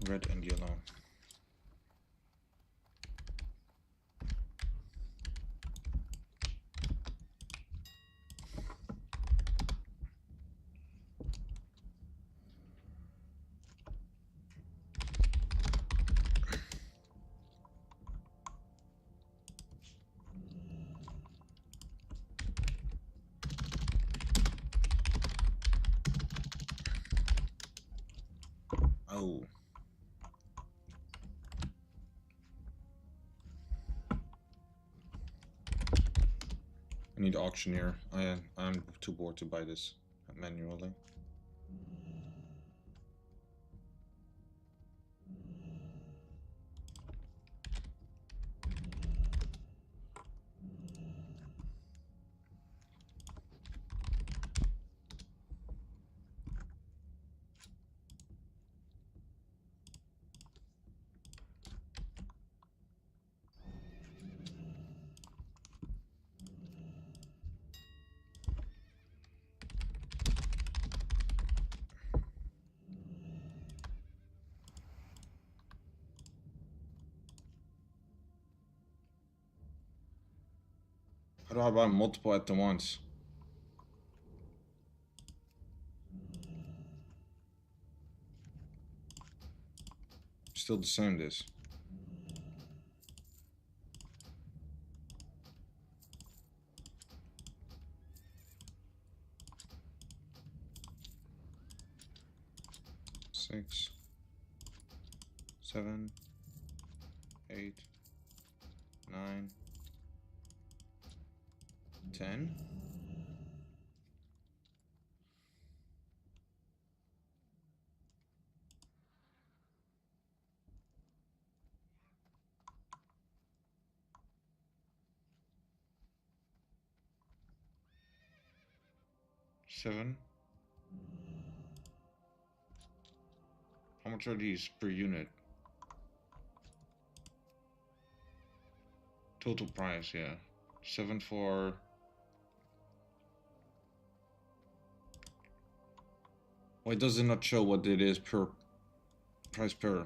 Red and yellow. Oh. I need auctioneer. I'm too bored to buy this manually. How do I buy multiple at the once? Still the same this. Six, 7, 8, 9, 10. Seven. How much are these per unit? Total price, yeah. 7 for... Why does it not show what it is per price per?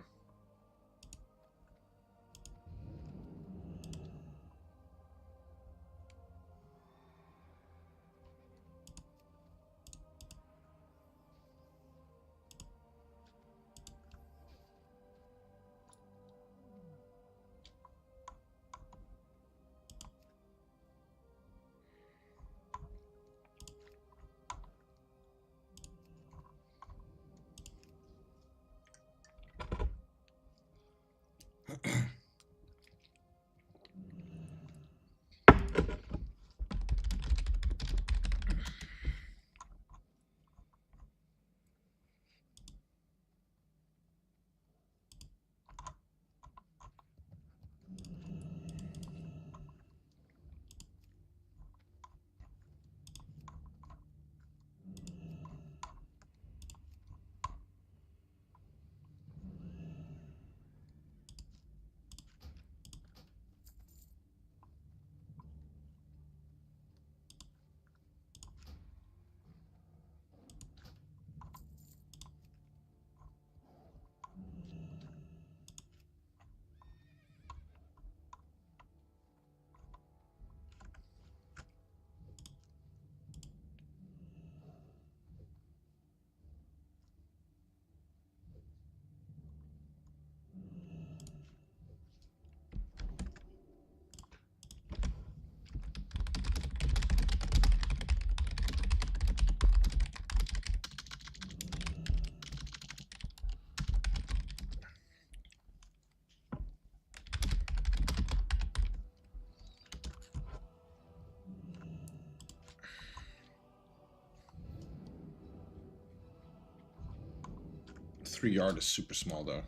Three yard is super small though.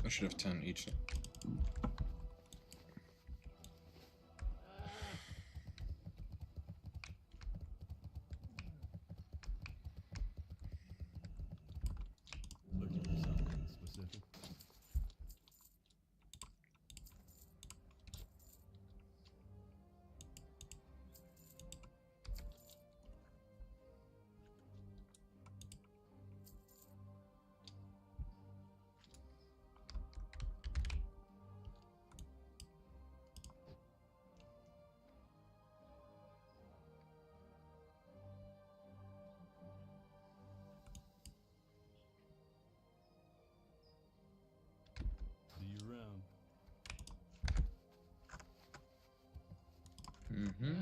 I should have 10 each. Looking for something specific? Mm-hmm.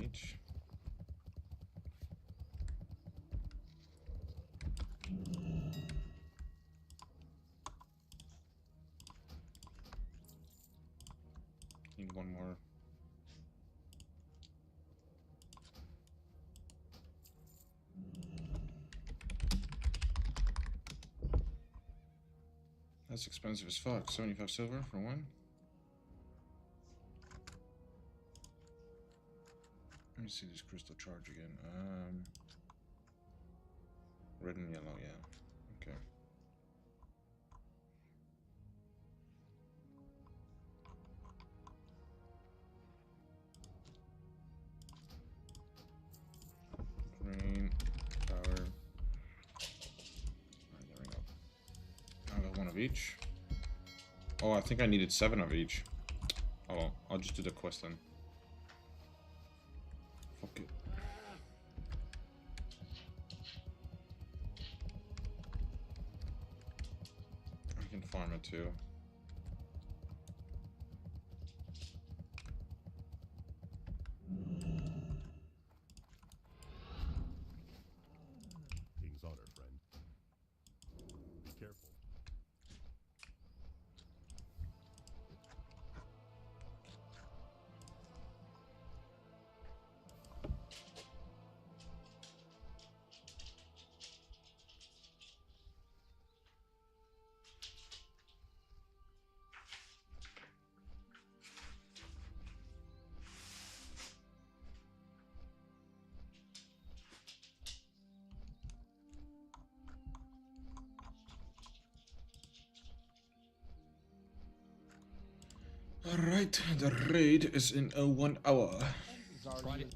Each. Need one more. That's expensive as fuck. 75 silver for one. Let me see this crystal charge again. Red and yellow, yeah. Okay. Green, power. Alright, there we go. I got one of each. Oh, I think I needed 7 of each. Oh well, I'll just do the quest then. Fuck it. I can farm it too. King's honor, friend. Be careful. Alright, the raid is in 1 hour. Right.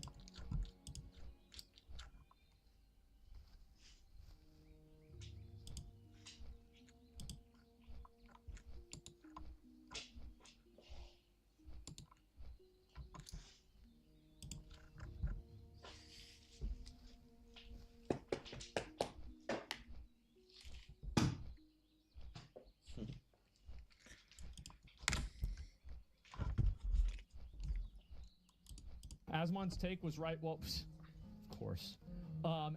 Asmon's take was right. Well, of course.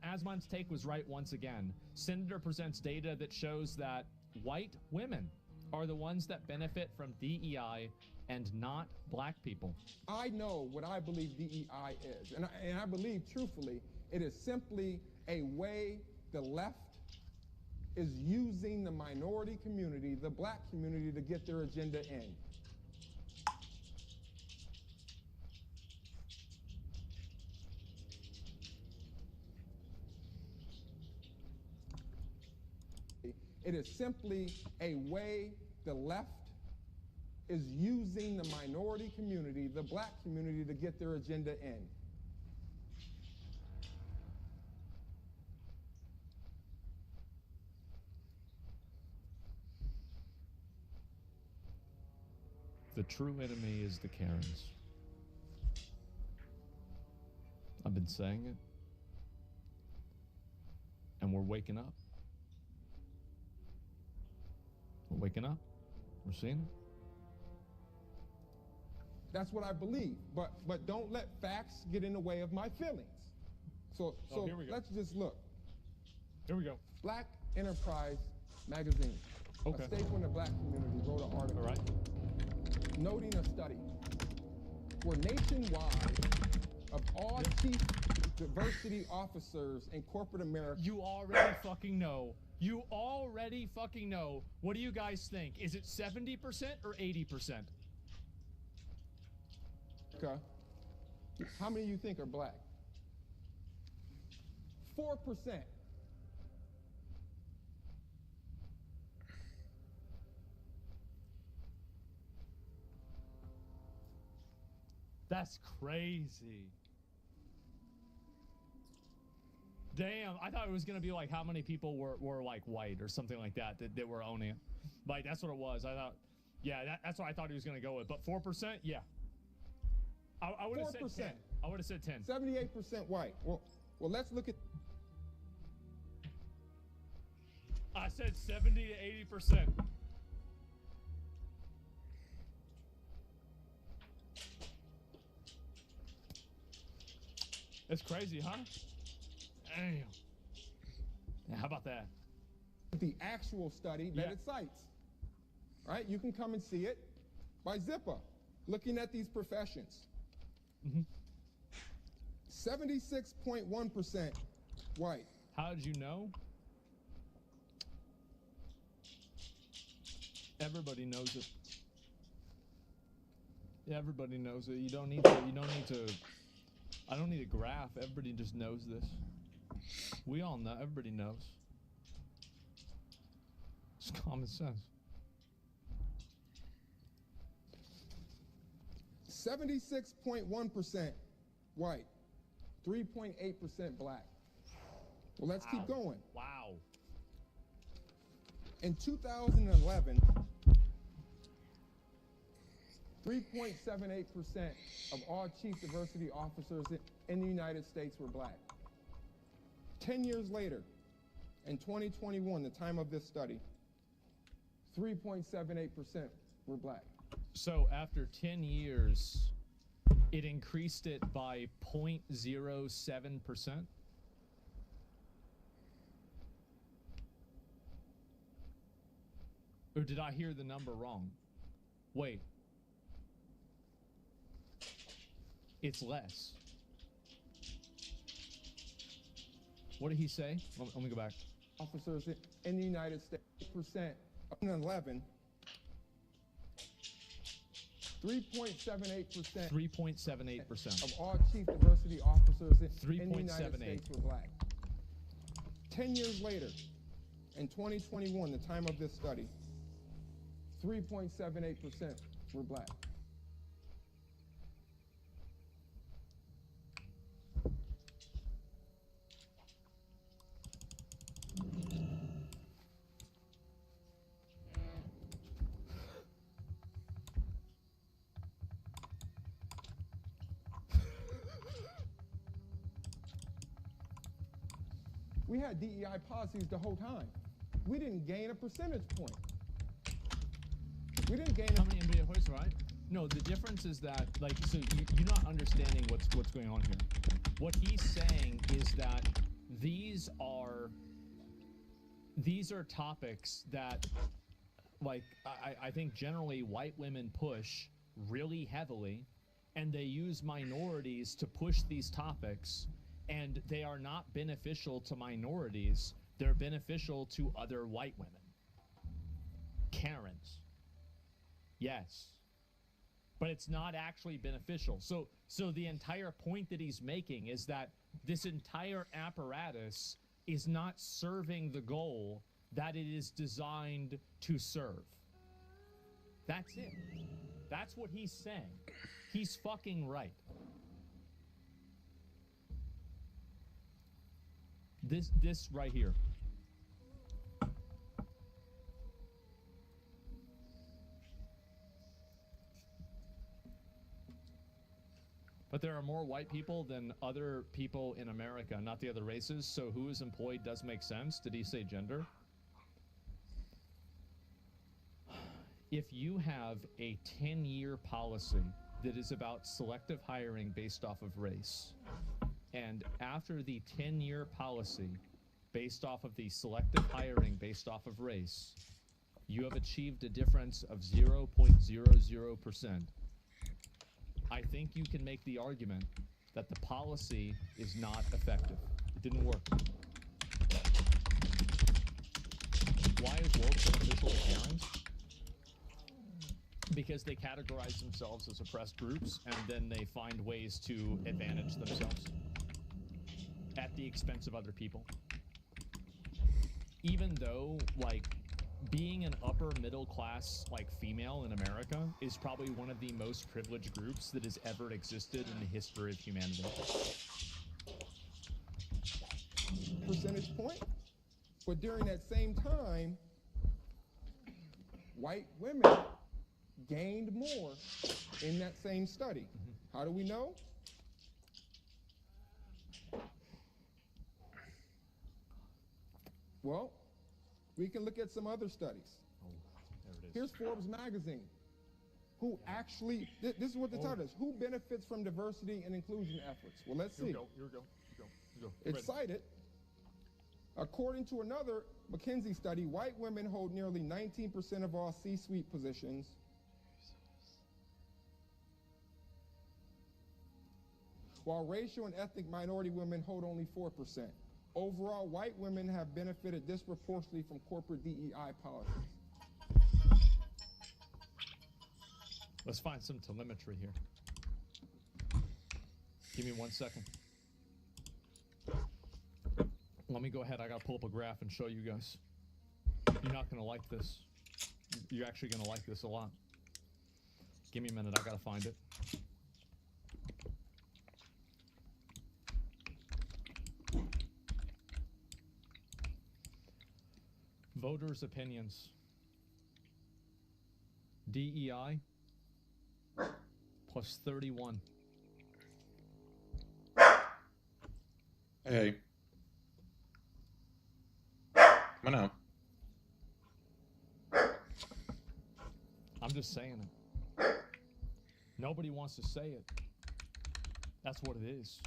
Asmon's take was right once again. Senator presents data that shows that white women are the ones that benefit from DEI and not black people. I know what I believe DEI is, and I believe truthfully it is simply a way the left is using the minority community, the black community, to get their agenda in. It is simply a way the left is using the minority community, the black community, to get their agenda in. The true enemy is the Karens. I've been saying it. And we're waking up. We're waking up. We're seeing it. That's what I believe, but don't let facts get in the way of my feelings. So here we go. let's just look. Here we go. Black Enterprise Magazine, Okay. a staple in the black community, wrote an article All right. noting a study where nationwide of all chief diversity officers in corporate America. You already fucking know. You already fucking know. What do you guys think? Is it 70% or 80%? How many of you think are black? 4%. That's crazy. Damn, I thought it was gonna be like how many people were like white or something like that were owning it. Like that's what it was. I thought Yeah, that's what I thought he was going to go with. But 4%, yeah. I would have said 4%. 10. I would have said 10. 78% white. Well, let's look at. I said 70 to 80%. That's crazy, huh? Damn. Yeah, how about that? The actual study that Yeah. it cites. Right? You can come and see it by Zipper, looking at these professions. 76.1% white. How did you know? Everybody knows it. Yeah, everybody knows it. You don't need to. I don't need a graph. Everybody just knows this. We all know. Everybody knows. It's common sense. 76.1% white. 3.8% black. Well, let's keep going. Wow. In 2011, 3.78% of all chief diversity officers in the United States were black. 10 years later, in 2021, the time of this study, 3.78% were black. So after 10 years, it increased it by 0.07%. Or did I hear the number wrong? Wait. It's less. What did he say? Let me go back. Officers in the United States, percent of 11, 3.78% 3.78%. of all chief diversity officers in the United 3.78. States were black. 10 years later, in 2021, the time of this study, 3.78% were black. We had DEI policies the whole time. We didn't gain a percentage point. We didn't gain How many NBA hosts, right? No, the difference is that, like, so you're not understanding what's going on here. What he's saying is that these are topics that, like, I think generally white women push really heavily, and they use minorities to push these topics, and they are not beneficial to minorities. They're beneficial to other white women. Karens. Yes. But it's not actually beneficial. So the entire point that he's making is that this entire apparatus is not serving the goal that it is designed to serve. That's it. That's what he's saying. He's fucking right. This right here. But there are more white people than other people in America, not the other races. So who is employed does make sense. Did he say gender? If you have a 10-year policy that is about selective hiring based off of race, and after the 10-year policy based off of the selective hiring based off of race, you have achieved a difference of 0.00%. I think you can make the argument that the policy is not effective. It didn't work. Why is woke beneficial to Karens? Because they categorize themselves as oppressed groups, and then they find ways to advantage themselves at the expense of other people. Even though, like, being an upper middle class, like, female in America is probably one of the most privileged groups that has ever existed in the history of humanity. percentage point. But during that same time, white women gained more in that same study. How do we know? Well, we can look at some other studies. There it is. Here's Forbes magazine. Who actually, this is what the title is, who benefits from diversity and inclusion efforts? Well, let's Here see. we go. Here we go. Here we go. It's cited, according to another McKinsey study, white women hold nearly 19% of all C-suite positions. While racial and ethnic minority women hold only 4%. Overall, white women have benefited disproportionately from corporate DEI policies. Let's find some telemetry here. Give me 1 second. Let me go ahead. I gotta pull up a graph and show you guys. You're not gonna like this. You're actually gonna like this a lot. Give me a minute. I gotta find it. Voters' opinions. DEI plus 31. Hey. Come on now. I'm just saying it. Nobody wants to say it. That's what it is.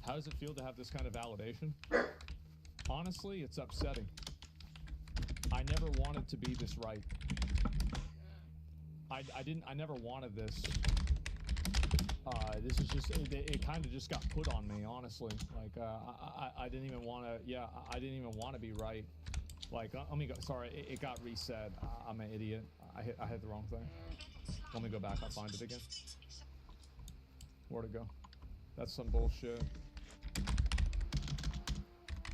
How does it feel to have this kind of validation? Honestly, it's upsetting. I never wanted to be this right. I never wanted this. This is just, it kind of just got put on me, honestly. Like, I didn't even want to, yeah, I didn't even want to be right. Like, let me go, sorry, it got reset. I'm an idiot. I hit the wrong thing. Let me go back, I'll find it again. Where'd it go? That's some bullshit.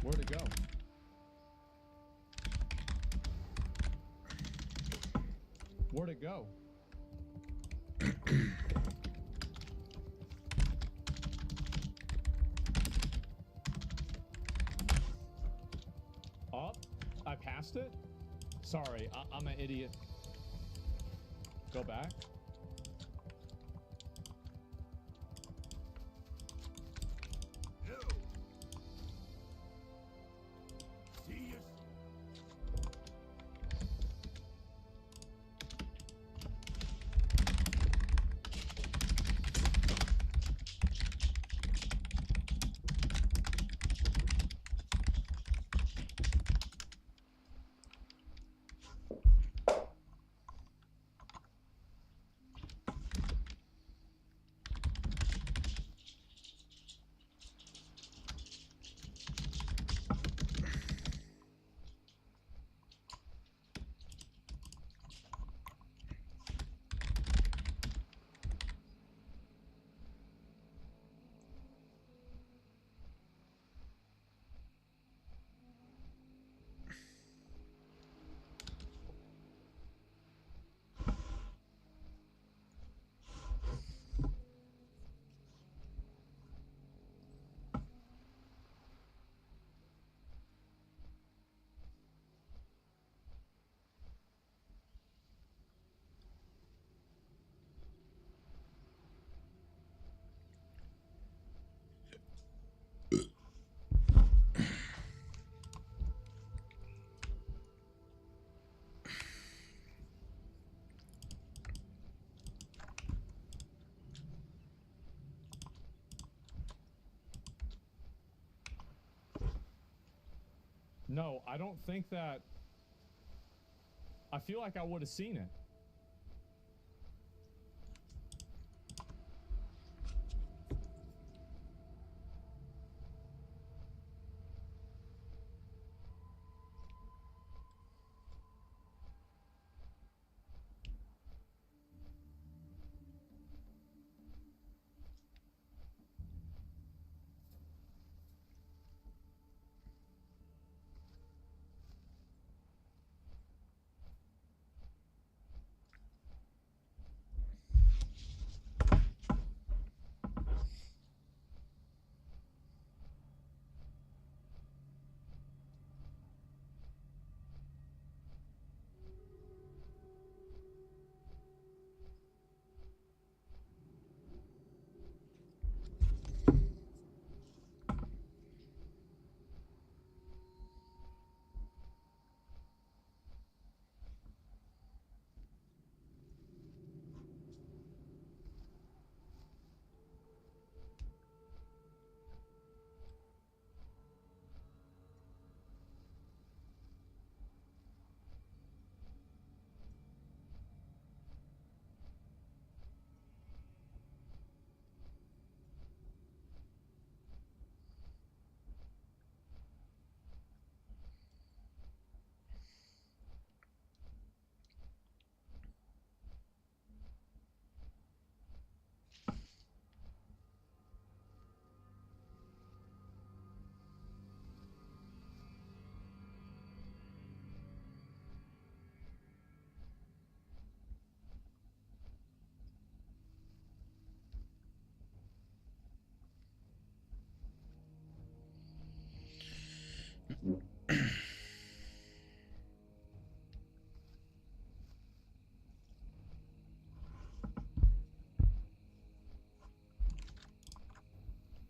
Where'd it go? Where'd it go? Oh, I passed it? Sorry, I'm an idiot. Go back. No, I don't think that... I feel like I would have seen it.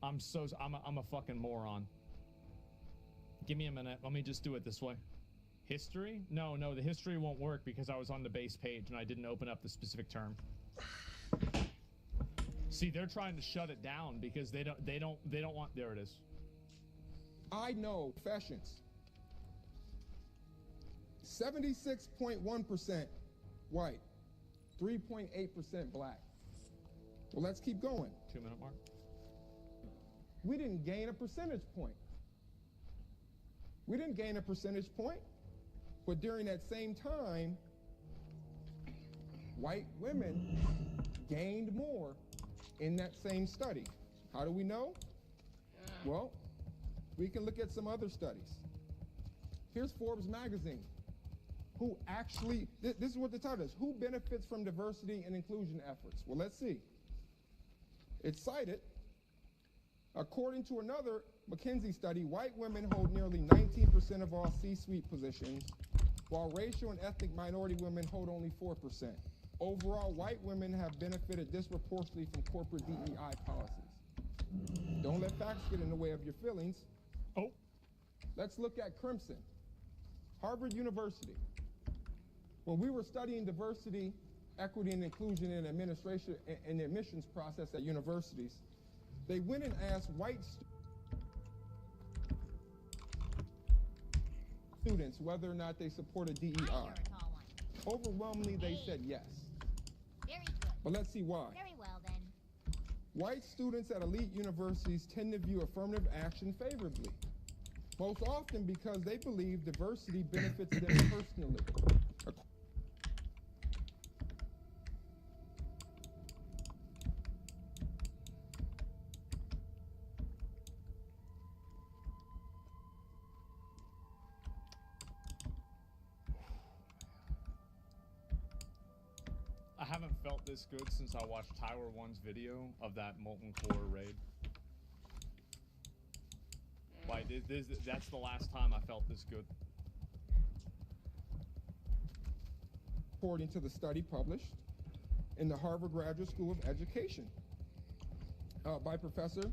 I'm a fucking moron. Give me a minute. Let me just do it this way. History? No, the history won't work because I was on the base page and I didn't open up the specific term. See, they're trying to shut it down because they don't want. There it is. I know professions. 76.1% white, 3.8% black. Well, let's keep going. 2 minute mark. We didn't gain a percentage point. We didn't gain a percentage point, but during that same time, white women gained more in that same study. How do we know? Well, we can look at some other studies. Here's Forbes magazine. Who actually, this is what the title is, who benefits from diversity and inclusion efforts? Well, let's see. It's cited, according to another McKinsey study, white women hold nearly 19% of all C-suite positions, while racial and ethnic minority women hold only 4%. Overall, white women have benefited disproportionately from corporate DEI policies. Don't let facts get in the way of your feelings. Oh. Let's look at Crimson, Harvard University. When we were studying diversity, equity, and inclusion in administration and the admissions process at universities, they went and asked white students whether or not they supported DEI. Overwhelmingly, they said yes. Very good. But let's see why. Very well, then. White students at elite universities tend to view affirmative action favorably, most often because they believe diversity benefits them personally. I haven't felt this good since I watched Tyler One's video of that molten core raid. Like, that's the last time I felt this good. According to the study published in the Harvard Graduate School of Education by Professor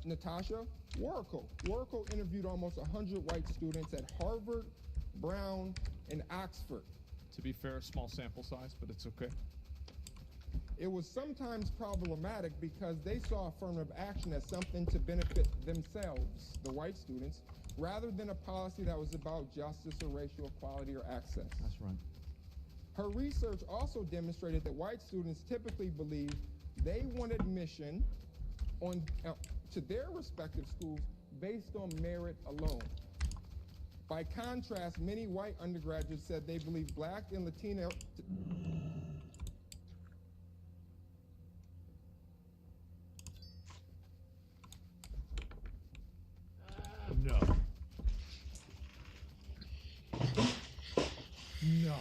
Natasha Warrico. Warrico interviewed almost 100 white students at Harvard, Brown, and Oxford. To be fair, small sample size, but it's okay. It was sometimes problematic because they saw affirmative action as something to benefit themselves, the white students, rather than a policy that was about justice or racial equality or access. That's right. Her research also demonstrated that white students typically believe they want admission on to their respective schools based on merit alone. By contrast, many white undergraduates said they believe black and Latino No. No.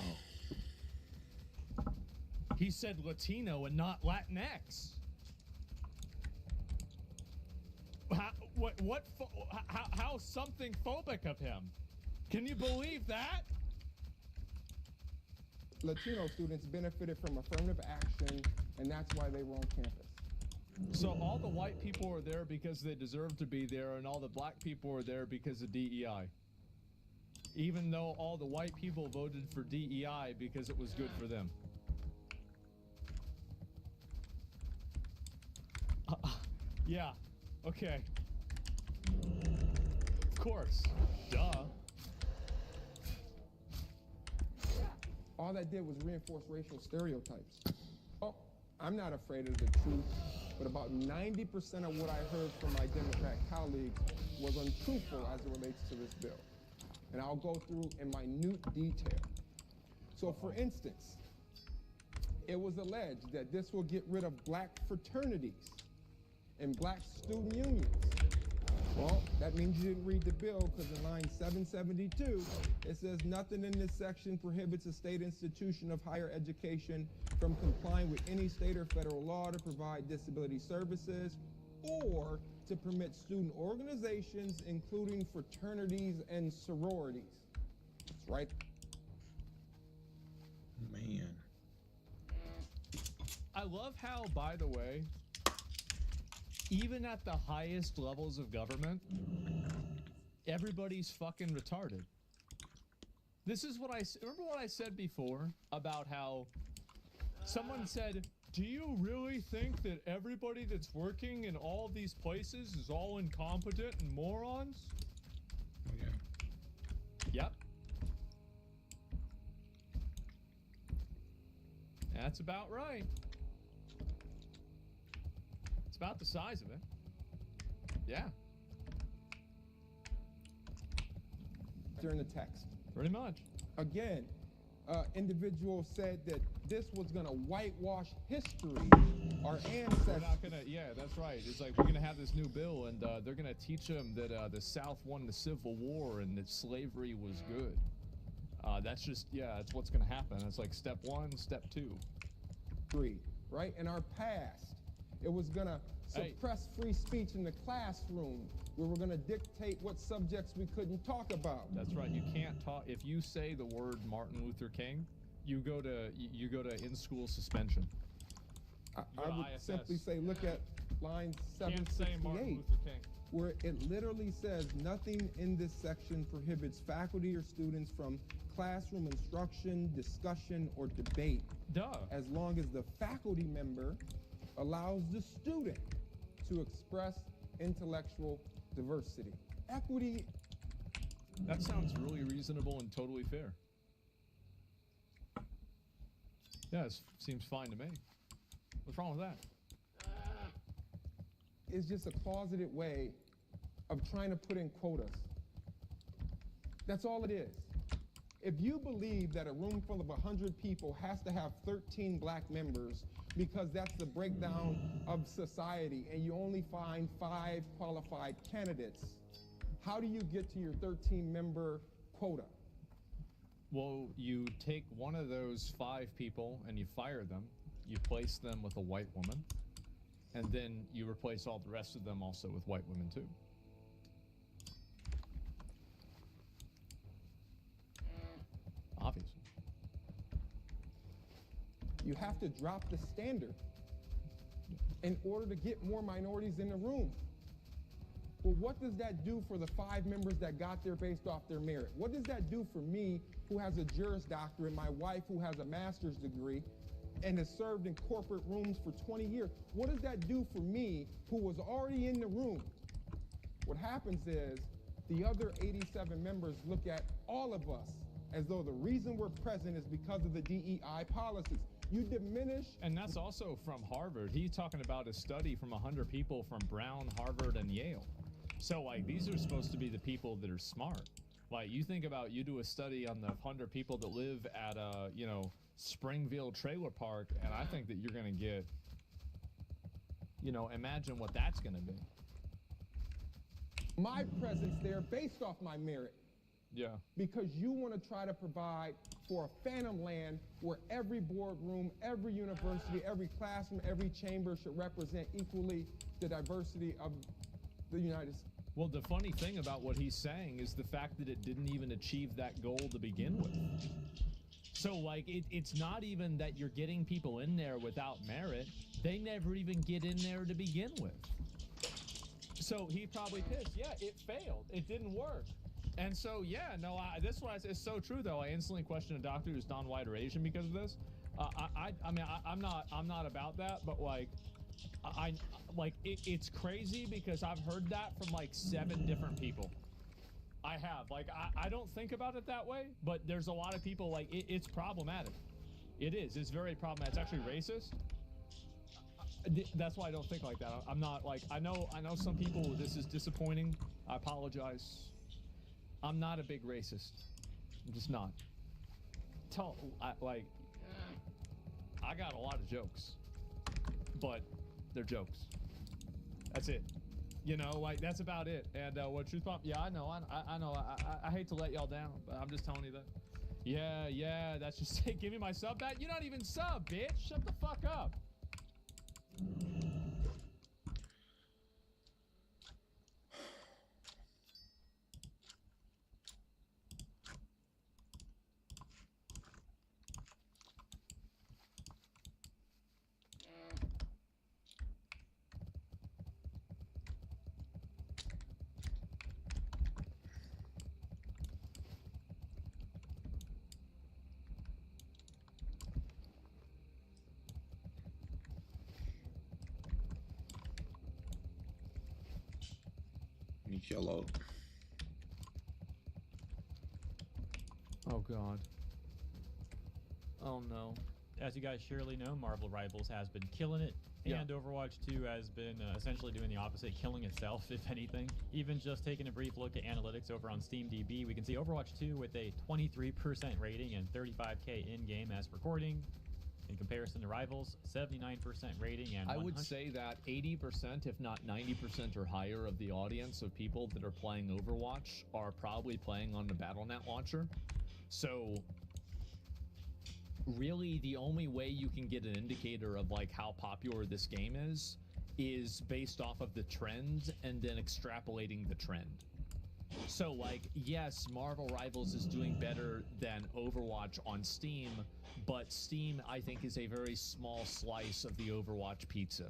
He said Latino and not Latinx. How something phobic of him? Can you believe that? Latino students benefited from affirmative action, and that's why they were on campus. So all the white people are there because they deserve to be there, and all the black people are there because of DEI. Even though all the white people voted for DEI because it was good for them. Yeah, okay. Of course. Duh. All that did was reinforce racial stereotypes. Oh, I'm not afraid of the truth, but about 90% of what I heard from my Democrat colleagues was untruthful as it relates to this bill. And I'll go through in minute detail. So for instance, it was alleged that this will get rid of black fraternities and black student unions. Well, that means you didn't read the bill, because in line 772, it says nothing in this section prohibits a state institution of higher education from complying with any state or federal law to provide disability services or to permit student organizations, including fraternities and sororities. That's right. Man. I love how, by the way, even at the highest levels of government, everybody's fucking retarded. This is what remember what I said before about how someone said, do you really think that everybody that's working in all these places is all incompetent and morons? Oh, yeah. Yep. That's about right. It's about the size of it. Yeah. During the text. Pretty much. Again, individual said that this was going to whitewash history, our We're ancestors. not gonna, yeah, that's right. It's like we're gonna have this new bill, and they're gonna teach them that the South won the Civil War and that slavery was good. That's just, yeah, that's what's gonna happen. That's like step one, step two. Right? In our past, it was going to suppress free speech in the classroom, where we're going to dictate what subjects we couldn't talk about. That's right. You can't talk if you say the word Martin Luther King. You go to in-school suspension. I You're would ISS. simply say, look at line Can't say Martin 768, Luther King. where it literally says nothing in this section prohibits faculty or students from classroom instruction, discussion, or debate, Duh. as long as the faculty member allows the student to express intellectual diversity. Equity. That sounds really reasonable and totally fair. Yeah, it seems fine to me. What's wrong with that? Is just a closeted way of trying to put in quotas. That's all it is. If you believe that a room full of 100 people has to have 13 black members because that's the breakdown of society, and you only find 5 qualified candidates, how do you get to your 13-member quota? Well, you take one of those 5 people and you fire them. You place them with a white woman, and then you replace all the rest of them also with white women too. Obviously. You have to drop the standard in order to get more minorities in the room. Well, what does that do for the 5 members that got there based off their merit? What does that do for me, who has a Juris Doctorate, my wife, who has a master's degree and has served in corporate rooms for 20 years? What does that do for me, who was already in the room? What happens is the other 87 members look at all of us as though the reason we're present is because of the DEI policies. You diminish. And that's also from Harvard. He's talking about a study from 100 people from Brown, Harvard, and Yale. So, like, these are supposed to be the people that are smart. Like, you think about, you do a study on the 100 people that live at, you know, Springville Trailer Park, and I think that you're going to get, you know, imagine what that's going to be. My presence there based off my merit. Yeah. Because you want to try to provide for a phantom land where every boardroom, every university, every classroom, every chamber should represent equally the diversity of the United States. Well, the funny thing about what he's saying is the fact that it didn't even achieve that goal to begin with. So, like, it's not even that you're getting people in there without merit. They never even get in there to begin with. So he probably pissed. Yeah, it failed. It didn't work. And so, yeah, no, this one is so true, though. I instantly question a doctor who's non-white or Asian because of this. I mean, I'm not about that, but like, it's crazy because I've heard that from like 7 different people. I have, like, I don't think about it that way, but there's a lot of people, like, it's problematic. It is. It's very problematic. It's actually racist. That's why I don't think like that. I'm not like, I know some people, this is disappointing. I apologize. I'm not a big racist. I'm just not. I got a lot of jokes, but they're jokes. That's it. You know, like, that's about it. And what Truth Pop? Yeah, I know. I hate to let y'all down, but I'm just telling you that. Yeah. That's just say, give me my sub back. You're not even sub, bitch. Shut the fuck up. Need yellow. Oh god. Oh no. As you guys surely know, Marvel Rivals has been killing it, Yeah. and Overwatch 2 has been essentially doing the opposite, killing itself, if anything. Even just taking a brief look at analytics over on SteamDB, we can see Overwatch 2 with a 23% rating and 35k in-game as recording. In comparison to Rivals, 79% rating and I would 100 say that 80%, if not 90% or higher of the audience of people that are playing Overwatch are probably playing on the Battle.net launcher. So really the only way you can get an indicator of like how popular this game is based off of the trend and then extrapolating the trend. So like, yes, Marvel Rivals is doing better than Overwatch on Steam, but Steam I think is a very small slice of the Overwatch pizza.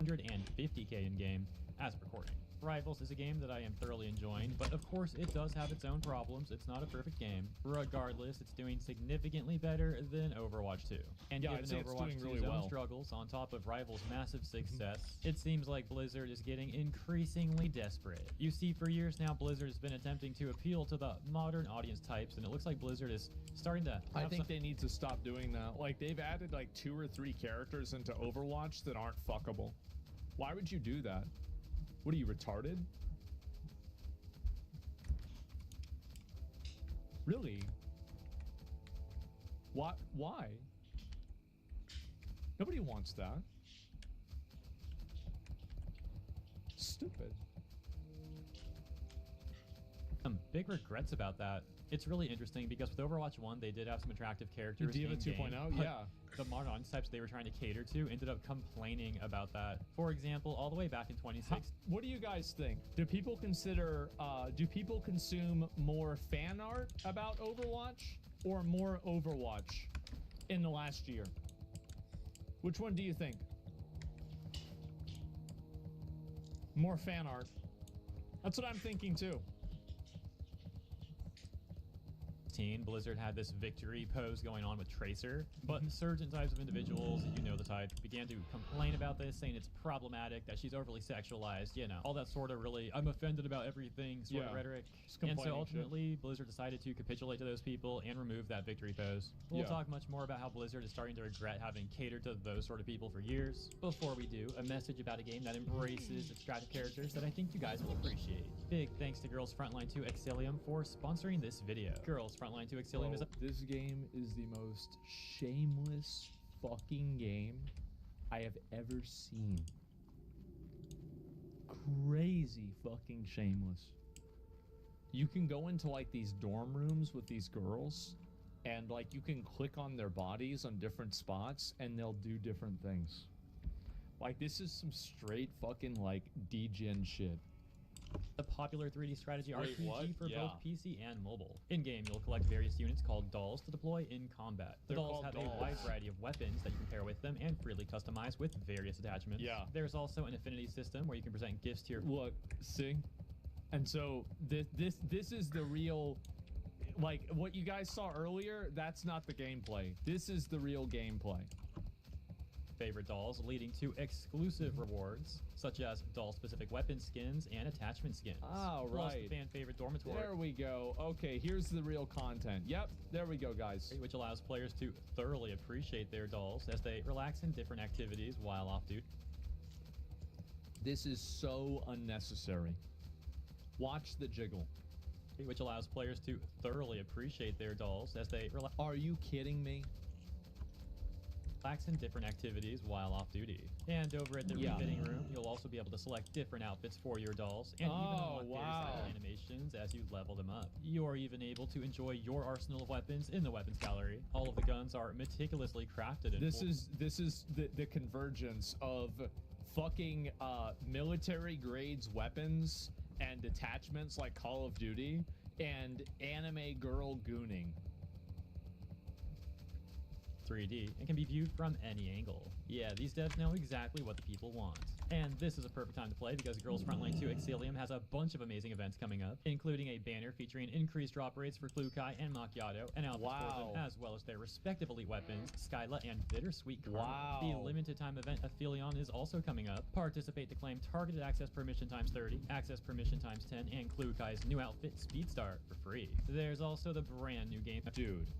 150k in-game as recording. Rivals is a game that I am thoroughly enjoying, but of course it does have its own problems. It's not a perfect game. Regardless, it's doing significantly better than Overwatch 2. And Yeah, I'd given say it's Overwatch doing 2's really own well. struggles on top of Rivals' massive success, it seems like Blizzard is getting increasingly desperate. You see, for years now, Blizzard has been attempting to appeal to the modern audience types, and it looks like Blizzard is starting to I have think some- they need to stop doing that. Like, they've added like 2 or 3 characters into Overwatch that aren't fuckable. Why would you do that? What are you, retarded? Really? What? Why? Nobody wants that. Stupid. big regrets about that. It's really interesting because with Overwatch 1, they did have some attractive characters. Diva in-game, 2.0, but yeah. The modern audience types they were trying to cater to ended up complaining about that. For example, all the way back in 2016. What do you guys think? Do people consume more fan art about Overwatch or more Overwatch in the last year? Which one do you think? More fan art. That's what I'm thinking too. Blizzard had this victory pose going on with Tracer, but certain types of individuals, you know the type, began to complain about this, saying it's problematic, that she's overly sexualized, you know, all that sort of really, I'm offended about everything sort of Yeah. rhetoric. Just And so complaining ultimately, Blizzard decided to capitulate to those people and remove that victory pose. We'll Yeah. talk much more about how Blizzard is starting to regret having catered to those sort of people for years. Before we do, a message about a game that embraces attractive characters that I think you guys will appreciate. Big thanks to Girls Frontline 2 Exilium for sponsoring this video. Girls Frontline 2 Exilium is a This game is the most shameless fucking game I have ever seen. Crazy fucking shameless. You can go into like these dorm rooms with these girls and like you can click on their bodies on different spots and they'll do different things. Like this is some straight fucking like degen shit. popular 3D strategy Wait, RPG what? for Yeah. both PC and mobile. In-game, you'll collect various units called dolls to deploy in combat. The They're dolls called have dolls. a wide variety of weapons that you can pair with them and freely customize with various attachments. Yeah. There's also an affinity system where you can present gifts to your Look, see? And so this is the real, like what you guys saw earlier, that's not the gameplay. This is the real gameplay. favorite dolls, leading to exclusive rewards, such as doll-specific weapon skins and attachment skins. Oh, Plus right. the fan-favorite dormitory, There we go. Okay, here's the real content. Yep, there we go, guys. which allows players to thoroughly appreciate their dolls as they relax in different activities while off duty. This is so unnecessary. Watch the jiggle. Which allows players to thoroughly appreciate their dolls as they Are you kidding me? relax in different activities while off duty. And over at the Yeah. refitting room, you'll also be able to select different outfits for your dolls and even Oh, unlock wow. various animations as you level them up. You're even able to enjoy your arsenal of weapons in the weapons gallery. All of the guns are meticulously crafted in This full- is the convergence of fucking military grades weapons and attachments like Call of Duty and anime girl gooning. 3D and can be viewed from any angle. Yeah, these devs know exactly what the people want. And this is a perfect time to play because Girls Frontline 2 Exilium has a bunch of amazing events coming up, including a banner featuring increased drop rates for Klukai and Macchiato, and outfits for them, as well as their respective elite weapons, Skyla and Bittersweet Karma. Wow. The limited time event Aphelion is also coming up. Participate to claim targeted access permission times 30, access permission times 10, and Klukai's new outfit Speedstar for free. There's also the brand new game. Dude.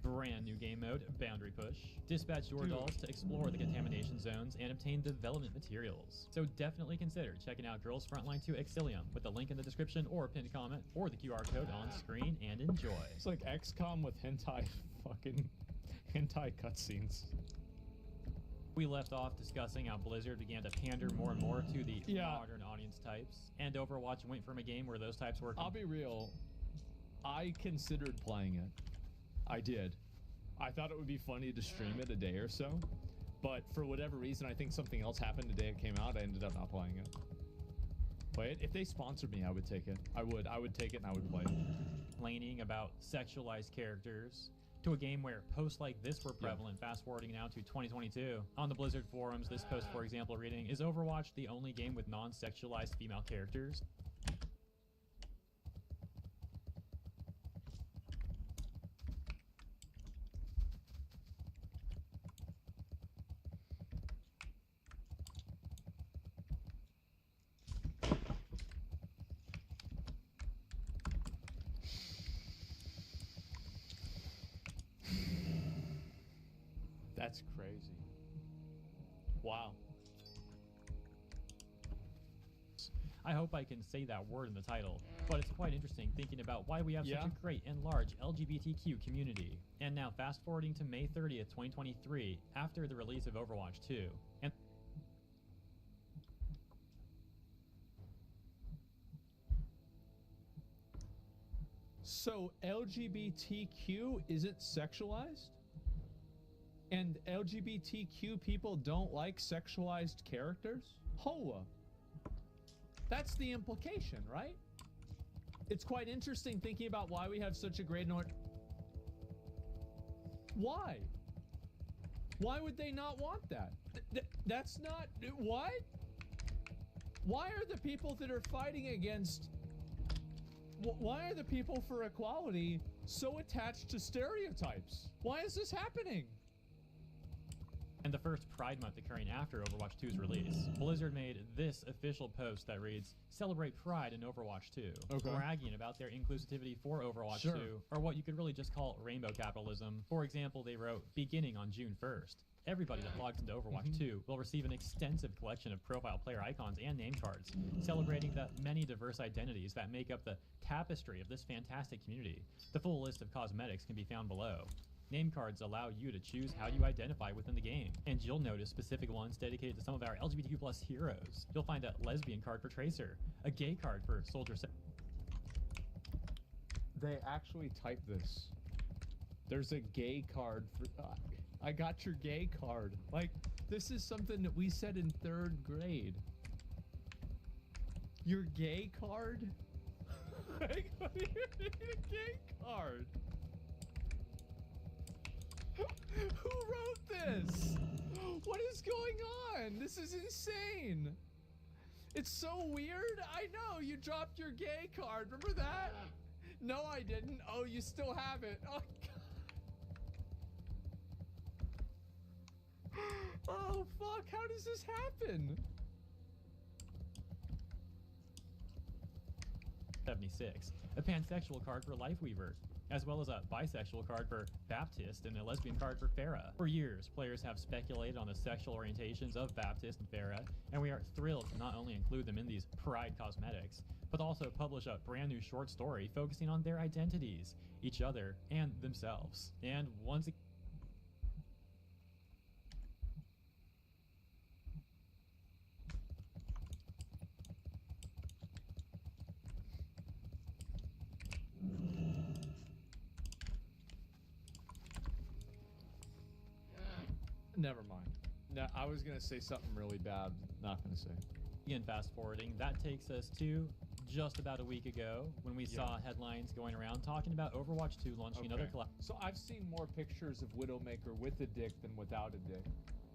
Brand new game mode, Boundary Push. Dispatch your dolls to explore the contamination zones and obtain development materials. So definitely consider checking out Girls Frontline 2 Exilium with the link in the description or pinned comment or the QR code on screen, and enjoy. It's like XCOM with hentai cutscenes. We left off discussing how Blizzard began to pander more and more to the Yeah. modern audience types, and Overwatch went from a game where those types were I'll be real. I considered playing it. I did. I thought it would be funny to stream it a day or so, but for whatever reason, I think something else happened the day it came out. I ended up not playing it. But if they sponsored me, I would take it. I would take it and I would play it. complaining about sexualized characters to a game where posts like this were prevalent, fast forwarding now to 2022. On the Blizzard forums, this post, for example, reading, "Is Overwatch the only game with non-sexualized female characters?" That's crazy. Wow. I hope I can say that word in the title, but it's quite interesting thinking about why we have such Yeah. a great and large LGBTQ community. And now fast forwarding to May 30th, 2023, after the release of Overwatch 2. And So LGBTQ isn't sexualized? And LGBTQ people don't like sexualized characters? Hoa. That's the implication, right? It's quite interesting thinking about why we have such a great Why? Why would they not want that? That's not... What? Why are the people that are fighting against... Why are the people for equality so attached to stereotypes? Why is this happening? the first Pride Month occurring after Overwatch 2's release, Blizzard made this official post that reads, "Celebrate Pride in Overwatch 2, Okay. bragging about their inclusivity for Overwatch Sure. 2, or what you could really just call rainbow capitalism. For example, they wrote, beginning on June 1st, everybody that logs into Overwatch 2 will receive an extensive collection of profile player icons and name cards, celebrating the many diverse identities that make up the tapestry of this fantastic community. The full list of cosmetics can be found below. Name cards allow you to choose how you identify within the game, and you'll notice specific ones dedicated to some of our LGBTQ+ heroes. You'll find a lesbian card for Tracer, a gay card for Soldier 7. They actually type this. There's a gay card for... I got your gay card. Like, this is something that we said in 3rd grade. Your gay card? Like, what do you need a gay card? Who wrote this? What is going on? This is insane. It's so weird. I know, you dropped your gay card. Remember that? No, I didn't. Oh, you still have it. Oh, God. Oh, fuck. How does this happen? 76, a pansexual card for Lifeweaver, as well as a bisexual card for Baptist and a lesbian card for Farah. For years, players have speculated on the sexual orientations of Baptist and Farah, and we are thrilled to not only include them in these Pride cosmetics, but also publish a brand new short story focusing on their identities, each other, and themselves. And once again, Never mind. No, I was gonna say something really bad. Not gonna say. Again, fast forwarding, that takes us to just about a week ago when we saw headlines going around talking about Overwatch 2 launching another collab. So I've seen more pictures of Widowmaker with a dick than without a dick,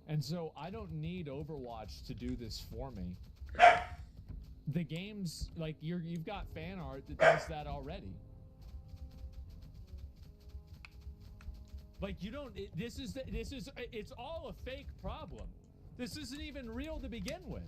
and so I don't need Overwatch to do this for me. The game's like you've got fan art that does that already. Like you don't. It's all a fake problem. This isn't even real to begin with.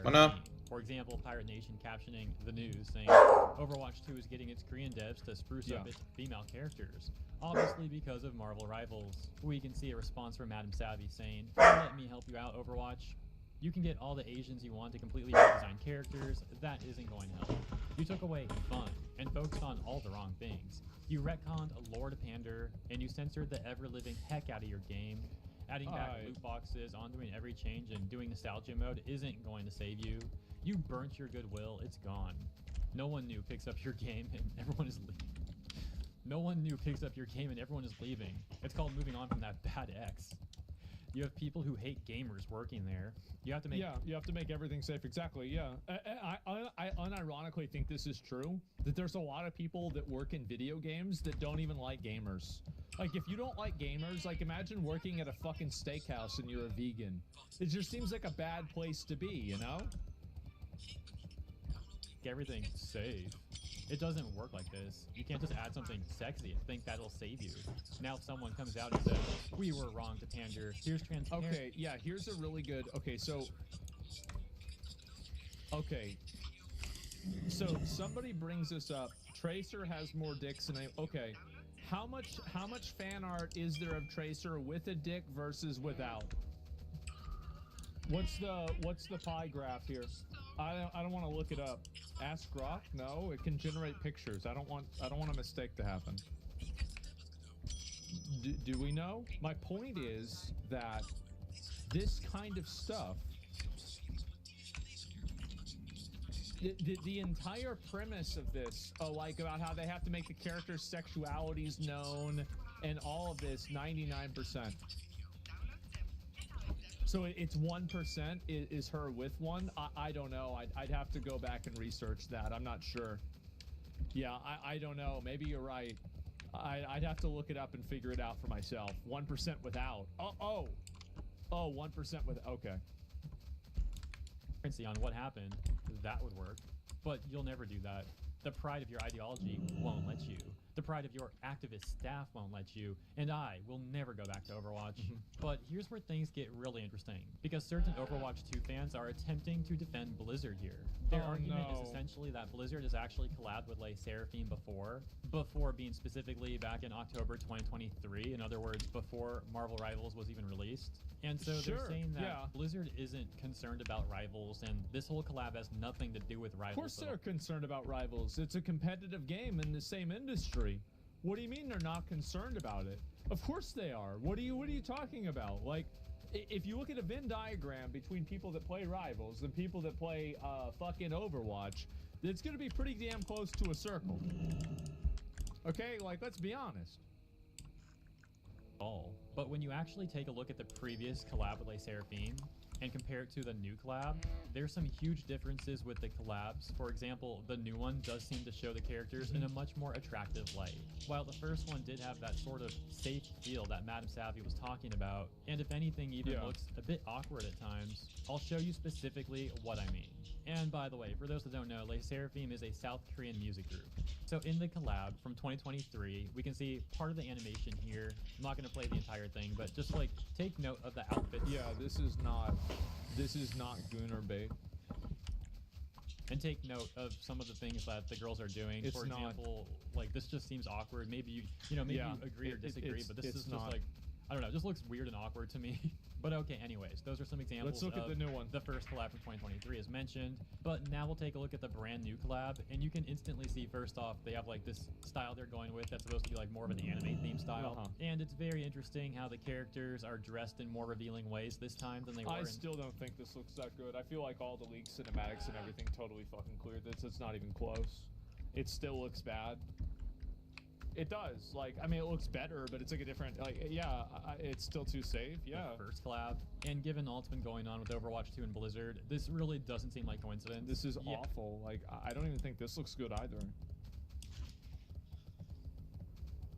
Mana. For example, Pirate Nation captioning the news saying Overwatch 2 is getting its Korean devs to spruce up its female characters. Obviously because of Marvel Rivals. We can see a response from Madam Savvy saying, "Let me help you out, Overwatch. You can get all the Asians you want to completely redesign characters. That isn't going to help. You took away fun and focused on all the wrong things. You retconned lore to pander, and you censored the ever-living heck out of your game. Adding back loot boxes, ondoing every change, and doing nostalgia mode isn't going to save you. You burnt your goodwill. It's gone. No one new picks up your game, and everyone is leaving. No one new picks up your game, and everyone is leaving. It's called moving on from that bad X. You have people who hate gamers working there. You have to make you have to make everything safe. Exactly. Yeah. I unironically think this is true. That there's a lot of people that work in video games that don't even like gamers. Like if you don't like gamers, like imagine working at a fucking steakhouse and you're a vegan. It just seems like a bad place to be, you know? everything safe. It doesn't work like this. You can't just add something sexy and think that'll save you. Now if someone comes out and says, we were wrong to pander, here's transparency. Okay, yeah, here's a really good, okay, so somebody brings this up. Tracer has more dicks than okay. How much fan art is there of Tracer with a dick versus without? What's the pie graph here? I don't want to look it up. Ask Grok? No, it can generate pictures. I don't want a mistake to happen. Do we know? My point is that this kind of stuff, the entire premise of this, like about how they have to make the character's sexualities known and all of this, 99%. So it's 1% is her with one. I don't know. I'd have to go back and research that. I'm not sure. Yeah, I don't know. Maybe you're right. I'd have to look it up and figure it out for myself. 1% without. Oh, 1% with. Okay. On what happened, that would work. But you'll never do that. The pride of your ideology won't let you. The pride of your activist staff won't let you, and I will never go back to Overwatch. But here's where things get really interesting, because certain Overwatch 2 fans are attempting to defend Blizzard here. Their argument is essentially that Blizzard has actually collabed with Le Seraphim before being specifically back in October 2023, in other words, before Marvel Rivals was even released. And so they're saying that Blizzard isn't concerned about Rivals, and this whole collab has nothing to do with Rivals. Of course they're concerned about Rivals. It's a competitive game in the same industry. What do you mean they're not concerned about it? Of course they are. What are you talking about? Like, if you look at a Venn diagram between people that play Rivals and people that play fucking Overwatch, it's gonna be pretty damn close to a circle. Okay, like, let's be honest. But when you actually take a look at the previous collab with Le Seraphim and compare it to the new collab, there's some huge differences with the collabs. For example, the new one does seem to show the characters in a much more attractive light, while the first one did have that sort of safe feel that Madam Savvy was talking about, and if anything even looks a bit awkward at times. I'll show you specifically what I mean. And by the way, for those that don't know, Le Seraphim is a South Korean music group. So in the collab from 2023, we can see part of the animation here. I'm not going to play the entire thing, but just like take note of the outfits. Yeah, this is not Gooner bait. And take note of some of the things that the girls are doing. For example, like this just seems awkward. Maybe you agree or disagree, but this is just like, I don't know, it just looks weird and awkward to me. But okay, anyways, those are some examples. Let's look at the new one. The first collab from 2023 is mentioned, but now we'll take a look at the brand new collab, and you can instantly see, first off, they have like this style they're going with that's supposed to be like more of an anime theme style. And it's very interesting how the characters are dressed in more revealing ways this time than they were. I still don't think this looks that good. I feel like all the leaks, cinematics, and everything totally fucking cleared this. It's not even close. It still looks bad. It does. Like, I mean, it looks better, but it's like a different. Like, yeah, it's still too safe. Yeah. The first collab, and given all that's been going on with Overwatch 2 and Blizzard, this really doesn't seem like coincidence. This is Yeah. awful. Like, I don't even think this looks good either.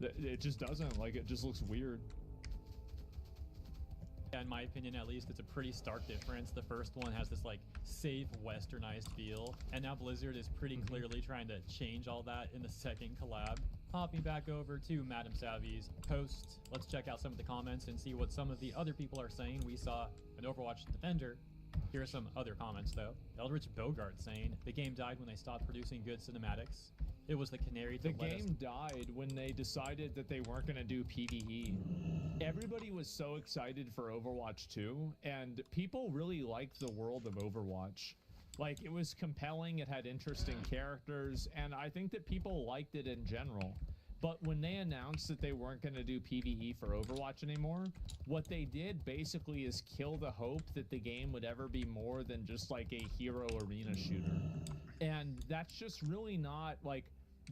It just doesn't. Like, it just looks weird. Yeah, in my opinion, at least, it's a pretty stark difference. The first one has this like safe, westernized feel, and now Blizzard is pretty clearly trying to change all that in the second collab. Hopping back over to Madam Savvy's post, let's check out some of the comments and see what some of the other people are saying. We saw an Overwatch defender. Here are some other comments, though. Eldritch Bogart saying, the game died when they stopped producing good cinematics. It was the canary to The let us... game died when they decided that they weren't going to do PvE. Everybody was so excited for Overwatch 2, and people really liked the world of Overwatch. Like, it was compelling, it had interesting characters, and I think that people liked it in general. But when they announced that they weren't going to do PvE for Overwatch anymore, what they did basically is kill the hope that the game would ever be more than just like a hero arena shooter. And that's just really not, like,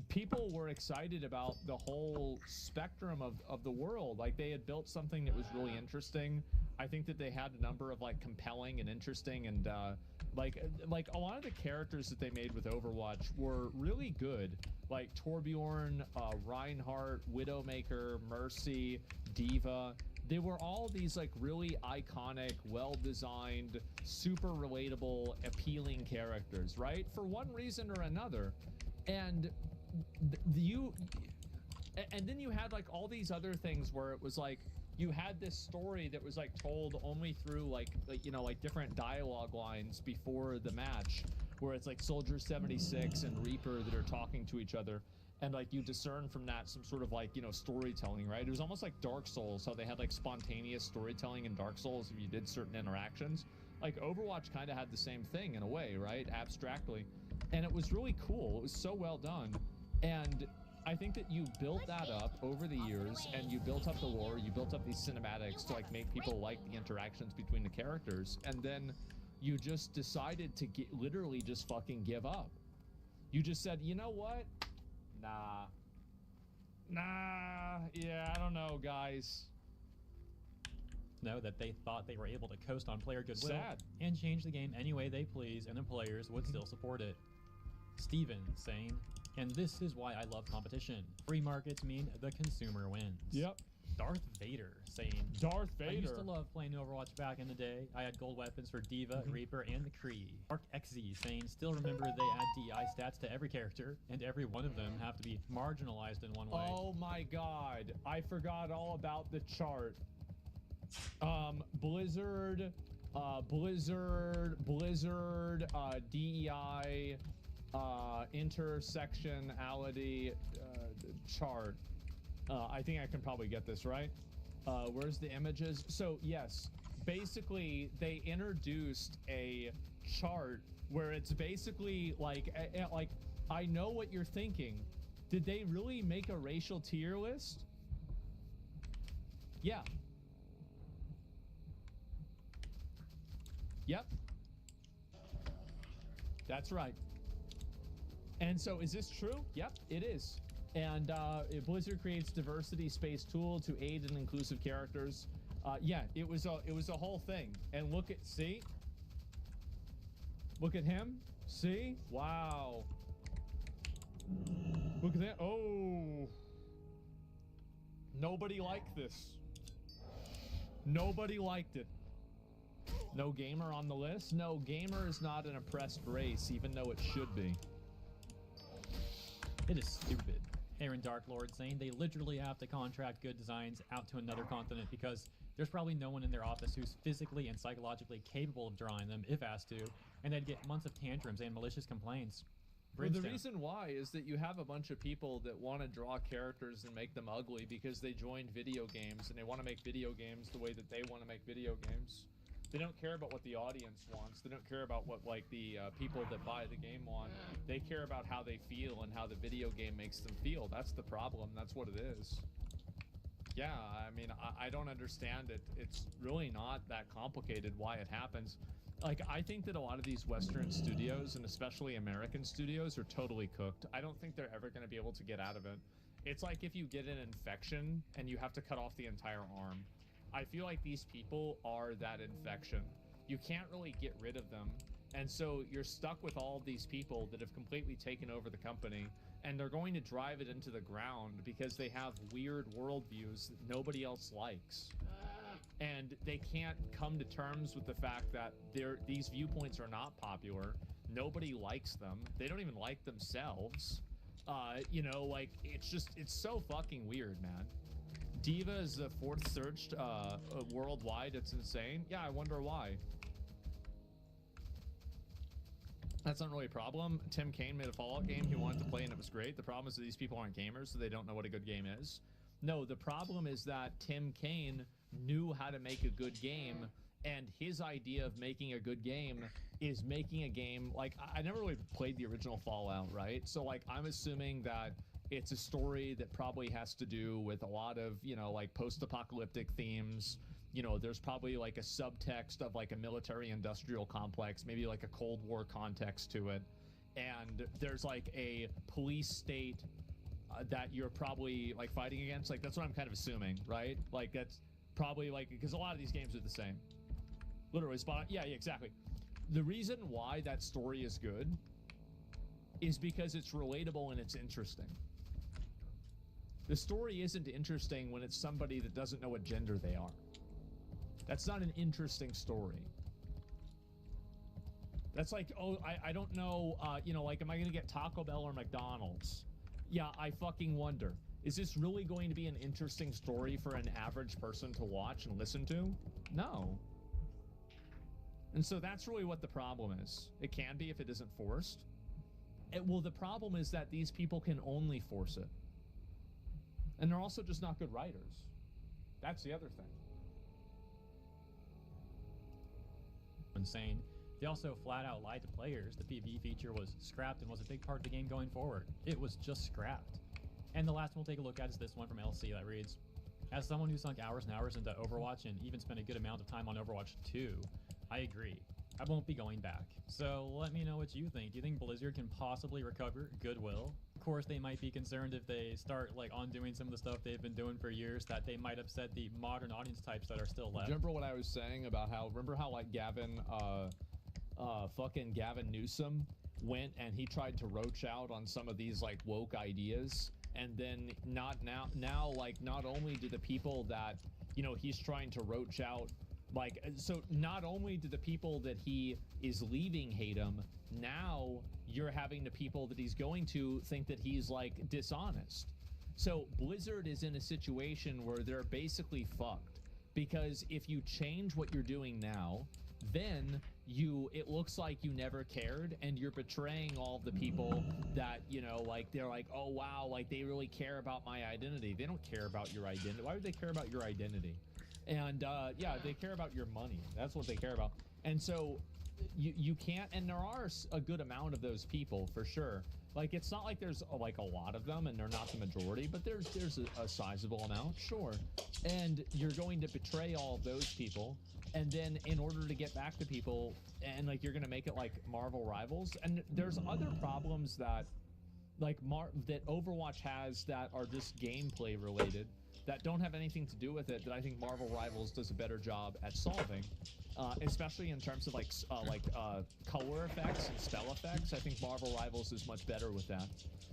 people were excited about the whole spectrum of the world. Like, they had built something that was really interesting. I think that they had a number of like compelling and interesting and like a lot of the characters that they made with Overwatch were really good. Like Torbjorn, Reinhardt, Widowmaker, Mercy, Diva. They were all these like really iconic, well-designed, super relatable, appealing characters, right? For one reason or another. And and then you had like all these other things where it was like you had this story that was like told only through like you know, like different dialogue lines before the match, where it's like Soldier 76 and Reaper that are talking to each other, and like you discern from that some sort of like, you know, storytelling, right? It was almost like Dark Souls, how they had like spontaneous storytelling in Dark Souls if you did certain interactions. Like Overwatch kind of had the same thing in a way, right? Abstractly. And it was really cool. It was so well done. And I think that you built that up over the years, and you built up the lore, you built up these cinematics to like make people like the interactions between the characters, and then you just decided to literally just fucking give up. You just said, you know what? Nah, yeah, I don't know, guys. Know that they thought they were able to coast on player goodwill Sad. and change the game any way they please, and the players would still support it. Steven saying, and this is why I love competition. Free markets mean the consumer wins. Yep. Darth Vader saying, Darth Vader. I used to love playing Overwatch back in the day. I had gold weapons for Diva, Reaper, and the Kree. Mark XZ saying, still remember they add DI stats to every character, and every one of them have to be marginalized in one way. Oh my god, I forgot all about the chart. Blizzard, DEI, intersectionality chart. I think I can probably get this right. Where's the images? So yes, basically they introduced a chart where it's basically like I know what you're thinking. Did they really make a racial tier list? Yeah. Yep. That's right. And so is this true? Yep, it is. And Blizzard creates diversity space tool to aid in inclusive characters. Yeah, it was a whole thing. And look at, see? Look at him. See? Wow. Look at that. Oh. Nobody liked this. Nobody liked it. No gamer on the list? No, gamer is not an oppressed race, even though it should be. It is stupid. Aaron Darklord saying they literally have to contract good designs out to another continent because there's probably no one in their office who's physically and psychologically capable of drawing them if asked to, and they'd get months of tantrums and malicious complaints. Well, the reason why is that you have a bunch of people that want to draw characters and make them ugly because they joined video games and they want to make video games the way that they want to make video games. They don't care about what the audience wants. They don't care about what like the people that buy the game want. They care about how they feel and how the video game makes them feel. That's the problem. That's what it is. Yeah, I mean, I don't understand it. It's really not that complicated why it happens. Like, I think that a lot of these Western studios, and especially American studios, are totally cooked. I don't think they're ever going to be able to get out of it. It's like if you get an infection and you have to cut off the entire arm. I feel like these people are that infection. You can't really get rid of them. And so you're stuck with all of these people that have completely taken over the company, and they're going to drive it into the ground because they have weird worldviews that nobody else likes. And they can't come to terms with the fact that these viewpoints are not popular. Nobody likes them. They don't even like themselves. You know, like, it's so fucking weird, man. Diva is the 4th searched worldwide. It's insane. Yeah, I wonder why. That's not really a problem. Tim Kaine made a Fallout game he wanted to play, and it was great. The problem is that these people aren't gamers, so they don't know what a good game is. No, the problem is that Tim Kaine knew how to make a good game, and his idea of making a good game is making a game like, I never really played the original Fallout, right? So like, I'm assuming that it's a story that probably has to do with a lot of, you know, like post-apocalyptic themes. You know, there's probably like a subtext of like a military industrial complex, maybe like a Cold War context to it. And there's like a police state that you're probably like fighting against. Like, that's what I'm kind of assuming, right? Like, that's probably like, because a lot of these games are the same. Literally spot on. Yeah, exactly. The reason why that story is good is because it's relatable and it's interesting. The story isn't interesting when it's somebody that doesn't know what gender they are. That's not an interesting story. That's like, oh, I don't know, you know, like, am I going to get Taco Bell or McDonald's? Yeah, I fucking wonder. Is this really going to be an interesting story for an average person to watch and listen to? No. And so that's really what the problem is. It can be if it isn't forced. Well, the problem is that these people can only force it. And they're also just not good writers. That's the other thing. Insane. They also flat out lied to players. The PvE feature was scrapped and was a big part of the game going forward. It was just scrapped. And the last one we'll take a look at is this one from LC that reads, as someone who sunk hours and hours into Overwatch and even spent a good amount of time on Overwatch 2, I agree. I won't be going back. So let me know what you think. Do you think Blizzard can possibly recover goodwill? Of course, they might be concerned if they start like undoing some of the stuff they've been doing for years, that they might upset the modern audience types that are still left. Remember what I was saying about how, remember how like fucking Gavin Newsom went and he tried to roach out on some of these like woke ideas, and then now like, not only do the people that, you know, he's trying to roach out, like, so not only do the people that he is leaving hate him, now you're having the people that he's going to think that he's like dishonest. So Blizzard is in a situation where they're basically fucked, because if you change what you're doing now, then it looks like you never cared, and you're betraying all the people that, you know, like, they're like, oh wow, like they really care about my identity. They don't care about your identity. Why would they care about your identity? And yeah, they care about your money. That's what they care about. And so you can't, and there are a good amount of those people for sure. Like, it's not like there's like a lot of them and they're not the majority, but there's a sizable amount, sure. And you're going to betray all of those people, and then in order to get back to people, and like, you're gonna make it like Marvel Rivals. And there's other problems that like that Overwatch has that are just gameplay related, that don't have anything to do with it, that I think Marvel Rivals does a better job at solving, especially in terms of like color effects and spell effects. I think Marvel Rivals is much better with that.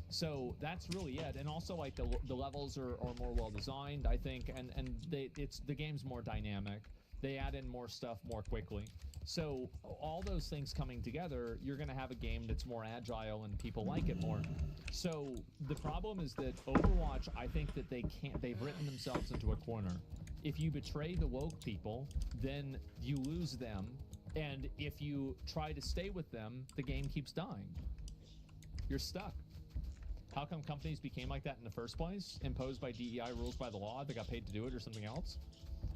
So that's really it. And also, like, the levels are more well designed, I think, and the game's more dynamic. They add in more stuff more quickly. So all those things coming together, you're going to have a game that's more agile and people like it more. So the problem is that Overwatch, I think that they've written themselves into a corner. If you betray the woke people, then you lose them. And if you try to stay with them, the game keeps dying. You're stuck. How come companies became like that in the first place? Imposed by DEI rules by the law? They got paid to do it or something else?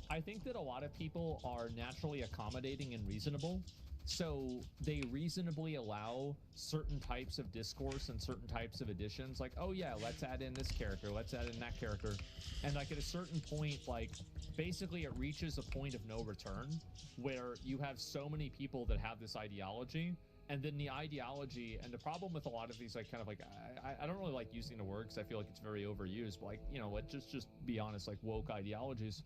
I think that a lot of people are naturally accommodating and reasonable, so they reasonably allow certain types of discourse and certain types of additions, like, oh yeah, let's add in this character, let's add in that character, and like at a certain point, like, basically it reaches a point of no return where you have so many people that have this ideology and then the ideology. And the problem with a lot of these, like, kind of like, I don't really like using the word because I feel like it's very overused, but like, you know, just be honest, like woke ideologies,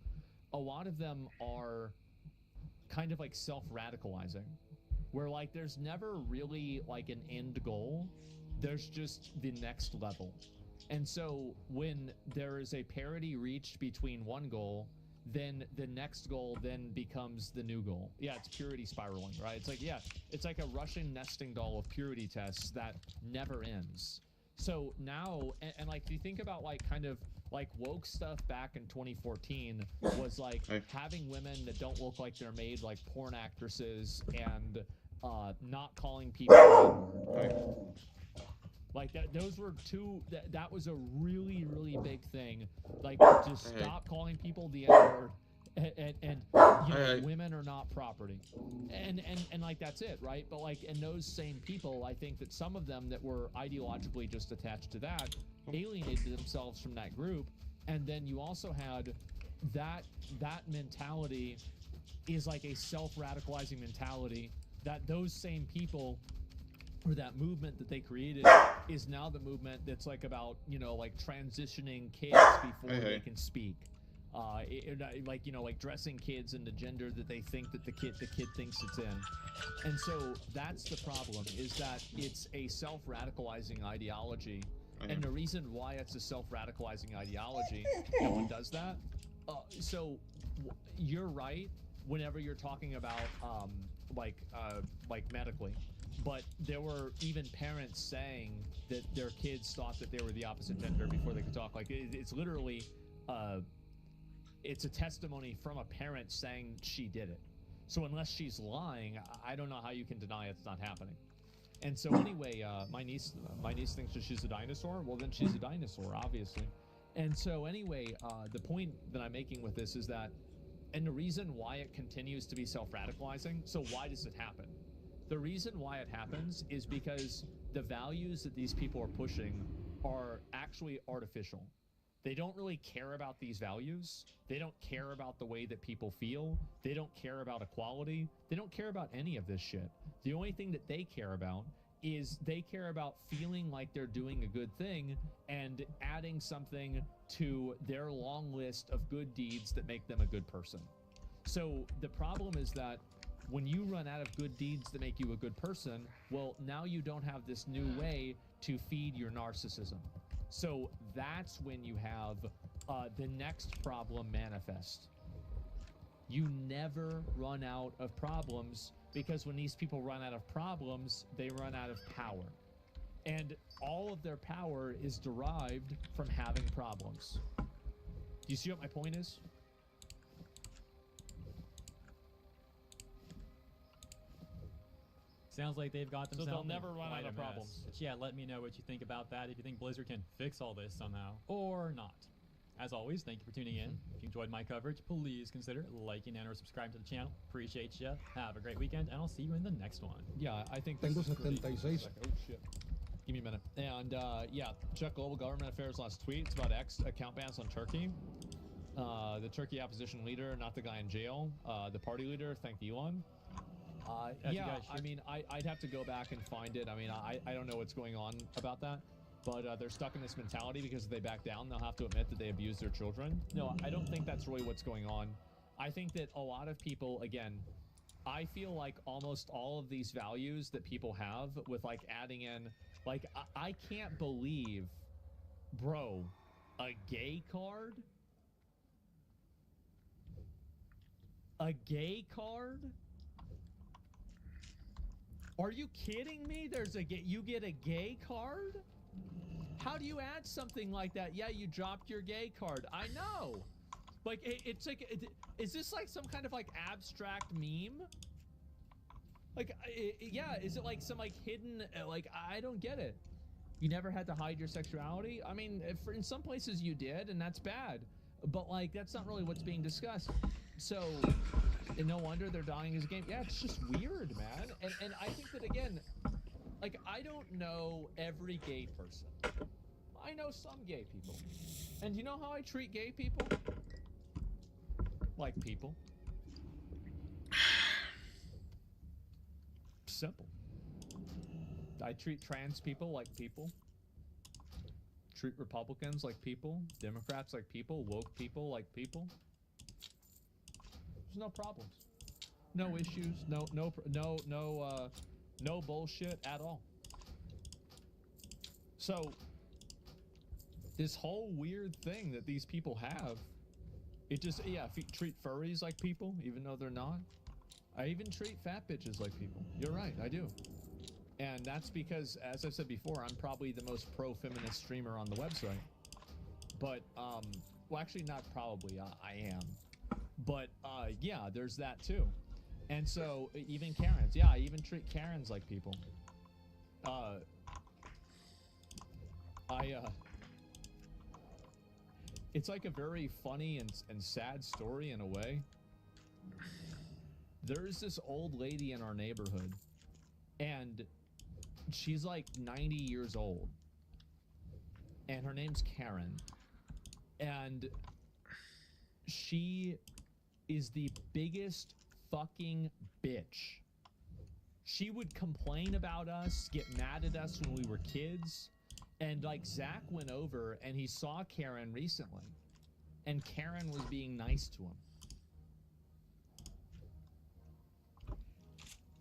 a lot of them are kind of like self-radicalizing, where like there's never really like an end goal, there's just the next level. And so when there is a parity reached between one goal, then the next goal then becomes the new goal. Yeah, it's purity spiraling, right? It's like, yeah, it's like a Russian nesting doll of purity tests that never ends. So now, and like, if you think about like kind of like woke stuff back in 2014 was like having women that don't look like they're made like porn actresses and not calling people like that. Those were two, that was a really, really big thing. Like, to stop calling people the N-word and you know, women are not property. And like, that's it, right? But like, and those same people, I think that some of them that were ideologically just attached to that alienated themselves from that group. And then you also had that mentality is like a self-radicalizing mentality that those same people, or that movement that they created, is now the movement that's like about, you know, like transitioning kids before they can speak. Like, you know, like dressing kids in the gender that they think that the kid thinks it's in. And so that's the problem, is that it's a self-radicalizing ideology. And the reason why it's a self-radicalizing ideology, no one does that. So you're right whenever you're talking about like medically. But there were even parents saying that their kids thought that they were the opposite gender before they could talk. Like, it's literally, it's a testimony from a parent saying she did it. So unless she's lying, I don't know how you can deny it's not happening. And so anyway, my niece thinks that she's a dinosaur. Well, then she's a dinosaur, obviously. And so anyway, the point that I'm making with this is that, and the reason why it continues to be self-radicalizing, so why does it happen? The reason why it happens is because the values that these people are pushing are actually artificial. They don't really care about these values. They don't care about the way that people feel. They don't care about equality. They don't care about any of this shit. The only thing that they care about is they care about feeling like they're doing a good thing and adding something to their long list of good deeds that make them a good person. So the problem is that when you run out of good deeds that make you a good person, well, now you don't have this new way to feed your narcissism. So that's when you have the next problem manifest. You never run out of problems, because when these people run out of problems, they run out of power. And all of their power is derived from having problems. Do you see what my point is? Sounds like they've got themselves. So they'll never run out of mess. problems. But yeah, let me know what you think about that. If you think Blizzard can fix all this somehow or not. As always, thank you for tuning in. If you enjoyed my coverage, please consider liking and or subscribing to the channel. Appreciate you. Have a great weekend, and I'll see you in the next one. Yeah, I think Tengo this is pretty- 76. Oh shit. Give me a minute. And yeah, check Global Government Affairs last tweet. It's about X account bans on Turkey. The Turkey opposition leader, not the guy in jail. The party leader thanked Elon. Yeah, I mean, I'd have to go back and find it. I mean, I don't know what's going on about that. But they're stuck in this mentality because if they back down, they'll have to admit that they abuse their children. No, I don't think that's really what's going on. I think that a lot of people, again, I feel like almost all of these values that people have with like adding in, like, I can't believe, bro, a gay card? A gay card? Are you kidding me? There's a gay, you get a gay card? How do you add something like that? Yeah, you dropped your gay card. I know. Like, it's like, is this like some kind of like abstract meme? Like, yeah, is it like some like hidden, like, I don't get it. You never had to hide your sexuality? I mean, in some places you did, and that's bad. But like, that's not really what's being discussed. So, and no wonder they're dying as a game. Yeah, it's just weird, man. And I think that, again, like, I don't know every gay person. I know some gay people. And you know how I treat gay people? Like people. Simple. I treat trans people like people. Treat Republicans like people. Democrats like people. Woke people like people. There's no problems. No issues. No bullshit at all. So this whole weird thing that these people have, it just, yeah, if you treat furries like people, even though they're not. I even treat fat bitches like people. You're right, I do. And that's because, as I've said before, I'm probably the most pro-feminist streamer on the website. But, well, actually not probably, I am. But, yeah, there's that too. And so, even Karens, yeah, I even treat Karens like people. It's like a very funny and sad story in a way. There's this old lady in our neighborhood, and she's like 90 years old, and her name's Karen, and she is the biggest fucking bitch. She would complain about us, get mad at us when we were kids. And like Zach went over and he saw Karen recently, and Karen was being nice to him.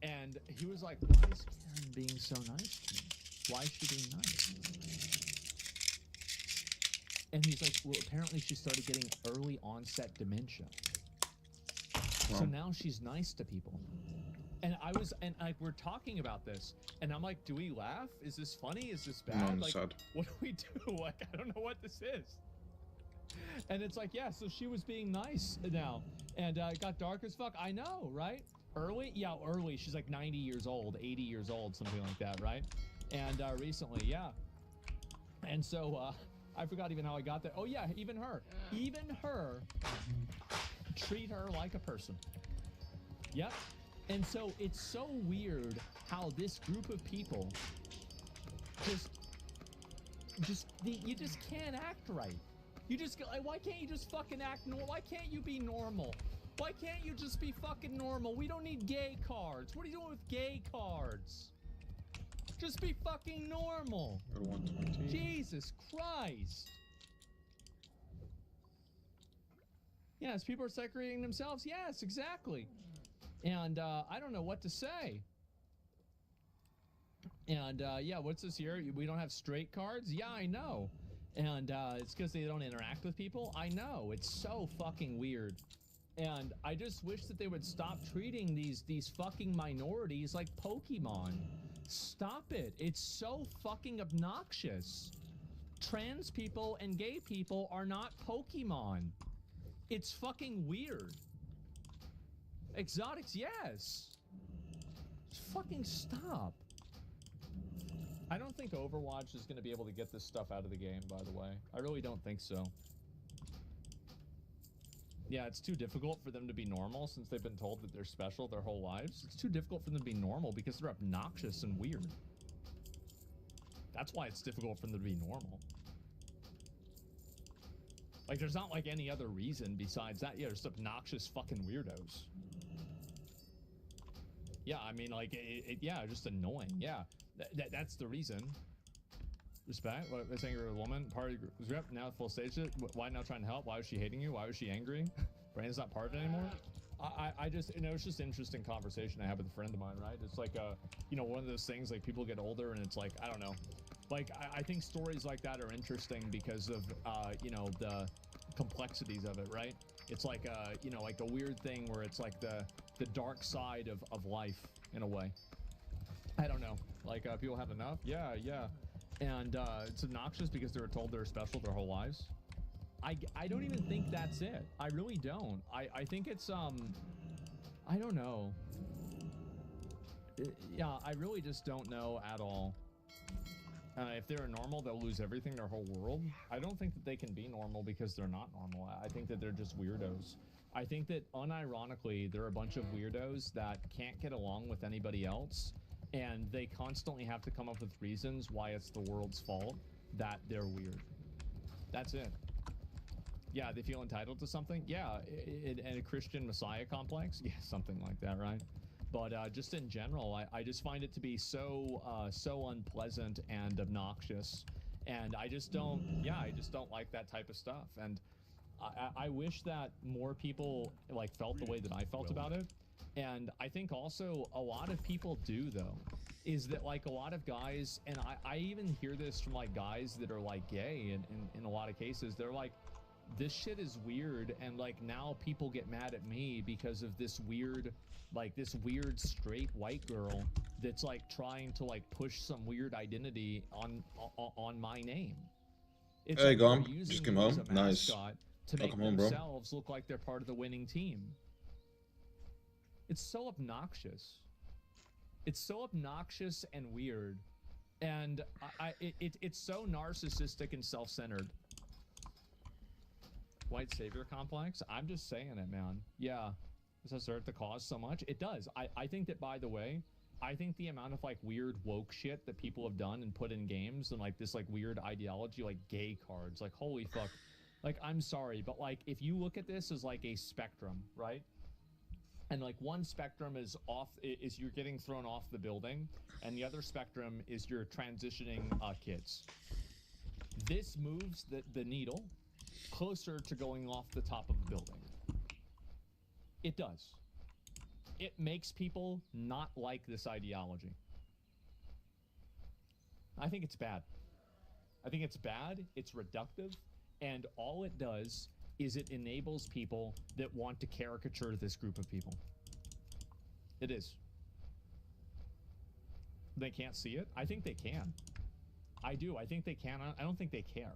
And he was like, why is Karen being so nice to me? Why is she being nice? And he's like, well, apparently she started getting early onset dementia. So now she's nice to people. And like, we're talking about this, and I'm like, do we laugh? Is this funny? Is this bad? No, I'm like, sad. what do we do? Like, I don't know what this is. And it's like, yeah, so she was being nice now. And it got dark as fuck. I know, right? Early? Yeah, early. She's like 90 years old, 80 years old, something like that, right? And recently, yeah. And so, I forgot even how I got there. Oh, yeah, even her. Even her. Treat her like a person. Yep. And so it's so weird how this group of people you just can't act right. You just like, why can't you just fucking act normal? Why can't you be normal? Why can't you just be fucking normal? We don't need gay cards. What are you doing with gay cards? Just be fucking normal. Go to 120. Jesus Christ. Yes, people are segregating themselves. Yes, exactly. And I don't know what to say. And yeah, what's this here? We don't have straight cards? Yeah, I know. And it's because they don't interact with people? I know. It's so fucking weird. And I just wish that they would stop treating these fucking minorities like Pokemon. Stop it. It's so fucking obnoxious. Trans people and gay people are not Pokemon. It's fucking weird. Exotics, yes. Just fucking stop. I don't think Overwatch is going to be able to get this stuff out of the game, by the way. I really don't think so. Yeah, it's too difficult for them to be normal since they've been told that they're special their whole lives. It's too difficult for them to be normal because they're obnoxious and weird. That's why it's difficult for them to be normal. Like, there's not like any other reason besides that. Yeah, there's obnoxious fucking weirdos. Yeah, I mean, like, yeah, just annoying. Yeah, that's the reason. Respect. What, saying you're a woman, party group, now full stage it. Why now trying to help? Why was she hating you? Why was she angry? Brandon's not part of it anymore. I just, you know, it's just an interesting conversation I have with a friend of mine, right? It's like, you know, one of those things, like, people get older and it's like, I don't know. Like, I think stories like that are interesting because of, you know, the complexities of it, right? It's like, you know, like a weird thing where it's like the dark side of life in a way. I don't know. Like, people have enough. Yeah, yeah. And it's obnoxious because they were told they're special their whole lives. I don't even think that's it. I really don't. I think it's, I don't know. Yeah, I really just don't know at all. If they're normal, they'll lose everything, their whole world. I don't think that they can be normal because they're not normal. I think that they're just weirdos. I think that unironically, they're a bunch of weirdos that can't get along with anybody else, and they constantly have to come up with reasons why it's the world's fault that they're weird. That's it. Yeah, they feel entitled to something. Yeah, and a Christian Messiah complex. Yeah, something like that, right? But just in general, I just find it to be so so unpleasant and obnoxious, and I just don't like that type of stuff. And I wish that more people like felt the way that I felt about it. And I think also a lot of people do, though, is that like a lot of guys, and I even hear this from like guys that are like gay, and in a lot of cases they're like, this shit is weird, and like now people get mad at me because of this weird straight white girl that's like trying to like push some weird identity on my name. It's Hey, like Gomp, they're using just came me as home. a Nice. mascot to make Welcome home, bro. themselves look like they're part of the winning team. It's so obnoxious. It's so obnoxious and weird, and it's so narcissistic and self-centered. White savior complex? I'm just saying it, man. Yeah. Does that hurt the cause so much? It does. I think that, by the way, I think the amount of like weird woke shit that people have done and put in games, and like this like weird ideology, like gay cards, like holy fuck. Like, I'm sorry, but like if you look at this as like a spectrum, right? And like one spectrum is you're getting thrown off the building, and the other spectrum is you're transitioning kids. This moves the needle closer to going off the top of the building. It does. It makes people not like this ideology. I think it's bad. I think it's bad, it's reductive, and all it does is it enables people that want to caricature this group of people. It is. They can't see it? I think they can. I do. I think they can. I don't think they care.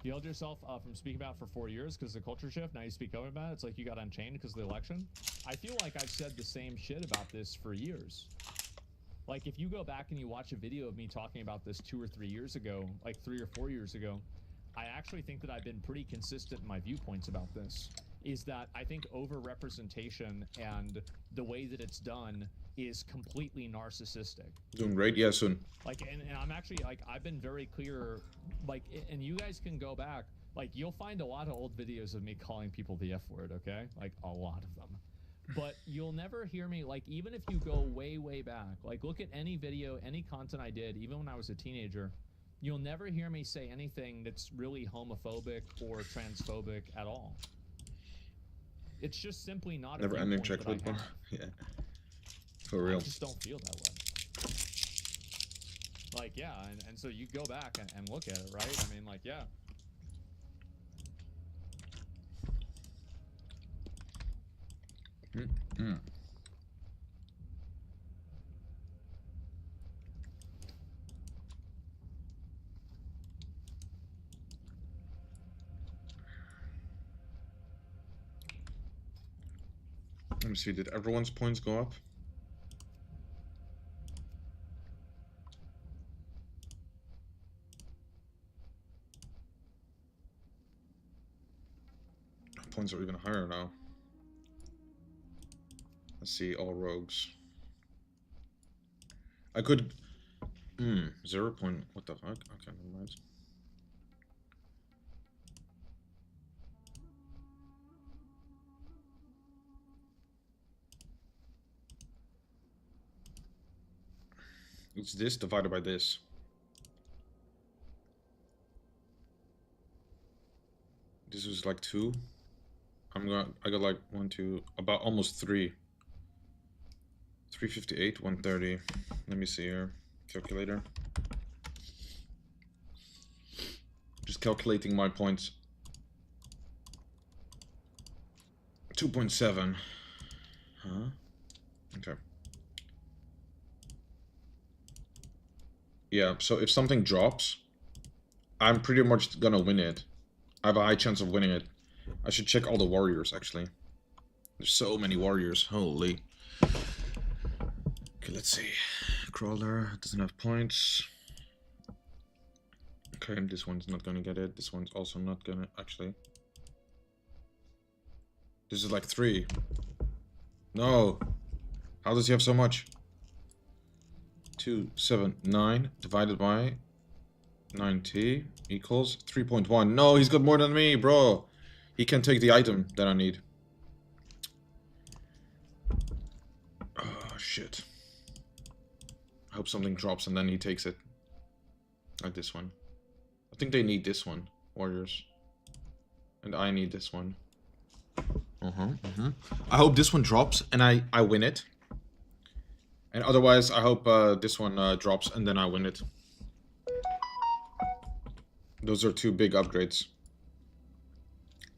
You held yourself from speaking about it for 4 years because of the culture shift. Now you speak up about it. It's like you got unchained because of the election. I feel like I've said the same shit about this for years. Like if you go back and you watch a video of me talking about this 2 or 3 years ago, like 3 or 4 years ago, I actually think that I've been pretty consistent in my viewpoints about this. Is that I think over-representation and the way that it's done is completely narcissistic. Doing great? Yeah, soon. Like, and I'm actually, like, I've been very clear, like, and you guys can go back, like, you'll find a lot of old videos of me calling people the F word, okay? Like, a lot of them. But you'll never hear me, like, even if you go way, way back, like, look at any video, any content I did, even when I was a teenager, you'll never hear me say anything that's really homophobic or transphobic at all. It's just simply not Never a ending viewpoint checkpoint that I bar. have. Yeah. For real. I just don't feel that way. Like, yeah, and so you go back and look at it, right? I mean, like, yeah. Let me see, did everyone's points go up? Points are even higher now. Let's see, all rogues. I could... 0 point... What the fuck? Okay, never mind. It's this divided by this. This was like 2. I got like 1, 2, about almost 3. 358, 130. Let me see here. Calculator. Just calculating my points. 2.7. Huh? Okay. Yeah, so if something drops, I'm pretty much gonna win it. I have a high chance of winning it. I should check all the warriors, actually. There's so many warriors. Holy. Okay, let's see. Crawler doesn't have points. Okay, this one's not gonna get it. This one's also not gonna... Actually. This is like 3. No. How does he have so much? 2, 7, 9 divided by 90 equals 3.1. No, he's got more than me, bro. He can take the item that I need. shit. I hope something drops and then he takes it. Like this one. I think they need this one, warriors. And I need this one. I hope this one drops and I win it. And otherwise, I hope this one drops and then I win it. Those are two big upgrades.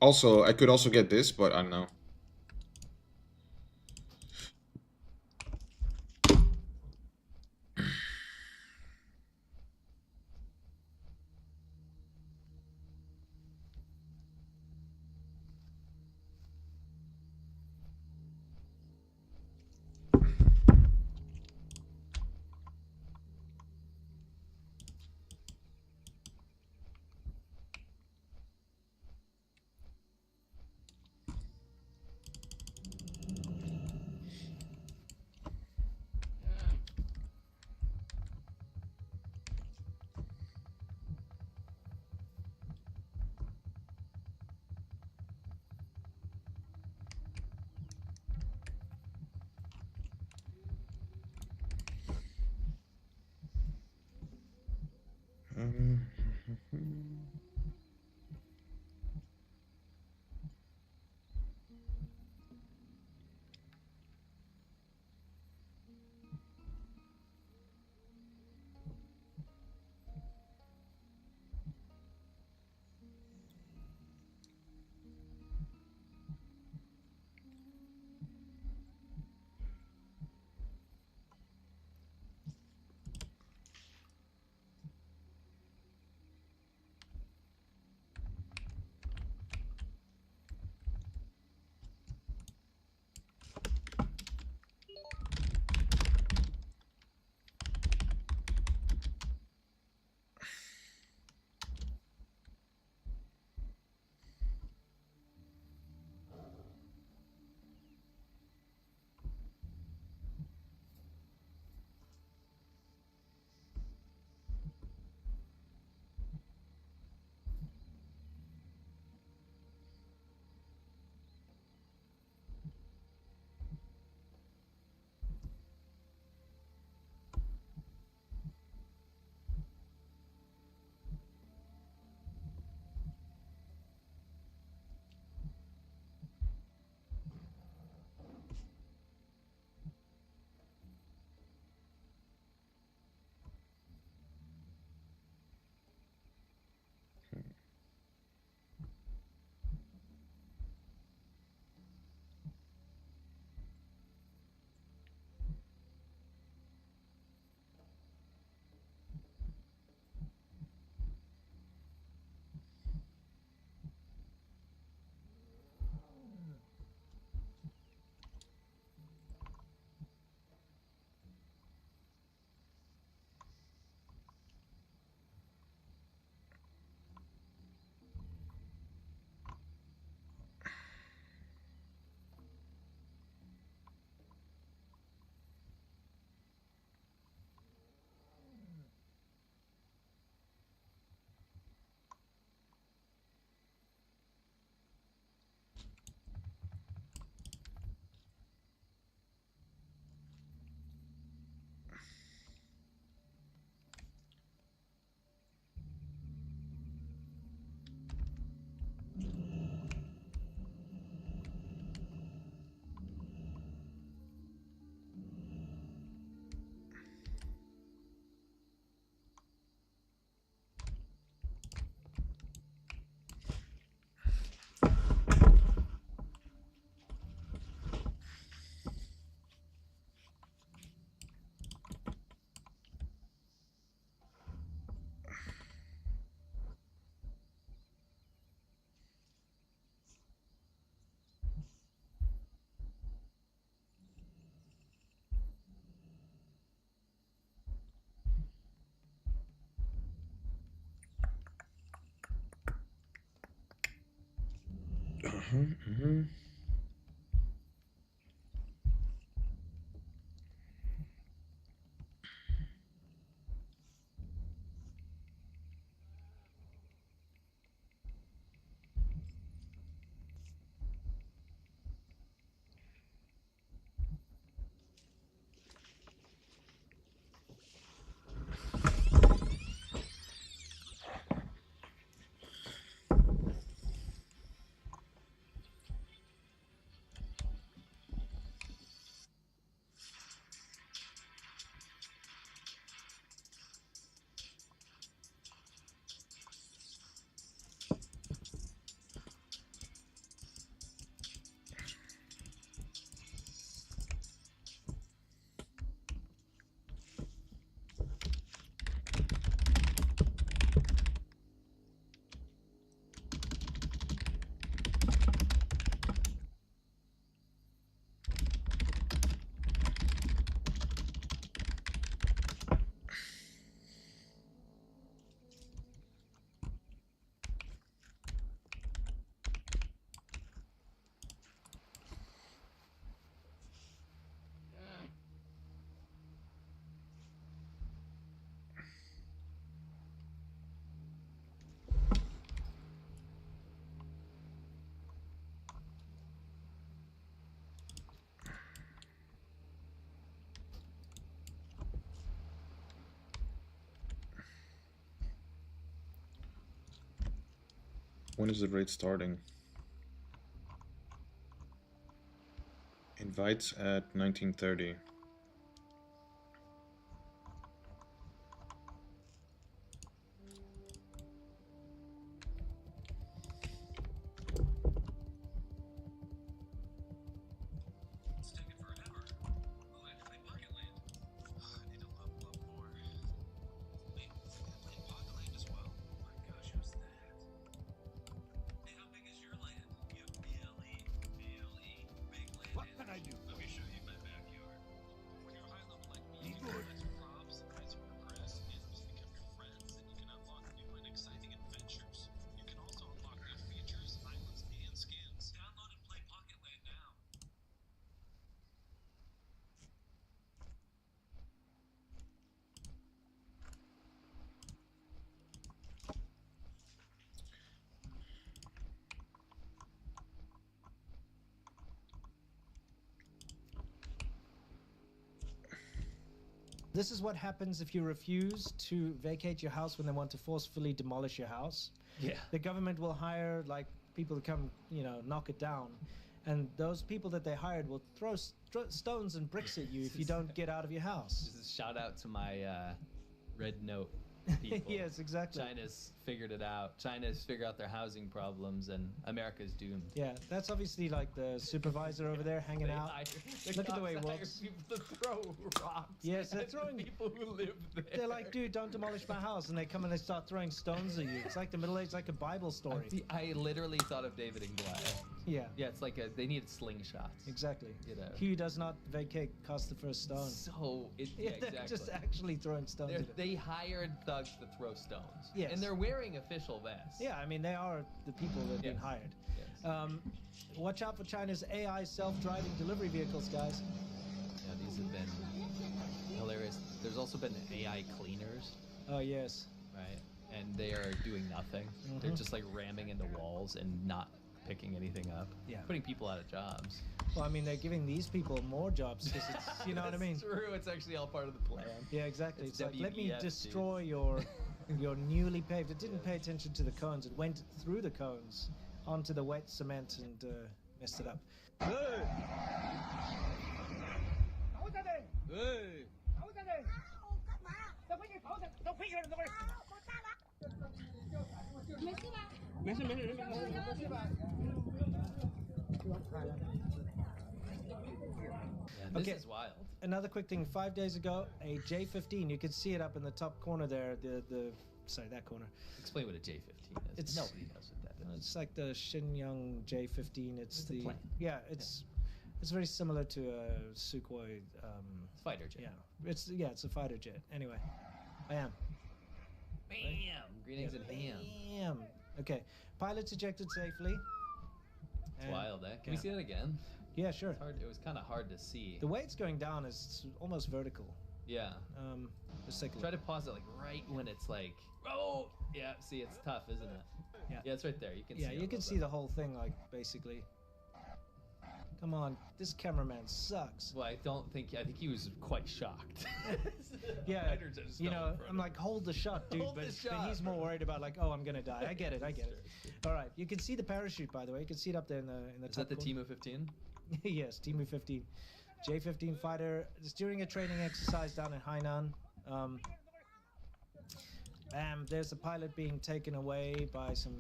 Also, I could also get this, but I don't know. When is the raid starting? Invites at 19:30. It's taking forever. Oh, I have to play Pocket Land. I need to level up more. Wait, I played Pocket Land as well. Oh my gosh, who's that? Hey, how big is your land? You have BLE. BLE. Big land. What can I do? Let me show you my backyard. When you're high level like me, you can rent crops, rent progress, animals become your friends, and you can unlock new and exciting adventures. You can also unlock new features, islands, and skins. Download and play Pocket Land now. This is what happens if you refuse to vacate your house when they want to forcefully demolish your house. Yeah. The government will hire like people to come, you know, knock it down, and those people that they hired will throw stones and bricks at you if you don't get out of your house. This is a shout out to my Red Note people. Yes, exactly. China's figured it out. China's figured out their housing problems, and America's doomed. Yeah, that's obviously like the supervisor over there hanging They out. hire- Look at the way he cops hire walks. people to throw rocks. Yes, they're at the throwing- people who live there. They're like, dude, don't demolish my house, and they come and they start throwing stones at you. It's like the Middle Age, like a Bible story. I literally thought of David and Goliath. Yeah, Yeah, it's like they needed slingshots. exactly. You know. He who does not vacate costs the first stone. So Yeah, they're exactly. just actually throwing stones at it. They hired thugs to throw stones. Yes. And they're wearing official vests. Yeah, I mean, they are the people that have been Yes. hired. Yes. Watch out for China's AI self-driving delivery vehicles, guys. Yeah, these have been hilarious. There's also been AI cleaners, Oh, yes. right? And they are doing nothing. They're just like ramming into walls and not picking anything up. Yeah. Putting people out of jobs. Well, I mean, they're giving these people more jobs because it's, you know what I mean? It's true. It's actually all part of the plan. Yeah, exactly. It's It's, like, let me WEF, dude. destroy your newly paved. It didn't pay attention to the cones. It went through the cones onto the wet cement and messed it up. Yeah, this Okay. is wild. Another quick thing. 5 days ago, a J15. You can see it up in the top corner there. Sorry, that corner. Explain what a J-15 is. It's- Nobody knows what that is. It's like the Shenyang J15. It's a the plane. yeah. It's very similar to a Sukhoi. Fighter jet. Yeah, it's a fighter jet. Anyway, I am. Bam! Greetings and ham. Bam. Okay, pilots ejected safely. It's And- wild, eh? Can we yeah. see that again? Yeah, sure. It's hard. It was kind of hard to see. The way it's going down is almost vertical. Yeah. Just take a Try look. to pause it like right when it's like, oh, yeah. See, it's tough, isn't it? Yeah. Yeah, it's right there. You can see. Yeah, it a you can little see bit. the whole thing, like basically. Come on, this cameraman sucks. Well, I think he was quite shocked. Yeah, Fighter jet just you fell in know, front I'm of like, hold the shot, dude. Hold the but shot, he's more bro. worried about like, oh, I'm gonna die. I get it. All right, you can see the parachute, by the way. You can see it up there in the Is top that the corner. Timu 15? Yes, Timu 15, J15 fighter. It's during a training exercise down in Hainan. There's a pilot being taken away by some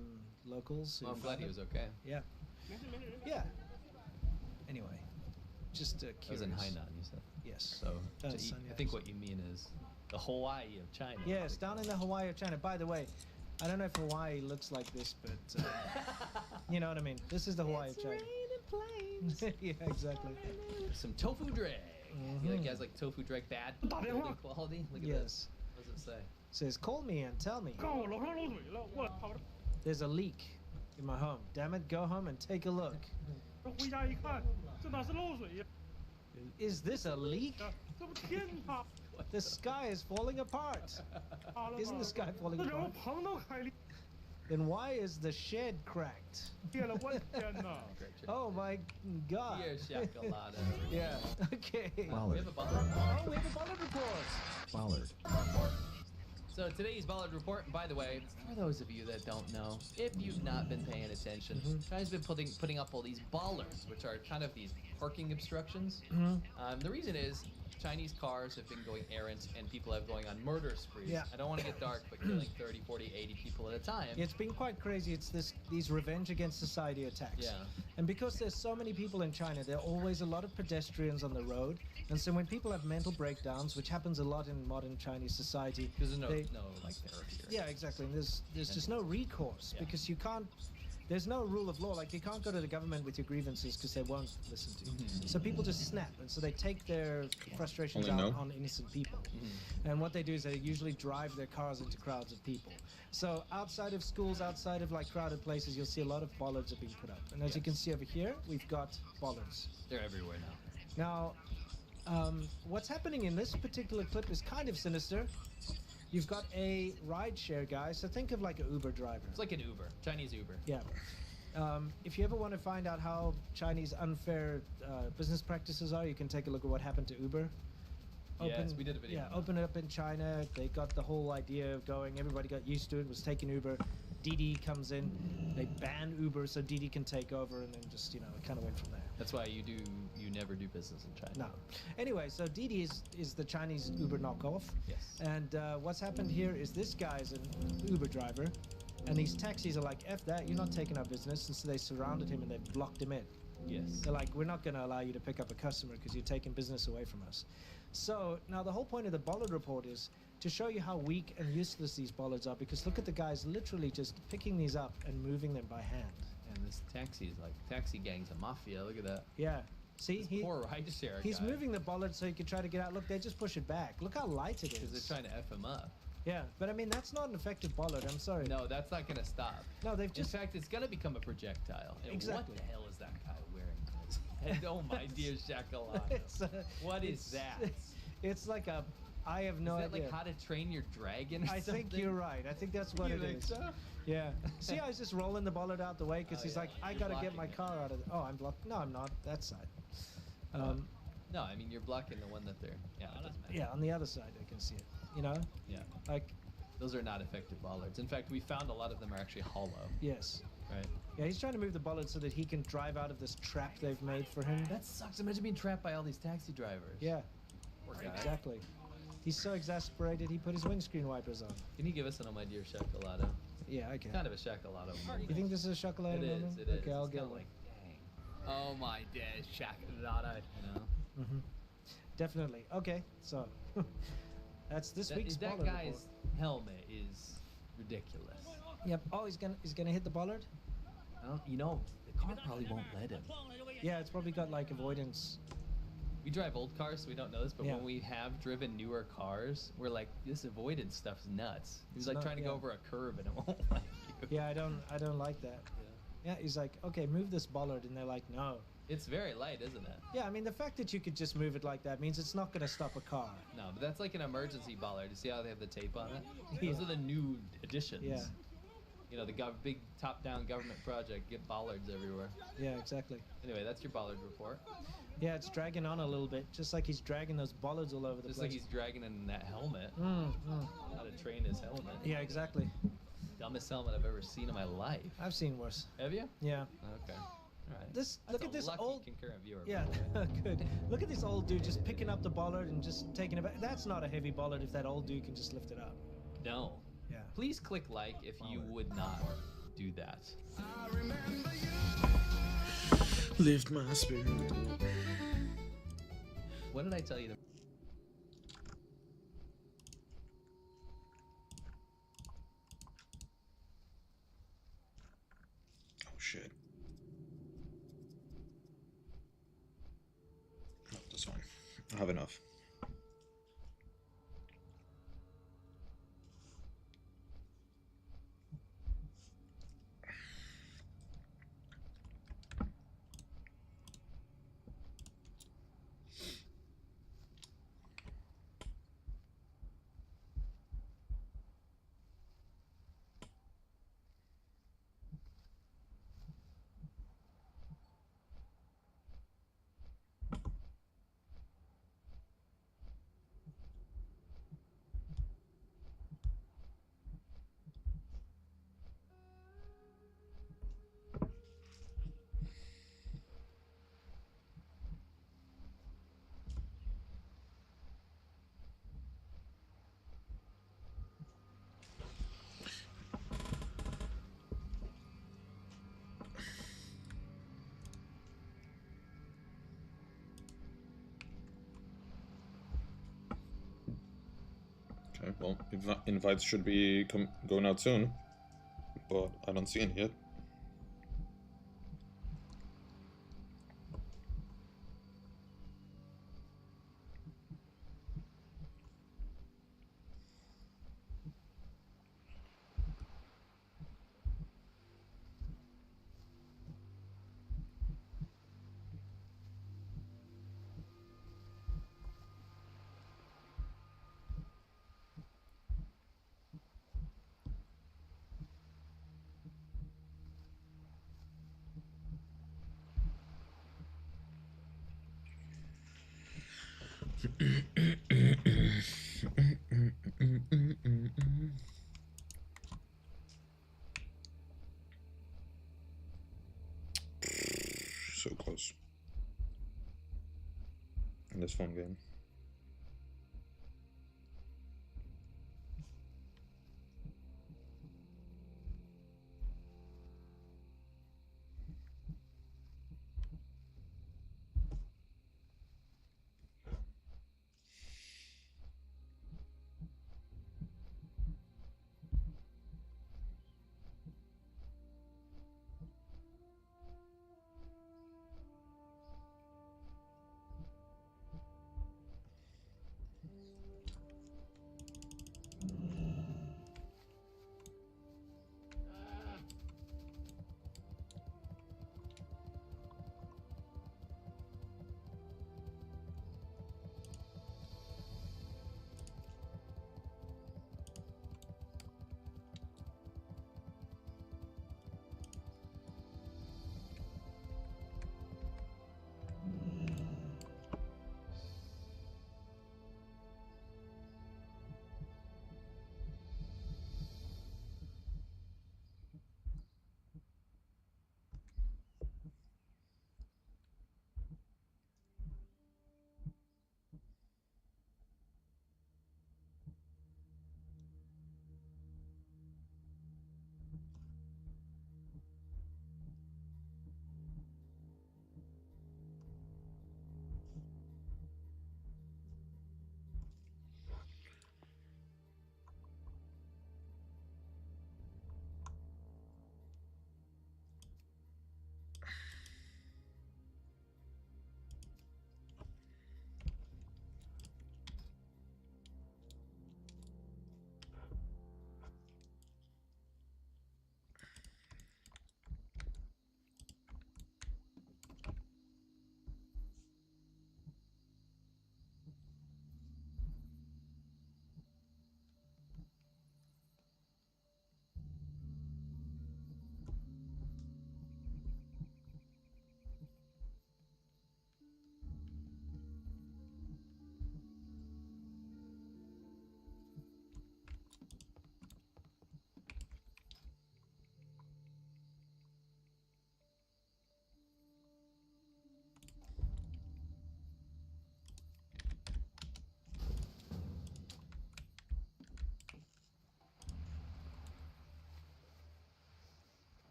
locals. who Well, I'm glad found he him. was okay. Yeah. Yeah. Anyway, just That was curious. in Hainan, you said. Yes. So, That's I Sun think Yat. what you mean is the Hawaii of China. Yes, down in the Hawaii of China. By the way, I don't know if Hawaii looks like this, but you know what I mean. This is the Hawaii of China. Yeah, exactly. Some tofu drag. You like guys like tofu drag bad? Building quality? Look at Yes. this. What does it say? Says, call me and tell me. 刚我楼上漏水了，我操！ There's a leak in my home. Damn it, go home and take a look. 这回家一看，这哪是漏水呀？ Is this a leak? 这不天塌 The sky is falling apart. 塌了 Isn't the 吗？ sky falling 这让我 apart? 棚都开裂 Then why is the shed cracked? 了，我的天哪！ Great trick. Oh my god. Dear Shakalada. Yeah, okay. We have a butler. Oh, we have a bullet report. So So today's Bollard Report, and by the way, for those of you that don't know, if you've not been paying attention, China's been putting up all these bollards, which are kind of these parking obstructions. The reason is Chinese cars have been going errant and people have going on murder sprees. Yeah. I don't want to get dark, but killing 30, 40, 80 people at a time. It's been quite crazy. It's these revenge against society attacks. Yeah. And because there's so many people in China, there are always a lot of pedestrians on the road. And so when people have mental breakdowns, which happens a lot in modern Chinese society, Because there's no, they- no like therapy. Or yeah, exactly. And there's just no recourse Yeah. because you can't. There's no rule of law. Like you can't go to the government with your grievances because they won't listen to you. So people just snap, and so they take their frustrations Only out no. on innocent people. And what they do is they usually drive their cars into crowds of people. So outside of schools, outside of like crowded places, you'll see a lot of bollards are being put up. And as you can see over here, we've got bollards. They're everywhere now. Now, what's happening in this particular clip is kind of sinister. You've got a rideshare guy, so think of like an Uber driver. It's like an Uber, Chinese Uber. Yeah. If you ever want to find out how Chinese unfair business practices are, you can take a look at what happened to Uber. Yes, we did a video Yeah, on that. open it up in China. They got the whole idea going. Everybody got used to it. Was taking Uber. Didi comes in. They ban Uber so Didi can take over, and then just it kind of went from there. That's why you never do business in China. No. Anyway, so Didi is the Chinese Uber knockoff. Yes. And what's happened here is this guy's an Uber driver, and these taxis are like, F that, you're not taking our business. And so they surrounded him and they blocked him in. Yes. They're like, we're not going to allow you to pick up a customer because you're taking business away from us. So now the whole point of the Bollard Report is to show you how weak and useless these bollards are, because look at the guys literally just picking these up and moving them by hand. And this taxi is like taxi gang's a mafia. Look at that. Yeah. See, Poor rideshare he's guy. moving the bollard so he can try to get out. Look, they just push it back. Look how light it Because is. they're trying to F him up. Yeah, but I mean, that's not an effective bollard. I'm sorry. No, that's not going to stop. No, they've In just... fact, it's going to become a projectile. And Exactly. What the hell is that guy wearing on his head? Oh, my dear Shakalaka. It's, What is it's- that? It's like a... I have no is that idea. like How to Train Your Dragon or I something? think you're right. I think that's what You it think is. so? Yeah. See, I was just rolling the bollard out the way because Oh, he's yeah. like, I You're gotta get my blocking it. car out of. Oh, I'm blocked. No, I'm not. That side. No, I mean, you're blocking the one that they're... Yeah, it doesn't matter. Yeah, on the other side, I can see it. Yeah. Like, Those are not effective bollards. In fact, we found a lot of them are actually hollow. yes. Right. Yeah, he's trying to move the bollard so that he can drive out of this trap they've made for him. That sucks. Imagine being trapped by all these taxi drivers. Yeah, Poor guy. exactly. He's so exasperated, he put his windscreen wipers on. Can you give us an Oh My Dear Shakalado? Yeah, okay. Kind of a Shakalado moment. You think this is a chocolate It is, moment? it is. Okay, I'll It's get kinda one. like, dang. Oh my dear Shakalado. You know? Mm-hmm. Definitely. Okay, so that's this week's that bollard guy's report. helmet is ridiculous. Yep. Oh, he's gonna hit the bollard. You know, the car probably won't let him. Yeah, it's probably got like avoidance. We drive old cars, so we don't know this, but Yeah. when we have driven newer cars, we're like, this avoidance stuff's nuts. He's It's like not- trying to go yeah. over a curb and it won't let you. Yeah, I don't like that. Yeah, he's like, okay, move this bollard, and they're like, no. It's very light, isn't it? Yeah, I mean, the fact that you could just move it like that means it's not gonna stop a car. No, but that's like an emergency bollard. You see how they have the tape on it? Yeah. Those are the new additions. Yeah. You know, the big top-down government project, get bollards everywhere. Yeah, exactly. Anyway, that's your bollard report. Yeah, it's dragging on a little bit, just like he's dragging those bollards all over the Just like place. he's dragging in that helmet. Mm. How to train his helmet. Yeah, exactly. Dumbest helmet I've ever seen in my life. I've seen worse. Have you? Yeah. Okay. All right. This That's look a at this lucky old. concurrent viewer. Yeah, good. Look at this old dude just picking up the bollard and just taking it back. That's not a heavy bollard if that old dude can just lift it up. No. Yeah. Please click like if you would not do that. Lift my spirit. What did I tell you to... Oh shit. No, that's fine. I have enough. So invites should be going out soon, but I don't see any yet. So close in this phone game.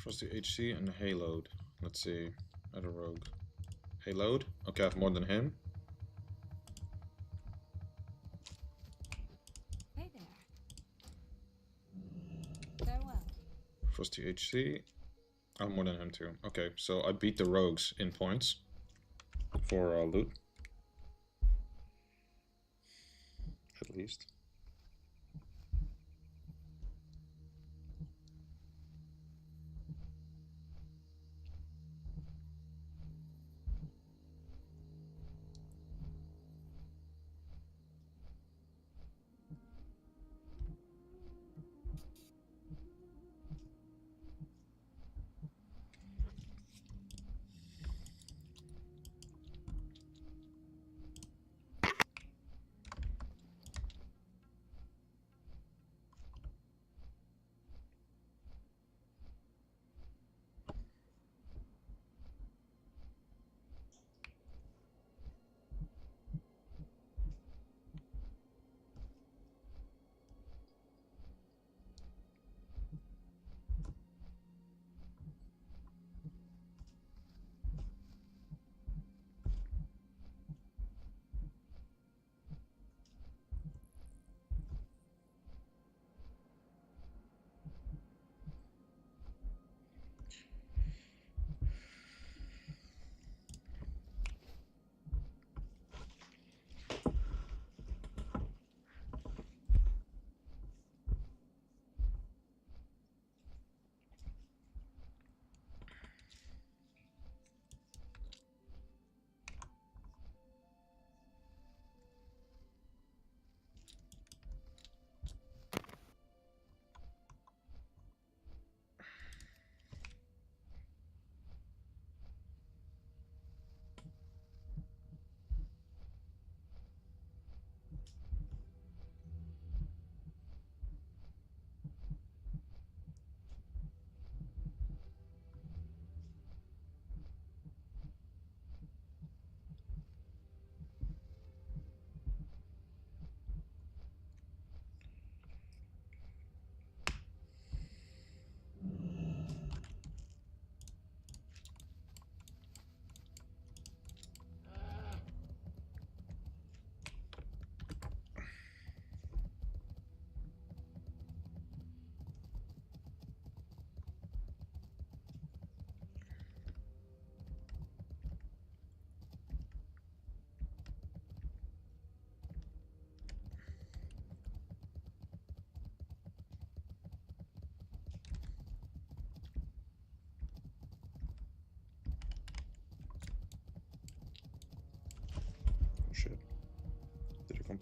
Trust the HC and Hayload. Let's see. Add a rogue. Hayload? Okay, I have more than him. Hey there. Farewell. Trust the HC. I have more than him too. Okay, so I beat the rogues in points for loot. At least.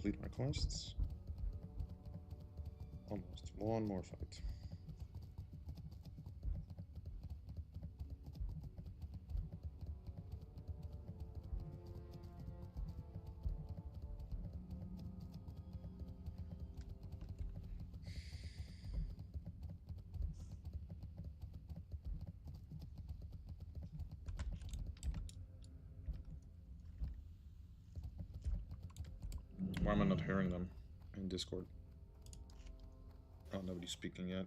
complete my quests. Almost. One more fight. Why am I not hearing them in Discord? Oh, nobody's speaking yet.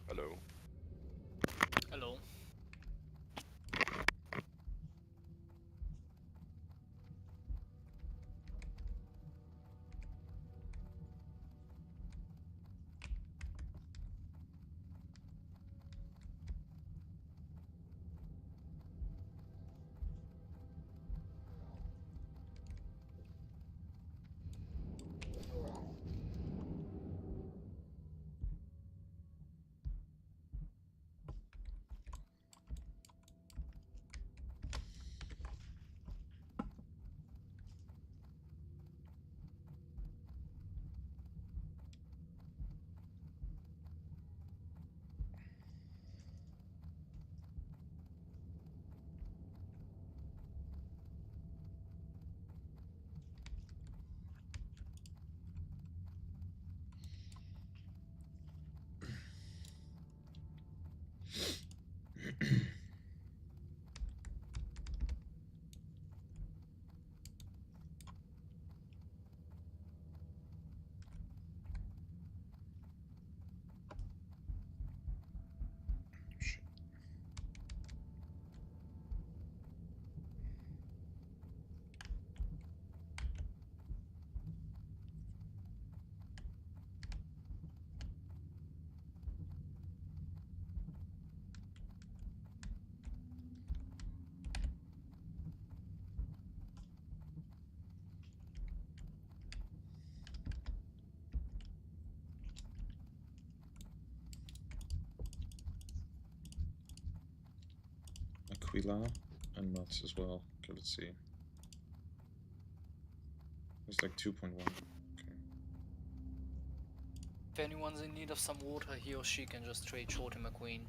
Hello. Hello. Aquila and Mats as well. Okay, let's see. It's like 2.1. Okay. If anyone's in need of some water, he or she can just trade Shorty McQueen.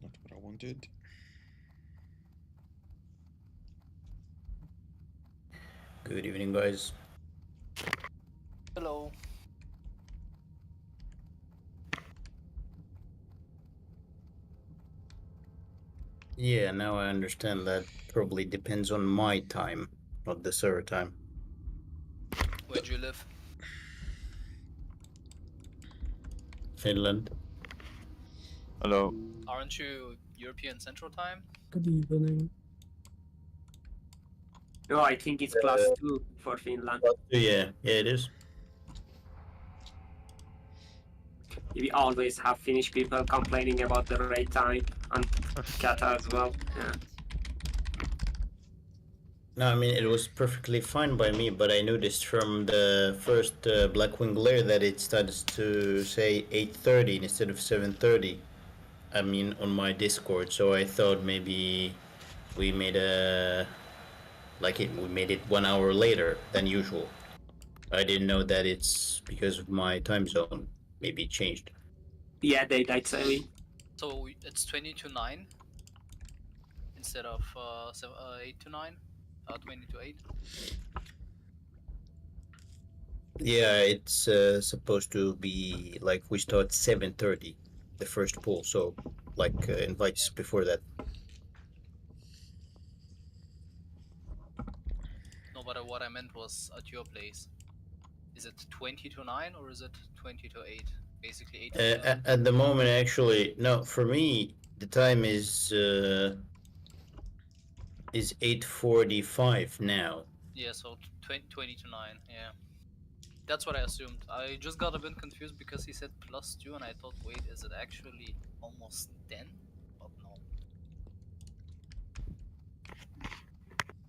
Not what I wanted. Good evening, guys. Hello. Yeah, now I understand that probably depends on my time, not the server time. Where do you live? Finland. Hello. Aren't you European Central Time? Good evening. No, I think it's +2 for Finland. Yeah, it is. We always have Finnish people complaining about the raid time. and Kata as well. Yeah. No, I mean, it was perfectly fine by me, but I noticed from the first Blackwing Lair that it started to say 8:30 instead of 7:30. I mean, on my Discord, so I thought maybe we made we made it 1 hour later than usual. I didn't know that it's because of my time zone. Maybe it changed. Yeah, daylight saving. So it's 20 to 9 instead of 8 to 9, 20 to 8. Yeah, it's supposed to be like we start 7:30, the first pool. So, like invites before that. No, but what I meant was at your place. Is it 20 to 9 or is it 20 to 8? Basically 8 to 9. At the moment, actually, no. For me, the time is 8:45 now. Yeah, so 20 to 9, yeah. That's what I assumed. I just got a bit confused because he said +2 and I thought, wait, is it actually almost 10? But no.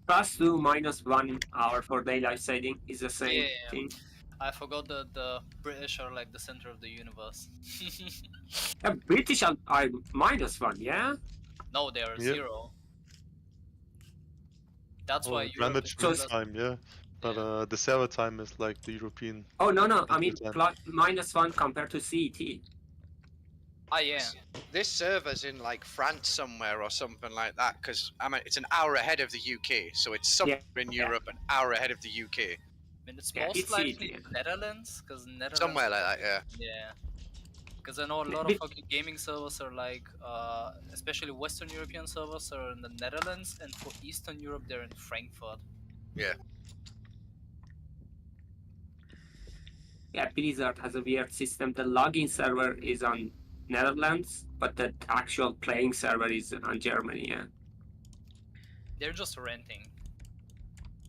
+2 -1 hour for daylight saving is the same Yeah. thing. I forgot that the British are like the center of the universe. British are -1, yeah? No, they are Yeah. 0. That's why Europe Greenwich is Mean plus- Time, yeah. But the server time is like the European. Oh no, I mean Central plus -1 compared to CET. Ah, yeah. This server's in like France somewhere or something like that, because I mean it's an hour ahead of the UK, so it's somewhere in Europe an hour ahead of the UK. I mean, it's Yeah, most it's likely easy. Netherlands, because Netherlands. Somewhere like that, yeah. Yeah. Because I know a lot of fucking gaming servers are like, especially Western European servers are in the Netherlands, and for Eastern Europe they're in Frankfurt. Yeah. Yeah, Blizzard has a weird system. The login server is on Netherlands, but the actual playing server is on Germany, yeah. They're just renting.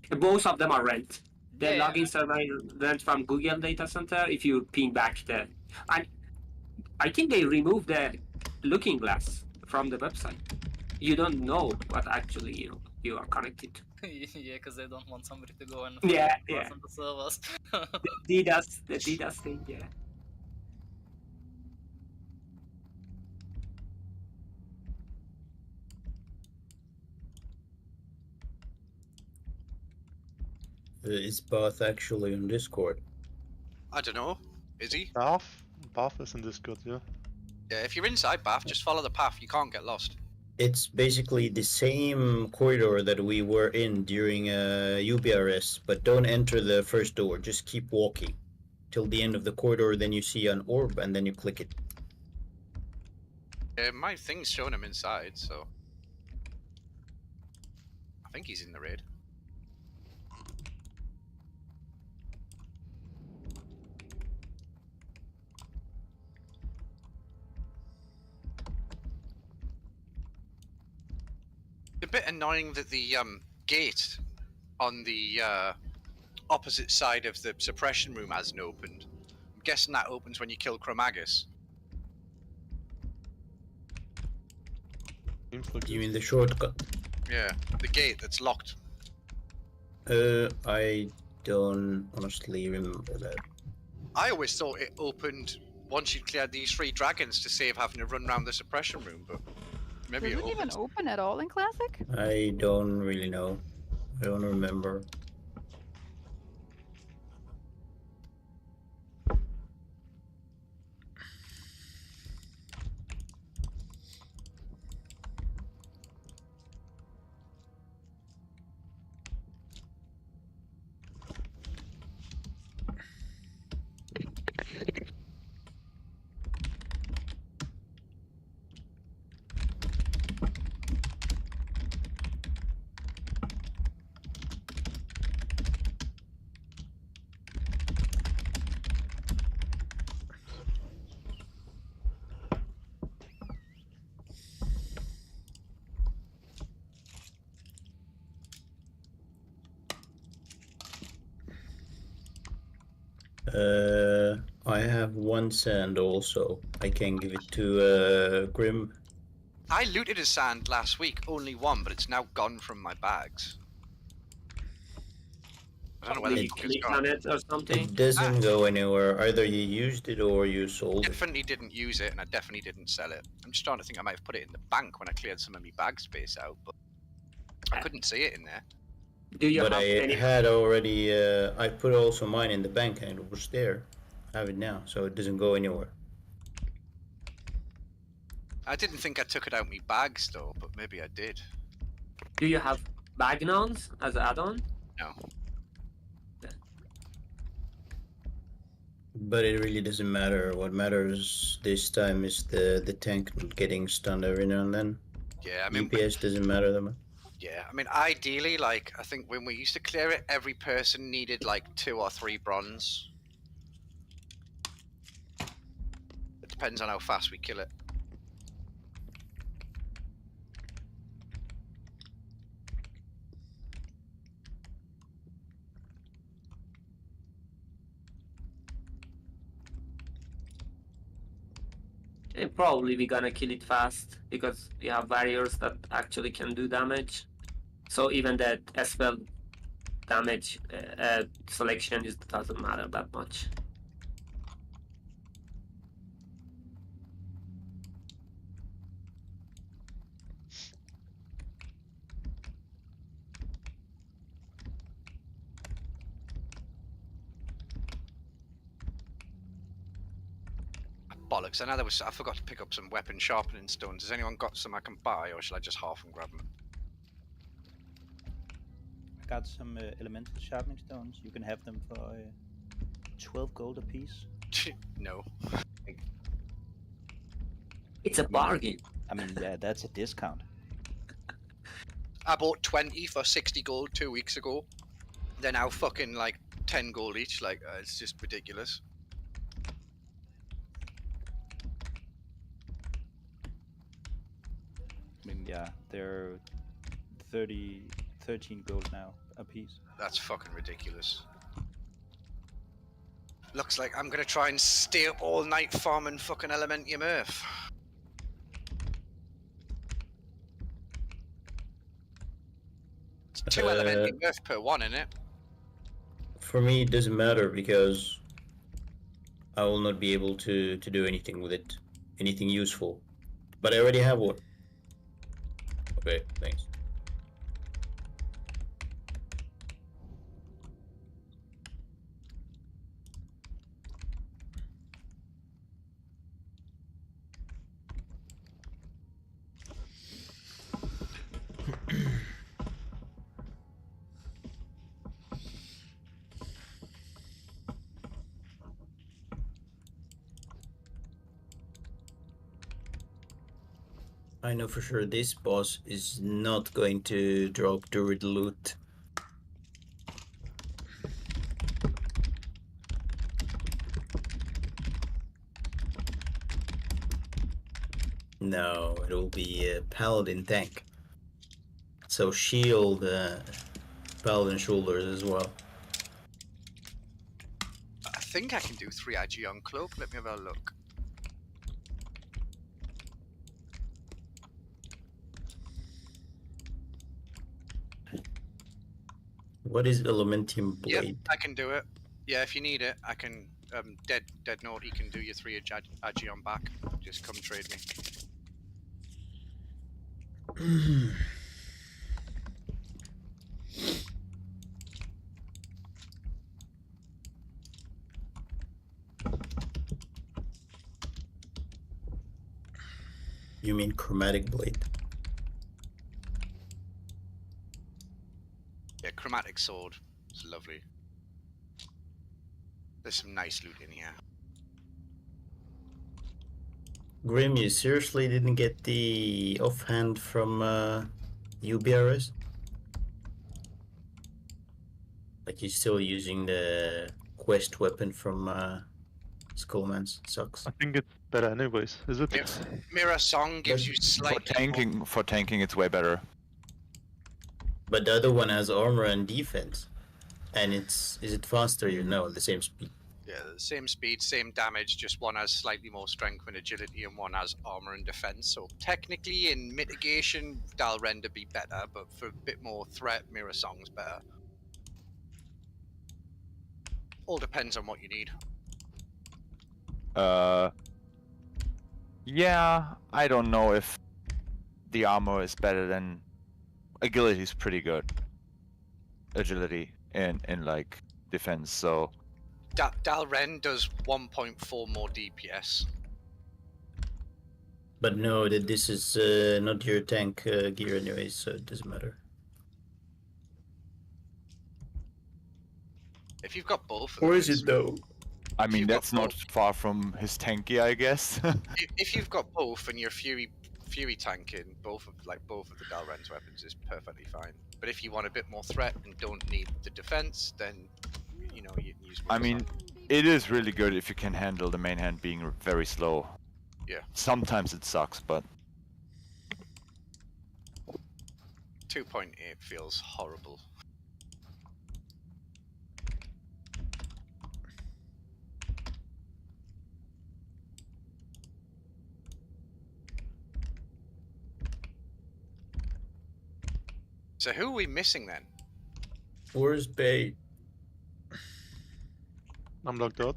Both of them are rent. The Yeah, login server is rent from Google data center. If you ping back and I think they removed the looking glass from the website. You don't know what actually you are connected to. Yeah, because they don't want somebody to go and Yeah, fucking yeah. on the servers. The DDoS thing, yeah. Is Bath actually on Discord? I don't know. Is he? Bath? Bath is in Discord, yeah. Yeah, if you're inside Bath, just follow the path. You can't get lost. It's basically the same corridor that we were in during UBRS, but don't enter the first door. Just keep walking till the end of the corridor. Then you see an orb, and then you click it. My thing's showing him inside, so I think he's in the raid. A bit annoying that the gate on the opposite side of the suppression room hasn't opened. I'm guessing that opens when you kill Chromagus. You mean the shortcut? Yeah, the gate that's locked. I don't honestly remember that. I always thought it opened once you cleared these 3 dragons to save having to run around the suppression room, but maybe Does it it even opens. open at all in Classic? I don't really know. I don't remember. I have 1 sand also. I can give it to Grim. I looted a sand last week, only one, but it's now gone from my bags. I don't know whether Maybe it's clicked gone. on it or something. It doesn't go anywhere. Either you used it or you sold it. Definitely didn't use it, and I definitely didn't sell it. I'm just trying to think I might have put it in the bank when I cleared some of my bag space out, but I couldn't see it in there. Do you But have I any? had already. I put also mine in the bank and it was there. I have it now, so it doesn't go anywhere. I didn't think I took it out my bags though, but maybe I did. Do you have Bagnons as an add-on? No. But it really doesn't matter. What matters this time is the tank not getting stunned every now and then. Yeah, I mean, DPS doesn't matter that much. yeah, I mean, ideally, like, I think when we used to clear it, every person needed like 2 or 3 bronze. It depends on how fast we kill it. Probably we're gonna kill it fast because we have warriors that actually can do damage. So even that spell damage selection doesn't matter that much. Bollocks! I know there was. I forgot to pick up some weapon sharpening stones. Has anyone got some I can buy, or should I just half and grab them? I got some elemental sharpening stones. You can have them for 12 gold apiece. No. It's a bargain. I mean, yeah, that's a discount. I bought 20 for 60 gold 2 weeks ago. They're now fucking like 10 gold each. Like it's just ridiculous. I mean, yeah, they're 13 gold now a piece. That's fucking ridiculous. Looks like I'm gonna try and stay up all night farming fucking Elementium Earth. It's 2 Elementium Earth per one, innit? For me, it doesn't matter because I will not be able to do anything with it, anything useful. But I already have one. Okay, thanks. I know for sure this boss is not going to drop Druid loot. No, it will be a paladin tank. So shield, paladin shoulders as well. I think I can do 3 Aegeon Cloak. Let me have a look. What is Elementium Yep, Blade? I can do it. Yeah, if you need it, I can. Dead Note, he can do your 3 Aegeon back. Just come trade me. You mean Chromatic Blade? Yeah, Chromatic Sword. It's lovely. There's some nice loot in here. Grim, you seriously didn't get the offhand from UBRS? Like you're still using the quest weapon from Skullman's? Sucks. I think it's better anyways, is it? Mirror Song gives you For slightly tanking, it's way better. But the other one has armor and defense. And is it faster? You know, the same speed. Yeah, same speed, same damage, just one has slightly more strength and agility and one has armor and defense. So technically in mitigation, Dalrend would be better, but for a bit more threat, Mirror Song's better. All depends on what you need. Yeah, I don't know if the armor is better than agility is pretty good. Agility in like defense, so Dalren does 1.4 more DPS. But no, that this is not your tank gear anyway, so it doesn't matter. If you've got both, Or is it though? I mean that's not far from his tanky, I guess. if you've got both and you're Fury tanking, both of the Dalren's weapons is perfectly fine. But if you want a bit more threat and don't need the defense, then you know you use. I mean, it is really good if you can handle the main hand being very slow. Yeah. Sometimes it sucks, but 2.8 feels horrible. So who are we missing then? Where's Bay? I'm locked out.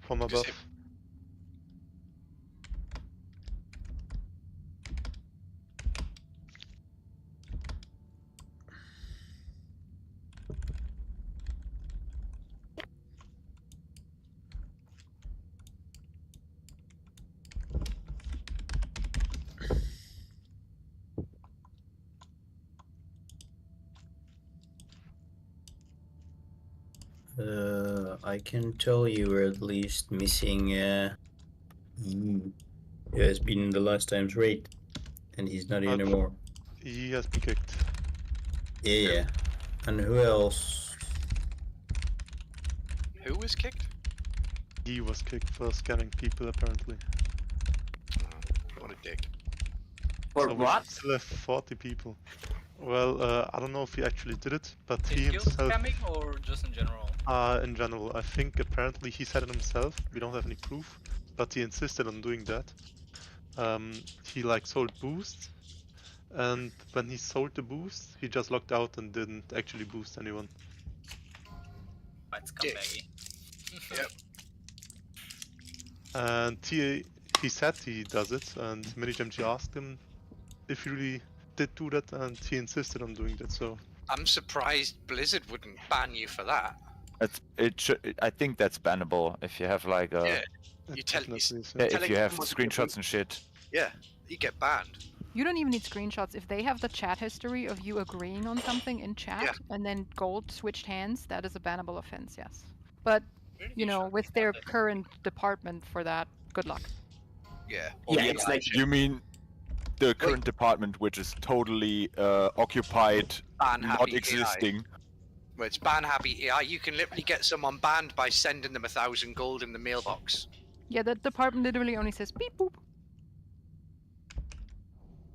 From above. I can tell you we're at least missing who has been in the last time's raid, and he's not here anymore. He has been kicked. Yeah. And who else? Who was kicked? He was kicked for scanning people, apparently. What a dick. For So what? we still have 40 people. Well, I don't know if he actually did it, but he In guild himself... scamming or just in general? In general, I think apparently he said it himself. We don't have any proof, but he insisted on doing that. He like sold boost, and when he sold the boost, he just logged out and didn't actually boost anyone. That's scumbaggy. Yep. And he said he does it, and MiniGMG asked him if he really did do that, and he insisted on doing that. So I'm surprised Blizzard wouldn't ban you for that. I think that's bannable if you have like a. Yeah. You tell if you have screenshots and shit. Yeah, you get banned. You don't even need screenshots. If they have the chat history of you agreeing on something in chat and then gold switched hands, that is a bannable offense, yes. But, you know, with their current department for that, good luck. Yeah. It's like You mean the current department, which is totally occupied, Ban not happy existing. Where it's ban happy AI, you can literally get someone banned by sending them 1,000 gold in the mailbox. Yeah, that department literally only says beep boop.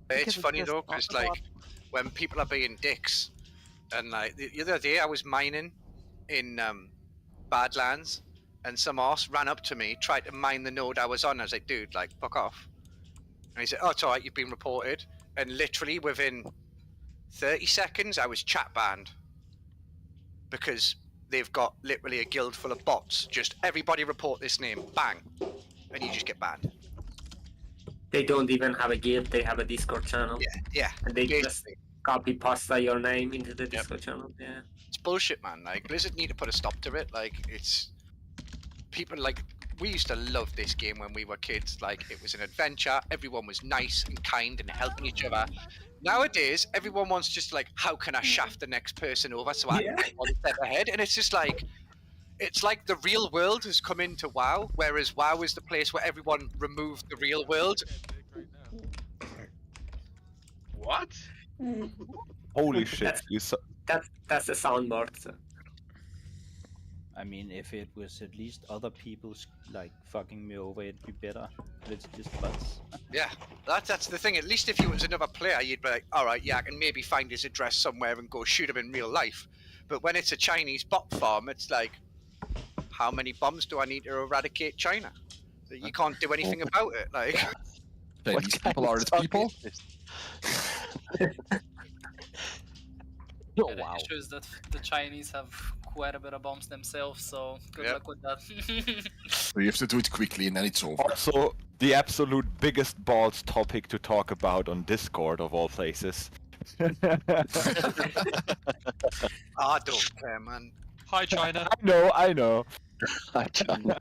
It's Because funny just though, because like when people are being dicks, and like the other day I was mining in Badlands, and some arse ran up to me, tried to mine the node I was on. I was like, dude, like, fuck off. And he said, oh, it's alright, you've been reported. And literally within 30 seconds, I was chat banned. Because they've got literally a guild full of bots. Just everybody report this name, bang, and you just get banned. they don't even have a guild, they have a Discord channel. Yeah. And they just copy pasta your name into the Discord channel. Yeah. It's bullshit, man. Like, Blizzard need to put a stop to it. Like, it's... People, like... We used to love this game when we were kids. Like, it was an adventure. Everyone was nice and kind and helping each other. Nowadays, everyone wants just, like, how can I shaft the next person over so I can get one step ahead? And it's just like... It's like the real world has come into WoW, whereas WoW is the place where everyone removed the real world. What? Holy shit! That's the soundboard. So. I mean, if it was at least other people's like fucking me over, it'd be better. But it's just bots. Yeah, that's the thing. At least if he was another player, you'd be like, all right, yeah, I can maybe find his address somewhere and go shoot him in real life. But when it's a Chinese bot farm, it's like, how many bombs do I need to eradicate China? You can't do anything about it. Like, Chinese people are the people. Oh, wow. The issue is that the Chinese have quite a bit of bombs themselves, so good luck with that. So you have to do it quickly and then it's over. Also, the absolute biggest balls topic to talk about on Discord of all places. I don't care, man. Hi, China. I know. Hi, China.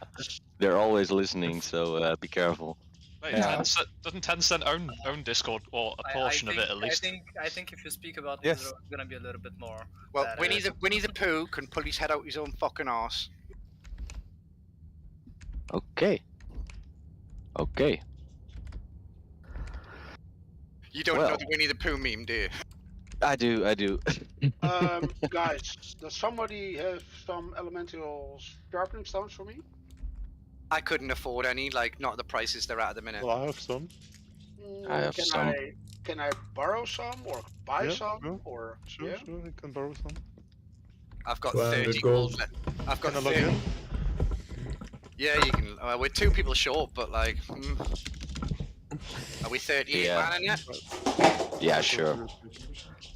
They're always listening, so be careful. Wait, Yeah. doesn't Tencent own Discord, or a portion of it at least? I think if you speak about Yes. this, it's gonna be a little bit more. Well, better. Winnie the Pooh can pull his head out his own fucking arse. Okay. Okay. You don't Well. know the Winnie the Pooh meme, do you? I do. Guys, does somebody have some elemental sharpening stones for me? I couldn't afford any, like, not at the prices they're at the minute. Well, I have some. I have can some. Can I borrow some or buy Yeah, some yeah. or Sure, yeah? sure, you can borrow some. I've got 200 30 gold. gold left. I've got Can I log 30. in? Yeah, you can. We're 2 people short, but like, are we 38 Yeah. man in yet? Yeah, sure.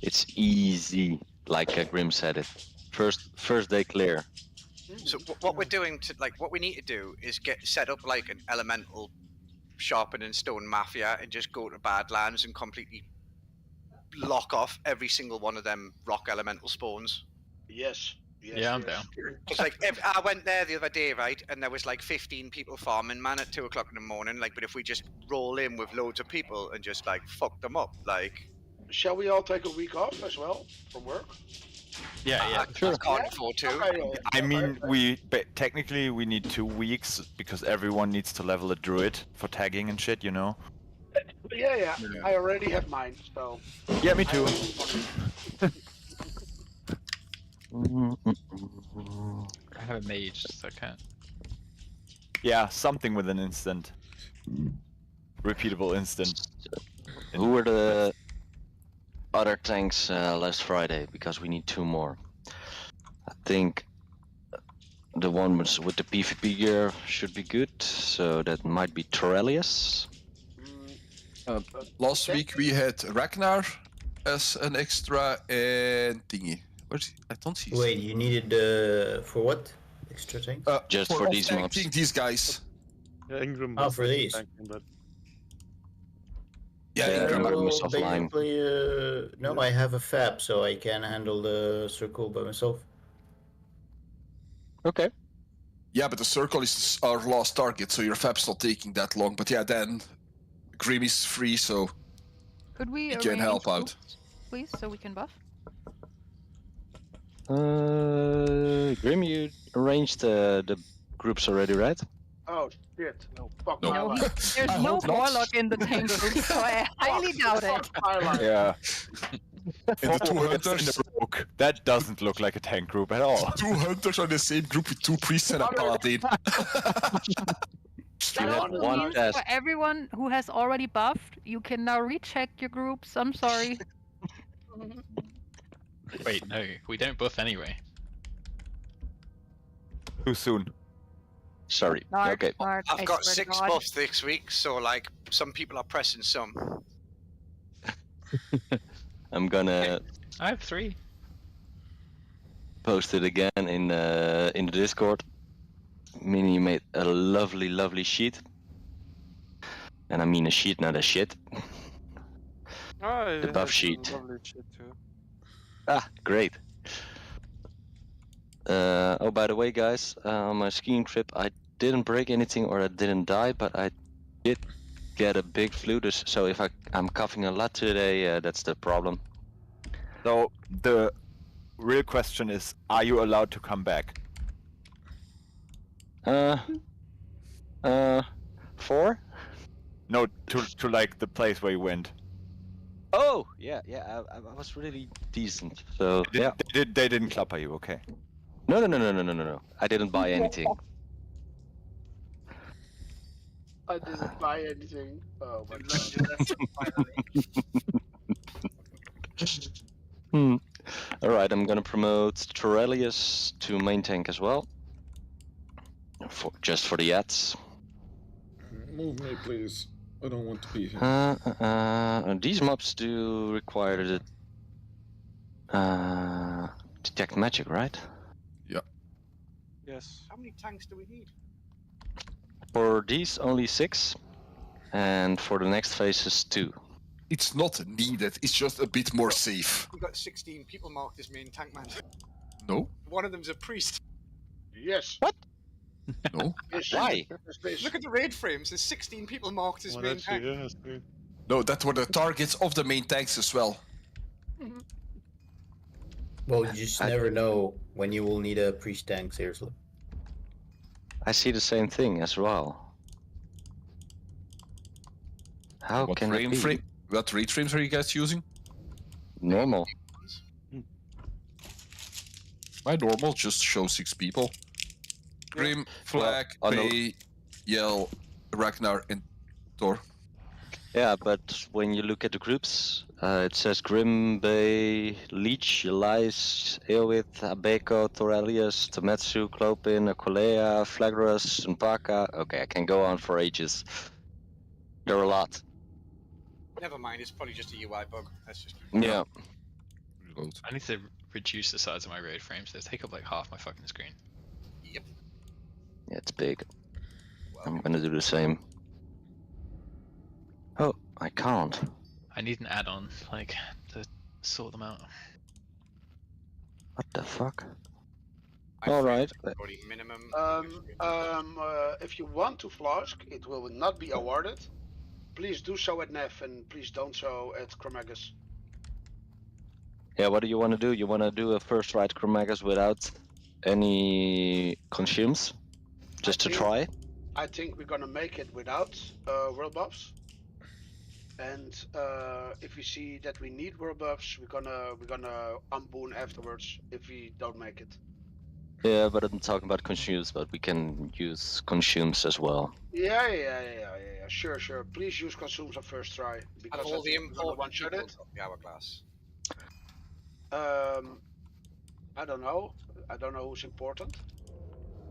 It's easy, like Grim said it. First day clear. So what we're doing to like, what we need to do is set up like an elemental sharpening stone mafia and just go to Badlands and completely lock off every single one of them rock elemental spawns. Yes. Yeah, I'm down. It's like I went there the other day, right, and there was like 15 people farming, man, at 2 o'clock in the morning. Like, but if we just roll in with loads of people and just like fuck them up, like. Shall we all take a week off as well from work? Yeah, Sure. I can't afford to. Okay, I mean, technically we need 2 weeks because everyone needs to level a druid for tagging and shit, you know? yeah. I already have mine, so. Yeah, me too. I have a mage, so I can't. Yeah, something with an instant. Repeatable instant. Who were the other tanks last Friday? Because we need 2 more. I think the one with the PvP gear should be good, so that might be Torelius. Last week we had Ragnar as an extra and thingy. Where's he? I don't see. Wait, you needed for what? Extra tank? Just for these mobs. off-tanking these guys. Yeah, Ingram. Oh, was for these. tanking, but Yeah, Yeah, Ingram. Ingram was offline. Basically, no, I have a fab, so I can handle the circle by myself. Okay. Yeah, but the circle is our last target, so your fab's not taking that long. But yeah, then Grim is free, so Could we he can arrange help out. groups, please, so we can buff? Grim, you arranged the groups already, right? Oh shit! No, fuck No. my No, life. there's I no hope not. Warlock in the tank group, so I highly doubt it. Fuck my life. Yeah. And the 2 Warriors in hunters, a rogue. That doesn't look like a tank group at all. 2 hunters are in the same group with 2 priests and a paladin. You That have also one means task. for everyone who has already buffed, you can now recheck your groups. I'm sorry. Wait, no, we don't buff anyway. Too soon. Sorry. Narc, Okay. narc, I I've got swear to 6 God. buffs this week, so like some people are pressing some. I'm gonna I have 3. post it again in the Discord. Minnie made a lovely sheet, and I mean a sheet, not a shit. The buff sheet. Ah, great. Oh, by the way, guys, on my skiing trip, I didn't break anything or I didn't die, but I did get a big flu. So if I'm coughing a lot today, that's the problem. So the real question is, are you allowed to come back? 4? No, to like the place where you went. Oh, yeah, I was really decent. So yeah. They didn't clapper you, okay? No. I didn't buy anything. I didn't buy anything. Oh my god. Alright, I'm gonna promote Torelius to main tank as well. Just for the ads. Move me, please. I don't want to be here. These mobs do require the detect magic, right? Yeah. Yes. How many tanks do we need? For these, only 6, and for the next phases, 2. It's not needed. It's just a bit more safe. We've got 16 people marked as main tank man. No. One of them's a priest. Yes. What? No. Yes. Why? Look at the raid frames. There's 16 people marked as main tank. No, that were the targets of the main tanks as well. Well, you just never know when you will need a priest tank, seriously. I see the same thing as well. How What can it be? What raid frames are you guys using? Normal. My normal just shows 6 people. Grim, Flag, Well, Pei, Yell, Ragnar, and Thor. Yeah, but when you look at the groups, it says Grim, Bay, Leech, Elias, Eowith, Abeko, Torelius, Tometsu, Clopin, Akolea, Flagras, and Paka. Okay, I can go on for ages. There are a lot. Never mind, it's probably just a UI bug. That's just. Yeah. I need to reduce the size of my raid frames. They take up like half my fucking screen. Yep. Yeah, it's big. I'm gonna do the same. Oh, I can't. I need an add-on, like, to sort them out. What the fuck? Alright. Minimum. If you want to flask, it will not be awarded. Please do so at Neff, and please don't so at Chromagus. Yeah, what do you want to do? You want to do a first right Chromagus without any consumes? Just to try? I think we're gonna make it without world buffs. And if we see that we need world buffs, we're gonna unboon afterwards if we don't make it. Yeah, but I'm talking about consumes, but we can use consumes as well. Yeah. Sure. Please use consumes on first try because Of all the we're gonna one-shot important it. of the hourglass. I don't know. I don't know who's important.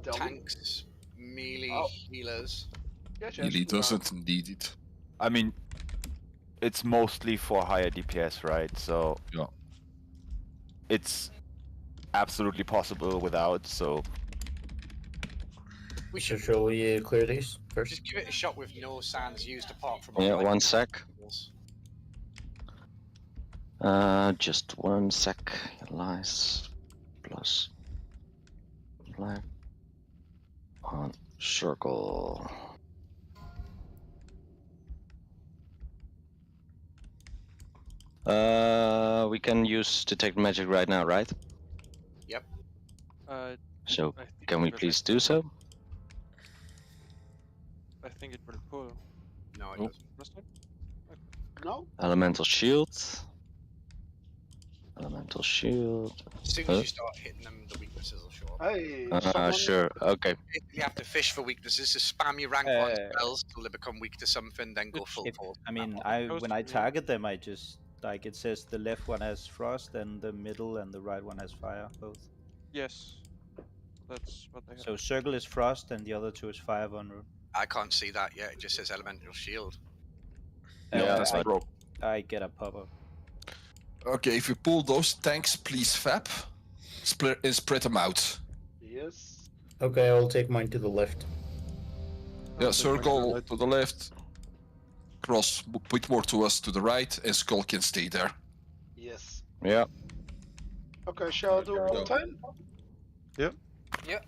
Tell me. Tanks, melee, Oh. healers. Yes, Really doesn't need it. I mean, it's mostly for higher DPS, right? So yeah, it's absolutely possible without. So We So should shall we clear these first? just give it a shot with no sands used apart from. Yeah, like, 1 sec. heals. Just 1 sec. Lies plus flag on circle. We can use detect magic right now, right? Yep. So I think can we it will please do so? I think it will pull. No, it Nope. doesn't. No. Elemental shield. Elemental shield. As soon as you start hitting them, the weaknesses will show up. Hey. Sure. Okay. You have to fish for weaknesses. So spam your rank 1 spells till they become weak to something, then go full force. I mean, Goes when to I me. target them, I just like it says the left one has frost and the middle and the right one has fire, both. Yes. That's what they have. So circle is frost and the other 2 is fire vulnerable. I can't see that yet. It just says elemental shield. Yeah, that's right. I get a pop-up. Okay, if you pull those tanks, please fab. Spread them out. Yes. Okay, I'll take mine to the left. Yeah, circle to the left. Cross a bit more to us to the right, and Skull can stay there. Yes. Yeah. Okay, shall I do roll 10? Yep. Yep.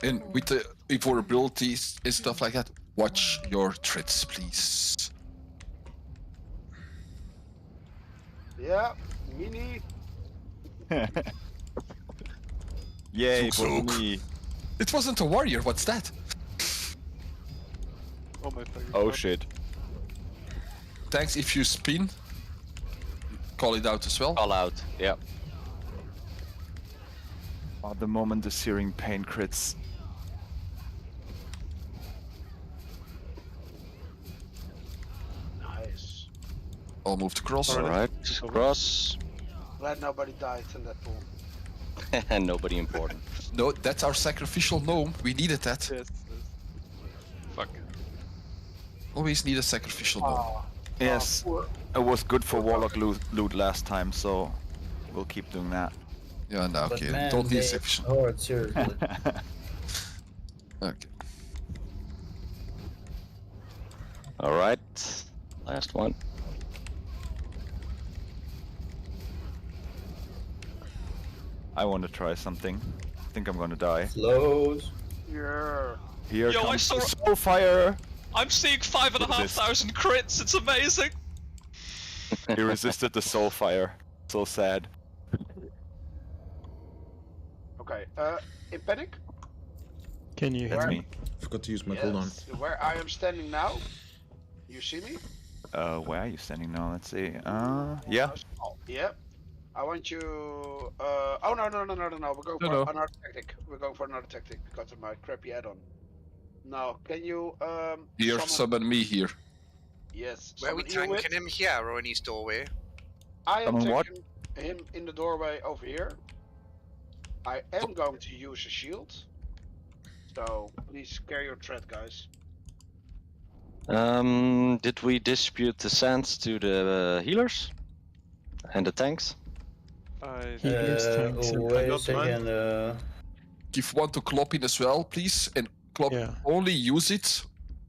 And with the vulnerabilities and stuff like that, watch your threats, please. Yeah, mini. Yay, Zook, for zook. me. It wasn't a warrior, what's that? Oh my fucking Oh god. shit. Thanks if you spin. Call it out as well. All out. Yeah. At the moment, the searing pain crits. I'll move to cross. Alright, cross. Glad nobody died in that pool. Nobody important. No, that's our sacrificial gnome. We needed that. Yes. Fuck. Always need a sacrificial gnome. Yes, it was good for Warlock loot last time, so we'll keep doing that. Yeah, no, But okay. man, Don't need a they- sacrificial. Oh, seriously. Okay. Alright, last one. I want to try something. I think I'm gonna die. Flows. Yeah. Here Yo, I comes saw- the soul fire. I'm seeing 5,500 crits. It's amazing. He resisted the soul fire. So sad. Okay. In panic. Can you hear me? Forgot to use my cooldown. Yes. Where I am standing now. You see me? Where are you standing now? Let's see. Yeah. Oh, yeah. I want you. Oh no. We're going for No. another tactic. We're going for another tactic because of my crappy add-on. Now, can you Here, summon me here. Yes. Where are we summon Ewit. tanking him here or in his doorway? I am Summon what? taking him in the doorway over here. I am going to use a shield. So please carry your threat, guys. Did we distribute the sands to the healers? And the tanks? He gives tanks and Wait a tanks. second. Give one to Kloppin as well, please. And Klopp, only use it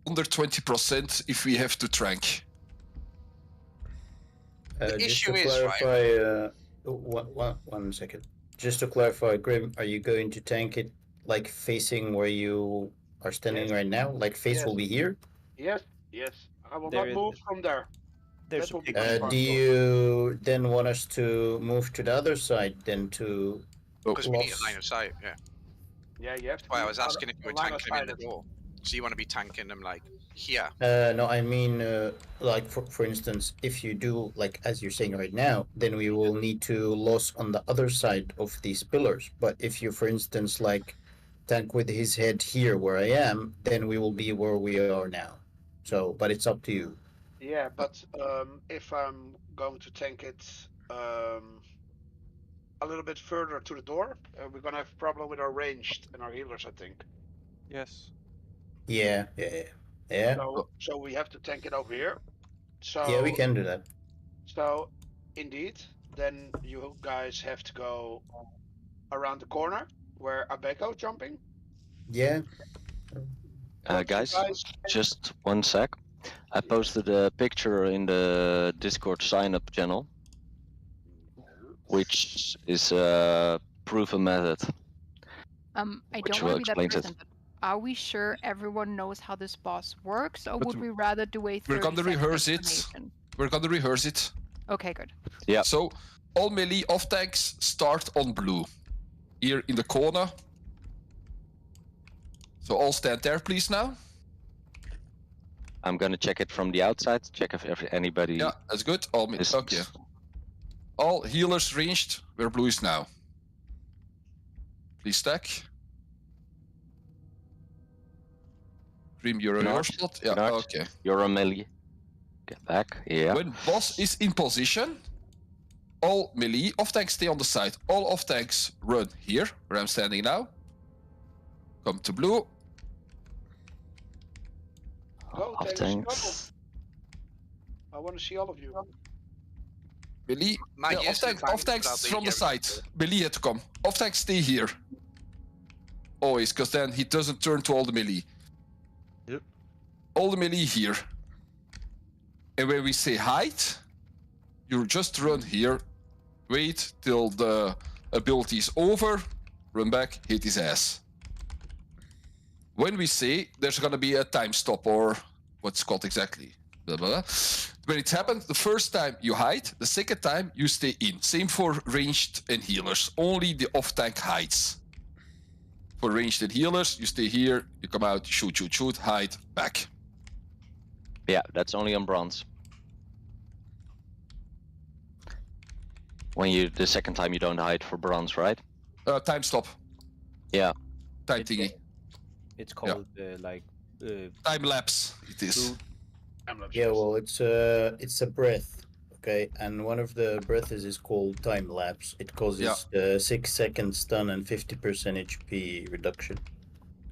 under 20% if we have to trank. The Just issue to is, right? clarify, one second. Just to clarify, Grim, are you going to tank it like facing where you are standing right now? Like face will be here? Yes. I will There not is- move from there. There's That will be a my Do front door. you then want us to move to the other side then to Because we need a close- line of sight, yeah. Yeah, you have to. That's why I be was out asking of if you were the line of tanking him in the sight. door. So you want to be tanking him like here? No, I mean, like for instance, if you do like as you're saying right now, then we will need to loss on the other side of these pillars. But if you, for instance, like tank with his head here where I am, then we will be where we are now. So, but it's up to you. Yeah, but if I'm going to tank it a little bit further to the door, we're gonna have a problem with our ranged and our healers, I think. Yes. Yeah. So we have to tank it over here. So Yeah, we can do that. So indeed, then you guys have to go around the corner where Abeko jumping. Yeah. Guys, guys- just one sec. I posted a picture in the Discord sign-up channel, which is a proven method. I Which don't will want to be that explain it. person, but are we sure everyone knows how this boss works, or But would we rather do a We're 30 gonna second rehearse it. explanation? We're gonna rehearse it. Okay, good. Yeah. So all melee off tanks start on blue. Here in the corner. So all stand there, please now. I'm gonna check it from the outside, check if anybody... Yeah, that's good. All is- okay. All healers ranged where blue is now. Please stack. Dream, you're in your Not- spot? Yeah, not. okay. You're a melee. Get back, yeah. When boss is in position, all melee off tanks stay on the side. All off tanks run here, where I'm standing now. Come to blue. Go, Off tanks, tanks. go. I want to see all of you. Melee, My yeah, guess is off tanks that they from the get- side. Melee had to come. Off tanks stay here. Always, because then he doesn't turn to all the melee. Yep. All the melee here. And when we say hide, you just run here. Wait till the ability is over. Run back, hit his ass. When we say there's gonna be a time stop or what's called exactly. Blah, blah, blah. When it happens, the first time you hide, the second time you stay in. Same for ranged and healers. Only the off tank hides. For ranged and healers, you stay here, you come out, shoot, shoot, shoot, hide, back. Yeah, that's only on bronze. When you, the second time you don't hide for bronze, right? Time stop. Yeah. Time thingy. It's called time lapse. It is. Yeah, well, it's a breath Okay, and one of the breaths is called time lapse. It causes 6 seconds stun and 50% HP reduction.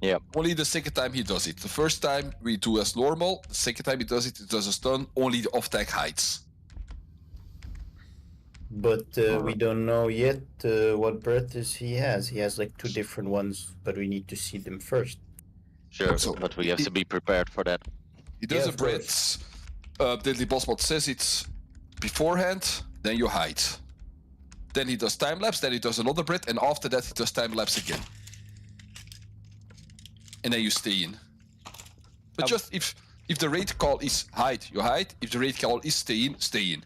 Yeah. Only the second time he does it. The first time we do as normal. The second time he does it does a stun. Only the off-tag hides. But we don't know yet what breaths he has. He has like 2 different ones, but we need to see them first. Sure, but we have to be prepared for that. He does a breath. Deadly Boss Mod says it's beforehand, then you hide. Then he does time lapse, then he does another breath, and after that he does time lapse again. And then you stay in. But just if the raid call is hide, you hide. If the raid call is stay in, stay in.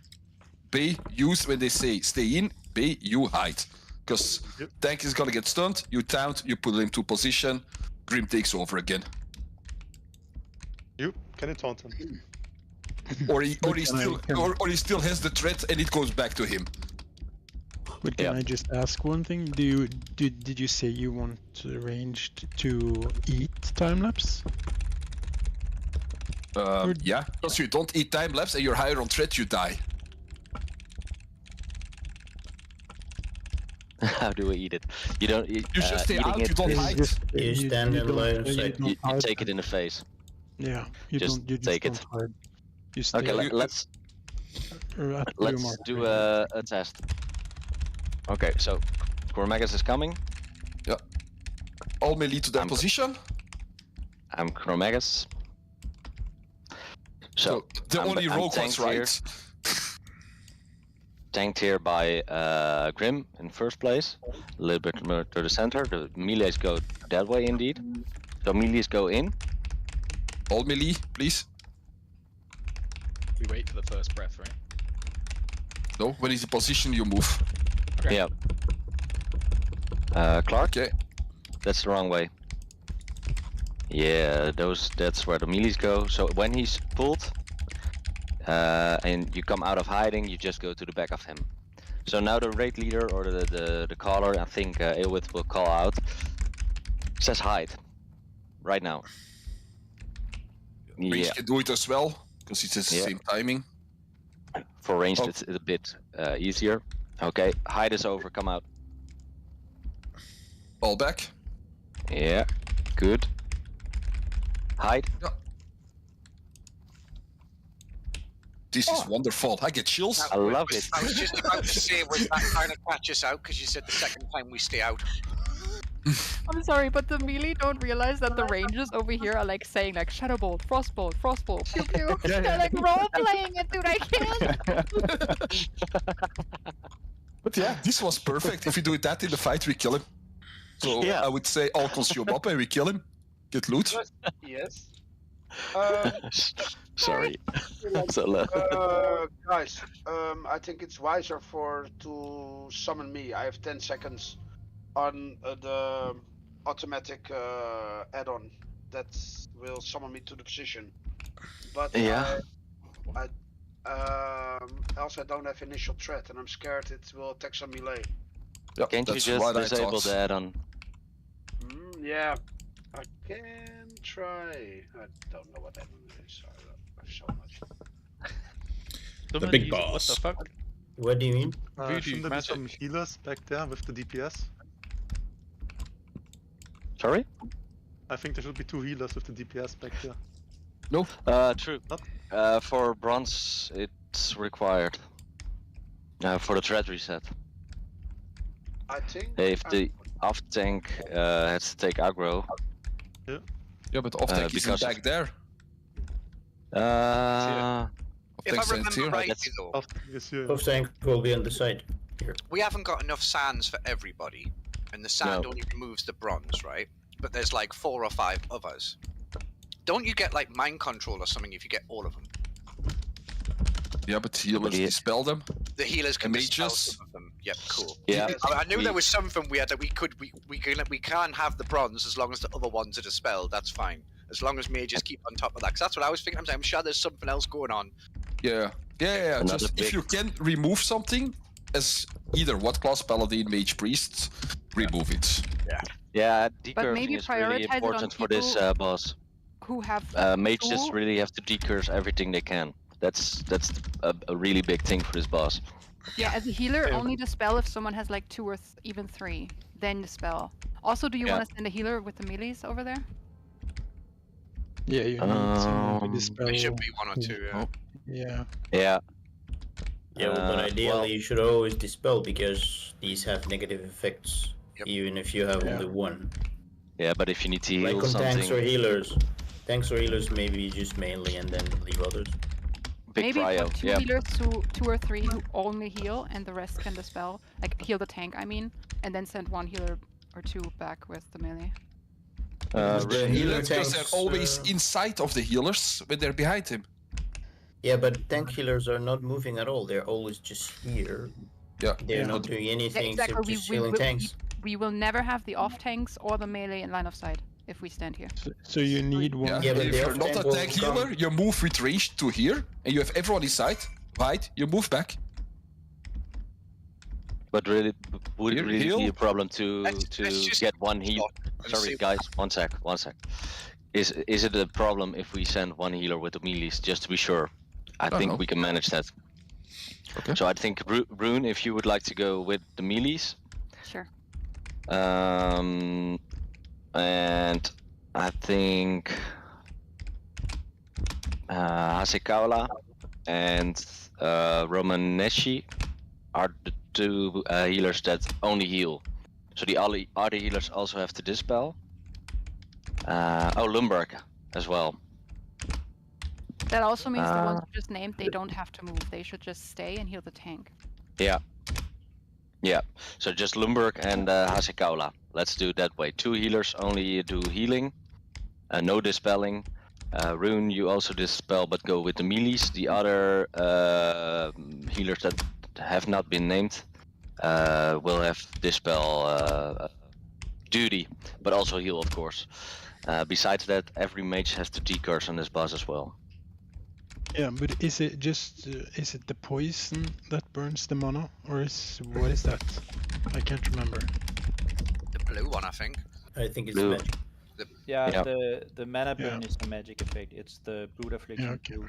B, use when they say stay in, B, you hide. Because tank is gonna get stunned, you taunt, you put him to position, Grim takes over again. Can you taunt him? or he still has the threat and it goes back to him. But can I just ask one thing? Did you say you want ranged to eat time lapse? Yeah, because you don't eat time lapse and you're higher on threat, you die. How do we eat it? You don't. You just stay out. You don't hide. You stand in line of sight. You take it in the face. Yeah, you just don't take don't it. hide. You stay Okay, let's do a test. Okay, so Chromagus is coming. Yeah. All melee to that position. I'm Chromagus. So the only rogue was right. Tanked here by Grim in first place. A little bit more to the center. The melees go that way indeed. So melees go in. All melee, please. We wait for the first breath, right? No, when he's in position, you move. Okay. Yeah. Clark? Okay. That's the wrong way. Yeah, that's where the melees go. So when he's pulled, and you come out of hiding, you just go to the back of him. So now the raid leader or the caller, I think Aelwith will call out, says hide. Right now. Range can do it as well, because it's the same timing. For ranged it's a bit easier. Okay, hide is over, come out. All back. Yeah, good. Hide. Yeah. This is wonderful. I get chills. I love it. I was just about to say, was that trying to catch us out? Because you said the second time we stay out. I'm sorry, but the melee don't realize that the rangers over here are like saying like Shadowbolt, Frostbolt, Frostbolt, pew pew. They're like role playing it, dude. I can't. But yeah, this was perfect. If we do that in the fight, we kill him. So I would say all consume up and we kill him. Get loot. Yes. Sorry. Guys, I think it's wiser to summon me. I have 10 seconds on the automatic add-on that will summon me to the position. But else I don't have initial threat, and I'm scared it will attack some melee. Yep, Can't you just disable the add-on? Yeah, I can try. I don't know what that is. I have so much. The big boss. What the fuck? What do you mean? Shouldn't there be some healers back there with the DPS? Sorry? I think there should be 2 healers with the DPS back there. No. True. For bronze, it's required. For the threat reset. I think. If the off tank has to take aggro. Yeah, but off tank isn't back there. If I remember right, though, Off tank will be on the side here. we haven't got enough sands for everybody, and the sand only removes the bronze, right? But there's like 4 or 5 others. Don't you get like mind control or something if you get all of them? Yeah, but healers dispel them. The healers can dispel mages. some of them. Yep, cool. Yeah. I knew there was something weird that we can have the bronze as long as the other ones are dispelled. That's fine. As long as mages keep on top of that. 'Cause that's what I was thinking. I'm sure there's something else going on. Yeah. Just if you can remove something as either what class, paladin, mage, priest, remove it. Yeah, But decurving maybe is really prioritize it on important for this people boss. who have Mages tool. really have to decurve everything they can. That's a really big thing for this boss. Yeah, as a healer, only dispel if someone has like 2 or even 3. Then dispel. Also, do you Yeah. want to send a healer with the melees over there? Yeah, you need someone with dispel. It should be 1 or 2. Yeah. Yeah. Yeah. Yeah, but ideally well- you should always dispel because these have negative effects, even if you have only one. Yeah, but if you need to heal Like on something, tanks or healers. Tanks or healers maybe just mainly and then leave others. big Maybe cryo. put 2 Yeah. healers, 2 or 3 who only heal, and the rest can dispel. Like heal the tank, I mean, and then send 1 healer or 2 back with the melee. The healer Because tanks, they're always inside of the healers when they're behind him. Yeah, but tank healers are not moving at all. They're always just here. Yeah. They're not doing anything exactly. except just healing tanks. We will never have the off tanks or the melee in line of sight if we stand here. So you need one. Yeah, Yeah, but if the you're off not a tank will tank come. healer, you move with range to here, and you have everyone inside. Right, you move back. But really, would Here, it really heal. be a problem to Let's just get one heal? and Sorry, see- guys, one sec. Is it a problem if we send one healer with the melees just to be sure? I don't think know. we can manage that. Okay. So I think Rune, if you would like to go with the melees, Sure. and I think Hasekawa and Romaneshi are the 2 healers that only heal. So the other healers also have to dispel. Lumberg as well. That also means the ones you just named, they don't have to move. They should just stay and heal the tank. Yeah. Yeah. So just Lumberg and Hasekawa. Let's do it that way. 2 healers only do healing, no dispelling. Rune, you also dispel but go with the melees. The other healers that have not been named will have dispel duty, but also heal, of course. Besides that, every mage has to decurse on this boss as well. Yeah, but is it just is it the poison that burns the mana, or what is that? I can't remember. The blue one, I think. I think it's Blue. magic. Yeah, Yeah. the mana burn Yeah. is a magic effect. It's the Brood Affliction Yeah, okay. blue.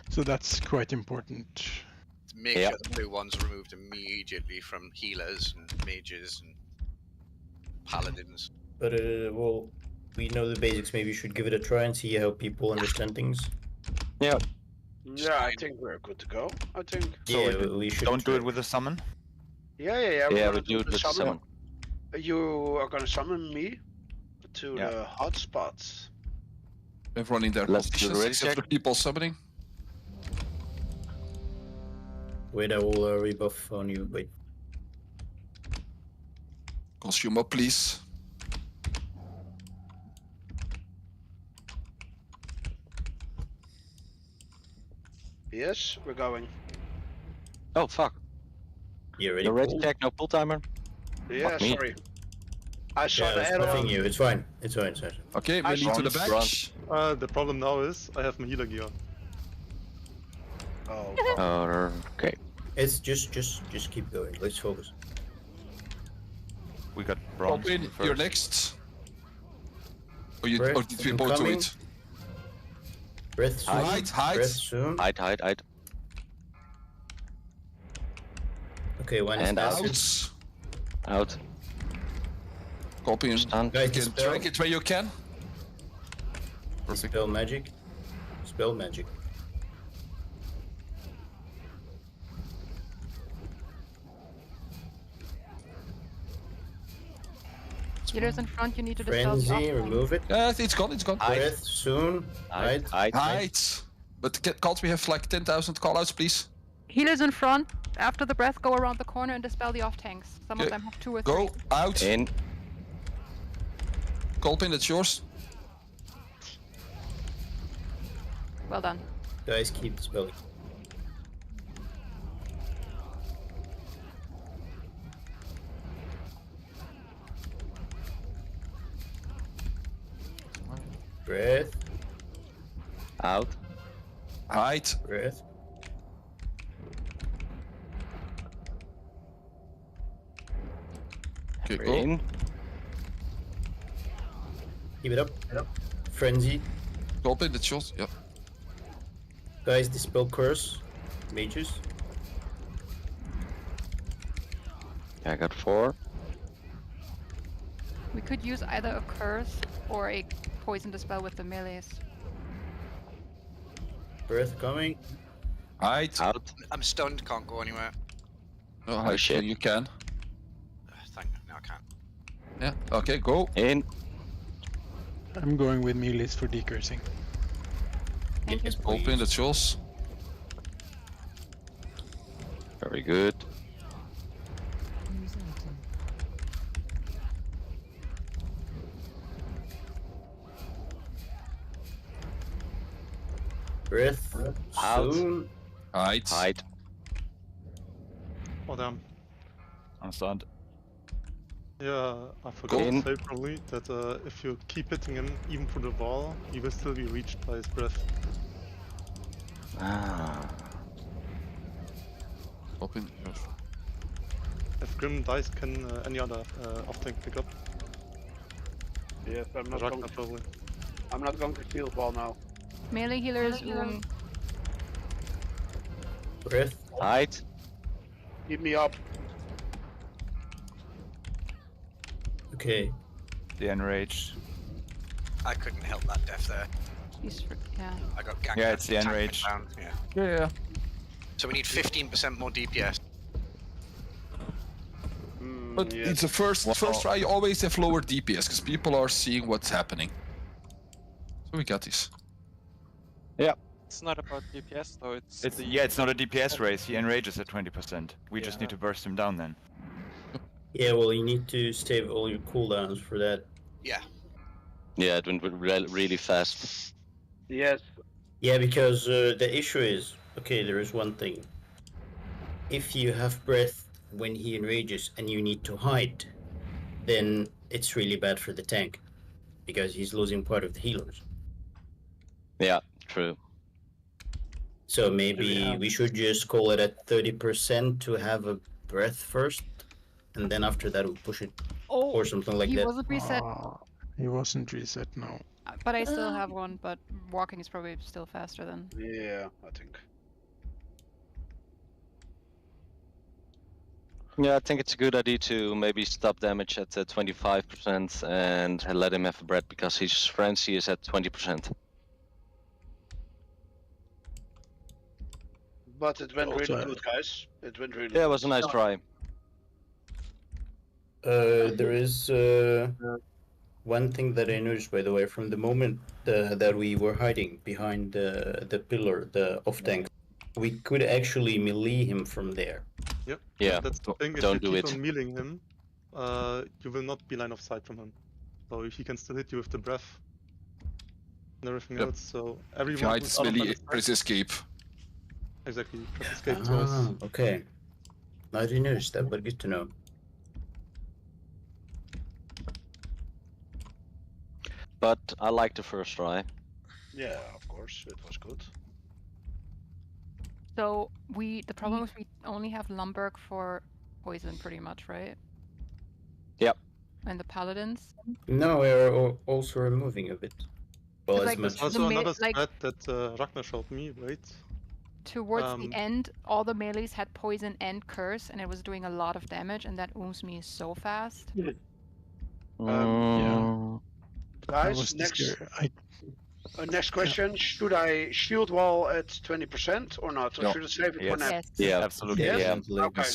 So that's quite important. Make Yeah. sure the blue one's removed immediately from healers and mages and paladins. But well, we know the basics. Maybe we should give it a try and see how people understand things. Yeah. Yeah, I think we're good to go. I think. Yeah, we should. Don't do try. it with a summon. Yeah, yeah, yeah. Yeah, gonna we do it with the summon. You are gonna summon me to Yeah. the hotspots. Everyone in their Let's do the positions ready except check. the people summoning. Wait, I will rebuff on you. Wait. Consume up, please. Yes, we're going. Oh fuck. You ready? No ready Paul? check, no pull timer. Yeah, Fuck me. sorry. I saw Yeah, the it's arrow. nothing new. It's fine. It's fine. It's fine. Okay, I we need to the saw- back. The problem now is I have my healer gear on. Oh, Okay. It's just keep going. Let's focus. We got bronze. Robin, first. you're next. Or Breath, did we I'm both do coming. it? Breath soon. Hide. Breath soon. Hide. Okay, when is And that? Out. Copy and Stun. Guys, you can dispel. drag it where you can. Spell magic. Spell magic. Healers in front, you need to dispel the Frenzy, off tank. remove it. It's gone. Breath soon. Hide. Hide. But can't we have like 10,000 callouts, please? Healers in front, after the breath, go around the corner and dispel the off tanks. Some of Okay, them have 2 or 3. Go out. In. Colpin, that's yours. Well done. Guys, keep spelling. Breath. Out. Hide. Breath. Okay, go. In. Keep it up. Frenzy. Colpin, that's yours. Yeah. Guys, dispel curse. Mages. I got 4. We could use either a curse or a poison dispel with the melees. Breath coming. Hide. Out. I'm stunned, can't go anywhere. No, hide, so shit. you can. Thank you. No, I can't. Yeah. Okay, go. In. I'm going with melees for decursing. Yes, Open the tools. Very good. Breath. Out. Soon. Hide. Hide. Oh damn. I'm stunned. Yeah, I forgot In. to say probably that if you keep hitting him even through the wall, he will still be reached by his breath. Ah. Open. If Grim dies, can any other off-tank pick up? Yes, I'm not Ragnar going to, probably. I'm not going to shield wall now. Melee healers. Breath. Hide. Keep me up. Okay. The enraged. I couldn't help that death there. Yeah. I got ganked. Yeah, it's the tank enraged. down, Yeah. Yeah. So we need 15% more DPS. But it's the first try. You always have lower DPS because people are seeing what's happening. So we got this. Yeah. It's not about DPS though. It's It's not a DPS race. He enrages at 20%. We just need to burst him down then. Yeah, well, you need to save all your cooldowns for that. Yeah. Yeah, it went really fast. Yes. Yeah, because the issue is, okay, there is one thing. If you have breath when he enrages and you need to hide, then it's really bad for the tank. Because he's losing part of the healers. Yeah, true. So maybe we should just call it at 30% to have a breath first, and then after that we'll push it, or something like he that. wasn't reset, He wasn't reset, no. but I still have one. But walking is probably still faster than. Yeah, I think. Yeah, I think it's a good idea to maybe stop damage at 25% and let him have a breath because his frenzy is at 20%. But it went Also, really good, guys. It went really Yeah, it good. was a nice try. There is one thing that I noticed, by the way, from the moment that we were hiding behind the pillar, the off-tank, we could actually melee him from there. Yep. Yeah, That's the thing. If don't you do keep it. on mealing him, you will not be line of sight from him. So he can still hit you with the breath and everything Yep. else. So If everyone you hide who's this out of line melee, of sight- press escape. Exactly. Press escape twice. Ah, okay. I didn't notice that, but good to know. But I like the first try. Yeah, of course, it was good. So the problem is we only have Lumberg for poison, pretty much, right? Yep. And the paladins. No, we're also removing a bit. Well, as Like, much. There's also The another like- spread that Ragnar showed me, right? Towards Um, the end, all the melees had poison and curse, and it was doing a lot of damage, and that ooms me so fast. Yeah. Mm, I Guys, was next scared. next question: should I shield wall at 20% or not, or No. should I save it for Yes. now? Yes. Yeah, Absolutely. Yeah, yeah. definitely. Okay.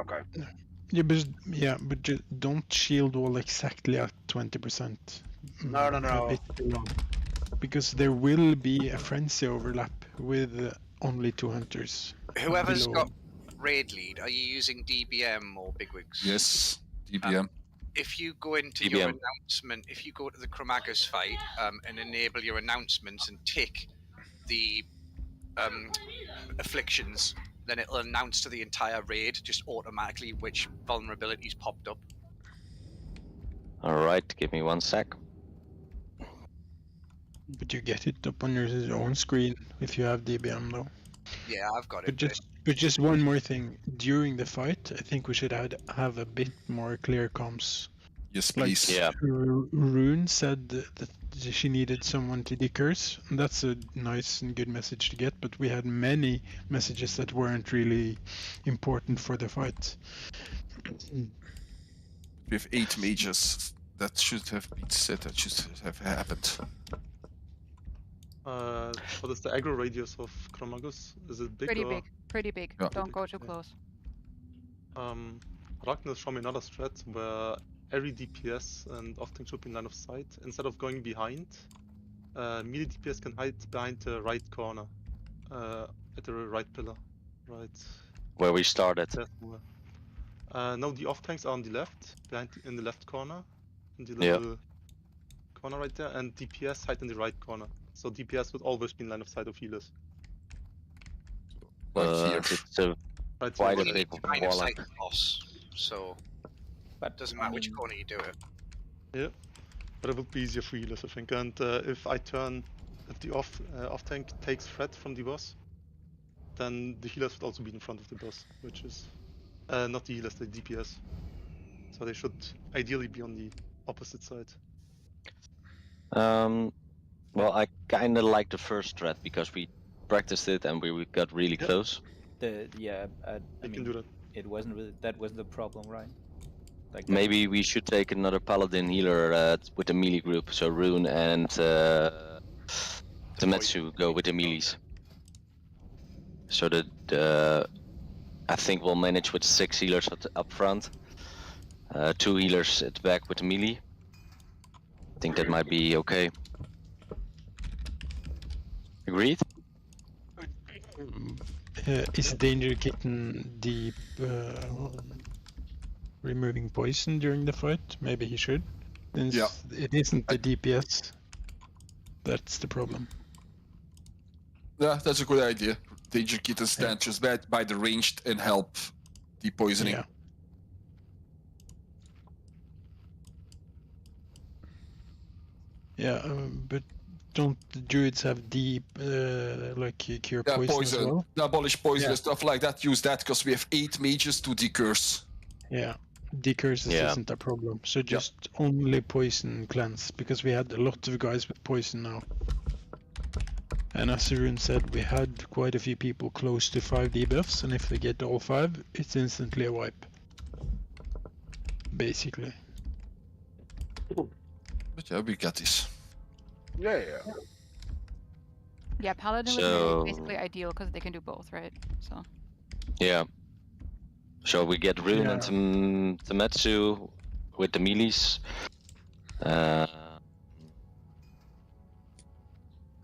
Okay. But just don't shield wall exactly at 20%. No, no, no. A bit below. Because there will be a frenzy overlap with only 2 hunters. Whoever's below. got raid lead, are you using DBM or Bigwigs? Yes, DPM. If you go into DBM. your announcement, if you go to the Chromagus fight and enable your announcements and tick the afflictions, then it'll announce to the entire raid just automatically which vulnerabilities popped up. Alright, give me 1 sec. But you get it up on your own screen if you have DBM though. Yeah, I've got But it. just one more thing. During the fight, I think we should have a bit more clear comms. Yes, Like please. Yeah. Rune said that she needed someone to decurse. That's a nice and good message to get, but we had many messages that weren't really important for the fight. We have 8 mages. That should have been said. That should have happened. What is the aggro radius of Chromagus? Is it big? Pretty or... big. Pretty big. Yeah. Don't go too close. Ragnar showed me another strat where every DPS and often should be in line of sight. Instead of going behind, melee DPS can hide behind the right corner, at the right pillar, right. Where we started. Now the off tanks are on the left, behind in the left corner, in the Yeah. little corner right there, and DPS hide in the right corner. So DPS would always be in line of sight of healers. It's a Right, quite so a You big need to line of wall. sight the boss, so it doesn't matter which corner you do it. Yeah, but it would be easier for healers, I think. And if the off tank takes threat from the boss, then the healers would also be in front of the boss, which is not the healers, the DPS. So they should ideally be on the opposite side. Well, I kind of like the first strat because we practiced it and we got really close. I can mean, do that. It wasn't really, that wasn't the problem, right? Like Maybe we should take another paladin healer with the melee group. So Rune and Temetsu go with the melees. So that I think we'll manage with 6 healers up front, 2 healers at the back with the melee. I think that might be okay. Agreed? Is Danger Kitten deep removing poison during the fight? Maybe he should. Since Yeah. it isn't the DPS. That's the problem. Yeah, that's a good idea. Danger Kitten stand just by the ranged and help the poisoning. Yeah. Yeah, but don't the druids have deep, like cure Yeah, poison, poison. as well? Abolish poison Yeah. and stuff like that. Use that because we have 8 mages to decurse. Yeah, decurses Yeah. isn't a problem. So just only poison cleanse, because we had a lot of guys with poison now. And as Arun said, we had quite a few people close to 5 debuffs, and if they get all 5, it's instantly a wipe. Basically. But yeah, we got this. Yeah, yeah. Yeah, Paladin So- was basically ideal because they can do both, right? So. Yeah. So we get Rune and Temetsu with the melees.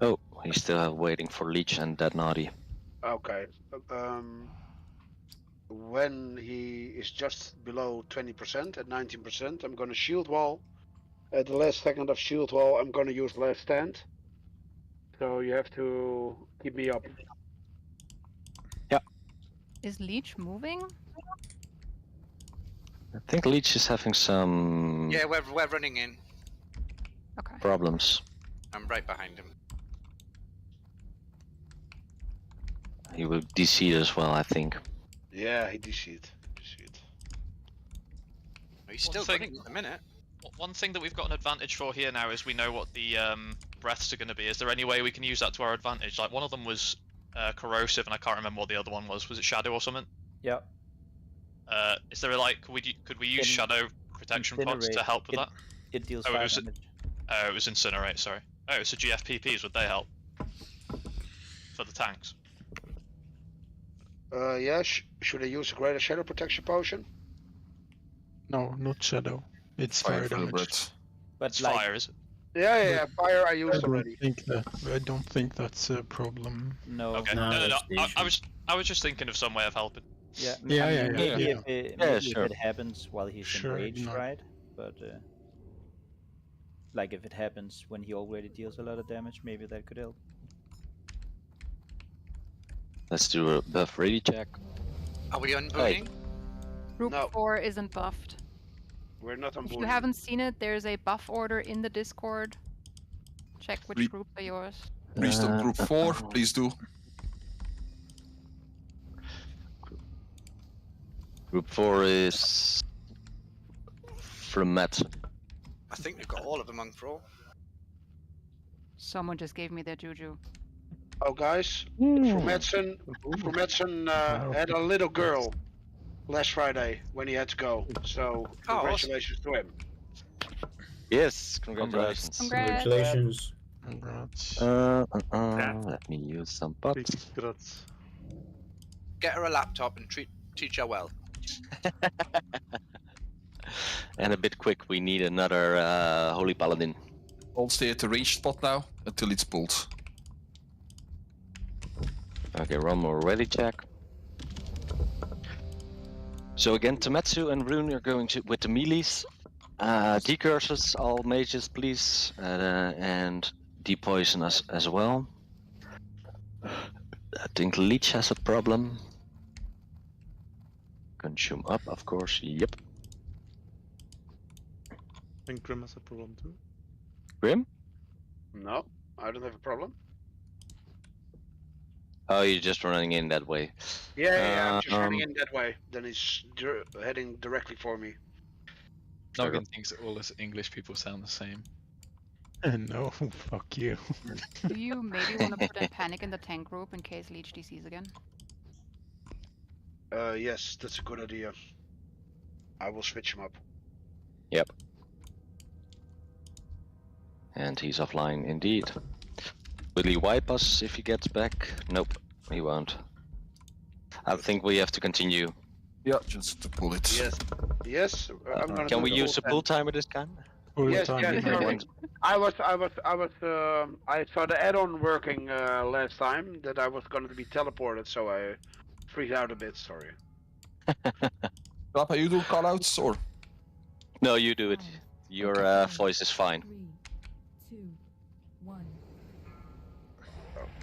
Oh, he's still waiting for Leech and Dead Naughty. Okay. When he is just below 20% at 19%, I'm gonna shield wall. At the last second of shield wall, I'm gonna use last stand. So you have to keep me up. Is Leech moving? I think Leech is having some Yeah, we're running in. Okay. problems. I'm right behind him. He will DC as well, I think. Yeah, he DC'd. He's still running at the minute. One thing that we've got an advantage for here now is we know what the breaths are going to be. Is there any way we can use that to our advantage? Like one of them was corrosive, and I can't remember what the other one was. Was it shadow or something? Yeah. Is there like could we use shadow protection pods to Incinerate. help with that? It deals Oh, 5 it was damage. it was incinerate. Sorry. Oh, so GFPPs, would they help for the tanks? Yeah, should I use a greater shadow protection potion? No, not shadow. It's fire damage. But It's like, fire, is it? Yeah, fire I I used don't already. think that. I don't think that's a problem. No. Okay. No. I was just thinking of some way of helping. Yeah, Yeah, I yeah, mean, yeah, maybe yeah. if it, Yeah, maybe sure. if it happens while he's Sure, enraged, no. right? But like if it happens when he already deals a lot of damage, maybe that could help. Let's do a buff ready check. Are we unbooting? Group No. 4 isn't buffed. We're not on If board. you haven't seen it, there's a buff order in the Discord. Check which Re- group are yours. Please do group 4, please do. Group 4 is from Matt. I think we've got all of them on Thrall. Someone just gave me their juju. Oh, guys, Frometson had a little girl last Friday when he had to go. So congratulations to him. Yes, congratulations. Congrats. Congratulations. Congrats. Let me use some bots. Congrats. Get her a laptop and teach her well. And a bit quick, we need another Holy Paladin. I'll stay at the ranged spot now until it's pulled. Okay, one more ready check. So again, Tametsu and Rune are going to with the melees. Decurses all mages, please, and depoison us as well. I think Leech has a problem. Consume up, of course. Yep. I think Grim has a problem too. Grim? No, I don't have a problem. Oh, you're just running in that way. Yeah, I'm just running in that way. Then he's heading directly for me. Noggin thinks all us English people sound the same. No, fuck you. Do you maybe want to put in panic in the tank group in case Leech DCs again? Yes, that's a good idea. I will switch him up. Yep. And he's offline indeed. Will he wipe us if he gets back? Nope, he won't. I think we have to continue. Yeah, just to pull it. Yes. Yes. I'm gonna Can do we the use full the pull timer this time? Yes, yes. Sorry. I saw the add-on working last time that I was going to be teleported, so I freaked out a bit. Sorry. Papa, you do callouts or? No, you do it. Your voice is fine. 3, 2, 1.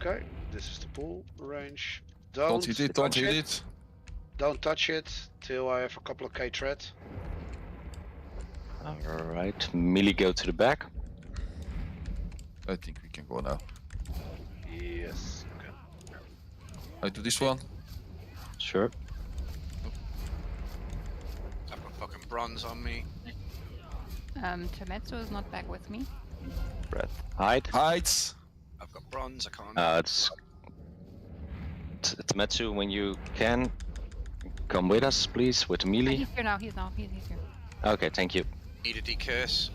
Okay, this is the pull range. Don't hit it, don't touch hit it. Don't touch it till I have a couple of K thread. Alright, melee go to the back. I think we can go now. Yes. Okay. I do this one. Sure. I've got fucking bronze on me. Tametsu is not back with me. Breath. Hide. Hides. I've got bronze, I can't. It's Tametsu, when you can, come with us, please, with the melee. He's here now, he's here. Okay, thank you. Need a decurse.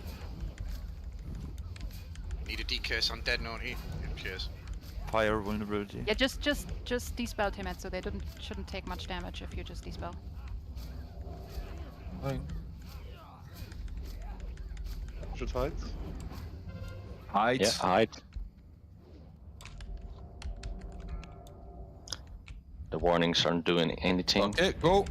Need a decurse on dead note here. Cheers. Fire vulnerability. Yeah, just dispel Tametsu. They shouldn't take much damage if you just dispel. Fine. Should hide. Hide. Yeah, hide. The warnings aren't doing anything. Okay, go.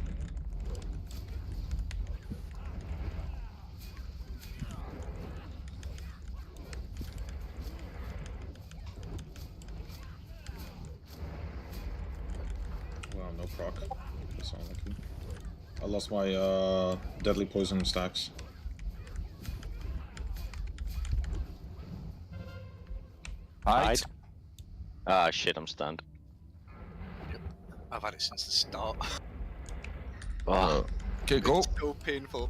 Wow, no proc. That's unlucky. I lost my deadly poison stacks. Hide. Ah, shit, I'm stunned. I've had it since the start. Oh. Okay, go. It's so painful.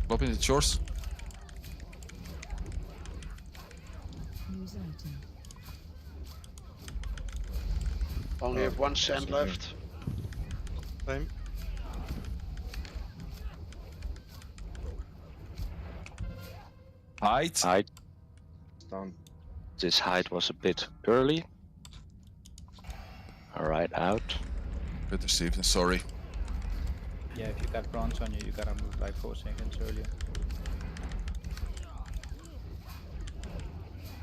Robin, it's yours. Use item. Only have one sand left. Same. Hide. Hide. Down. This hide was a bit early. Alright, out. Better safe than sorry. Yeah, if you got bronze on you, you gotta move like 4 seconds earlier.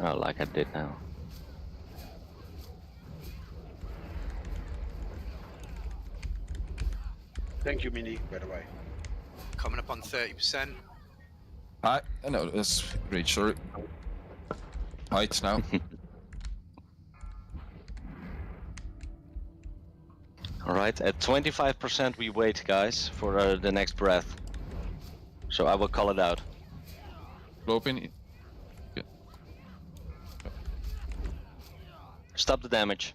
Oh, like I did now. Thank you, Mini, by the way. Coming up on 30%. I know, that's great, sorry. Hide now. Alright, at 25% we wait, guys, for the next breath. So I will call it out. Open. Yeah. Stop the damage.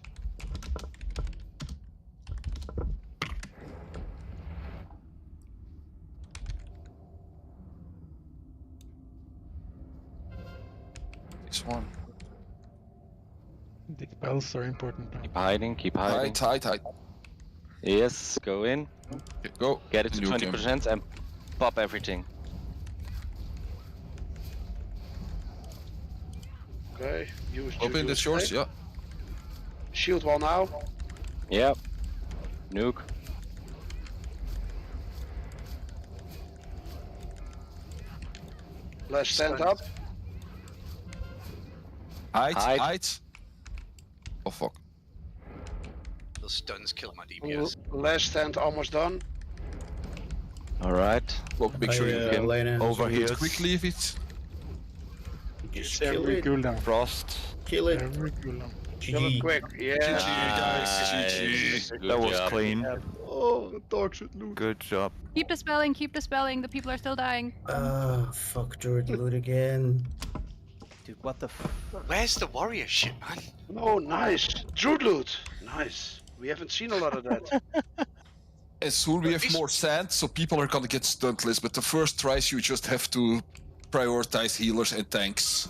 Spells are important now. Keep hiding, keep hiding. Hide. Yes, go in. Okay, go. Get it to Nuke him. 20% and pop everything. Okay, use Open the shorts, yeah. Shield wall now. Yep. Nuke. Let's stand up. Hide. Oh fuck. Those stuns kill my DPS. Last stand almost done. Alright. Look, make sure you can over here. quickly if it's. Just kill Every it. cooldown. Frost. Kill it. Every cooldown. Kill it quick. Yeah. Nice. That was job. clean. Oh, dog should loot. Good job. Keep dispelling, keep dispelling. The people are still dying. Fuck Druid loot again. Dude, what the f... Where's the warrior shit, man? Oh, nice. Druid loot. Nice. We haven't seen a lot of that. And soon we have more sand, so people are gonna get stuntless, but the first tries you just have to prioritize healers and tanks.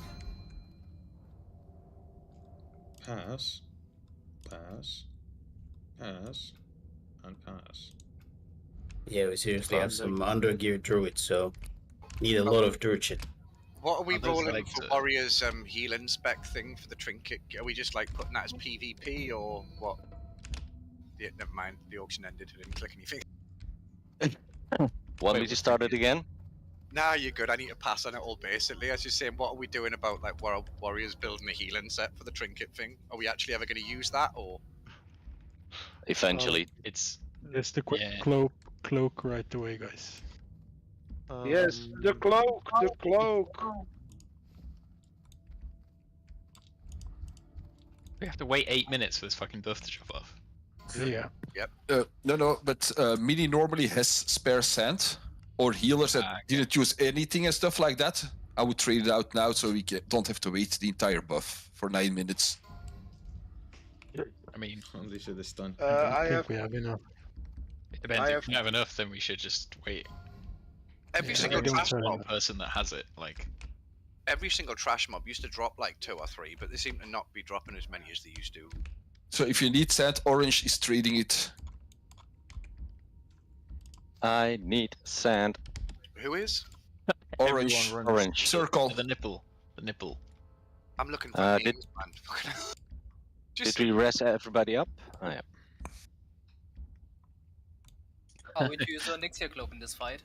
Pass. Pass. Pass. And pass. Yeah, we seriously have some undergeared druids, so need a lot of druid shit. What are we Are those rolling like for the- warriors healing spec thing for the trinket? Are we just like putting that as PvP or what? Yeah, never mind. The auction ended. I didn't click anything. Want me to start it again? Nah, you're good. I need to pass on it all basically. I was just saying, what are we doing about like warriors building a healing set for the trinket thing? Are we actually ever going to use that or? Eventually. It's There's the Yeah. cloak right away, guys. Yes, the cloak. The cloak. we have to wait 8 minutes for this fucking buff to drop off. Yeah. Yep. No, but Mini normally has spare sand, or healers that didn't use anything and stuff like that. I would trade it out now so we don't have to wait the entire buff for 9 minutes. I mean, They should have stunned. I I have. think we have enough. it depends. I If we have enough, then we should just wait. Every Yeah, single I don't trash turn mob, it. Person that has it, like, every single trash mob used to drop like 2 or 3, but they seem to not be dropping as many as they used to. So if you need sand, Orange is trading it. I need sand. Who is? Orange. Everyone runs Orange. Circle. the nipple. The nipple. I'm looking for Did- names, man. Fucking hell. Just Did we rest everybody up? Oh yeah. Are we to use our Nixia cloak in this fight?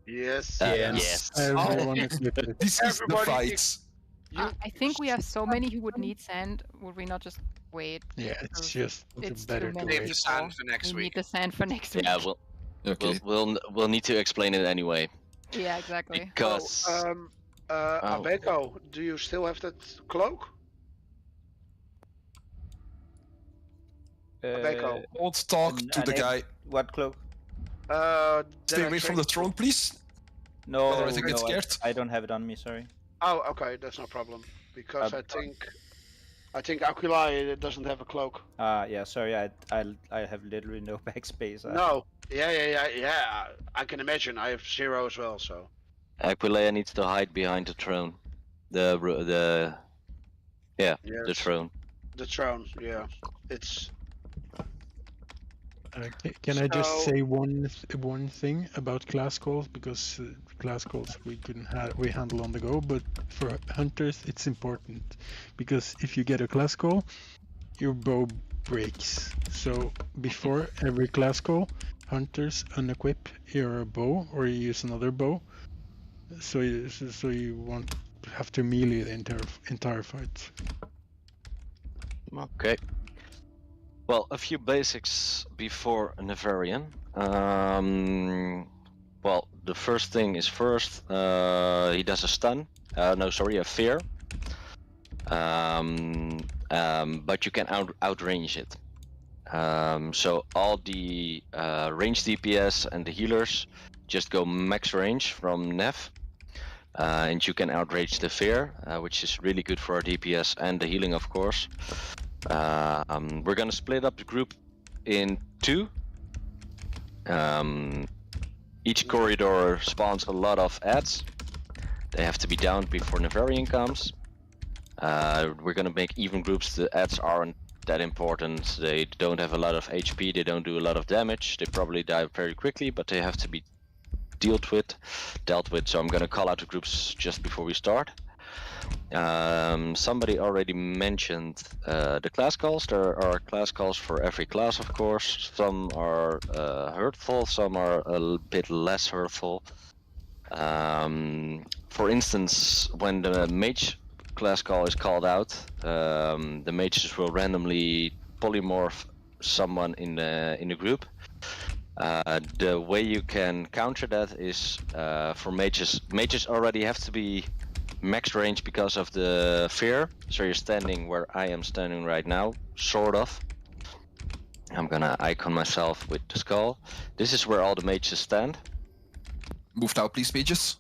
Yes. Yes. Everyone equipped it. This is the Everybody fight. I think we have so many who would need sand. Would we not just wait? Yeah, it's Because just it's better too to many Save the wait. sand for next We week. need the sand for next week. Yeah, we'll, Okay. we'll need to explain it anyway. Yeah, exactly. Because Abeko, do you still have that cloak? Abeko. Don't talk to the guy. What cloak? Stay away from the throne, please. No, Otherwise I get no, scared. I don't have it on me, sorry. Oh, okay, that's no problem. Because I think Aquila doesn't have a cloak. Yeah, sorry, I have literally no backspace. No. Yeah. I can imagine. I have 0 as well, so. Aquilea needs to hide behind the throne. The Yes. throne. The throne, yeah. It's. Can I just So- say one thing about class calls, because class calls we handle on the go, but for hunters it's important, because if you get a class call, your bow breaks. So before every class call, hunters unequip your bow or you use another bow, so you won't have to melee the entire fight. Okay. Well, a few basics before Nevarian. Well, the first thing is first. He does a stun. No, sorry, a fear. But you can outrange it. So all the range DPS and the healers just go max range from Nev. And you can outrange the fear, which is really good for our DPS and the healing, of course. We're gonna split up the group in 2. Each corridor spawns a lot of ads. They have to be downed before Nevarian comes. We're gonna make even groups. The ads aren't that important. They don't have a lot of HP. They don't do a lot of damage. They probably die very quickly, but they have to be dealt with. So I'm gonna call out the groups just before we start. Somebody already mentioned the class calls. There are class calls for every class, of course. Some are hurtful, some are a bit less hurtful. For instance, when the mage class call is called out, the mages will randomly polymorph someone in the group. The way you can counter that is for mages. Mages already have to be max range because of the fear. So you're standing where I am standing right now, sort of. I'm gonna icon myself with the skull. This is where all the mages stand. Move now, please, mages.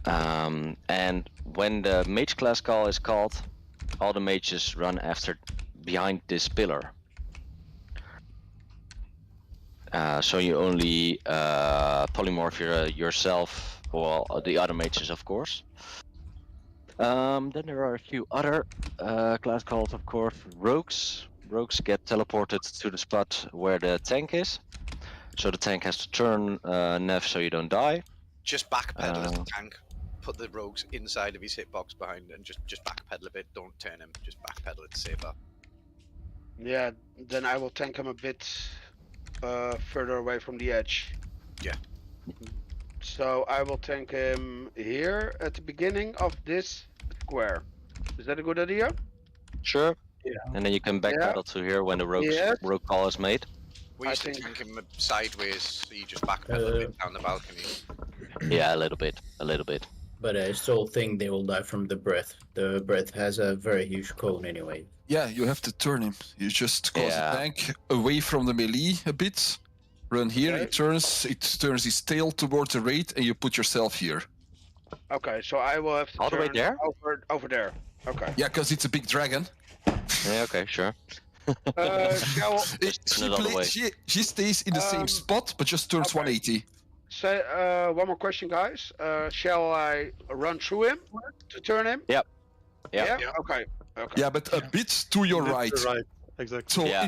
And when the mage class call is called, all the mages run after behind this pillar. So you only polymorph yourself, well, the other mages, of course. Then there are a few other class calls, of course. Rogues. Rogues get teleported to the spot where the tank is. So the tank has to turn Nev so you don't die. Just backpedal as the tank. Put the rogues inside of his hitbox behind and just backpedal a bit. Don't turn him. Just backpedal. It's safer. Yeah, then I will tank him a bit further away from the edge. Yeah. So I will tank him here at the beginning of this square. Is that a good idea? Sure. Yeah. And then you can backpedal to here when the rogue call is made. We used to tank him sideways, so you just backpedal a bit down the balcony. Yeah, a little bit. But I still think they will die from the breath. The breath has a very huge cone anyway. Yeah, you have to turn him. You just cause the tank away from the melee a bit. Run here, it turns his tail towards the raid, and you put yourself here. Okay, so I will have to All the way turn there? over there. Okay. Yeah, because it's a big dragon. Yeah, okay, sure. She stays in the same spot, but just turns 180. Say one more question, guys. Shall I run through him to turn him? Yep. Yeah. Okay. Yeah, but a bit to your right. Right, exactly. So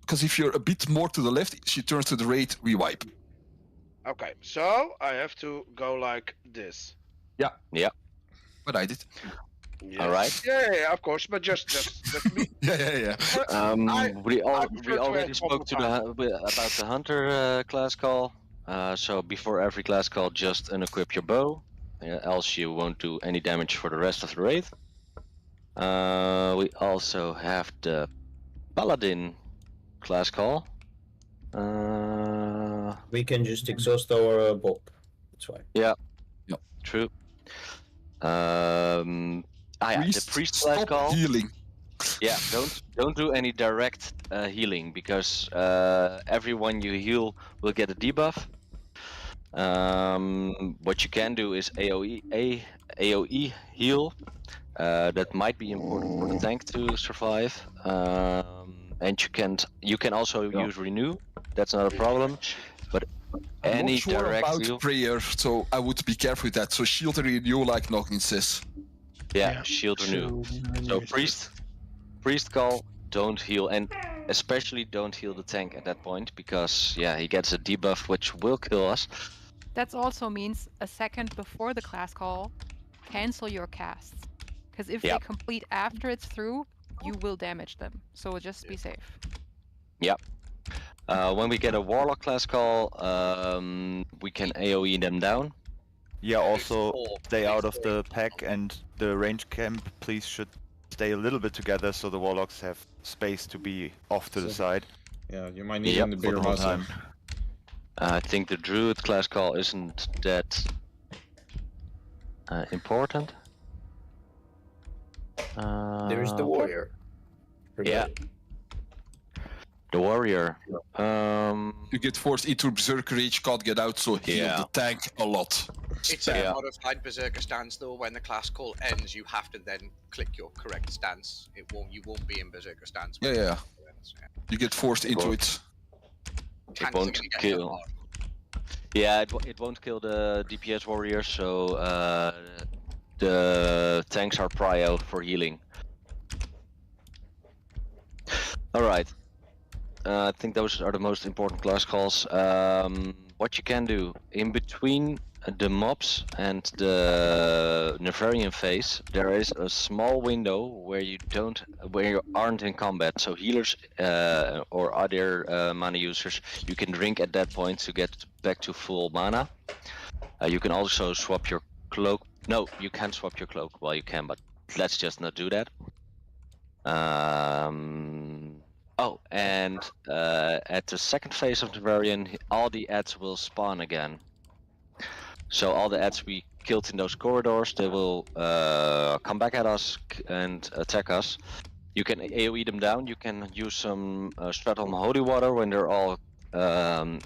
because if you're a bit more to the left, she turns to the right, we wipe. Okay, so I have to go like this. Yeah. But I did. Yes. All right. Yeah, of course, but just me. Yeah. We already spoke to about the hunter class call. So before every class call, just unequip your bow, else you won't do any damage for the rest of the raid. We also have the paladin class call. We can just exhaust our bob. That's fine. Yeah. True. The priest class call. Healing. Yeah, don't do any direct healing because everyone you heal will get a debuff. What you can do is AOE heal. That might be important for the tank to survive. And you can also use renew. That's not a problem. But I'm not sure direct about heal. prayer, so I would be careful with that. So shield and renew, like Noggin says. Yeah, shield renew. So priest call, don't heal, and especially don't heal the tank at that point because he gets a debuff which will kill us. That also means a second before the class call, cancel your casts. Because if they complete after it's through, you will damage them. So just be safe. Yep. When we get a warlock class call, we can AoE them down. Yeah, also stay out of the pack, and the range camp please should stay a little bit together so the warlocks have space to be off to the side. Yeah, you might need in the bigger muzzle. I think the druid class call isn't that important. There is the warrior. Yeah. The warrior. You get forced into Berserker Rage, can't get out, so heal the tank a lot. It's a modified Berserker stance though. When the class call ends, you have to then click your correct stance. You won't be in Berserker stance. Yeah. You get forced into it. It won't kill. Yeah, it won't kill the DPS warrior, so the tanks are prio for healing. Alright. I think those are the most important class calls. What you can do in between the mobs and the Nefarian phase, there is a small window where you aren't in combat. So healers or other mana users, you can drink at that point to get back to full mana. You can also swap your cloak. No, you can't swap your cloak. Well, you can, but let's just not do that. Oh, and at the second phase of the variant, all the ads will spawn again. So all the ads we killed in those corridors, they will come back at us and attack us. You can AoE them down. You can use some Stratum Holy Water when they're all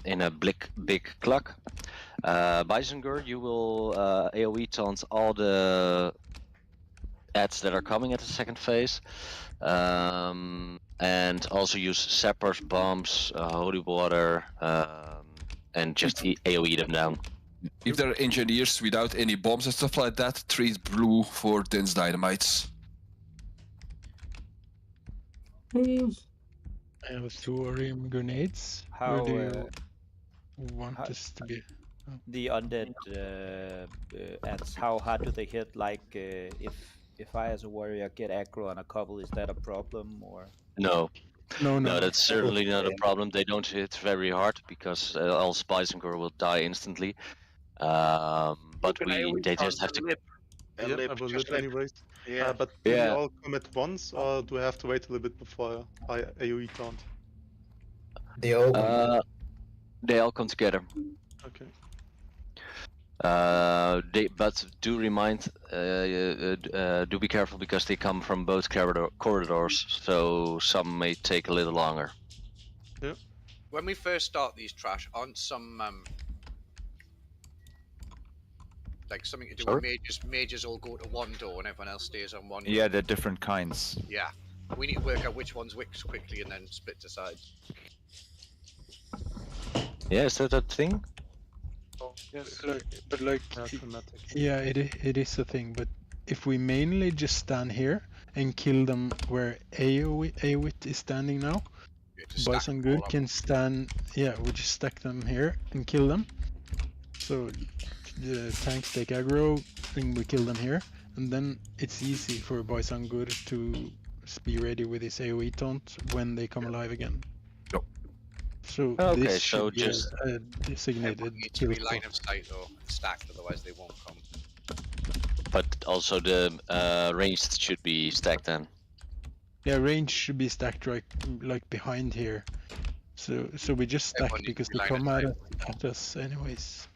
in a big cluck. Bisengur, you will AoE taunt all the ads that are coming at the second phase. And also use sappers, bombs, holy water, and just AoE them down. If there are engineers without any bombs and stuff like that, trade blue for dense dynamites. I have thorium grenades. How Where do you want this to be? The undead ads, how hard do they hit? Like if I as a warrior get aggro on a couple, is that a problem or? No. No, that's certainly not a problem. They don't hit very hard because else Bisengur will die instantly. But they just have to. Yeah, I will live anyways. Yeah. But do we all come at once, or do I have to wait a little bit before I AoE taunt? They all they all come together. Okay. But do remind, do be careful because they come from both corridors, so some may take a little longer. Yeah. When we first start these trash, aren't some like something to do with mages? Mages all go to one door and everyone else stays on one. Yeah, they're different kinds. Yeah. We need to work out which one's which quickly and then split to sides. Yeah, is that a thing? Yes, but yeah, it is a thing. But if we mainly just stand here and kill them where Awit is standing now, Bisengur can stand. Yeah, we just stack them here and kill them. So the tanks take aggro, and we kill them here, and then it's easy for Bisengur to be ready with his AoE taunt when they come alive again. So okay, this so should be just a designated Need to kill be line spot. of sight or stacked, otherwise they won't come. But also the ranged should be stacked then. Yeah, range should be stacked right, like behind here. So we just stack Everyone needs because to be they line of come sight. at us anyways.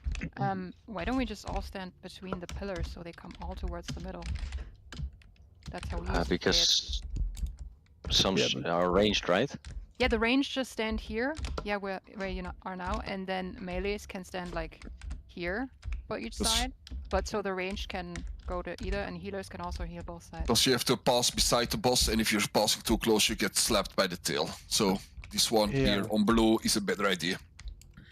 Why don't we just all stand between the pillars so they come all towards the middle? That's how we used to play it. Because some Yeah, but- are ranged, right? Yeah, the range just stand here. Yeah, where you are now, and then melees can stand like here for each Yes. side. But so the range can go to either, and healers can also heal both sides. Because you have to pass beside the boss, and if you're passing too close, you get slapped by the tail. So this one here on blue is a better idea.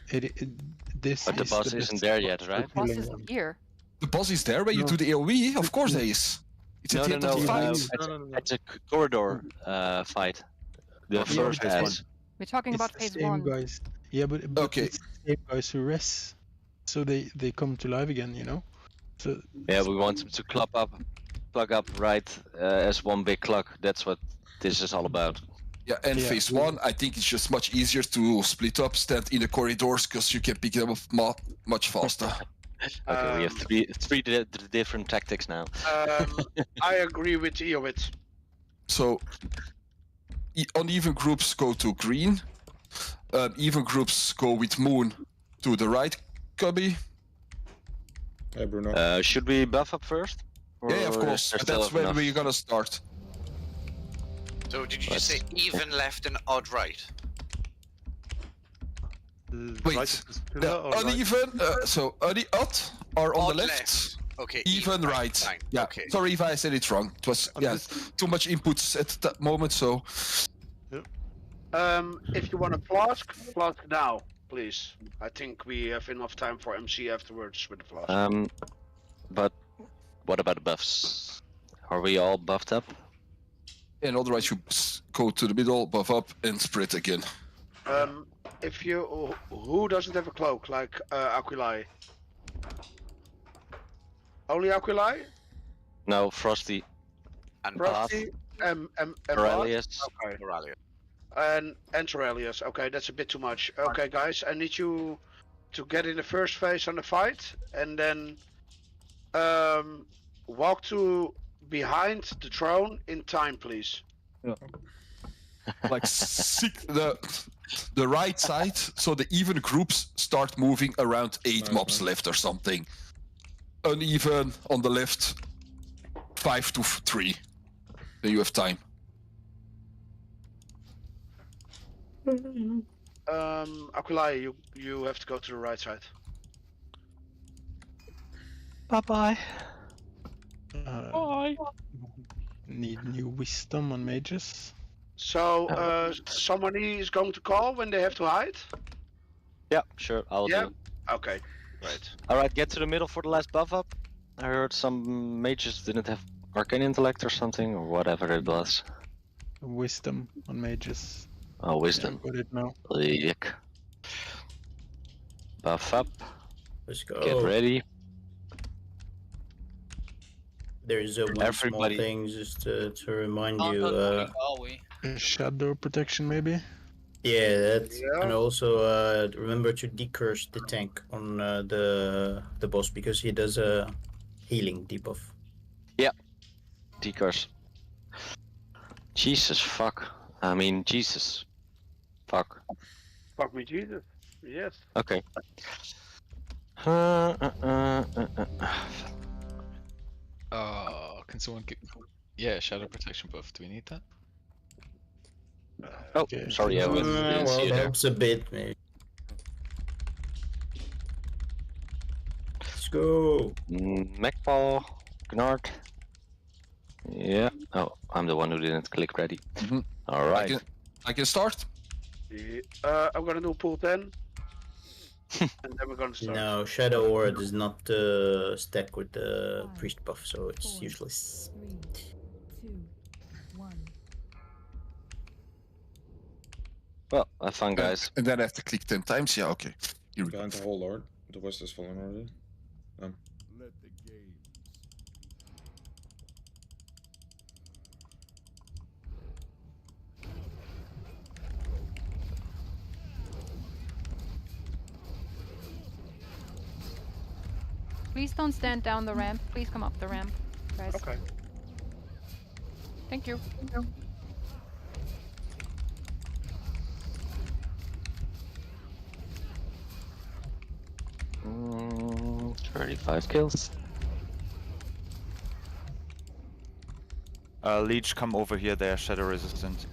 This But the is boss best isn't there yet, right? The boss killing isn't one. here. The boss is there when you do the AoE. Of course, there is. It's at the end of the fight. It's a corridor fight. The first but phase. We're talking It's about the phase same 1. guys. Yeah, but Okay. it's the same guys who rest, so they come to life again, you know. So Yeah, we want them to plug up right as one big clock. That's what this is all about. Yeah, and Yeah. phase 1, I think it's just much easier to split up, stand in the corridors, because you can pick them up much faster. Okay, we have three different tactics now. I agree with Eowit. So, uneven groups go to green. Even groups go with moon to the right, Cubby. Hey, Bruno. Should we buff up first? Yeah, of Or course. is there But still that's where enough? we're gonna start. So did you just say even left and odd right? Wait, Right of this pillar or right? uneven, so odd are on Odd the left. Okay. Even right. Fine. Yeah. Okay. Sorry if I said it wrong. It was too much inputs at that moment. So If you want a flask now, please. I think we have enough time for MC afterwards with the flask. But What about the buffs? Are we all buffed up? And otherwise you go to the middle, buff up, and spread again. If you who doesn't have a cloak like Aquilai? Only Aquilai? No, Frosty. And Frosty, Aurelius. Okay. Aurelius. And Aurelius. Okay, that's a bit too much. Okay, guys, I need you to get in the first phase on the fight, and then walk to behind the throne in time, please. Yeah. Like seek the right side, so the even groups start moving around 8 mobs left or something. Uneven on the left, 5 to 3. Then you have time. Aquilai, you have to go to the right side. Bye-bye. Bye. Need new wisdom on mages. So, somebody is going to call when they have to hide? Yeah, sure, I'll do. Okay, great. Alright, get to the middle for the last buff up. I heard some mages didn't have arcane intellect or something, or whatever it was. Wisdom on mages. Oh, wisdom. Got it now. Yuck. Buff up. Let's go. Get ready. There's one Everybody. small thing just to remind you. Shadow protection, maybe? Yeah, that. And also remember to decurse the tank on the boss because he does a healing debuff. Yeah. Decurse. Jesus fuck. I mean, Jesus. Fuck. Fuck me, Jesus. Yes. Okay. Can someone get... Yeah, shadow protection buff. Do we need that? Oh, sorry, I didn't see Well, you there. helps a bit, maybe. Let's go. Mechball, Gnard. Yeah. Oh, I'm the one who didn't click ready. All right. I can start. I'm gonna do pool 10. And then we're gonna start. No, Shadow Aura does not stack with the priest buff, so it's useless. 3, 2, 1. Well, have fun, guys. And then I have to click 10 times. Yeah, okay. Here we go. Behind the whole lord. The west has fallen already. Please don't stand down the ramp. Please come up the ramp, guys. Okay. Thank you. 35 kills. Leech, come over here, they are shadow resistant.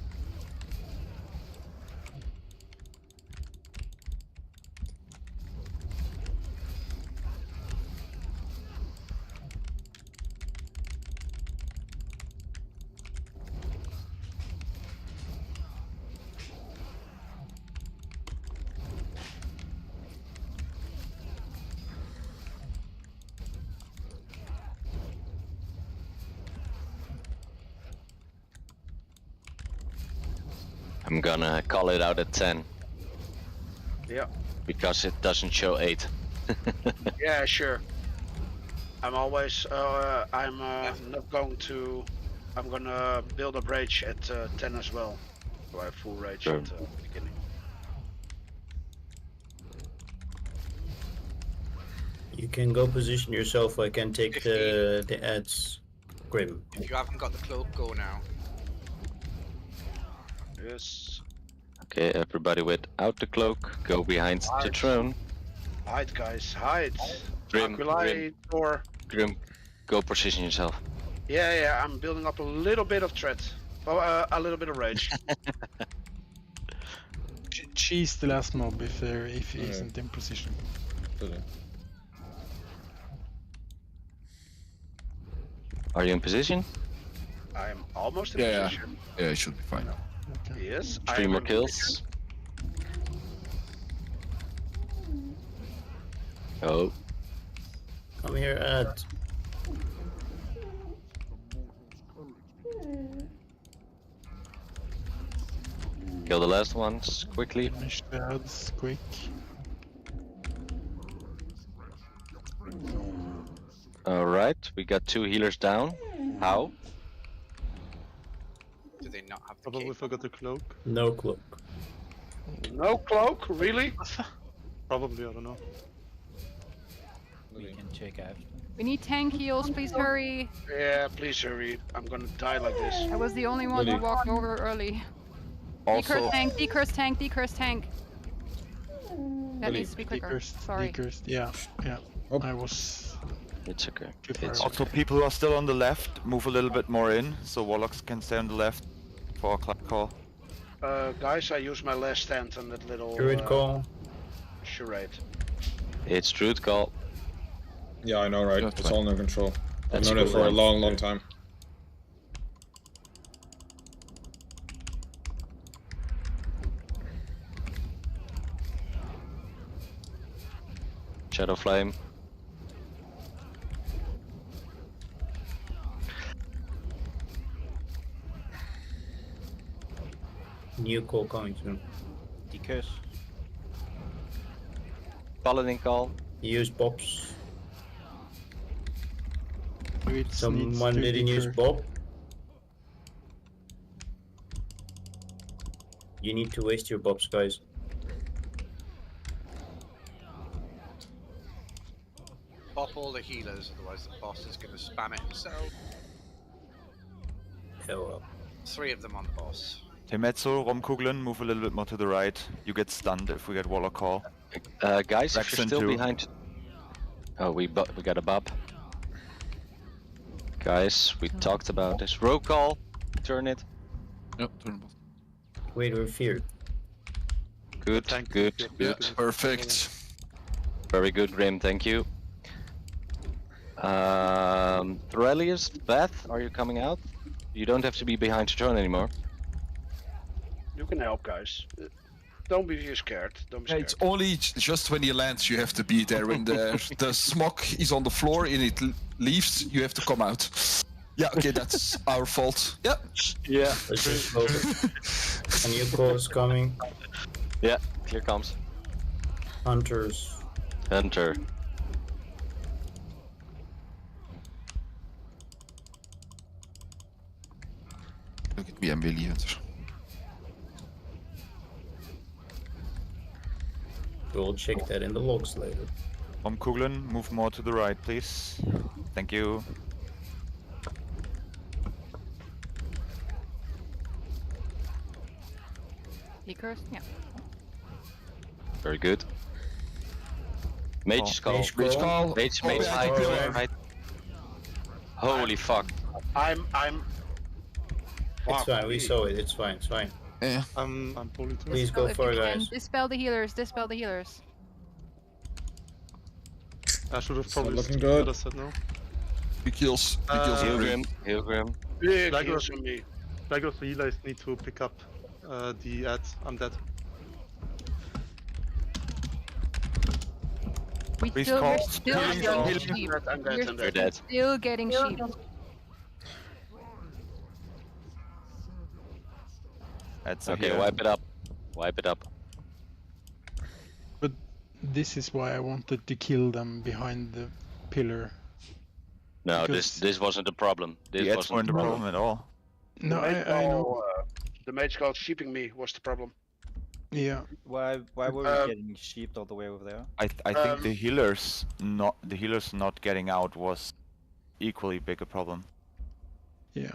I'm gonna call it out at 10. Yeah. Because it doesn't show 8. Yeah, sure. I'm always. I'm not going to. I'm gonna build up rage at 10 as well. So I have full rage at the beginning. You can go position yourself. I can take the ads. Grim. If you haven't got the cloak, go now. Yes. Okay, everybody without the cloak, go behind the throne. Hide, guys, hide. Grim, Aquilai, or Grim, go position yourself. yeah, I'm building up a little bit of threat. Oh, a little bit of rage. Cheese the last mob if he isn't in position. Are you in position? I'm almost in Yeah, position. yeah, it should be fine. Yes. 3 I'm more in kills. Oh. Come here, Ad. Kill the last ones quickly. Finish the ads quick. Alright, we got 2 healers down. How? Do they not have the Probably cape? forgot the cloak. No cloak. No cloak, really? Probably, I don't know. We can check after. We need tank heals, please hurry. Yeah, please hurry. I'm gonna die like this. I was the only one who Really? walked over early. Also, Decurse tank, decurse tank, decurse tank. That Really? needs to be quicker. Decursed, Sorry. decursed. Yeah, yeah. Oh. I was It's okay. too far. It's away. also people who are still on the left, move a little bit more in, so Warlocks can stay on the left for a clock call. Guys, I use my last stand on that little Druid call. charade. It's Druid call. Yeah, I know, right? That's It's fine. all under control. I've That's known it cool, for a right? long, long time. Shadow Flame. New call coming soon. Decurse. Paladin call. Use Bobs. Druids needs Someone to didn't use decurse. Bob. You need to waste your Bobs, guys. Pop all the healers, otherwise the boss is going to spam it himself. Oh well. 3 of them on the boss. Temetsu, Romkugeln, move a little bit more to the right. You get stunned if we get Warlock call. Guys, if you're Rexon still too. behind. Oh, we got a bub. Guys, we talked about this. Rogue call. Turn it. Yep, turn both. Wait, we're feared. Good, Thank good, you. good. Perfect. Very good, Grim. Thank you. Thorelius, Beth, are you coming out? You don't have to be behind your turn anymore. You can help, guys. Don't be scared. Don't be Yeah, scared. it's only just when he lands you have to be there. When the smog is on the floor and it leaves, you have to come out. Yeah, okay, that's our fault. Yeah. Yeah. Let's just hope it. A new call is coming. Yeah, here comes. Hunters. Hunter. Look at me, I'm Willy Hunter. We'll check that in the logs later. Romkugeln, move more to the right, please. Thank you. Decurse? Yeah. Very good. Mage call. Mage Mage call. Mage, Oh, mage yeah, hide. pillar. Hide. Holy fuck. I'm. It's fine, we saw it, it's fine, it's fine. Yeah. I'm poly too. Please Dispel go if for you it, can. guys. Dispel the healers, dispel the healers. I should have It's not probably looking skipped good. what I said now. He kills. He kills Heal every- Grim. Heal Grim. Big Like heals us. on me. Dagger for healers need to pick up the ads. I'm dead. We're still Healing call. getting sheep. I'm dead, I'm We're You're dead. still getting sheep. That's Okay, wipe it up. Wipe it up. But this is why I wanted to kill them behind the pillar. No, Because- this wasn't the problem. This The ads wasn't weren't the the problem. problem at all. No, The mage I know. call, the mage call sheeping me was the problem. Yeah. Why were we getting sheeped all the way over there? I think the healers not getting out was equally big a problem. Yeah.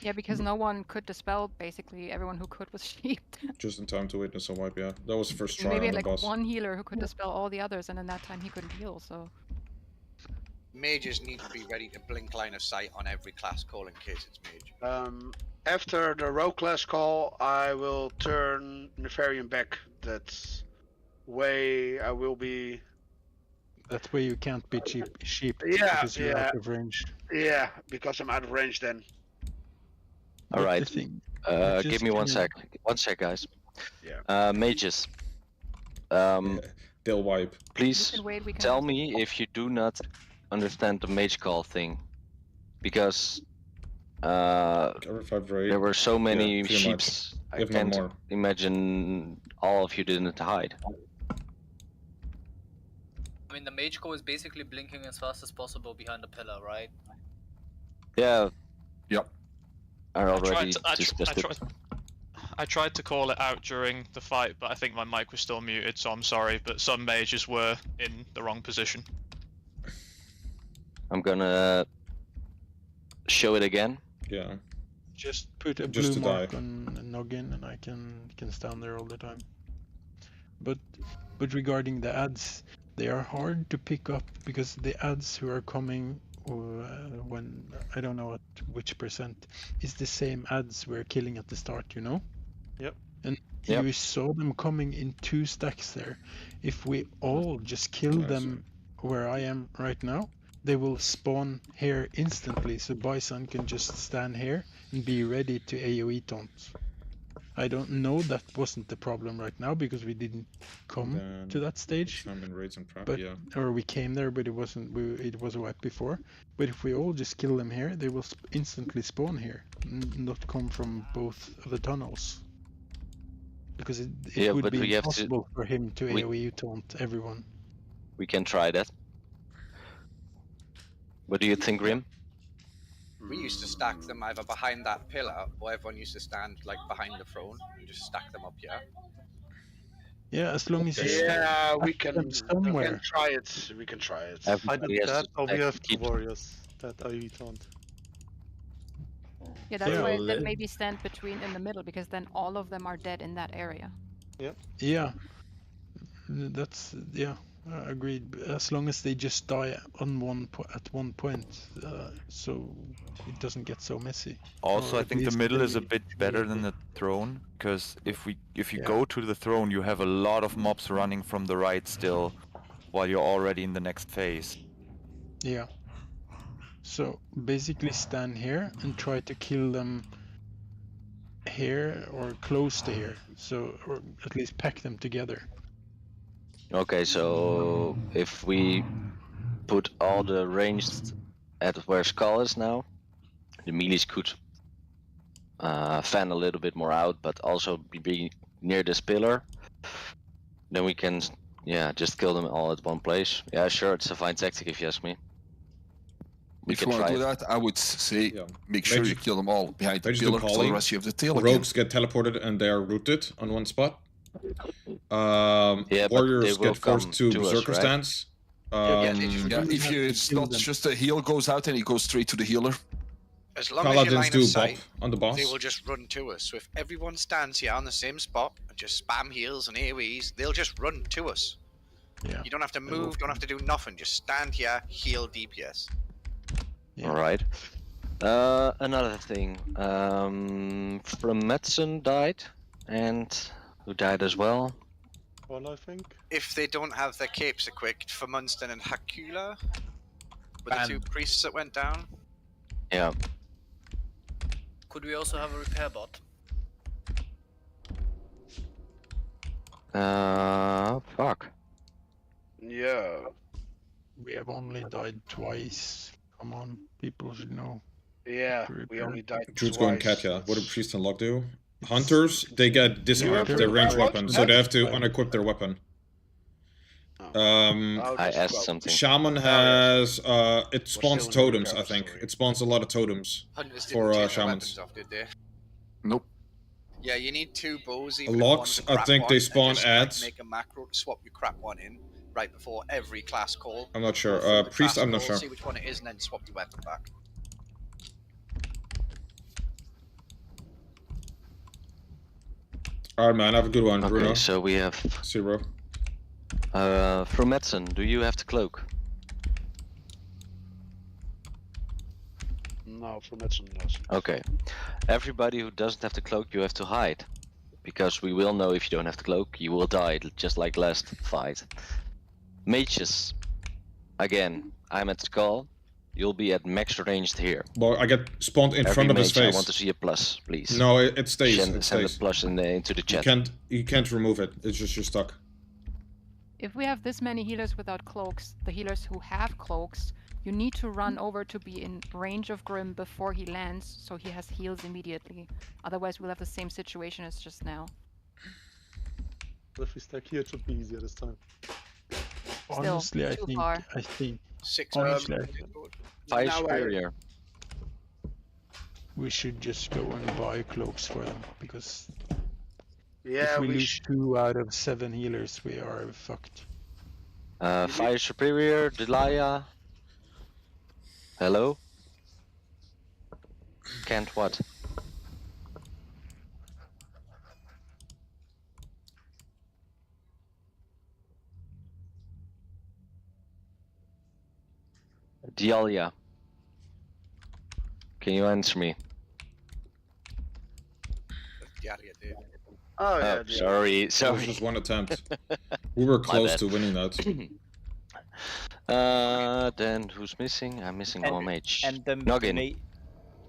Yeah, because no one could dispel. Basically, everyone who could was sheeped. Just in time to witness a wipe, yeah. That was the first We try maybe on had the like boss. one healer who could dispel all the others, and in that time he couldn't heal. So Mages need to be ready to blink line of sight on every class call in case it's mage. After the rogue class call, I will turn Nefarian back. That way I will be. That way you can't be sheep Yeah, because you're yeah. out of range. Yeah, because I'm out of range then. All But right. the thing- Give just me one kinda- sec. 1 sec, guys. Yeah. Mages. They'll wipe. Please can wait, we can tell wait. me if you do not understand the mage call thing, because Every 5 raid. there were so many Yeah, pretty much. sheeps. I If not can't more. imagine all of you didn't hide. I mean, the mage core is basically blinking as fast as possible behind the pillar, right? Yeah. Yep. I already I discussed it. I tried to call it out during the fight, but I think my mic was still muted, so I'm sorry. But some mages were in the wrong position. I'm gonna show it again. Yeah. Just put a Just blue to mark die. on Noggin and I can stand there all the time. But regarding the ads, they are hard to pick up because the ads who are coming when I don't know at which percent is the same ads we're killing at the start, you know? Yep. And Yep. you saw them coming in 2 stacks there. If we all just kill them where I am right now, they will spawn here instantly, so Bison can just stand here and be ready to AoE taunt. I don't know that wasn't the problem right now because we didn't come Then to that stage. Shaman raids and prep, But yeah. or we came there, but it wasn't. It was a wipe before. But if we all just kill them here, they will instantly spawn here, not come from both of the tunnels. Because it Yeah, would but be we have to- impossible for him to we- AoE taunt everyone. We can try that. What do you think, Grim? We used to stack them either behind that pillar, or everyone used to stand like behind the throne and just stack them up here. Yeah, as long as you Yeah, we stack can, them somewhere. try it. We can try it. Either that or we have 2 warriors that AoE taunt. Yeah, that's Yeah. why I Well, said maybe stand between in the middle because then all of them are dead in that area. Yeah, that's agreed. As long as they just die on at one point, so it doesn't get so messy. Also, Or I at think the least middle is a they- bit better than the throne, because if you Yeah. go to the throne, you have a lot of mobs running from the right still, while you're already in the next phase. Yeah. So basically stand here and try to kill them here or close to here. So or at least pack them together. Okay, so if we put all the ranged at where Skull is now, the melees could fan a little bit more out, but also be near this pillar. Then we can, just kill them all at one place. Yeah, sure, it's a fine tactic if you ask me. We If you can want to try do it. that, I would say make sure you kill them all behind the Mages do pillar, so the calling. rest you have the tail again. Rogues get teleported and they are rooted on one spot. Yeah, but they Warriors will get forced come to to us, Berserker right? stance. Yeah, if you, it's not just a heal goes out and he goes straight to the healer. As long as Paladins you line do of bop sight, on the boss. they will just run to us. So if everyone stands here on the same spot and just spam heals and AoEs, they'll just run to us. Yeah. You don't have to move, don't have to do nothing. Just stand here, heal DPS. Alright. Another thing. From Metzen died, and who died as well? One, I think. If they don't have their capes equipped for Munster and Hakula, were the 2 priests that went down. Yeah. Could we also have a repair bot? Fuck. Yeah. We have only died twice. Come on, people should know. Yeah, to we repair. only died Druids go in twice. Katya. What do Priest and Locke do? Hunters, they get disarmed Yeah, their ranged what? weapon, so they have to That's- unequip their weapon. I asked something. Shaman has it spawns still in the totems, I repair, think. sorry. It spawns a lot of totems Hunters didn't for take their shamans. weapons off, did they? Nope. Yeah, you need 2 bows. Even Locks, if one's a I crap think one, they and spawn just, ads. Make a macro to swap your crap one in right before every class call. I'm not sure. Go through the Priest, class I'm not call, sure. See which one it is, and then swap your weapon back. Alright, man, have a good one, Bruno. Okay, so we have. See you, bro. From Metzen, do you have the cloak? No, for medicine, yes. Okay. Everybody who doesn't have the cloak, you have to hide. Because we will know if you don't have the cloak, you will die, just like last fight. Mages. Again, I'm at Skull. You'll be at max ranged here. Well, I get spawned in Every front of his mage, face. I want to see a plus, please. No, it stays. Send, It send a stays. plus into the chat. You can't remove it. It's just you're stuck. If we have this many healers without cloaks, the healers who have cloaks You need to run over to be in range of Grim before he lands, so he has heals immediately. Otherwise, we'll have the same situation as just now. If we stack here, it should be easier this time. Honestly, I too think far. honestly, Fire now I- Superior. we should just go and buy cloaks for them, because Yeah, if we we lose 2 out of 7 healers, we are fucked. Fire Superior, Delia. Hello? Can't what? Delia. Can you answer me? Yeah, dude. Oh yeah. Oh, sorry, It was sorry. just one attempt. We were close bad. to winning that. Then who's missing? I'm missing one mage. And the Noggin.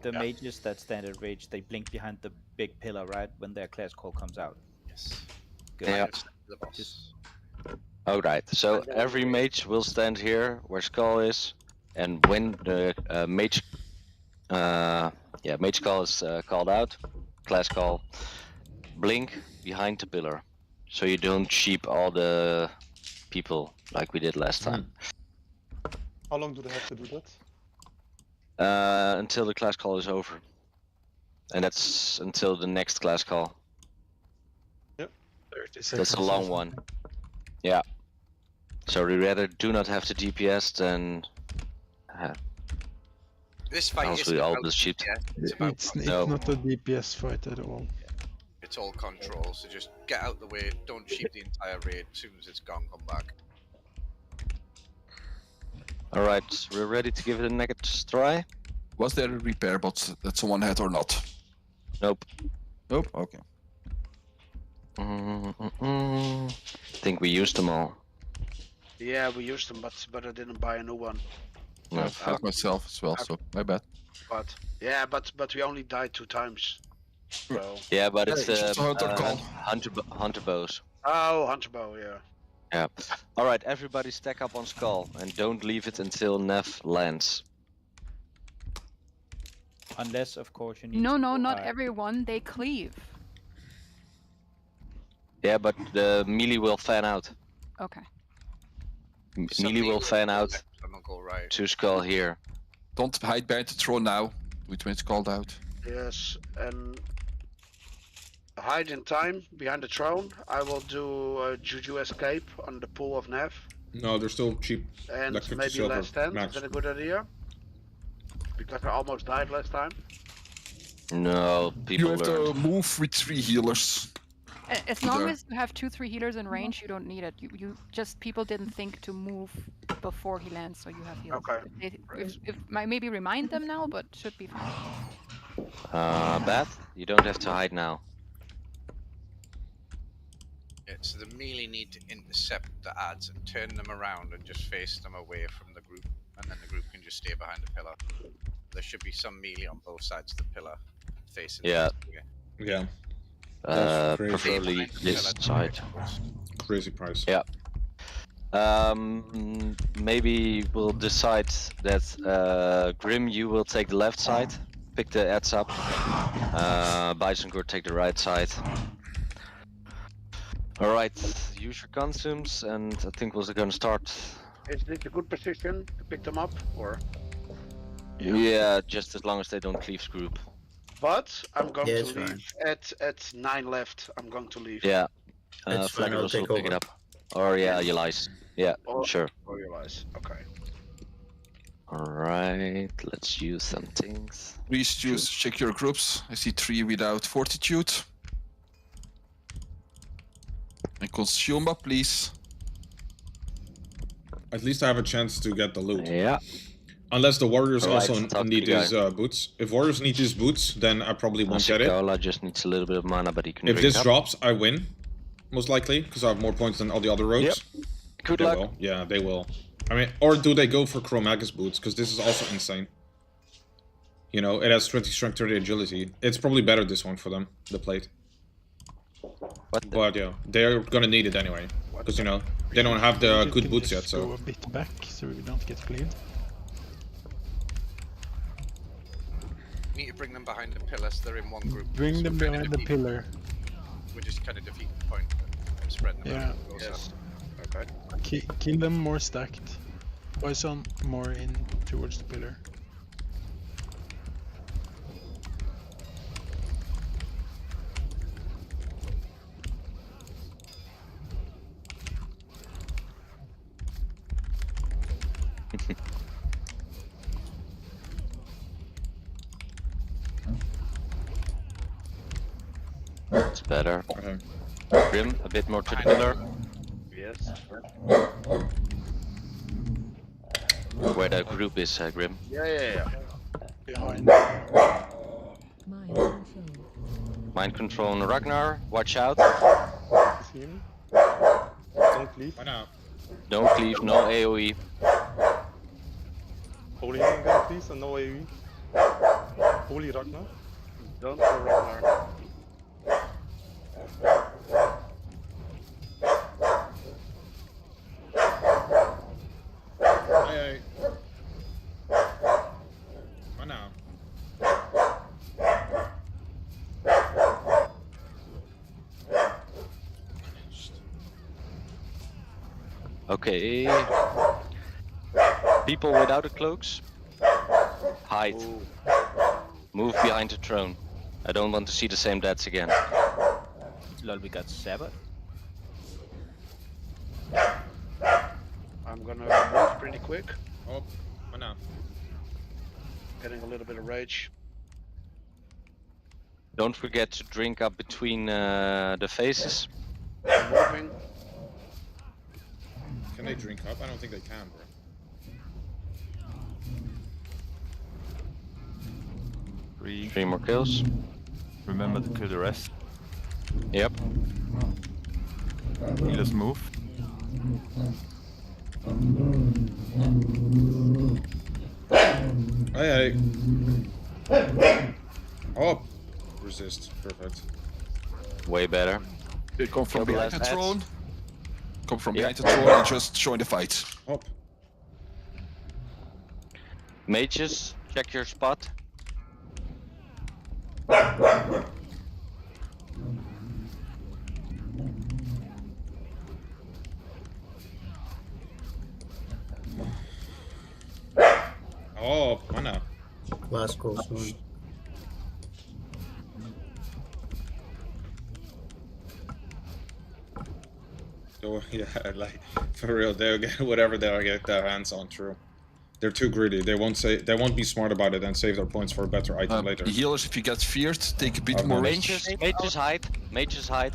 the mages that stand at rage, they blink behind the big pillar, right? When their class call comes out. Yes. Good. Yeah. Just Alright, so every mage will stand here where Skull is, and when the mage call is called out, class call, blink behind the pillar, so you don't sheep all the people like we did last time. How long do they have to do that? Until the class call is over, and that's until the next class call. Yep. 30 That's a long one. Yeah. So we rather do not have the DPS than This fight else isn't we all about just sheep. DPS, it's about It's No. not a DPS fight at all. it's all control, so just get out the way, don't sheep the entire raid. As soon as it's gone, come back. Alright, we're ready to give it a next try? Was there a repair bot that someone had or not? Nope. Nope. Okay. I think we used them all. Yeah, we used them, but I didn't buy a new one. No, fuck myself as well. So my bad. But yeah, but we only died 2 times. So. Yeah, but it's Hey, just a hunter call. hunter bows. Oh, hunter bow, yeah. Yeah. Alright, everybody stack up on Skull and don't leave it until Nev lands. unless, of course, you need. No, to no, go not high. everyone. They cleave. Yeah, but the melee will fan out. Okay. Melee will fan out I'm not go right. to Skull here. Don't hide behind the throne now. Do it when it's called out. Yes, and hide in time behind the throne. I will do a Juju escape on the pool of Nev. No, they're still cheap. And Like 50 maybe silver, last stand. max. Is that a good idea? Because I almost died last time. No, You people have learn. to move with 3 healers. As long There. as you have 2-3 healers in range, you don't need it. You just people didn't think to move before he lands, so you have heals. Okay. If maybe remind them now, but should be fine. Beth, you don't have to hide now. Yeah, so the melee need to intercept the ads and turn them around and just face them away from the group, and then the group can just stay behind the pillar. There should be some melee on both sides of the pillar facing. Yeah. Yeah. Uh, crazy. preferably this side. Crazy price. Yeah. Maybe we'll decide that Grim, you will take the left side, pick the ads up. Bisongor take the right side. All right, use your consumes, and I think we're gonna start. Is this a good position to pick them up, or? Yeah, just as long as they don't cleave group. But I'm going Yeah, to it's fine. leave at 9 left. I'm going to leave. Yeah. That's fine, I'll Flaggers will take pick it over. up. Or yeah, Elias. Yeah, Or, sure. Or your eyes. Okay. Alright, let's use some things. Please choose check your groups. I see 3 without fortitude. And consume up, please. At least I have a chance to get the loot. Yeah. Unless the warriors Alright, also talk to need the his guy. boots. If warriors need his boots, then I probably won't get it. Asikola just needs a little bit of mana, but he can If drink this up. drops, I win. Most likely, because I have more points than all the other rogues. Yep. Good They luck. will. Yeah, they will. I mean, or do they go for Chromagus boots? Because this is also insane. You know, it has 20 strength, 30 agility. It's probably better this one for them, the plate. But yeah, they're gonna need it anyway. Because, you know, they don't have the good boots yet, Go so... a bit back so we don't get cleared. need to bring them behind the pillar so they're in one group. Bring So them we're kinda behind the defeating- pillar. We're just kind of defeating the point of spreading them Yeah. out closer. Yes. Okay. Kill them more stacked. Poison more in towards the pillar. It's better. Okay. Grim, a bit more to the pillar. Yes. Where the group is, Grim. Yeah. Behind. Mind control on Ragnar. Watch out. See him? Don't leave. Why not? Don't leave. No AoE. Holy him again, please, and no AoE. Holy Ragnar. Don't go Ragnar. Hey. Why not? Okay. People without the cloaks. Hide. Move behind the throne. I don't want to see the same deaths again. Lol, we got 7. I'm gonna move pretty quick. Oh, why not? Getting a little bit of rage. Don't forget to drink up between the faces. Moving. Can they drink up? I don't think they can, bro. Three more kills. Remember to kill the rest. Yep. Healers move. Hey. Oh. Resist. Perfect. Way better. They come from Kill the behind last the ads. throne. Come from behind the throne and just join the fight. Hop. Mages, check your spot. Oh, why not? Last call soon. Oh, yeah, like for real, they'll get whatever they'll get their hands on. True, they're too greedy. They won't say. They won't be smart about it and save their points for a better item later. Healers, if you get feared, take a bit Okay. more Mages, risk. mages hide. Mages hide.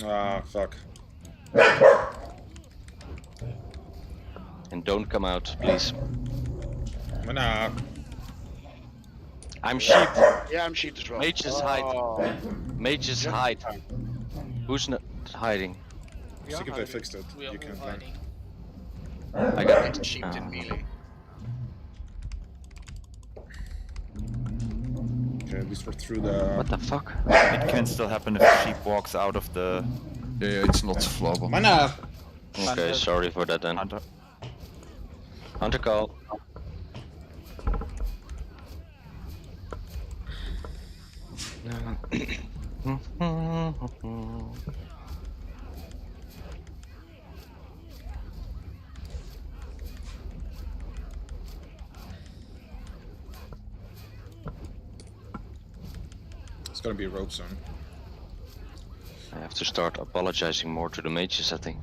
Ah, fuck. And don't come out, please. Why not? I'm sheep. Yeah, I'm sheep as well. Mages hide. Mages hide. Who's not hiding? See if they fixed it. We are You can all plan. hiding. I got It's sheep in melee. Okay, at least we're through the. What the fuck? It can still happen if sheep walks out of the. Yeah, it's not flowable. Why not? Okay, sorry for that then. Hunter. Hunter call. It's gonna be a rope zone. I have to start apologizing more to the mages, I think.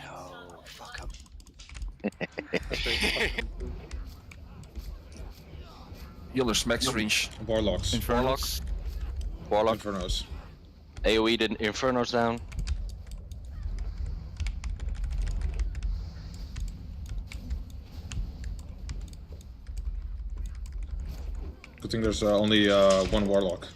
Oh, fuck up. Healers, max range. Warlocks. Warlocks. Warlock. Infernos. AoE the Infernos down. Good thing there's only one warlock.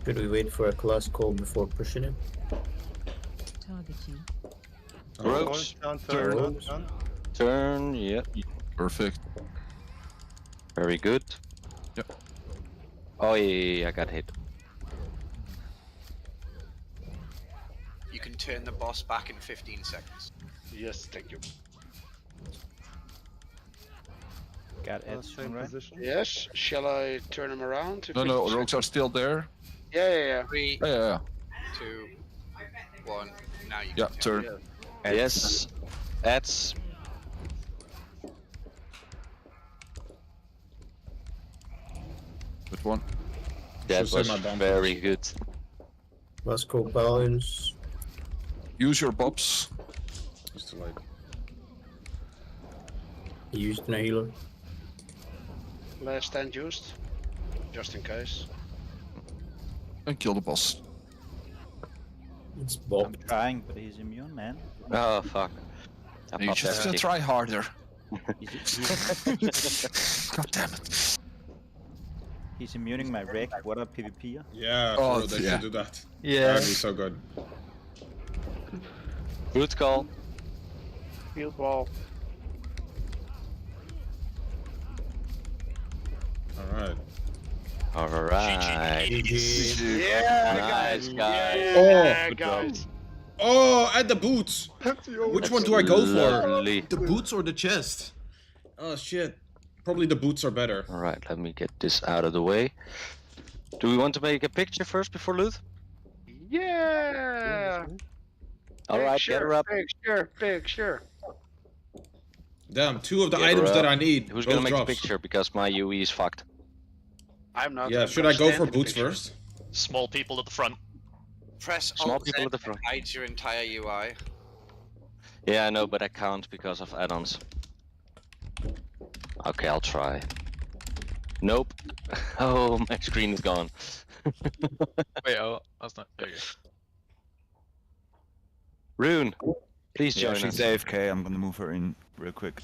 Should we wait for a class call before pushing him? Target you. Rogues. Turn. Turn, yeah. Perfect. Very good. Yep. Oh yeah, I got hit. turn the boss back in 15 seconds. Yes, thank you. Got it. Same right? position. Yes, shall I turn him around? in No, no, 15 rogues are still there. Yeah. 3, Yeah. 2, 1. Now you Yeah, can turn. Yes. That's Good one. that Should was say my bomb very good. Vasco Paladins. Use your bobs. Just to like. Used in a healer. Last stand used, just in case. And kill the boss. It's Bob. I'm trying, but he's immune, man. Oh fuck. You just have to try harder. God damn it. He's immuning my wreck. What up, PvP? Yeah, Oh, bro, they yeah. should do that. Yeah. That'd be so good. Good call. Field wall. Alright. Alright. Yeah, Nice, guys. guys. Yeah, Oh. guys. Oh, and the boots! Which one do I go for? Lovely. The boots or the chest? Oh shit. Probably the boots are better. Alright, let me get this out of the way. Do we want to make a picture first before loot? Yeah. Alright, get her up. Picture. Damn, 2 of the Get her items that up. I need. Who's both gonna make drops. the picture? Because my UE is fucked. I'm not. Yeah, I'm should gonna I go stand for in the boots picture. first? Small people at the front. Press Small Alt people Z at the front. and hides your entire UI. Yeah, I know, but I can't because of add-ons. Okay, I'll try. Nope. Oh, my screen is gone. Wait, oh, that's not. There you go. Rune, please Yeah, join she's us. AFK. I'm gonna move her in real quick.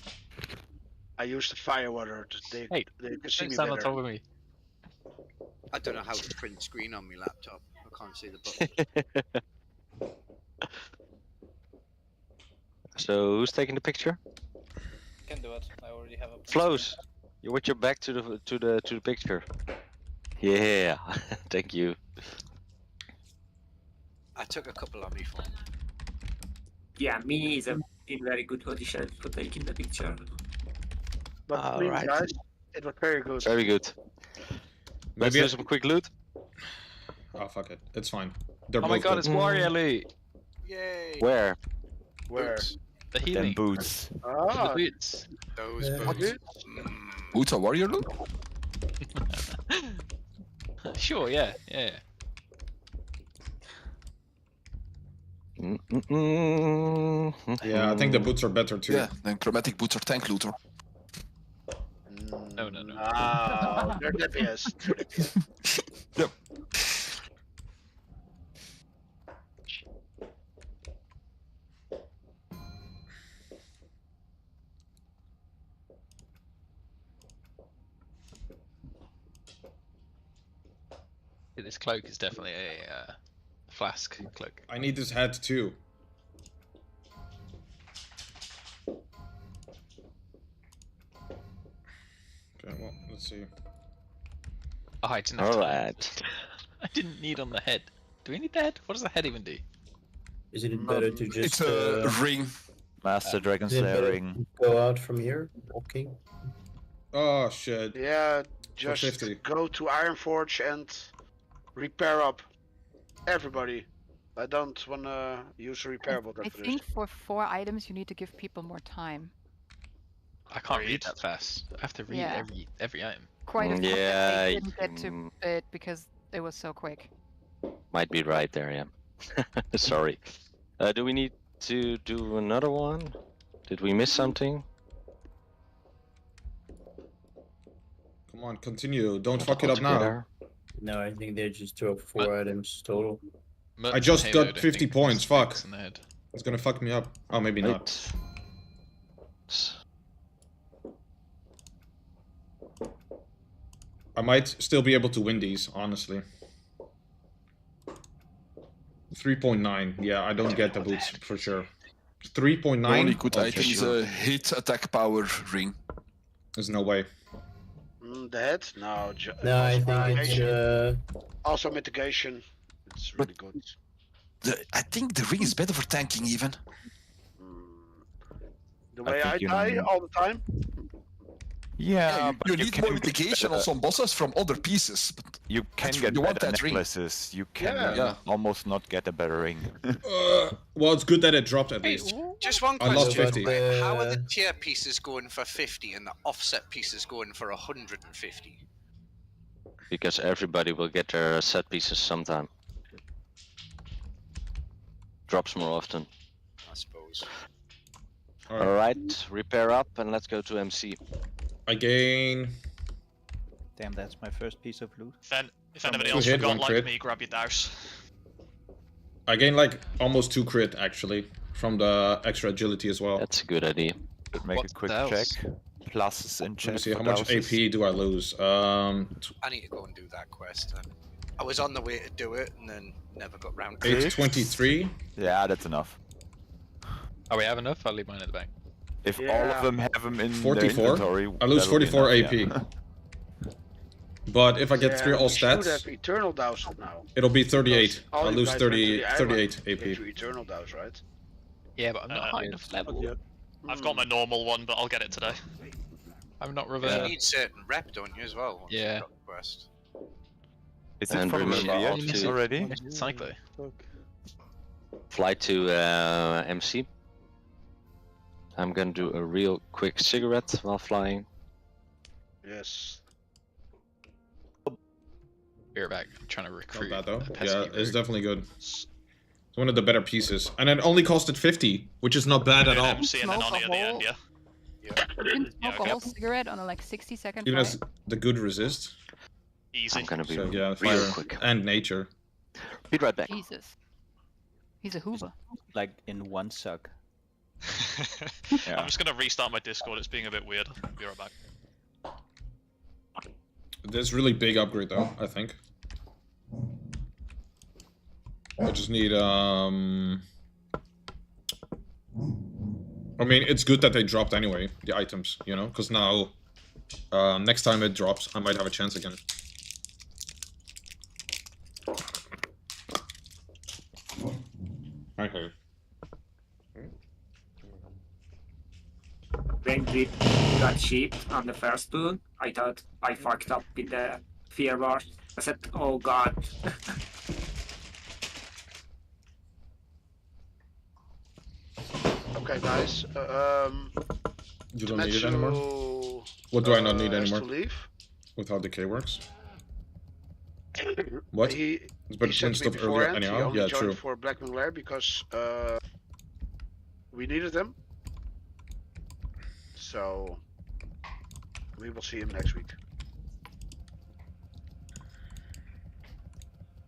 I used the fire water. They can see Don't me stand on better. top of me. I don't know how to print screen on my laptop. I can't see the button. So, who's taking the picture? Can do it. I already have a. Flows, you're with your back to the picture. Yeah, thank you. I took a couple on my phone. Yeah, me is in very good condition for taking the picture. But All please, right. guys, it was very good. Very good. Let's Maybe do some quick loot. Oh fuck it. It's fine. They're Oh my both god, good. it's Wario loot. Yay! Where? Where? The Them healing. boots. Ah, The boots. Those Yeah. boots. Boots are warrior loot? Sure, yeah. Yeah, I think the boots are better too. Yeah, then chromatic boots are tank looter. No. Ah, they're the best. Yep. This cloak is definitely a flask cloak. I need this hat too. Okay, well, let's see. Oh, I didn't have time. Alright. I didn't need on the head. Do we need the head? What does the head even do? Isn't it better to It's just a ring. Master Dragon is it Slayer better ring. to go out from here walking? Oh shit. Yeah, just 50. go to Ironforge and repair up. Everybody. I don't wanna use repairable I for this. think for 4 items you need to give people more time. I can't read that fast. I have to read Yeah. every item. Quite a few that Yeah, they didn't get to it because it was so quick. Might be right there, yeah. Sorry. Do we need to do another one? Did we miss something? Come on, continue. Don't fuck it up now. No, I think they just drove 4 items total. I just got 50 points. Fuck. It's gonna fuck me up. Oh, maybe not. I might still be able to win these, honestly. 3.9. Yeah, I don't get the boots for sure. 3.9. The only good Oh, item for is sure. a hit attack power ring. There's no way. The head? No. No, I also think it's mitigation. Also mitigation. It's really good. I think the ring is better for tanking even. The way I think you die need- all the time. Yeah, you, but you you need can more get mitigation on better- some bosses from other pieces. But You can that's- get you want better that ring. necklaces. You can Yeah. almost not get a better ring. Well, it's good that it dropped at least. Just one I lost question. 50. Right? How are the tier pieces going for 50 and the offset pieces going for 150? Because everybody will get their set pieces sometime. Drops more often. I suppose. Alright, repair up and let's go to MC. I gain. Damn, that's my first piece of loot. If anybody Two else hit, forgot, one like crit. me, grab your douse. I gain like almost 2 crit actually from the extra agility as well. That's a good idea. Make a quick check. Pluses in Let chat. me see for how much douses. AP do I lose. I need to go and do that quest. I was on the way to do it and then never got round to it. 823. Yeah, that's enough. Oh, we have enough? I'll leave mine at the back. If all of them have them in 44. their inventory, I lose that'll be 44 enough, AP. yeah. But if I get 3 all we should stats, have Eternal Douse now. it'll be 38. All I'll you lose guys went to 30, the island. 38 Get AP. your Eternal Douse, right? Yeah, but I'm not high enough level. I've got my normal one, but I'll get it today. I'm not You reverse. need certain rep, don't you, as well? once you've Yeah. got the quest. Is it And from remember Lucia all to- already? Cyclo. Fly to MC. I'm gonna do a real quick cigarette while flying. Yes. Beer back. I'm trying to recruit. Not bad though. a pesky Yeah, it's rogue. definitely good. It's one of the better pieces. And it only costed 50, which is not bad at Do an all. MC and then Smoke Oni a at the end, hole. yeah? You can smoke okay. a whole cigarette on a like 60-second Even flight. as the good resist. Easy. I'm gonna be So yeah, real fire quick. and nature. Be right back. Jesus. He's a Hoover. Like in one suck. Yeah. I'm just gonna restart my Discord, it's being a bit weird. Be right back. This really big upgrade though, I think. I just need I mean, it's good that they dropped anyway, the items, you know, because now next time it drops, I might have a chance again. Okay. When we got cheap on the first boon, I thought I fucked up with the fear bar. I said, oh god. Okay, guys. You don't need it anymore? Demetrio, What do I not need has anymore? to leave. With how decay works? What? He, It's better he to said win to stuff me earlier beforehand, he anyhow? only Yeah, joined true. for Blackman Lair because we needed them. So we will see him next week.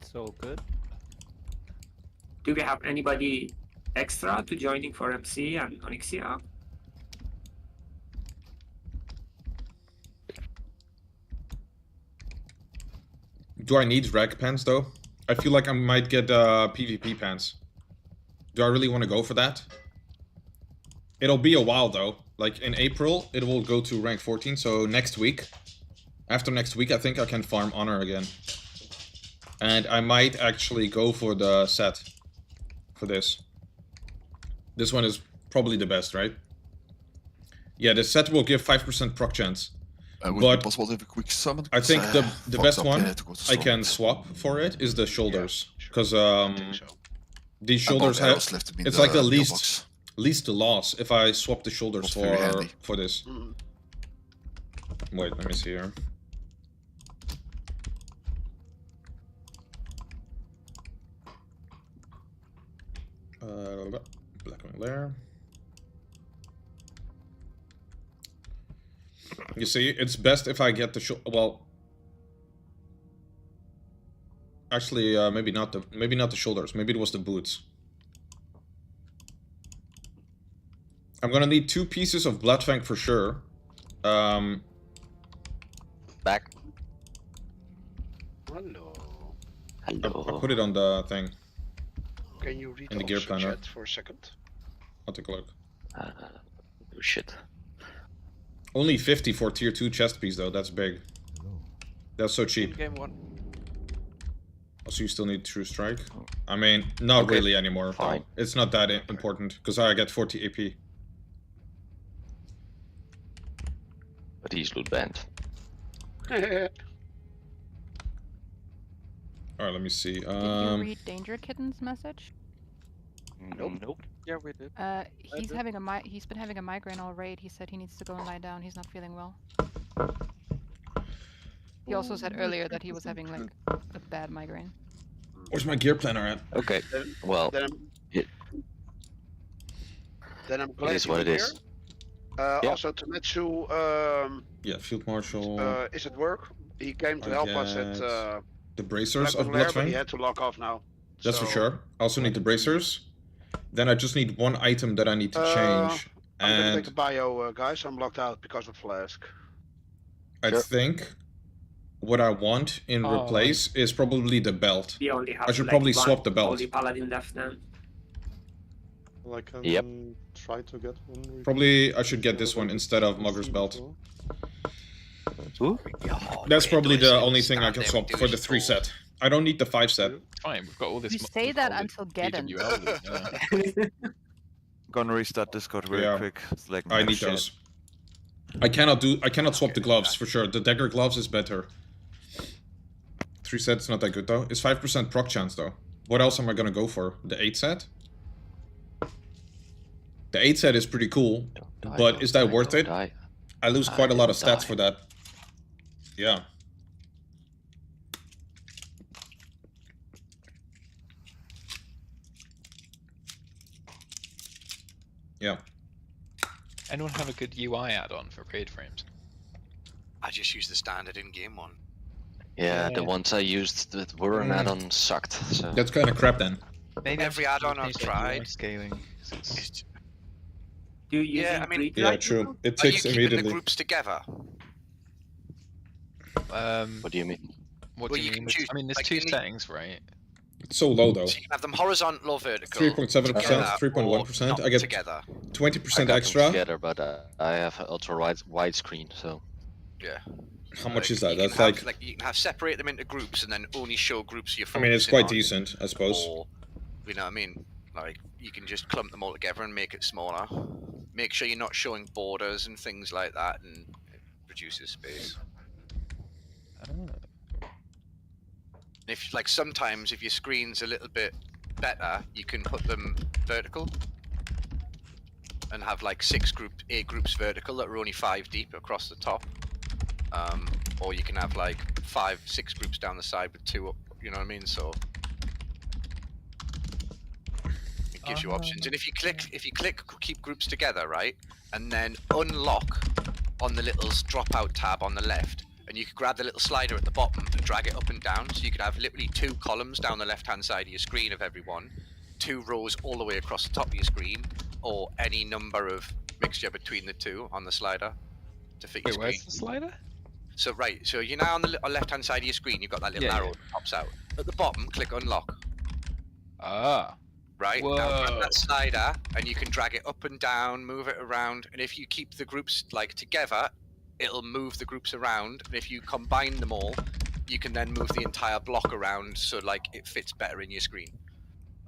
So good. Do we have anybody extra to joining for MC and Onyxia? Do I need reg pants though? I feel like I might get PvP pants. Do I really want to go for that? It'll be a while though. Like in April, it will go to rank 14. So next week, after next week, I think I can farm honor again. And I might actually go for the set for this. This one is probably the best, right? Yeah, the set will give 5% proc chance. Would But it be possible to have a quick summon? I think the Fucked best up, one yeah, to go to I summon. can swap for it is the shoulders, because these I got shoulders arrows have left in it's the like the mailbox. least loss if I swap the shoulders Not very handy. for this. Wait, let me see here. Black Lair. You see, it's best if I get the well. Actually, maybe not the shoulders. Maybe it was the boots. I'm gonna need 2 pieces of Bloodfang for sure. Back. Hello. I'll put it on the thing. Can you read In the gear also planner. chat for a second? I'll take a look. Oh shit. Only 50 for tier 2 chest piece though. That's big. That's so cheap. Game 1. Also, you still need True Strike. I mean, not Okay, really anymore. fine. Though. It's not that important because I get 40 AP. But he's loot banned. Alright, let me see. Did you read Danger Kitten's message? Nope. Yeah, we did. He's been having a migraine all raid. He said he needs to go and lie down. He's not feeling well. He also said earlier that he was having like a bad migraine. Where's my gear planner at? Okay. Well, Then I'm glad it is you're what it here. is. Yeah. Also, Tametsu, Yeah, Field Marshal. is at work. He came to help us at the bracers of Black Lair, but he Bloodfang. had to log off now. That's for So, sure. I also need the bracers. Then I just need one item that I need to change. I'm gonna And take the bio, guys. I'm locked out because of Flask. I think what I want in replace is probably the belt. We only have I should like probably one swap the belt. Holy Paladin left now. Well, I can Yep. try to get one. Probably I should get this one instead of Mugger's belt. Ooh. That's probably the only thing I can swap for the 3 set. I don't need the 5 set. Fine, we've got all this. You say that until Geddon. Gonna restart Discord real quick. It's like I mad need shit. those. I cannot swap the gloves for sure. The dagger gloves is better. 3 set's not that good though. It's 5% proc chance though. What else am I gonna go for? The 8 set? The 8 set is pretty cool, but is that worth it? I lose quite a lot of stats for that. Yeah. Yeah. Anyone have a good UI add-on for raid frames? I just use the standard in-game one. Yeah, the ones I used that were an Mm. add-on sucked. So. That's kind of crap then. Maybe Every add-on I've change that tried. UI scaling. Do you use Yeah, I mean, Yeah, true. It are you takes keeping the immediately. groups together? What do you mean? What Well, do you you mean? can With- choose, I mean, there's like, 2 you need- settings, right? It's so low though. So you can have them horizontal or vertical. 3.7%, together 3.1%. or I get together. 20% I got them extra. together, but I have ultra widescreen, so. Yeah. How much is that? You can That's have, like. you can have separate them into groups and then only show groups you're I mean, it's focusing quite on, decent, I suppose. Or, you know what I mean? Like, you can just clump them all together and make it smaller. Make sure you're not showing borders and things like that, and it reduces space. If, like, sometimes if your screen's a little bit better, you can put them vertical and have like 8 groups vertical that are only 5 deep across the top. Or you can have like 5, 6 groups down the side with 2 up, you know what I mean? So it gives you options. And if you click keep groups together, right? And then unlock on the little drop out tab on the left, and you could grab the little slider at the bottom and drag it up and down, so you could have literally 2 columns down the left hand side of your screen of everyone, 2 rows all the way across the top of your screen, or any number of mixture between the 2 on the slider to fit your Wait, screen. where's the slider? So right, so you're now on the left hand side of your screen, you've got that little Yeah, arrow yeah. that pops out. At the bottom, click unlock. Ah. Right, now Whoa. grab that slider and you can drag it up and down, move it around, and if you keep the groups like together, it'll move the groups around, and if you combine them all, you can then move the entire block around so like it fits better in your screen.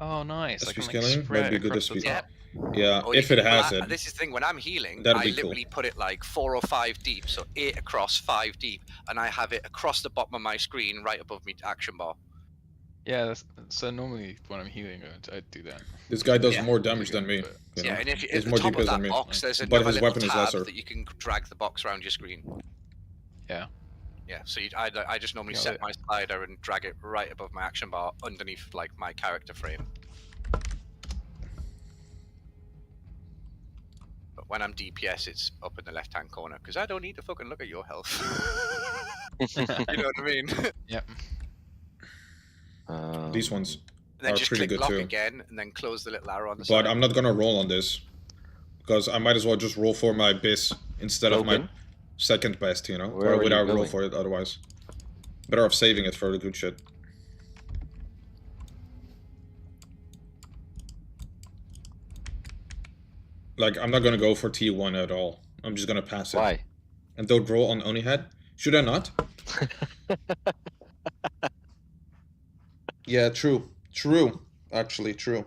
Oh, nice. I SP can, like, scaling spread might be it good across to the speed. top. Yeah, Or you if it can- well, has it. This is the thing, when I'm healing, That'd I be cool. literally put it like 4 or 5 deep, so 8 across, 5 deep, and I have it across the bottom of my screen right above me action bar. Yeah, so normally when I'm healing, I'd do that. This guy does Yeah. more damage than me. You know? Yeah, and if He's at the more top DPS of than that me. box, there's But another his little weapon is tab lesser. that you can drag the box around your screen. Yeah. Yeah, so I just normally Yeah, set yeah. my slider and drag it right above my action bar underneath like my character frame. But when I'm DPS, it's up in the left-hand corner because I don't need to fucking look at your health. You know what I mean? Yep. These ones And then are just pretty click good lock too. again, and then close the little arrow on the But side. I'm not gonna roll on this. Because I might as well just roll for my bis instead of my Logan? second best, you know? Where Or are would you I roll going? for it otherwise? Better off saving it for the good shit. Like, I'm not gonna go for T1 at all. I'm just gonna pass it. Why? And don't roll on Oni head? Should I not? Yeah, true. True. Actually, true.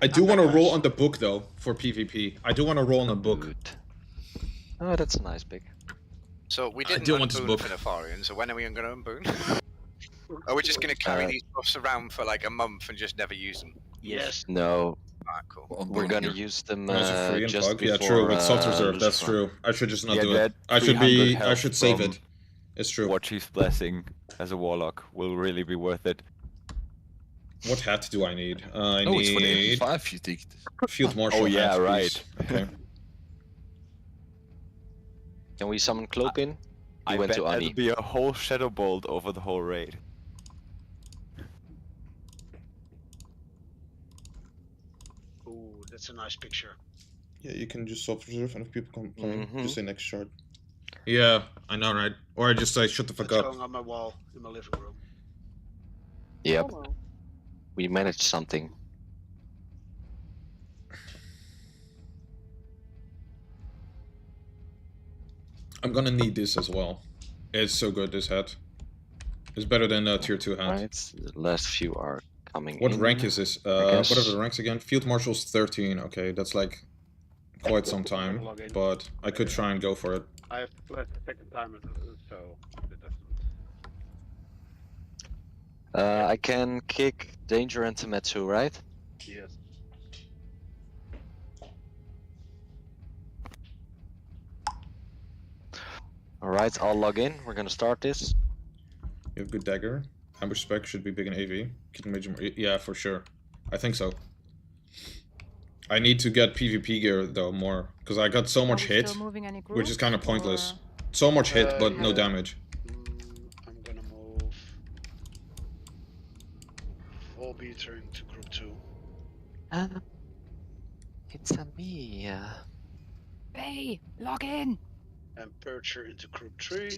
I do want to roll on the book, though, for PvP. I do want to roll on the book. Oh, that's a nice pick. So we I didn't do want this unboon book. for Nefarian, so when are we going to unboon? Are we just going to carry these buffs around for like a month and just never use them? Yes. No. Alright, cool. We're gonna use them Also free and just plug. before. Yeah, true. With soft reserve, Lucifron. that's true. I should just not Yeah, do that it. I should 300 be. I health should save from it. It's true. War Chief's Blessing as a warlock will really be worth it. What hat do I need? I No, it's for the need MP5 you take. Field Marshal. Oh, yeah, hat, right. please. Okay. Can we summon Cloak in? He I went bet to that'll Ani. be a whole Shadow Bolt over the whole raid. Ooh, that's a nice picture. Yeah, you can just soft reserve, and if people complain, Mhm. just say next shard. Yeah, I know, right? Or I just say shut the fuck That's up. going on my wall in my living room. Yep. We managed something. I'm gonna need this as well. It's so good, this hat. It's better than tier 2 hat. Right. The last few are coming What in. rank is this? guess. What are the ranks again? Field Marshal's 13. Okay, that's like quite some time, but I could try and go for it. I have to play the second time, so it doesn't. I can kick Danger and Temetsu, right? Yes. Alright, I'll log in. We're gonna start this. You have good dagger. Ambush spec should be big in AV. Kitten Major, yeah, for sure. I think so. I need to get PvP gear though more, because I got so much we hit, still moving any which is groups, kind of pointless. or- So much hit, but no yeah. damage. I'm gonna move Full Beater into group 2. It's a me. Hey, log in. And Percher into group 3.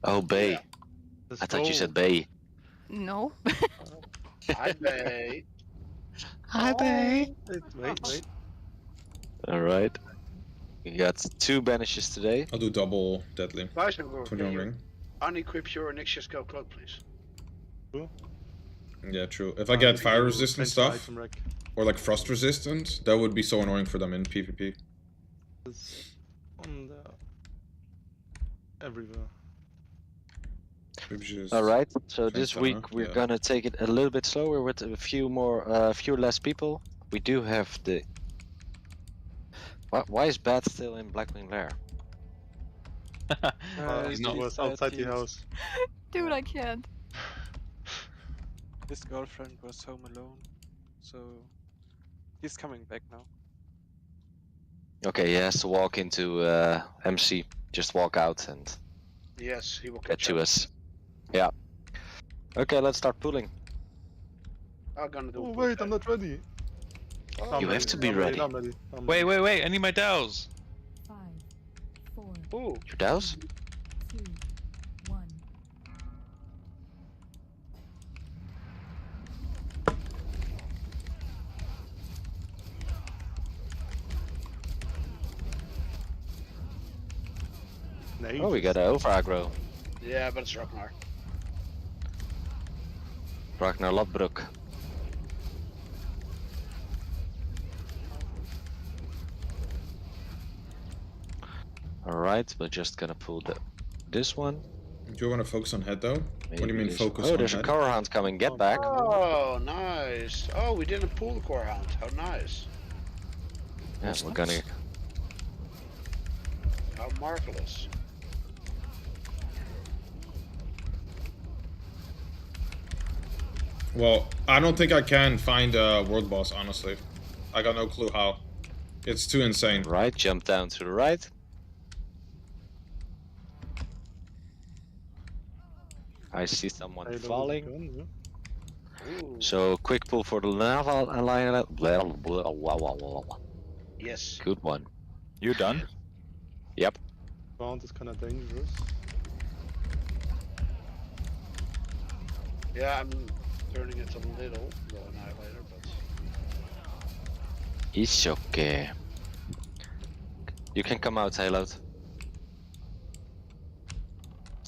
Oh, Bay. Let's I thought you go. said Bay. No. Hi, Bay. Hi, Bay. Wait. Alright. We got 2 banishes today. I'll do double deadly. Weissenburg, 21 ring. unequip your Nyxia Scale Cloak, please. Yeah, true. If I get fire resistant Fancy stuff, item rack. or like frost resistant, that would be so annoying for them in PvP. It's on the... everywhere. Maybe just Alright, so Thanks, this week Anna. we're Yeah. gonna take it a little bit slower with a few less people. We do have the... Why is Bat still in Blackwing Lair? He's not was outside the house. Dude, I can't. His girlfriend was home alone, so he's coming back now. Okay, he has to walk into MC. Just walk out and Yes, he will get catch to up. us. Yeah. Okay, let's start pulling. I'm gonna do Oh wait, I'm not ready. You have to be ready. I'm ready. Wait, I need my dowels. 5, 4, Ooh. Your douse? 2, 1. Nice. Oh, we got a over aggro. Yeah, but it's Ragnar. Ragnar Lodbrok. Alright, we're just gonna pull this one. Do you want to focus on head though? What do you mean this- focus Oh, on there's a head? core hound coming. Get back. Oh, nice. Oh, we didn't pull the core hound. How nice. Yeah, we're gonna. How marvelous. Well, I don't think I can find a world boss, honestly. I got no clue how. It's too insane. Right, jump down to the right. I see someone falling. So quick pull for the naval alliance. Yes. Good one. You done? Yep. Round is kinda dangerous. Yeah, I'm turning it a little, the Annihilator, but... It's okay. You can come out, Haloed.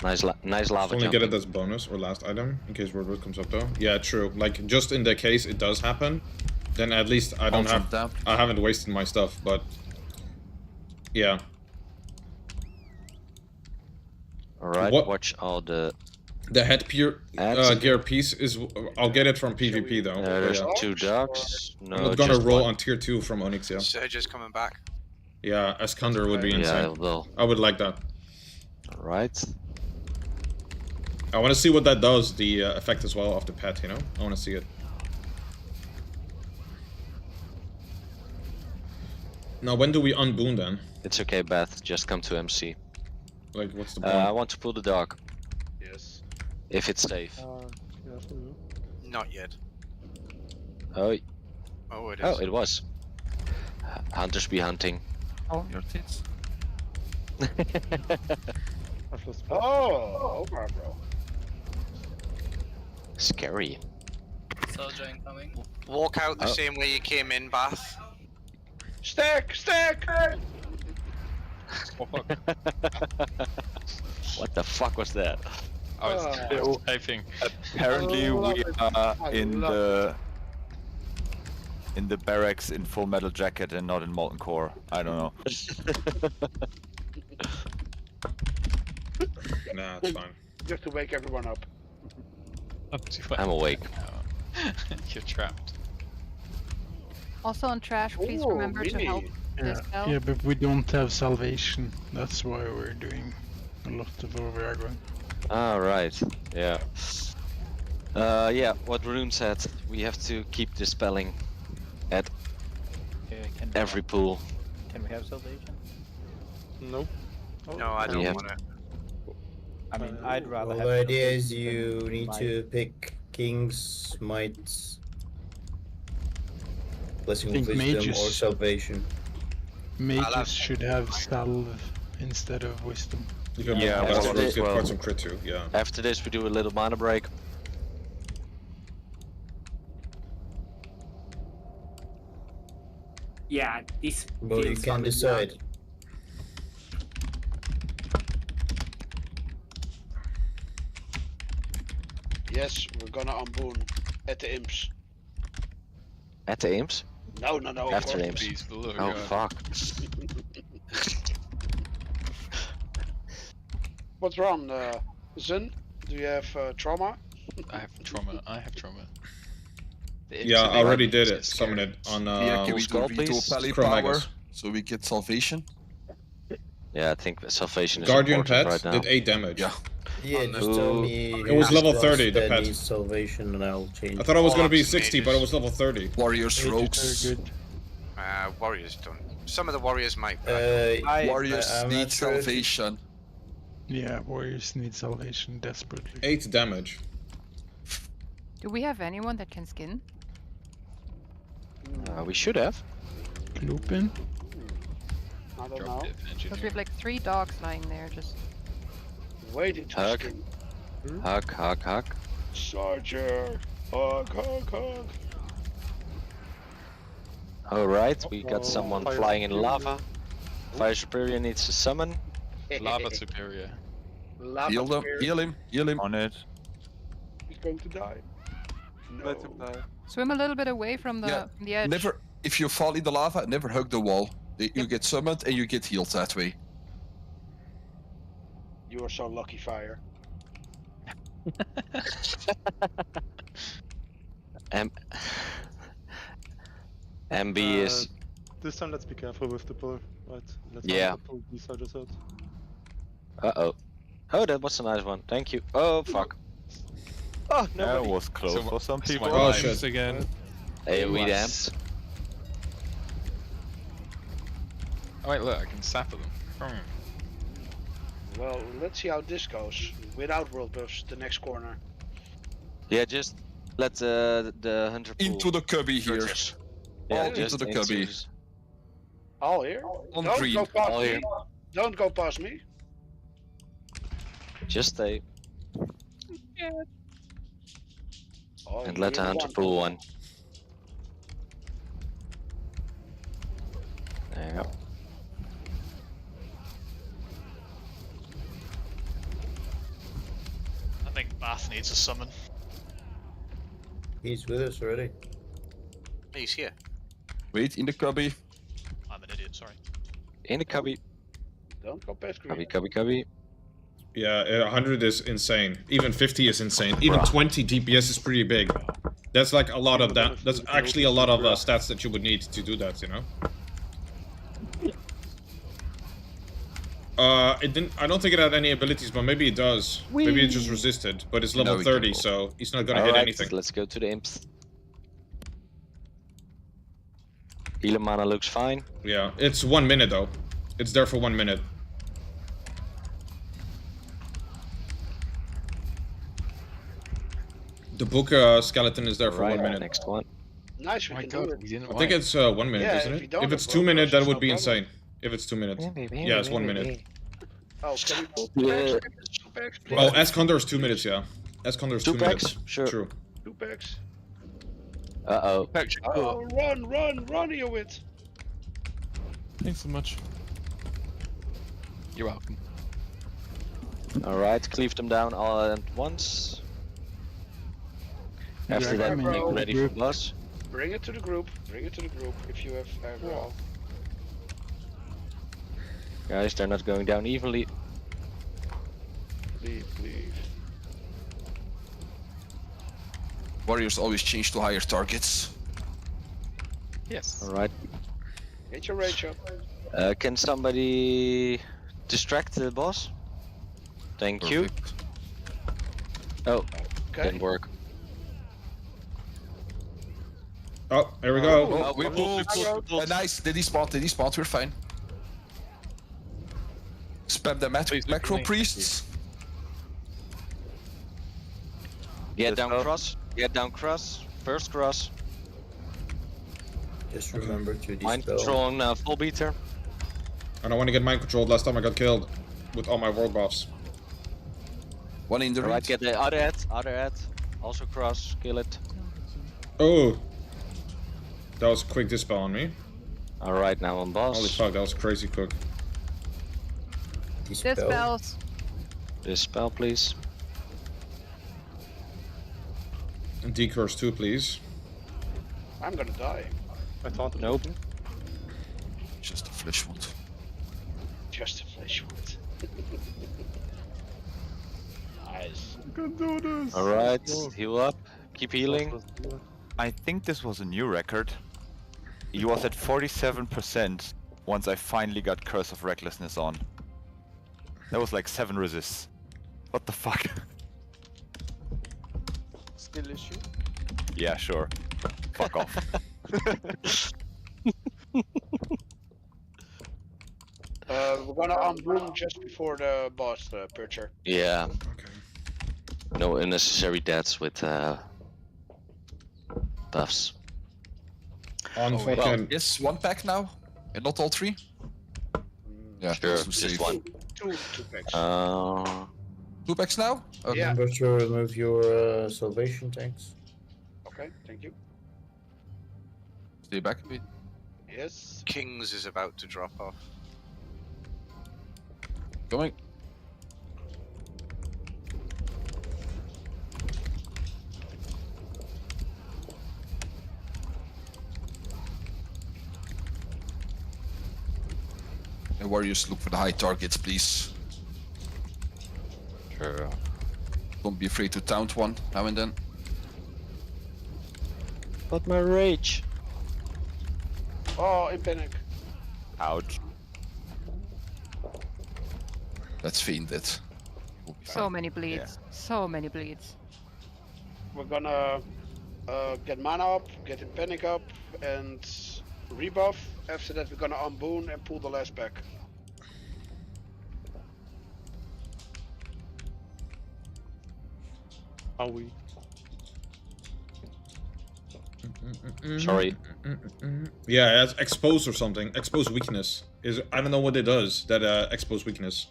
Nice lava Only jump. get it as bonus or last item in case Wordwood comes up though. Yeah, true. Like just in the case it does happen, then at least I don't have. I haven't wasted my stuff, but yeah. Alright, watch all the headgear gear piece is. I'll get it from PvP though. there's Yeah. 2 dogs. No, I'm not gonna just roll one. on tier 2 from Onyx, yeah. Surge is coming back. Yeah, Escander would be Yeah, insane. I will. I would like that. Alright. I want to see what that does, the effect as well of the pet, you know? I want to see it. Now, when do we unboon then? It's okay, Beth. Just come to MC. Like, what's the point? I want to pull the dog. Yes. If it's safe. Not yet. Oh. Oh, it is. Oh, it was. Hunters be hunting. Oh, your tits. Oh, bro. Scary. Soldier incoming. Walk out the Oh. same way you came in, Bath. Stack! What the fuck was that? I was typing. Apparently we are in the barracks in Full Metal Jacket and not in Molten Core. I don't know. Nah, it's fine. You have to wake everyone up. I'm awake. You're trapped. Also on trash, please remember to help Yeah, dispel. yeah, but we don't have salvation. That's why we're doing a lot of over-aggroing. Alright, yeah. Yeah, what Rune said, we have to keep dispelling at every pool. Can we have salvation? Nope. No, I We don't have- want it. I mean, I'd rather Well, have the idea is salvation you than need might. to pick Kings, Might, Blessing of think Wisdom, mages- or Salvation. Mages should have salve instead of wisdom. Yeah, that's after what this, get quite some crit too, yeah. after this we do a little mana break. Yeah, this. Well, you feels can solid decide. now. Yes, we're gonna unboon at the imps. At the Ames? No. of After course. Ames. Please, for the love of Oh God. fuck. What's wrong, Zun? Do you have trauma? I have trauma. I have trauma. The Yeah, I internet already is did it. just Summon scary. it on Yeah, can we skull, do Veto please? Pally Chromegas. Power so we get salvation? Yeah, I think salvation is Guardian important Pet right now. did 8 damage. Yeah. Yeah, just tell me. It was who level else 30, the that pet. needs Salvation, and I'll change. I thought it was All gonna be ups 60, mages. but it was level 30. Warriors, Mages rogues. are good. Warriors don't. Some of the warriors might. Warriors I'm need not sure if- salvation. Yeah, warriors need salvation desperately. 8 damage. Do we have anyone that can skin? We should have. Lupin? I don't Drop know. it, Because we engineer. have like 3 dogs lying there, just... Waiting to Hug. skin. Hug. Charger! Hug! Alright, we got someone Fire flying in Superior. lava. Fire Superior needs to summon. Lava superior. Lava Heal them, Spirit. heal him. On it. He's going to die. No. Let him die. Swim a little bit away from the, Yeah, from the edge. Never, if you fall in the lava, never hug the wall. You get summoned and you get healed that way. You are so lucky, Fire. MB is... This time, let's be careful with the pull. Right. Let's Yeah. not pull these I just heard. Uh-oh. Oh, that was a nice one. Thank you. Oh, fuck. Oh, That nobody. was close So- for some so people. my Oh, lives shit. again. Hey, we Was. damped. Oh wait, look, I can sap at them. Well, let's see how this goes. Without world buffs, the next corner. Yeah, just let the hunter pool. Into the cubby here. Yeah, All just into the cubby. All here? On Don't green. go past All me. here. Don't go past me. Just stay Oh, and let the you hunter want- pool one. There you go. Path needs a summon. He's with us already. He's here. Wait, in the cubby. I'm an idiot, sorry. In the cubby. Don't go past green. Cubby. Yeah, 100 is insane. Even 50 is insane. Even 20 DPS is pretty big. That's like a lot of that. That's actually a lot of stats that you would need to do that, you know? It didn't. I don't think it had any abilities, but maybe it does. Maybe it just resisted, but it's level 30, so he's not gonna hit anything. Let's go to the imps. Healer mana looks fine. Yeah, it's 1 minute though. It's there for 1 minute. The book skeleton is there for 1 minute. Next one. Nice, we can do it. I think it's 1 minute, Yeah, isn't if you it? don't If have it's 2 minutes, world that would buffs, be no insane. If it's 2 minutes. Yeah, it's 1 minute. Oh, can we pull Yeah. 2 packs, please? Oh, Escondor is 2 minutes, yeah. Escondor is 2 minutes. Sure. True. 2 packs. Uh-oh. Oh, run, Eowit. Thanks so much. You're welcome. Alright, cleave them down all at once. After that, Aggro. make ready for boss. Bring it to the group. Bring it to the group if you have aggro. Guys, they're not going down evenly. Leave. Warriors always change to higher targets. Yes. Alright. Get your rage up. Can somebody distract the boss? Thank you. Oh, Okay. didn't work. Oh, there we go. Oh, we pulled. Nice. Did he spot? We're fine. Spam the macro priests. Get down cross. First cross. Just remember to Mind dispel. control on full beater. I don't want to get mind controlled. Last time I got killed with all my world buffs. One in the Alright, right. get the other head. Also cross, kill it. Oh, that was a quick dispel on me. Alright, now on boss. Holy fuck, that was crazy quick. Dispels. Dispel, please. And decurse too, please. I'm gonna die. I thought. Nope. Just a flesh wound. Just a flesh wound. Nice. You can do this. Alright, heal up. Keep healing. I think this was a new record. He was at 47% once I finally got Curse of Recklessness on. That was like 7 resists. What the fuck? Skill issue. Yeah, sure. Fuck off. We're gonna unbloom just before the boss, Percher. Yeah. Okay. No unnecessary deaths with buffs. On Well, fucking. yes, 1 pack now, and not all 3. Yeah, Sure, that's too just safe. one. Two packs. 2 packs now. Okay. Yeah. Remember to remove your salvation tanks. Okay, thank you. Stay back a bit. Yes. Kings is about to drop off. Going. And warriors, look for the high targets, please. Sure. Don't be afraid to taunt one now and then. But my rage. Oh, in panic. Ouch. That's fiended. So many bleeds. So many bleeds. We're gonna get mana up, get in panic up, and rebuff. After that, we're gonna unboon and pull the last pack. Are we? Sorry. Yeah, it's expose or something. Expose weakness. I don't know what it does, that expose weakness.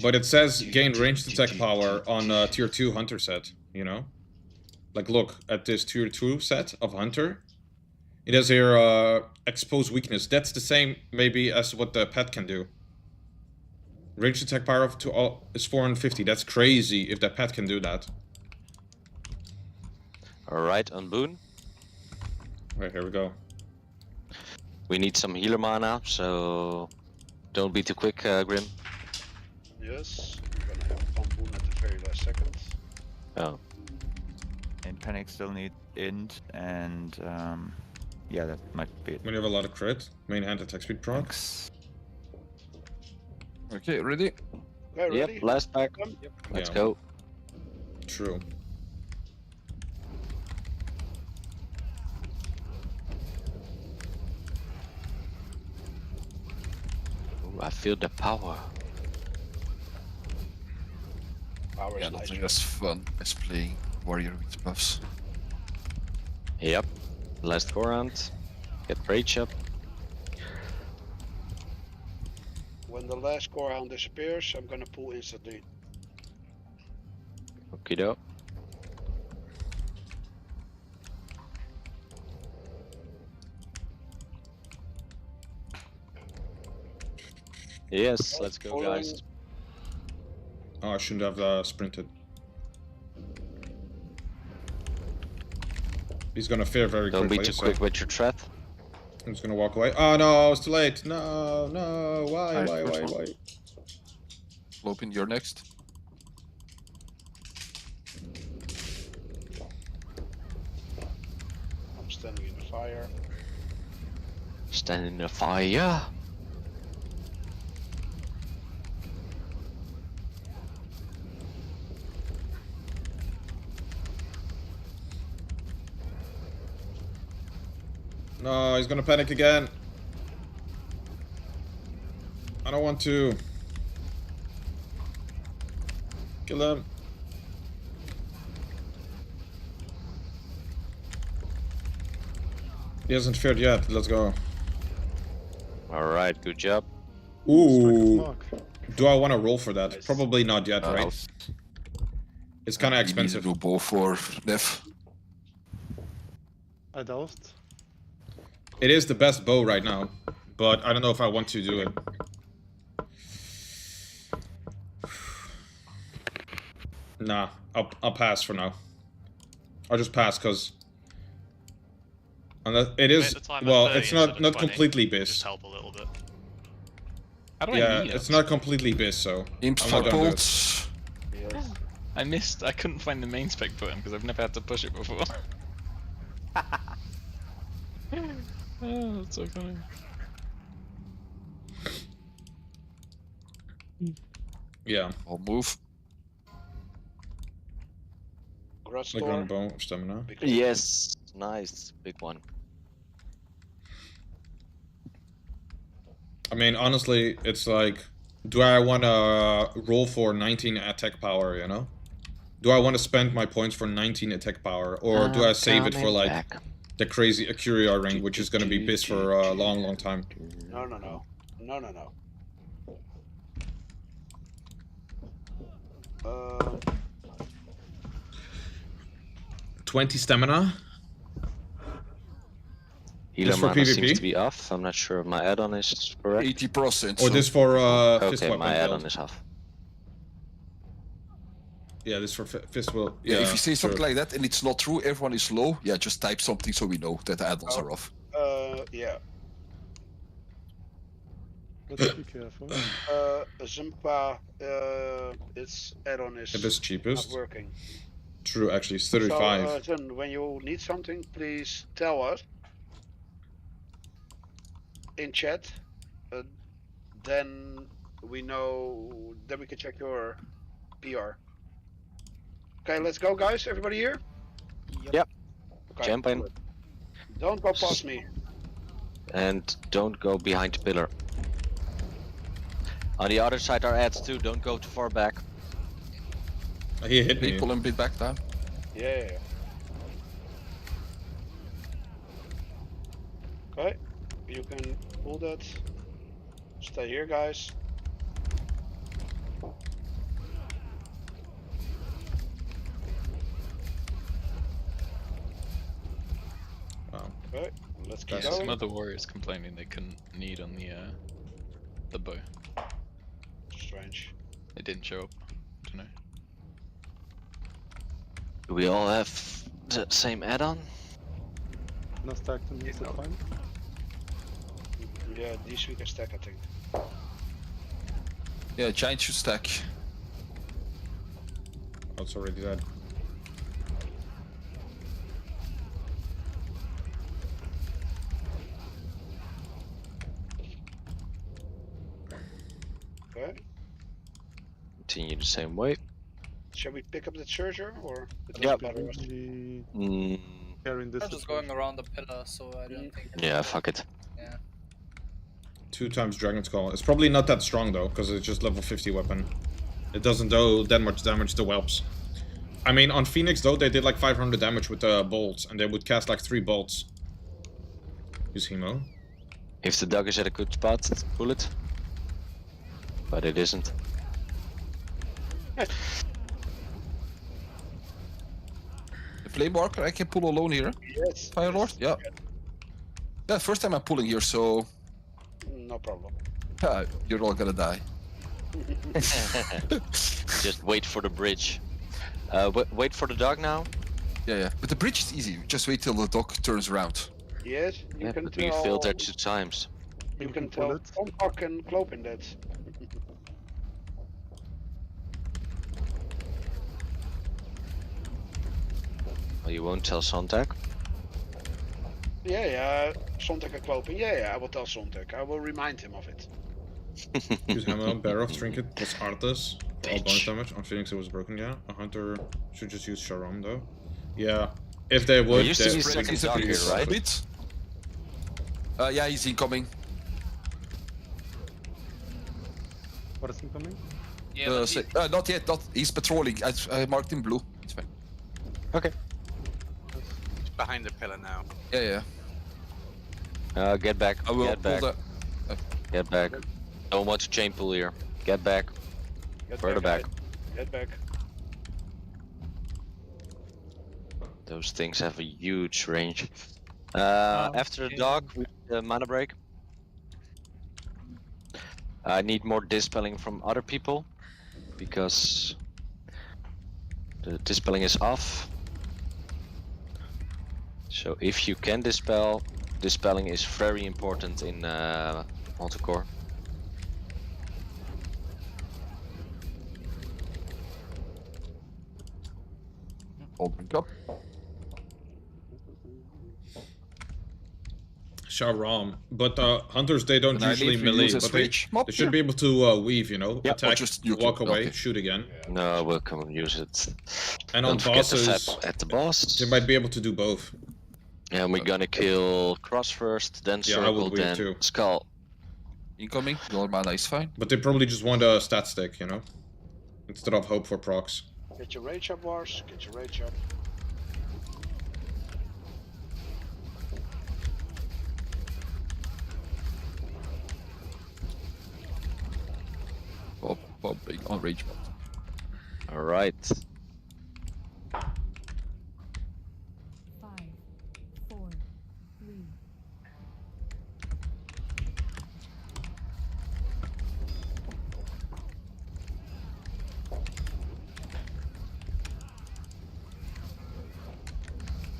But it says gain ranged attack power on tier 2 hunter set, you know? Like look at this tier 2 set of hunter. It has here expose weakness. That's the same maybe as what the pet can do. Range attack power up to all is 450. That's crazy if that pet can do that. Alright, on Boon. Right, here we go. We need some healer mana, so don't be too quick, Grim. Yes, we're gonna have Bamboon at the very last second. Oh. And Panic still need int, and yeah, that might be it. When you have a lot of crit, main hand attack speed procs. Okay, ready? Okay, Yep, ready? last pack. Yep. Let's Yeah. go. True. Ooh, I feel the power. Power is Yeah, nice. nothing as fun as playing warrior with buffs. Yep. Last go round. Get rage up. When the last core hound disappears, I'm gonna pull instantly. Okie doke. Yes, let's go, guys. Oh, I shouldn't have sprinted. He's gonna fear very Don't quickly. be too so quick with your threat. I'm just gonna walk away. Oh no, I was too late. No, no, why? Alright, first one. Lopin, you're next. I'm standing in the fire. Stand in the fire. No, he's gonna panic again. I don't want to. Kill him. He hasn't feared yet. Let's go. Alright, good job. Ooh. Do I want to roll for that? Probably not yet, right? It's kind of expensive. You need to do both for Nev. I doused. It is the best bow right now, but I don't know if I want to do it. Nah, I'll pass for now. I'll just pass because it is well, it's not completely bis. Just help a little bit. How do Yeah, I meet it's it? not completely bis, so I'm not gonna do it. I missed. I couldn't find the main spec button because I've never had to push it before. Oh, that's so funny. Yeah. I'll move. Like on bow of stamina. Yes, nice, big one. I mean, honestly, it's like, do I want to roll for 19 attack power, you know? Do I want to spend my points for 19 attack power, or do I save it for like the crazy Acuria ring, which is going to be bis for a long, long time? No, no, no. No, no, no. 20 stamina? Healer Just for mana seems PvP? to be off. I'm not sure if my add-on is correct. 80%. Or this for fist Okay, weapon my add-on build? is off. Yeah, this for fist will. Yeah, if you say something sure. like that and it's not true, everyone is low, yeah, just type something so we know that the add-ons are off. Yeah. Let's be careful. Zimpa, its add-on is It is cheapest. not working. True, actually, it's 35. So, then when you need something, please tell us in chat. Then we know. Then we can check your PR. Okay, let's go, guys. Everybody here? Yep. Okay, Jump in. good. Don't go past me. And don't go behind the pillar. On the other side are ads too, don't go too far back. He hit me. Pull him a bit back down. Yeah. Okay, you can pull that. Stay here, guys. Wow. Okay, let's keep Some going. other warriors complaining they couldn't need on the bow. strange. It didn't show up. Don't know. Do we all have the same add-on? No stack to me, is that fine? Yeah, these we can stack, I think. Yeah, giant should stack. Oh, it's already dead. Okay. Continue the same way. Shall we pick up the charger or? It Yep. doesn't matter. Carrying this. I'm just going around the pillar, so I don't think. Yeah, fuck it. Yeah. 2 times Dragon's Call. It's probably not that strong though, because it's just level 50 weapon. It doesn't do that much damage to whelps. I mean, on Phoenix though, they did like 500 damage with the bolts, and they would cast like 3 bolts. Use Hemo. If the dog is at a good spot, pull it. But it isn't. The Flame Walker I can pull alone here. Yes. Fire Lord? Yeah. Yeah, first time I'm pulling here, so No problem. you're all gonna die. Just wait for the bridge. Wait for the dog now? Yeah. But the bridge is easy. Just wait till the dog turns around. Yes, you Yeah, can but tell. we failed there 2 times. You can tell Tompak and Klopin that. Oh, you won't tell Sontag? Yeah, Sontek and Klopin. Yeah, I will tell Sontek. I will remind him of it. Use Hammer, Baroth, Trinket, plus Arthas. All bonus damage. On Phoenix it was broken, yeah. A Hunter should just use Sharam though. Yeah. If they would, used to they- be second dog here, right? A bit. Yeah, he's incoming. What is incoming? Yeah, but Not yet, he's patrolling. I marked in blue. It's fine. Okay. He's behind the pillar now. Yeah. Get back. I will Get pull back. the... Get back. Don't want to chain pull here. Get back. Get Further back. Get back. Those things have a huge range. After the dog, we mana break. I need more dispelling from other people because the dispelling is off. So if you can dispel, dispelling is very important in multicore. Open up. Sharam. But hunters, they don't Can I usually leave? melee, Use a but they switch? Mob? should Yeah. be able to weave, you know? Yeah, or Attack, just you walk can- away, okay. shoot again. No, we'll come and use it. And on Don't forget the bosses, sap at the boss. they might be able to do both. Yeah, and we're gonna kill Cross first, then Yeah, I Circle, would weave then too. Skull. Incoming. Your mana is fine. But they probably just want a stat stick, you know? Instead of hope for procs. Get your rage up, Wars. Get your rage up. Popping on rage bot. Alright. 5, 4, 3,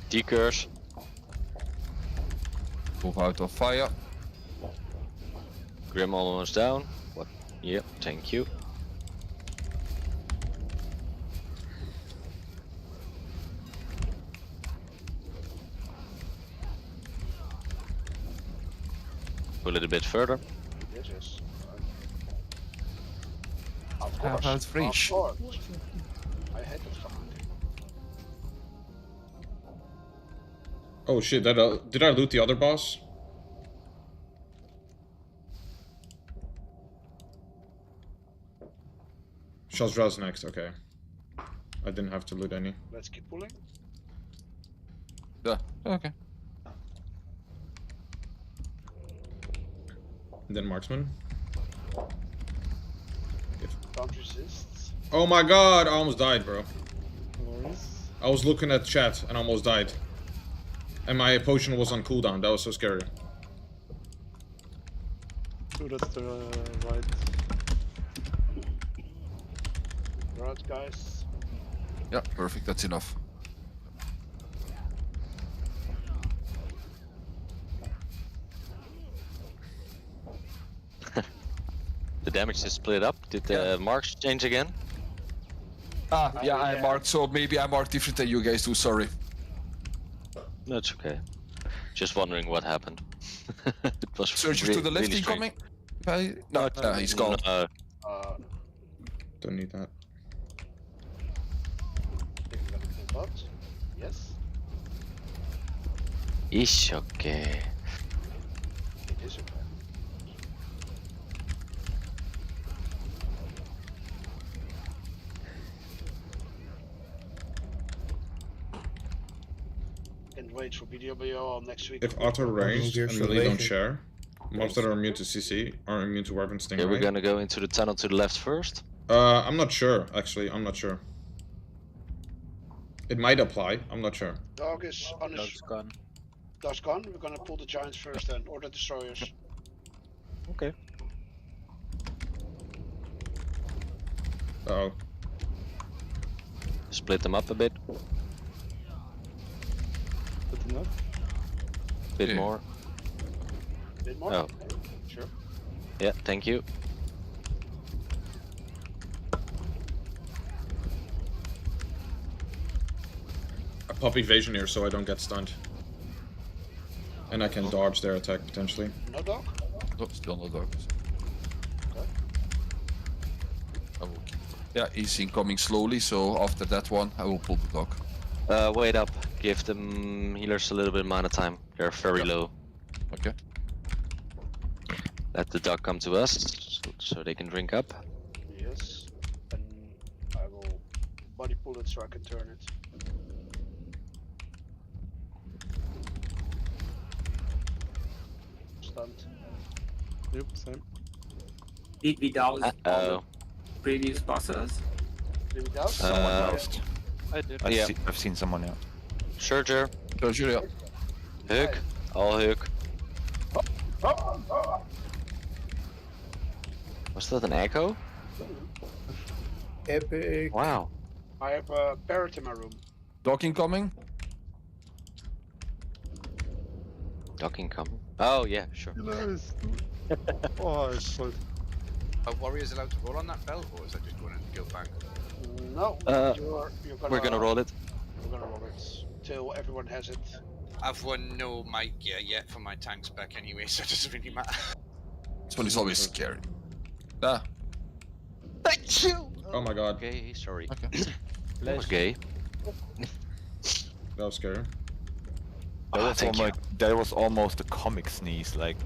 Decurse. Move out of fire. Grim almost down. What? Yep, thank you. Pull it a bit further. Yes. How about Fresh? Of course. I hate it for hunting. Oh shit, did I loot the other boss? Shazra's next, okay. I didn't have to loot any. Let's keep pulling. Yeah, okay. And then marksman. Don't resist. Oh my god, I almost died, bro. Worries. I was looking at chat and almost died. And my potion was on cooldown, that was so scary. So that's the right. Alright, guys. Yeah, perfect. That's enough. The damage is split up. Did the marks change again? Ah, yeah, I marked. So maybe I marked different than you guys do. Sorry. That's okay. Just wondering what happened. It was Searches to the left really incoming. strange. No, he's gone. Don't need that. Yes. It's okay. It is okay. Can't wait for BDBO next week. If auto ranged and really don't share, mobs that are immune to CC are immune to weapon stingray. Yeah, we're gonna go into the tunnel to the left first. I'm not sure, actually. I'm not sure. It might apply. I'm not sure. Dog is on his... Dog's gone. Dog's gone. We're gonna pull the giants first then, or the destroyers. Okay. Uh-oh. Split them up a bit. Good enough. Bit more. Bit more? Oh. Okay. Sure. Yeah, thank you. I pop evasion here so I don't get stunned. And I can dodge their attack potentially. No dog? No, still no dog. I will keep. Yeah, he's incoming slowly. So after that one, I will pull the dog. Wait up. Give them healers a little bit amount of time. They're very low. Okay. Let the dog come to us so they can drink up. Yes. And I will body pull it so I can turn it. Stunned. Yep, same. Did we douse all the Uh-oh. previous bosses? Did we douse? I did. Yeah. I've seen someone, yeah. Surger. Surger, yeah. Hook. All hook. Was that an echo? Epic. Wow. I have a parrot in my room. Dog incoming. Dog incoming. Oh yeah, sure. Nice. Oh, it's cold. Are warriors allowed to roll on that belt, or is that just going to go back? No, you're gonna, We're gonna roll it. We're gonna roll it till everyone has it. I've won no mic gear yet for my tank spec anyway, so it doesn't really matter. This one is always scary. Ah. Thank you! Oh my god. Okay, sorry. Okay. That was gay. That was scary. That was almost a comic sneeze, like.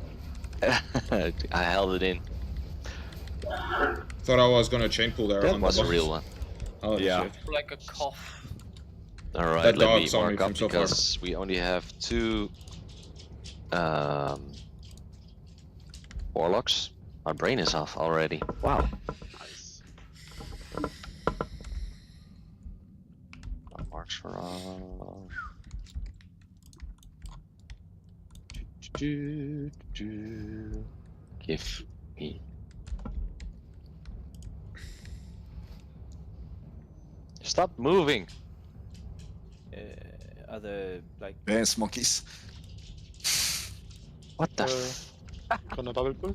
I held it in. Thought I was gonna chain pull there. That on was the a boss. real one. Oh Yeah. shit. Like a cough. Alright, That let dog me saw me mark up from so far. because we only have two warlocks. My brain is off already. Wow. Nice. Marks for off. Give me. Stop moving! Are the like Dance monkeys. What the Gonna double pull?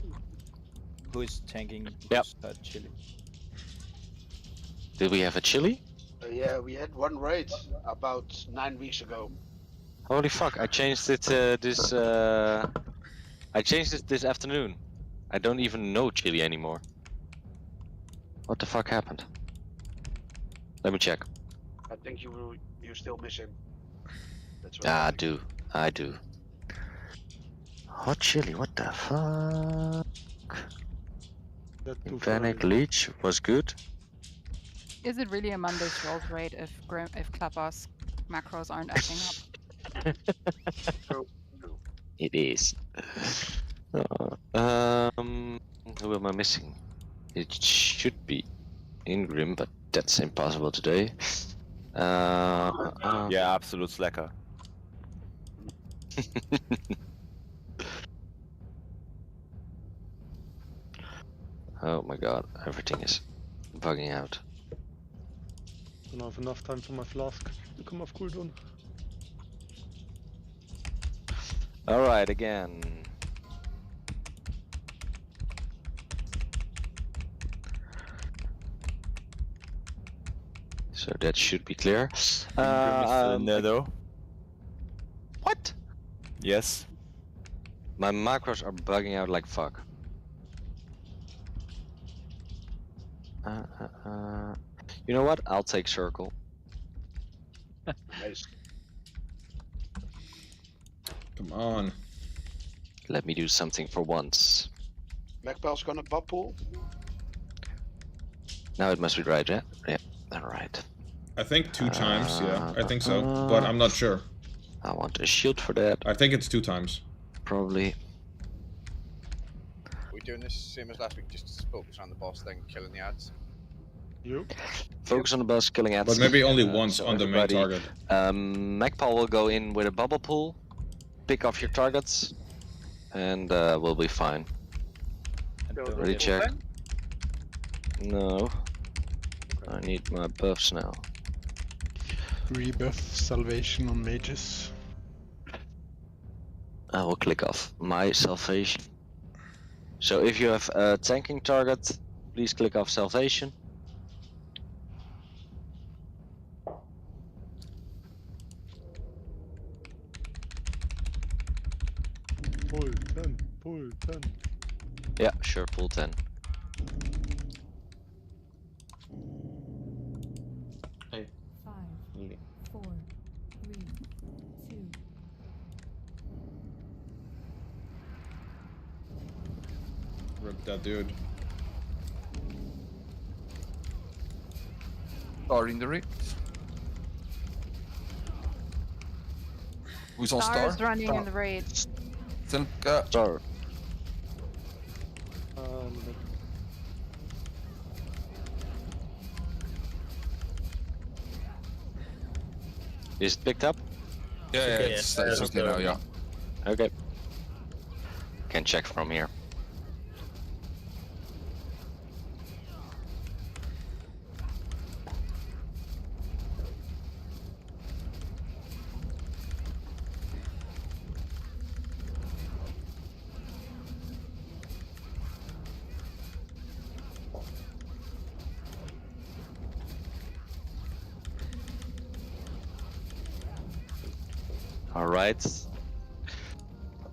who is tanking? Yep. Who's, chili? Did we have a chili? Yeah, we had one raid about 9 weeks ago. Holy fuck! I changed it I changed it this afternoon. I don't even know chili anymore. What the fuck happened? Let me check. I think you still miss him. That's what Ah, I think. do. I do. Hot chili, what the fuck? Vanek Leech was good. Is it really a Monday's Rolls raid if Clubhouse macros aren't acting up? It is. Who am I missing? It should be Ingrim, but that's impossible today. Yeah, absolute slacker. Oh my god, everything is bugging out. Don't have enough time for my flask to come off cooldown. Alright, again. So that should be clear. Nether. What? Yes. My macros are bugging out like fuck. You know what? I'll take circle. Nice. Come on. Let me do something for once. Macpel's gonna bot pool. Now it must be right, yeah? Yeah, alright. I think 2 times, yeah. I think so, but I'm not sure. I want a shield for that. I think it's 2 times. Probably. We're doing this same as last week, just focus on the boss thing, killing the ads. You? Focus on the boss, killing ads. But maybe only once so on the main everybody- target. Macpaul will go in with a bubble pool, pick off your targets, and we'll be fine. Ready, check? No. I need my buffs now. Rebuff salvation on mages. I will click off my salvation. So if you have a tanking target, please click off salvation. Pull 10, pull 10. Yeah, sure, pull 10. Hey. 5, 4, 3, 2. Rip that dude. Star in the ring. Who's on Star Star? is running in the raid. Zenka. Star. Is it picked up? Yeah, it's okay now, yeah. Okay. Can check from here. All right.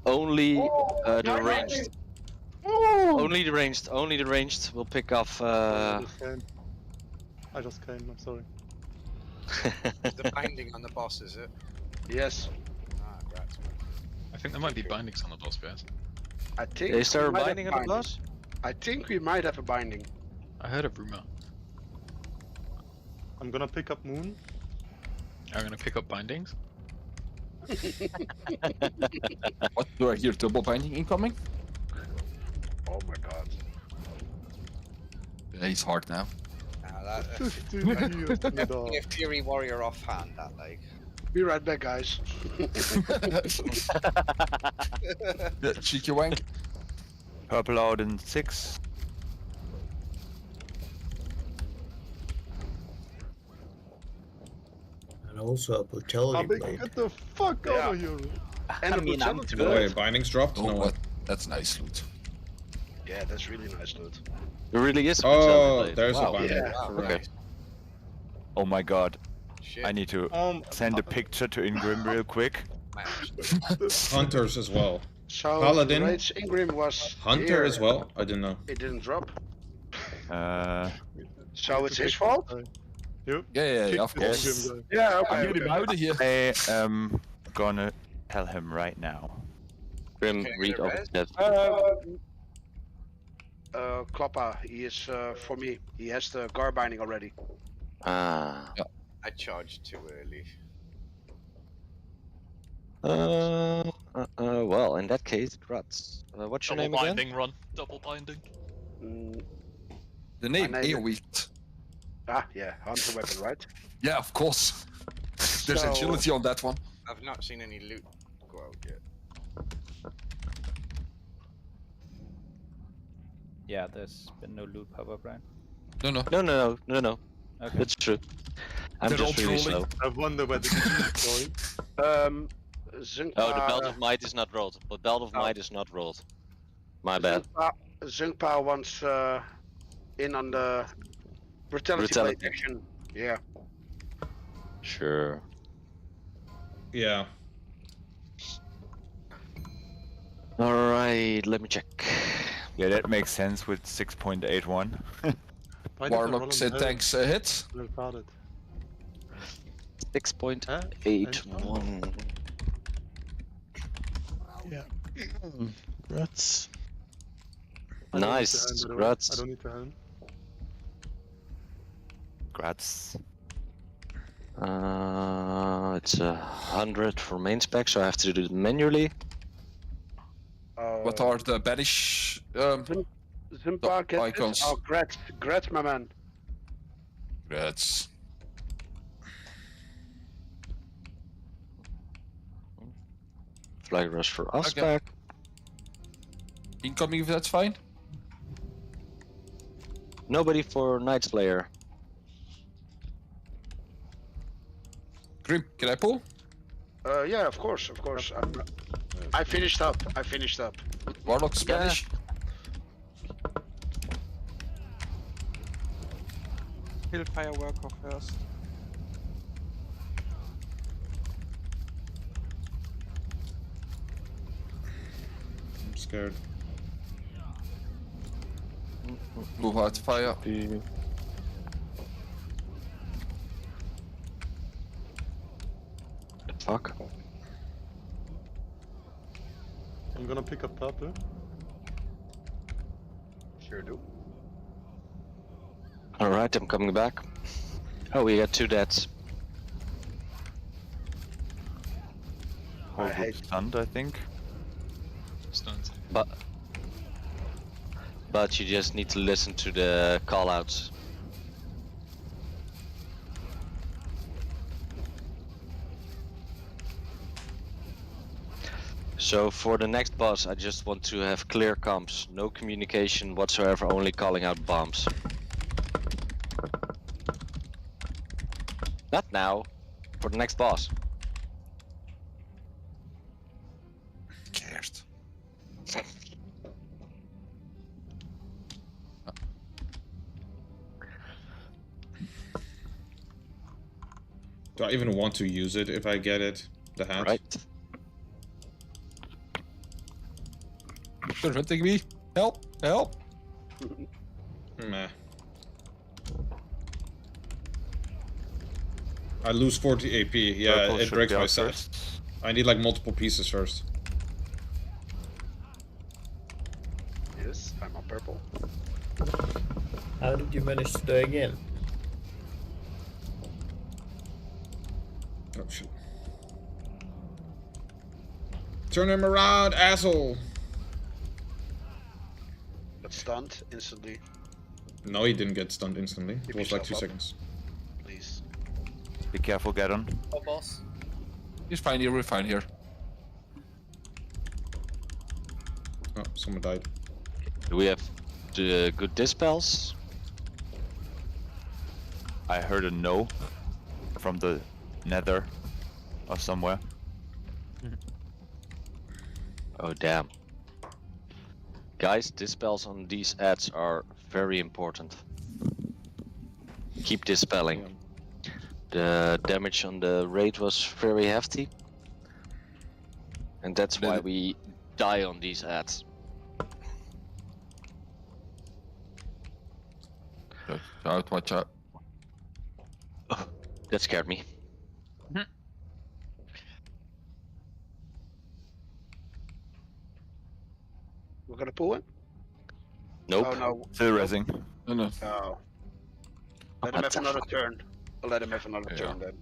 Only the ranged. Only the ranged. Only the ranged will pick off. I just came. I'm sorry. The binding on the boss, is it? Yes. Ah, great. I think there might be bindings on the boss, guys. I think. Is there we a might have binding on the boss? I think we might have a binding. I heard a rumor. I'm gonna pick up Moon. I'm gonna pick up bindings. What do I hear? Double binding incoming? Oh my god. Yeah, he's hard now. Nah, that. 15 years in the dark. Give Fury Warrior offhand, that like. Be right back, guys. Yeah, cheeky wank. Purple out in 6. And also a brutality blade. Get the fuck out of here! And I a mean, I'm brutality No blade. way, bindings dropped? Oh, No way. what? That's nice loot. Yeah, that's really nice loot. It really is. a Oh, brutality blade. there's Wow. a binding. Yeah. Correct. Okay. Oh my god. Shit. I need to send a picture to Ingrim real quick. Hunters as well. So Paladin. Rage Ingrim was Hunter here. as well? I didn't know. It didn't drop. So it's his fault? Yep. Yeah, of course. Yeah, okay. Get him out of here. I am gonna tell him right now. Grim, Can I read get a over res? that. Kloppa, he is for me. He has the Gar binding already. Ah. I charged too early. Well, in that case, it rots. What's your Double name again? binding run. Double binding. The name My name- AoE. Ah, yeah, hunter weapon, right? Yeah, of course. There's So- agility on that one. I've not seen any loot go out yet. Yeah, there's been no loot pop-up, right? No. No. Okay. Uh, That's true. I'm They're just all really trolling. slow. I wonder where the key is going. Zungpa, Oh, the Belt of Might is not rolled. The Belt of Might is not rolled. My bad. Zungpa wants in on the brutality Brutality. blade action. Yeah. Sure. Yeah. Alright, let me check. Yeah, that makes sense with 6.81. Warlock said thanks a hit. Well parted. 6.81. Yeah. Rats. Nice. Congrats. I don't need to hand. Grats. It's 100 for main spec, so I have to do it manually. What are the banish Zimpa, get icons? it? Oh, Gretz, my man. Grats. Flag rush for us Okay. back. Incoming if that's fine. Nobody for Night Slayer. Grim, can I pull? Yeah, of course. I finished up. Warlock Spanish. Kill Fireworker first. I'm scared. Move out fire. Fuck. I'm gonna pick up purple. Sure do. Alright, I'm coming back. Oh, we got 2 deaths. Whole group stunned, I think. Stunned. But you just need to listen to the callouts. So for the next boss, I just want to have clear comms, no communication whatsoever, only calling out bombs. Not now, for the next boss. Cared. Do I even want to use it if I get it? The hat? Right. Preventing me. Help! Help! Meh. I lose 40 AP. Yeah, Purple it should breaks be my out set. first. I need like multiple pieces first. Yes, I'm on purple. How did you manage to die again? Oh shit. Turn him around, asshole! Got stunned instantly. No, he didn't get stunned instantly. It Keep was like 2 yourself up. seconds. Please. Be careful, Gaddon. Oh, boss. He's fine here, we're fine here. Oh, someone died. Do we have the good dispels? I heard a no from the nether or somewhere. Oh damn. Guys, dispels on these ads are very important. Keep dispelling. The damage on the raid was very hefty. And that's why we die on these ads. Watch out. Oh, that scared me. We're gonna pull it? Nope. Oh no. Still resing. No, no. Oh. Let him have another turn. I'll let him have another Yeah. turn then.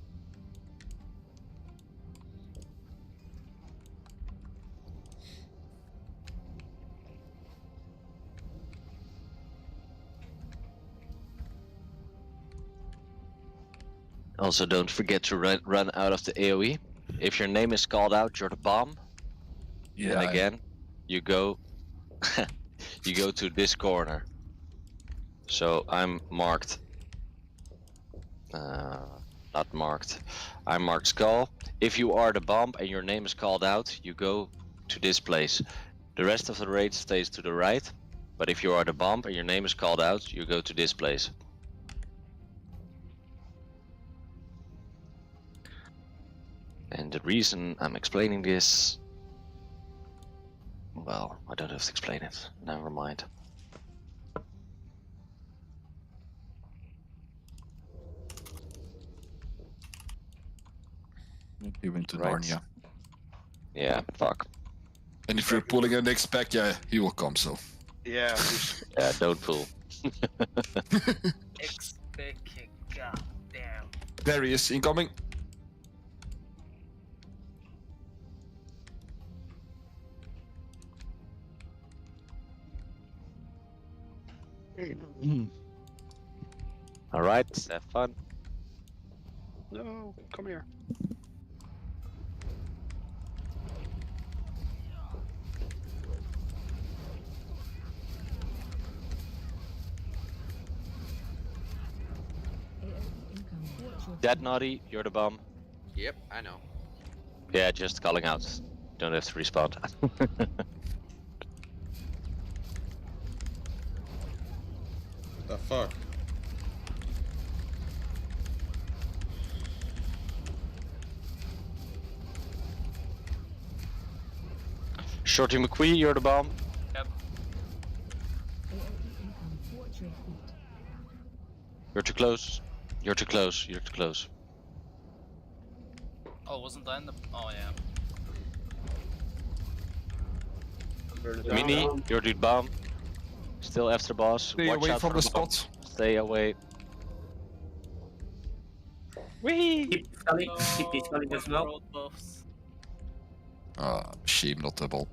Also, don't forget to run out of the AoE. If your name is called out, you're the bomb. Yeah. And again, you go, you go to this corner. So I'm marked. not marked. I'm marked skull. If you are the bomb and your name is called out, you go to this place. The rest of the raid stays to the right, but if you are the bomb and your name is called out, you go to this place. And the reason I'm explaining this, well, I don't have to explain it. Never mind. He went to Right. Narnia. Yeah, fuck. And if you're pulling an X-Pack, yeah, he will come, so. Yeah. Yeah, don't pull. Expecting, goddamn. There he is, incoming. Alright, have fun. No, come here. Dead Naughty, you're the bomb. Yep, I know. Yeah, just calling out. Don't have to respond. The fuck? Shorty McQueen, you're the bomb. Yep. You're too close. You're too close. You're too close. Oh, wasn't I in the... Oh, yeah. Mini, you're the bomb. Still after boss. Stay Watch away out from for the bomb. spot. Stay away. Whee! Keep sculling as well. Road buffs. Ah, shame not the ball.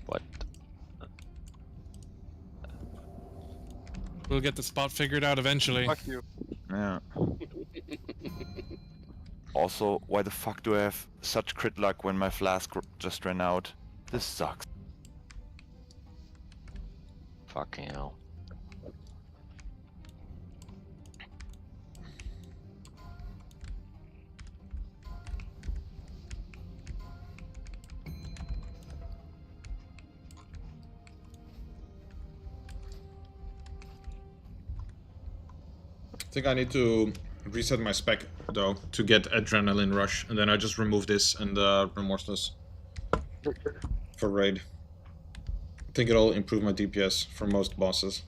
What? We'll get the spot figured out eventually. Fuck you. Yeah. Also, why the fuck do I have such crit luck when my flask just ran out? This sucks. Fucking hell. I think I need to reset my spec though to get adrenaline rush, and then I just remove this and remorseless for raid. I think it'll improve my DPS for most bosses.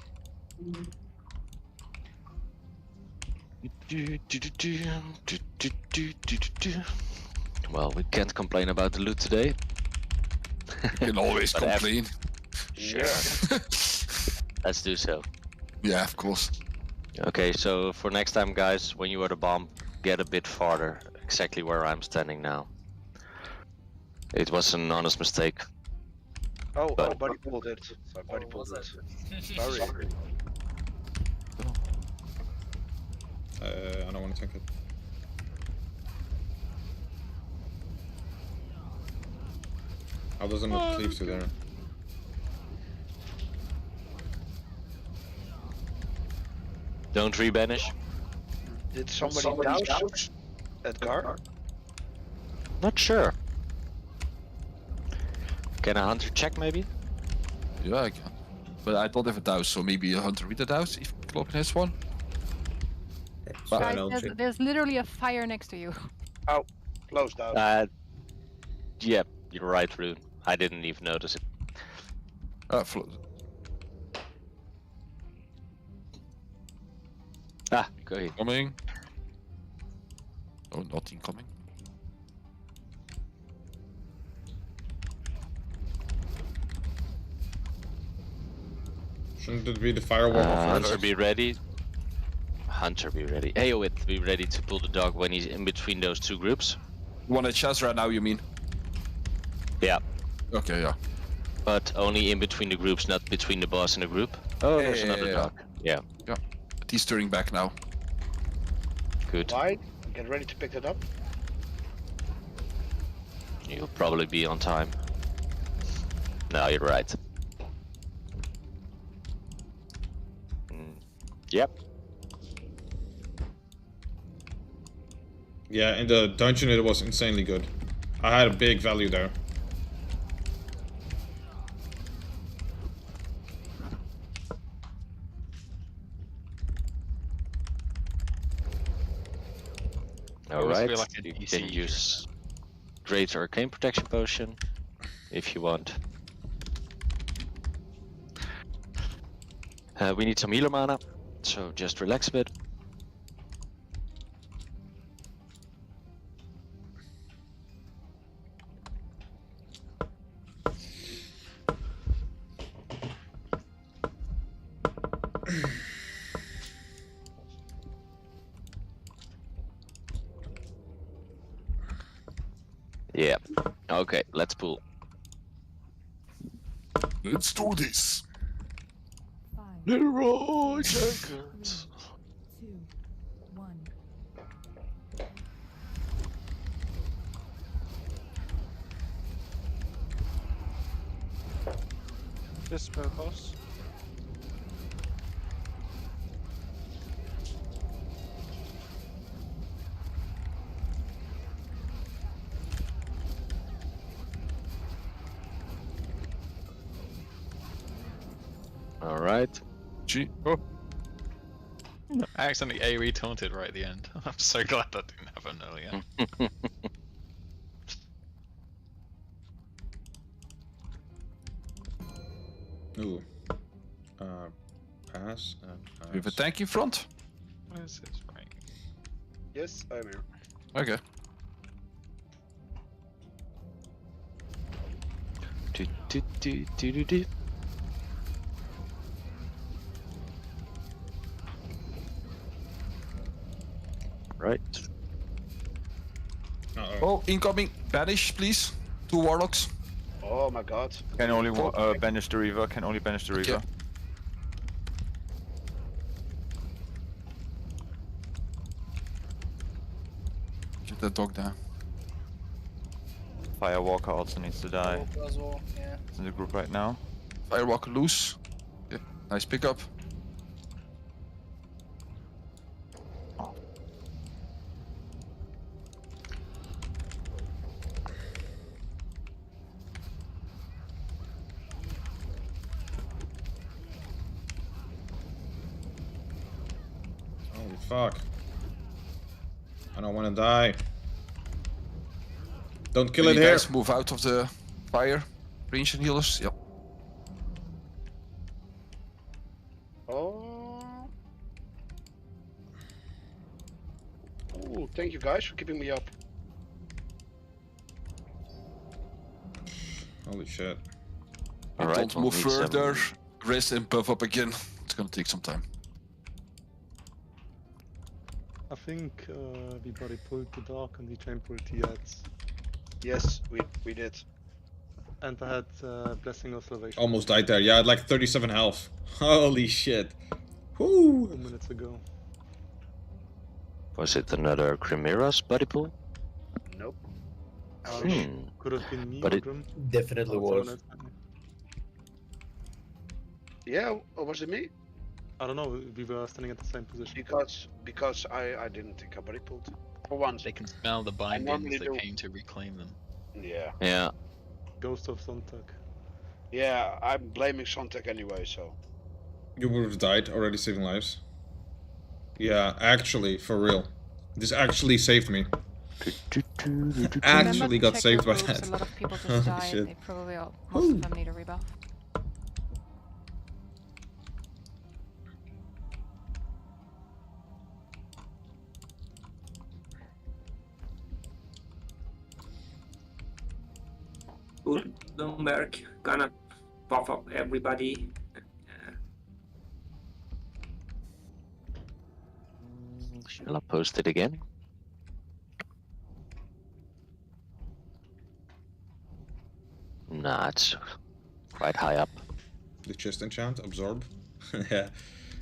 Well, we can't complain about the loot today. You can always But complain. Sure. Let's do so. Yeah, of course. Okay, so for next time, guys, when you are the bomb, get a bit farther, exactly where I'm standing now. It was an honest mistake. Oh, But- buddy pulled it. Sorry, buddy pulled it. Sorry. I don't want to tank it. How doesn't it cleave to there? Don't rebanish. Did somebody douse Edgar? Not sure. Can a hunter check maybe? Yeah, I can. But I don't have a douse, so maybe a hunter with a douse if Kloppen has one. Guys, there's literally a fire next to you. Oh, close down. Yep, you're right, Rune. I didn't even notice it. Ah, go ahead. Coming. Oh, not incoming. Shouldn't it be the firewall? Hunter be ready. Hunter be ready. Aeowit be ready to pull the dog when he's in between those two groups. One at Chazra now, you mean? Yeah. Okay, yeah. But only in between the groups, not between the boss and the group. Oh, there's another dog. Yeah. Yeah. But he's turning back now. Good. Wide, get ready to pick that up. You'll probably be on time. No, you're right. Yep. Yeah, in the dungeon it was insanely good. I had a big value there. Alright, feel like an you easy can use Great Arcane Protection Potion if you want. We need some healer mana, so just relax a bit. Yeah. Okay, let's pull. Let's do this. Leroy Jenkins. 2, 1. This purpose. All right. G. Oh. I accidentally AoE taunted right at the end. I'm so glad that didn't happen earlier. Ooh. Pass and pass. We have a tank in front. Where is this rank? Yes, I'm here. Okay. Do. Right. Oh, incoming. Banish, please. 2 warlocks. Oh my god. Can only banish the Reaver. Can only banish the Reaver. Get that dog down. Firewalker also needs to die. As well, yeah. It's in the group right now. Firewalker loose. Yeah, nice pickup. Holy fuck. I don't want to die. Don't kill Can it you here. guys move out of the fire. Range and healers. Yep. Oh. Ooh, thank you guys for keeping me up. Holy shit. Don't we'll move need some- further. Rest and buff up again. It's gonna take some time. I think we body pulled the dark and we chain pulled the ads. Yes, we did. And I had Blessing of Salvation. Almost died there. Yeah, I had like 37 health. Holy shit. Woo! 2 minutes ago. Was it another Chimera's body pool? Nope. Could have been me But or it- Grim. Definitely was. Yeah, or was it me? I don't know, we were standing at the same position. Because I didn't think I body pulled. For once. They can smell the bindings normally that do. came to reclaim them. Yeah. Yeah. Ghost of Sontag. Yeah, I'm blaming Sontag anyway, so. You would have died already saving lives. Yeah, actually, for real. This actually saved me. Actually got check saved your by groups, that. A lot of people just Holy died. shit. They probably all, most of them need a rebuff. Bloomberg gonna buff up everybody. Shall I post it again? Nah, it's quite high up. The chest enchant, absorb. Yeah,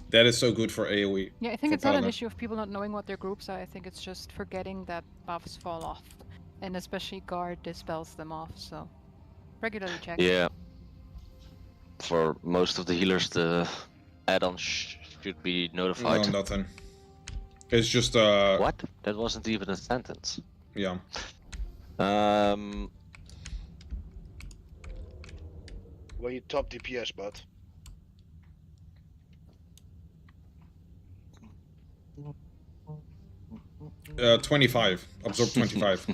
that is so good for AoE. Yeah, I think for it's not an Paladin. issue of people not knowing what their groups are. I think it's just forgetting that buffs fall off. And especially guard dispels them off, so regularly check. Yeah. For most of the healers, the add-on should be notified. No, nothing. It's just What? That wasn't even a sentence. Yeah. When you top DPS, bud. 25. Absorb 25.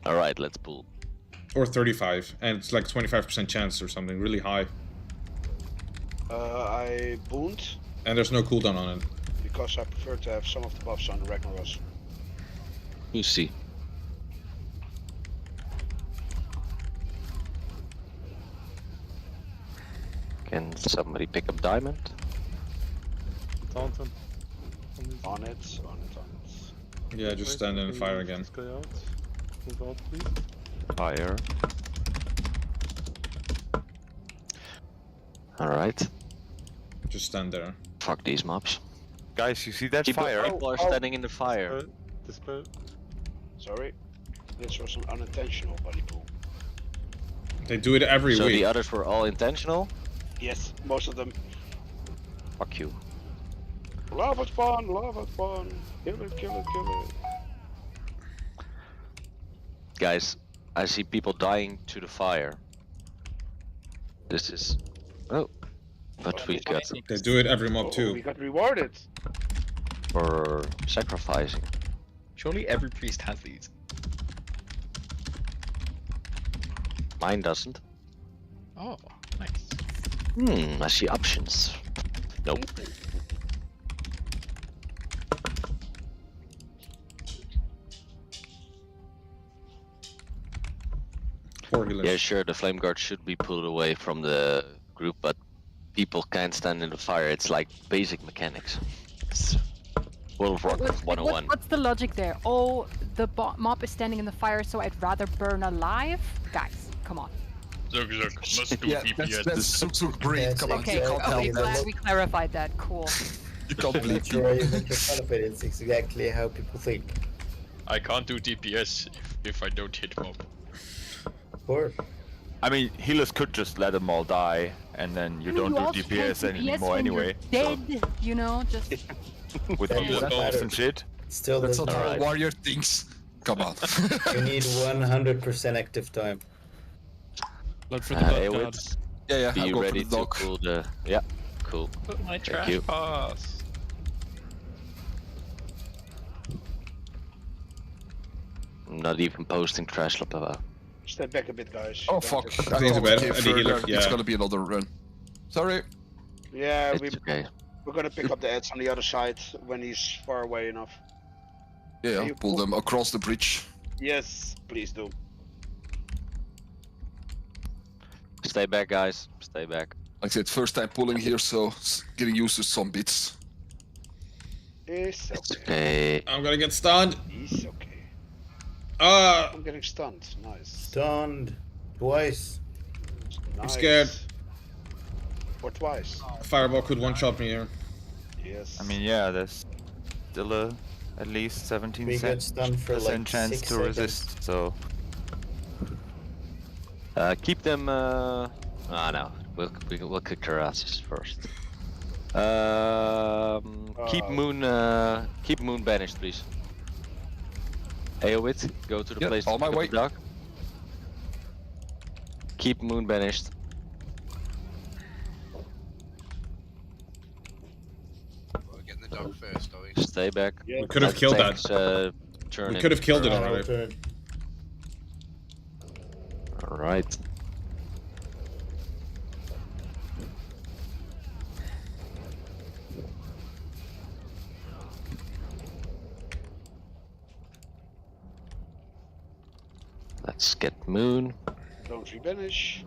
All right, let's pull. Or 35, and it's like 25% chance or something, really high. I booned And there's no cooldown on it. because I prefer to have some of the buffs on the Ragnaros. Pussy. Can somebody pick up diamond? Taunton. On it, on it, on it. Yeah, just stand in the fire again. This guy out. Move out, please. Fire. Alright. Just stand there. Fuck these mobs. Guys, you see that People, fire? people are standing in the fire. Dispel. Sorry. This was an unintentional body pool. They do it every So week. the others were all intentional? Yes, most of them. Fuck you. Lava spawn, lava spawn. Kill it, kill it, kill it. Guys, I see people dying to the fire. This is... Oh. But we got... They do it every mob Oh, too. we got rewarded. For sacrificing. Surely every priest has these. Mine doesn't. Oh, nice. I see options. Nope. Poor healers. Yeah, sure, the flame guard should be pulled away from the group, but people can't stand in the fire. It's like basic mechanics. It's World of Warcraft 101. What's the logic there? Oh, the mob is standing in the fire, so I'd rather burn alive? Guys, come on. Zug, must do Yeah, DPS. that's Zug brain. Come on, Okay, you can't help okay, that. glad we clarified that. Cool. You can't believe That's why you make fun of it. It's exactly how people think. I can't do DPS if I don't hit mob. Of course. I mean, healers could just let them all die, and then you don't do also DPS can't anymore when anyway. you're dead, you know, just... With That healer doesn't buffs matter. and shit. Still That's doesn't not how matter. warrior thinks. Come on. You need 100% active time. Blood for the blood Aywit, gods. Yeah, yeah, be I'll go for ready the to dog. pull the... Yeah, cool. Put my Thank you. pass. I'm not even posting trash lava. Step back a bit, guys. Oh Don't fuck, just- I Things thought bad. we came I think he further. looked- It's yeah. gonna be another run. Sorry. Yeah, It's okay. we're gonna pick up the ads on the other side when he's far away enough. Yeah, you pull them across the bridge. Yes, please do. Stay back, guys. Stay back. Like I said, first time pulling here, so getting used to some bits. It's It's okay. okay. I'm gonna get stunned. It's okay. Ah, I'm getting stunned. Nice. Stunned. Twice. I'm scared. Or twice. Fireball could one-shot me here. Yes. I mean, yeah, there's still at least 17% We got stunned for like chance 6 to seconds. resist, so... Keep them. No, we'll kick their asses first. Keep Moon banished, please. Aowit, go to the Yep, place. on my to pick up way. the dog. Keep Moon banished. We're getting the dog first, are we? Stay back. Yeah. We could have Let killed that. tanks, turn We in. could have killed it I'll already. turn. Alright. Let's get Moon. Don't rebanish.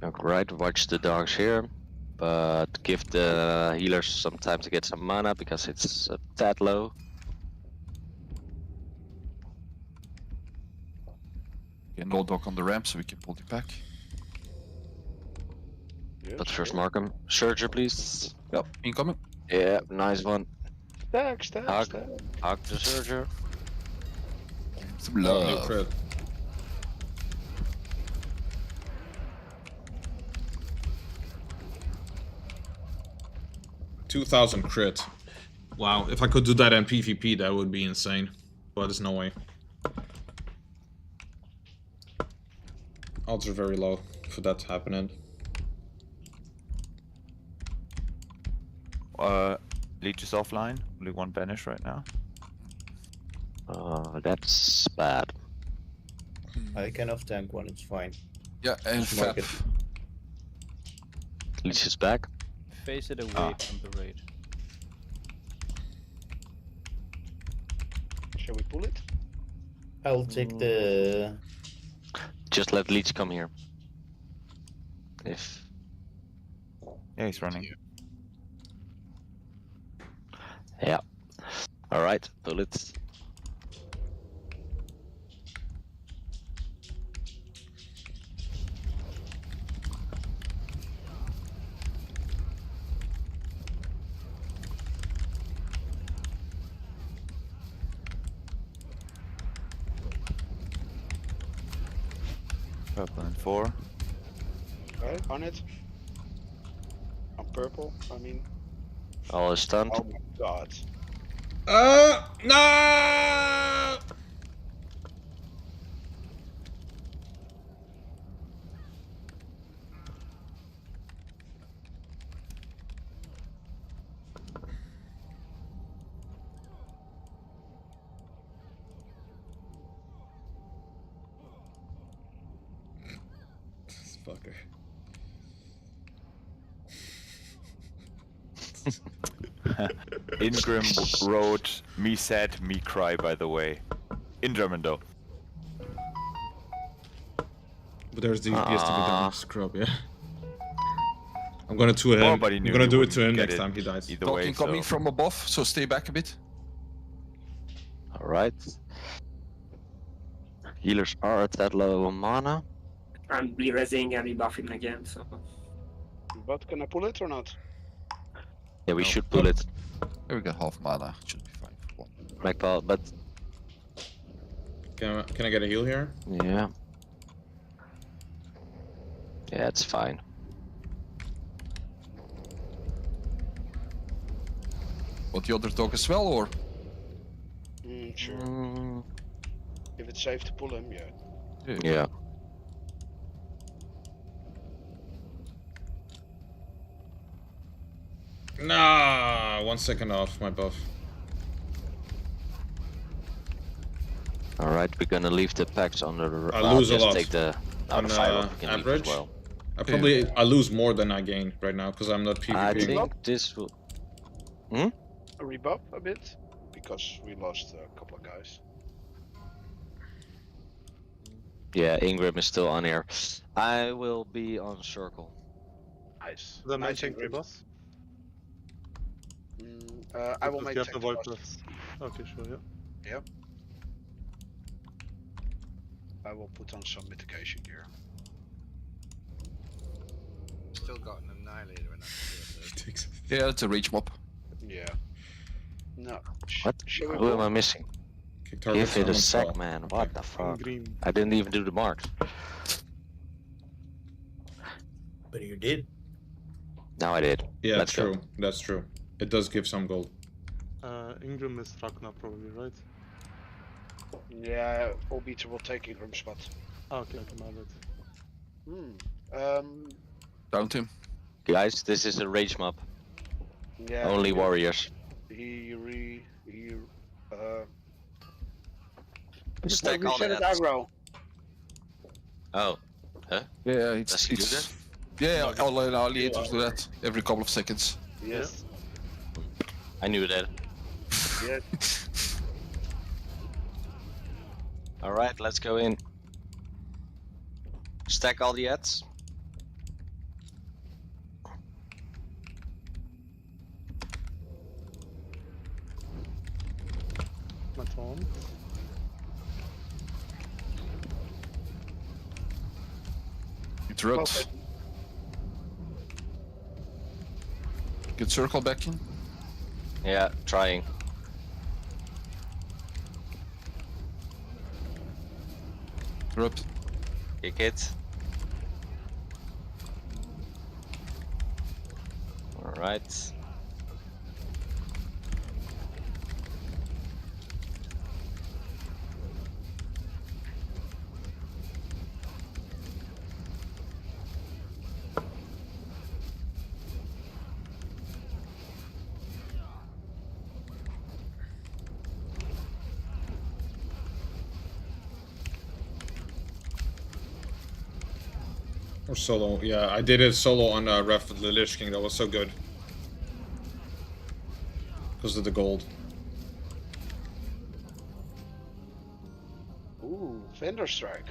Alright, watch the dogs here. But give the healers some time to get some mana because it's a tad low. Okay, no dog on the ramp, so we can pull it back. But first mark him. Surger, please. Yep, incoming. Yeah, nice one. Hug. Hug the Surger. Some New love. crit. $2,000 crit. Wow, if I could do that in PvP, that would be insane. But there's no way. Odds are very low for that happening. Leech is offline. Only one banish right now. That's bad. I can off tank one, it's fine. Yeah, and Just mark Fab. Leech is back. Face it away from the raid. Shall we pull it? I'll take the... Just let Leech come here. If Yeah, he's running. yeah. All right, pull it. Purple and 4. Okay, on it. On purple, I mean. All is stunned. Oh my god. No! This fucker. Ingrim wrote, "Me sad, me cry," by the way. In German though. But there's the DPS to be done, scrub, yeah. I'm gonna do it. Nobody I'm knew gonna you do it to him wouldn't get next it time he dies. either Talking way, coming so- from above, so stay back a bit. All right. Healers are at that low on mana. I'm re-resing and rebuffing again, so. But can I pull it or not? Yeah, we should pull it. Here we got half mana. Should be fine for one. Magpal, but Can I get a heal here? yeah. Yeah, it's fine. Want the other dog as well, or? Sure. Mm, If it's safe to pull him, yeah. yeah. Nah, 1 second off my buff. All right, we're gonna leave the packs on the. I lose a just lot. take the On fire we can leave average, as well. I lose more than I gain right now because I'm not PvP. I think this will. Hmm? A rebuff a bit? Because we lost a couple of guys. Yeah, Ingram is still on here. I will be on circle. Nice. Then I Nice take the Ingrid. boss. I will Because make you have tank the void first. buffs. Okay, sure, yeah. Yep. I will put on some mitigation gear. Still got an annihilator in that. Yeah, it's a rage mob. Yeah. No. What? Shall we Who am pull? I missing? Kick Give targets it on a one sec, spell. man. What the fuck? Green. I didn't even do the marks. But you did. Now I did. Yeah, Let's true. go. That's true. It does give some gold. Ingram is Ragnar probably, right? Yeah, Obiter will take Ingram's spot. Okay, my bad. Down him. Guys, this is a rage mob. Yeah. Only he- warriors. Stack all the aggro. Oh. Huh? Yeah, Does he do it's yeah, all alliators do that every couple of seconds. Yes. I knew that. Yes. Alright, let's go in. Stack all the ads. My taunt. Interrupt. Get circle back in. Yeah, trying. Interrupt. Kick it. Alright. Or solo, yeah, I did it solo on Wrath of the Lich King, that was so good. Because of the gold. Ooh, Thunder Strike.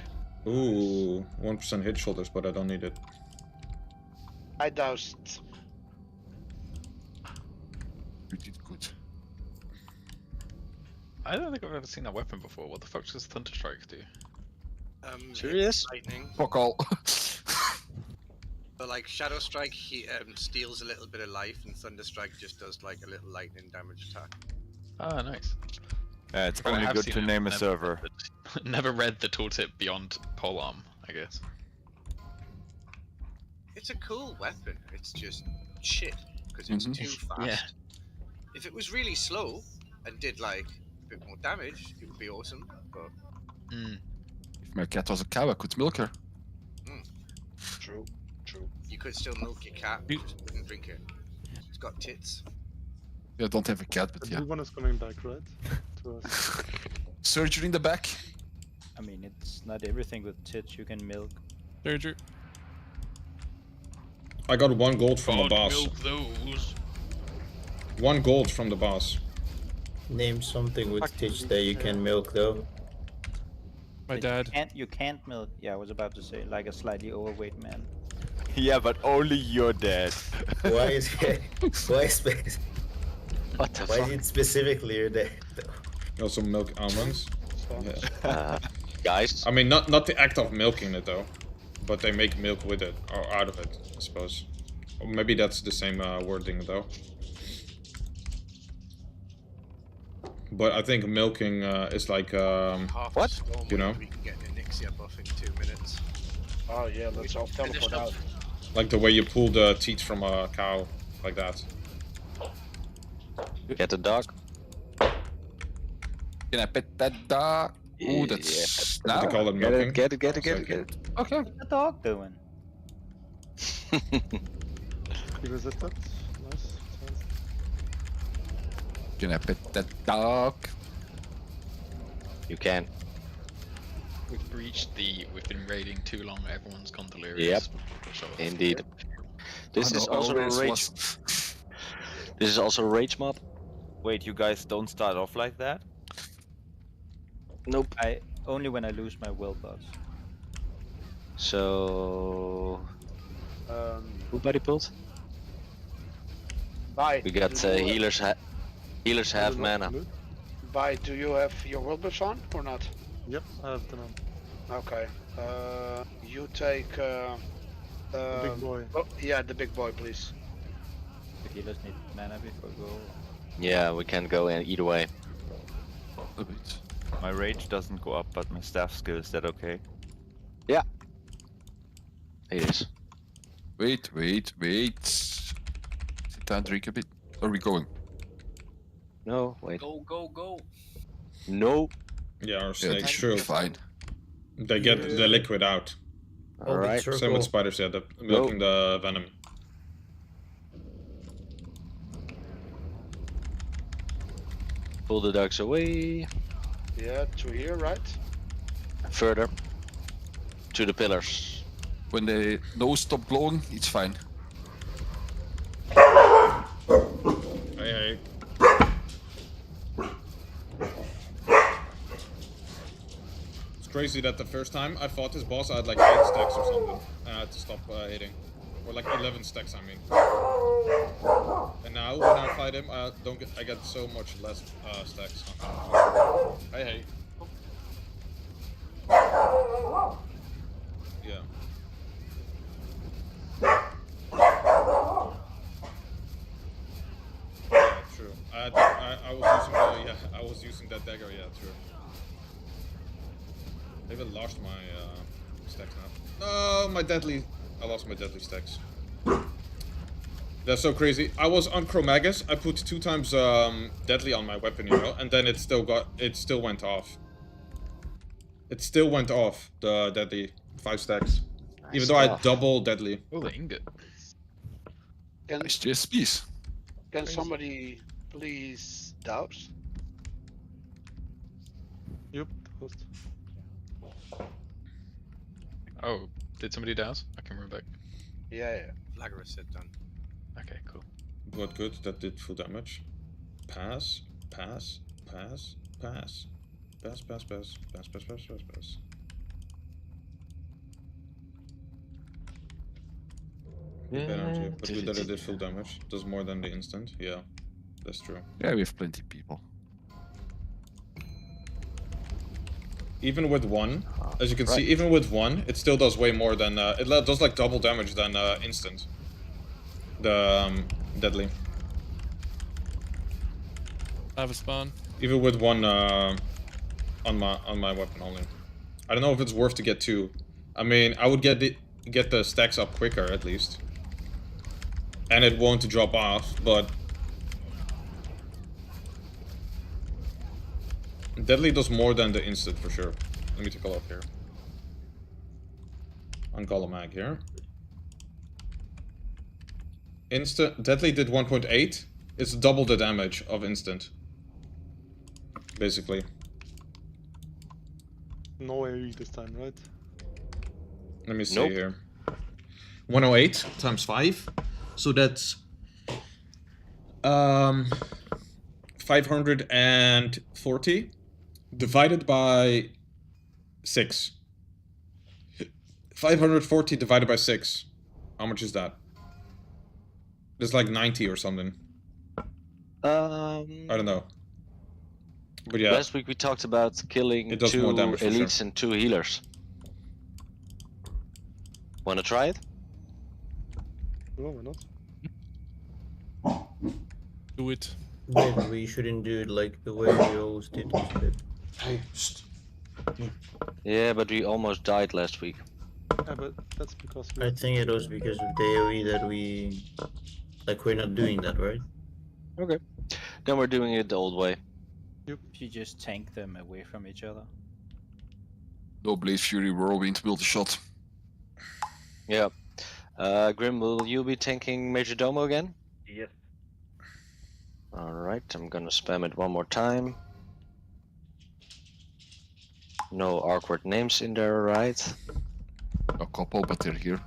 Ooh, 1% hit shoulders, but I don't need it. I doused. You did good. I don't think I've ever seen that weapon before. What the fuck does Thunder Strike do? Serious? Lightning. Fuck all. But like Shadow Strike, he steals a little bit of life, and Thunder Strike just does like a little lightning damage attack. Ah, nice. It's I only have good seen to it, name a never server. read the- Never read the tooltip beyond polearm, I guess. It's a cool weapon. It's just shit because it's too fast. Yeah. If it was really slow and did like a bit more damage, it would be awesome. But If my cat was a cow, I could milk her. True. you could still milk your cat, just wouldn't drink it. It's got tits. Yeah, I don't have a cat, but The yeah. blue one is coming back, right? To us. Surgery in the back. I mean, it's not everything with tits you can milk. Surgery. I got 1 gold from the God, boss. milk those. 1 gold from the boss. Name something with tits that you can milk though. My dad. You can't milk. Yeah, I was about to say, like a slightly overweight man. Yeah, but only your dad. Why is it? Why is What the Why fuck? is it specifically your dad? You also milk almonds. Yeah. Guys. I mean, not the act of milking it though, but they make milk with it or out of it, I suppose. Or maybe that's the same wording though. But I think milking is like Half what? a storm You know, we can get an Onyxia buff in 2 minutes. Oh yeah, let's all teleport out. like the way you pull the teeth from a cow, like that. Get the dog. Can I pet that dog? Ooh, that's What do they call it, Get milking? it, get it, get it, get it, get it. Okay. What's the dog doing? You resisted? Nice. Can I pet that dog? You can. We've breached the. We've been raiding too long. Everyone's gone delirious. Yep. So- Indeed. This I is also a always rage. was- This is also a rage mob. Wait, you guys don't start off like that? Nope. Only when I lose my will buffs. So who body pulled? Bye. We got healers. Healers have mana. Bye. Do you have your will buffs on or not? Yep, I have them on. Okay. You take. The big boy. Oh, yeah, the big boy, please. The healers need mana before go. Yeah, we can go in either way. My rage doesn't go up, but my staff skill, is that okay? Yeah. It is. Wait. Sit down, drink a bit. Are we going? No, wait. Go. No. Yeah, or Yeah, snakes, true. fine. They get the liquid out. Alright. Same with spiders, yeah, milking the venom. Pull the dogs away. Yeah, to here, right? Further. To the pillars. When the nose stop glowing, it's fine. Hey. It's crazy that the first time I fought this boss, I had like 8 stacks or something, and I had to stop hitting. Or like 11 stacks, I mean. And now when I fight him, I get so much less stacks. Hey. Yeah. true. I even lost my stacks now. No, my deadly. I lost my deadly stacks. That's so crazy. I was on Chromagus. I put 2 times deadly on my weapon, you know, and then it still went off. It still went off the deadly 5 stacks, Nice even though I stuff. double deadly. Oh, the ingot. Can, Nice GSPs. can somebody please douse? Yep, host. Oh, did somebody douse? I can run back. Yeah. Lagerus said done. Okay, cool. But good, that did full damage. Pass, pass, pass, pass. Pass, pass, pass, pass, pass, pass, pass, pass. Good energy, but good that it did full damage. Does more than the instant. Yeah, that's true. Yeah, we have plenty people. Even with 1, as you can see, even with 1, it still does way more than it does like double damage than instant. The deadly. I have a spawn. Even with 1 on my weapon only. I don't know if it's worth to get 2. I mean, I would get the stacks up quicker at least, and it won't drop off. But deadly does more than the instant for sure. Let me take a look here. On Golomag here. Instant deadly did 1.8. It's double the damage of instant. Basically. No AoE this time, right? Let me see here. 108 times 5. So that's 540 divided by 6. 540 divided by 6. How much is that? It's like 90 or something. I don't know. But yeah. Last week we talked about killing It does 2 more damage for elites sure. and 2 healers. Wanna try it? No, why not? Do it. Maybe we shouldn't do it like the way we always did instead. Hey, Yeah, but we almost died last week. Yeah, but that's because I think it was because of the AoE that we... Like, we're not doing that, right? Okay. Then we're doing it the old way. If you just tank them away from each other. No Blade Fury Whirlwind multi-shot. Yeah. Grim, will you be tanking Major Domo again? Yes. Alright, I'm gonna spam it one more time. No awkward names in there, right? A couple, but they're here.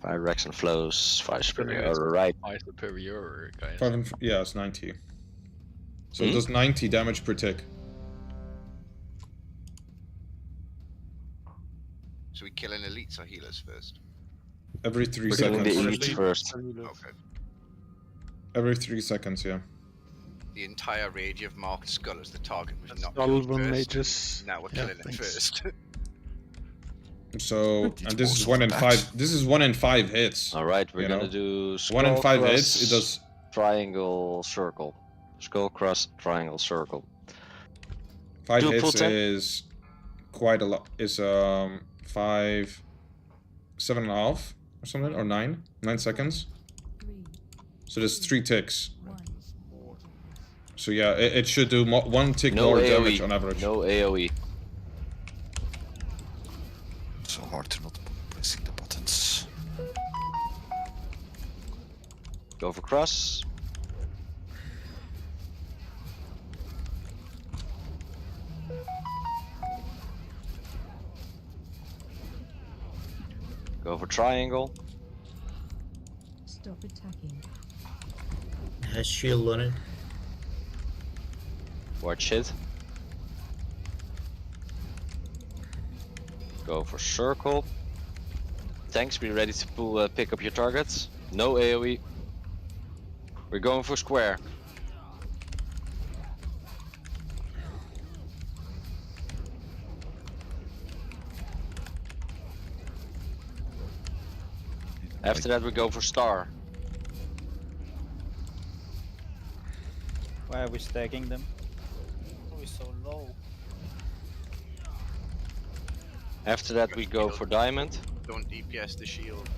5 Rex and flows, 5 superior, It's right? 5 superior, guys. Yeah, it's 90. So Hmm? it does 90 damage per tick. So we killing elites or healers first? Every 3 We're doing seconds. the elites first. Okay. Every 3 seconds, yeah. The entire rage of Marked Skull as the target was not All killed of them first. mages. Now we're Yeah, killing it thanks. first. So, and this is 1 in 5. This is 1 in 5 hits. Alright, we're you gonna know? do 1 in skull 5 cross, hits. It does. triangle, circle. Skull cross, triangle, circle. 5 Do a full hits 10? is quite a lot. Is 5, 7.5 or something, or 9 seconds. So there's 3 ticks. So yeah, it should do 1 tick No more AoE. damage on average. No AoE. So hard to not pressing the buttons. Go for cross. Go for triangle. Stop attacking. Has shield on it. Watch it. Go for circle. Tanks, be ready to pick up your targets. No AoE. We're going for square. After that, we go for star. Why are we stacking them? Oh, we're so low. After that, we go for diamond. Don't DPS the shield.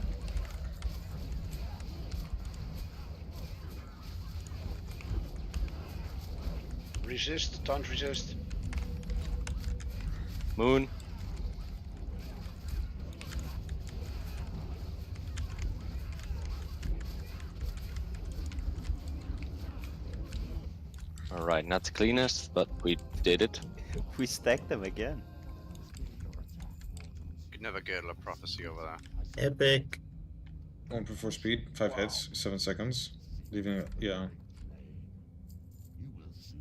Resist, don't resist. Moon. Alright, not the cleanest, but we did it. We stacked them again. Could never girdle a prophecy over there. Epic. 1.4 speed, 5 hits, 7 seconds. Leaving it, yeah.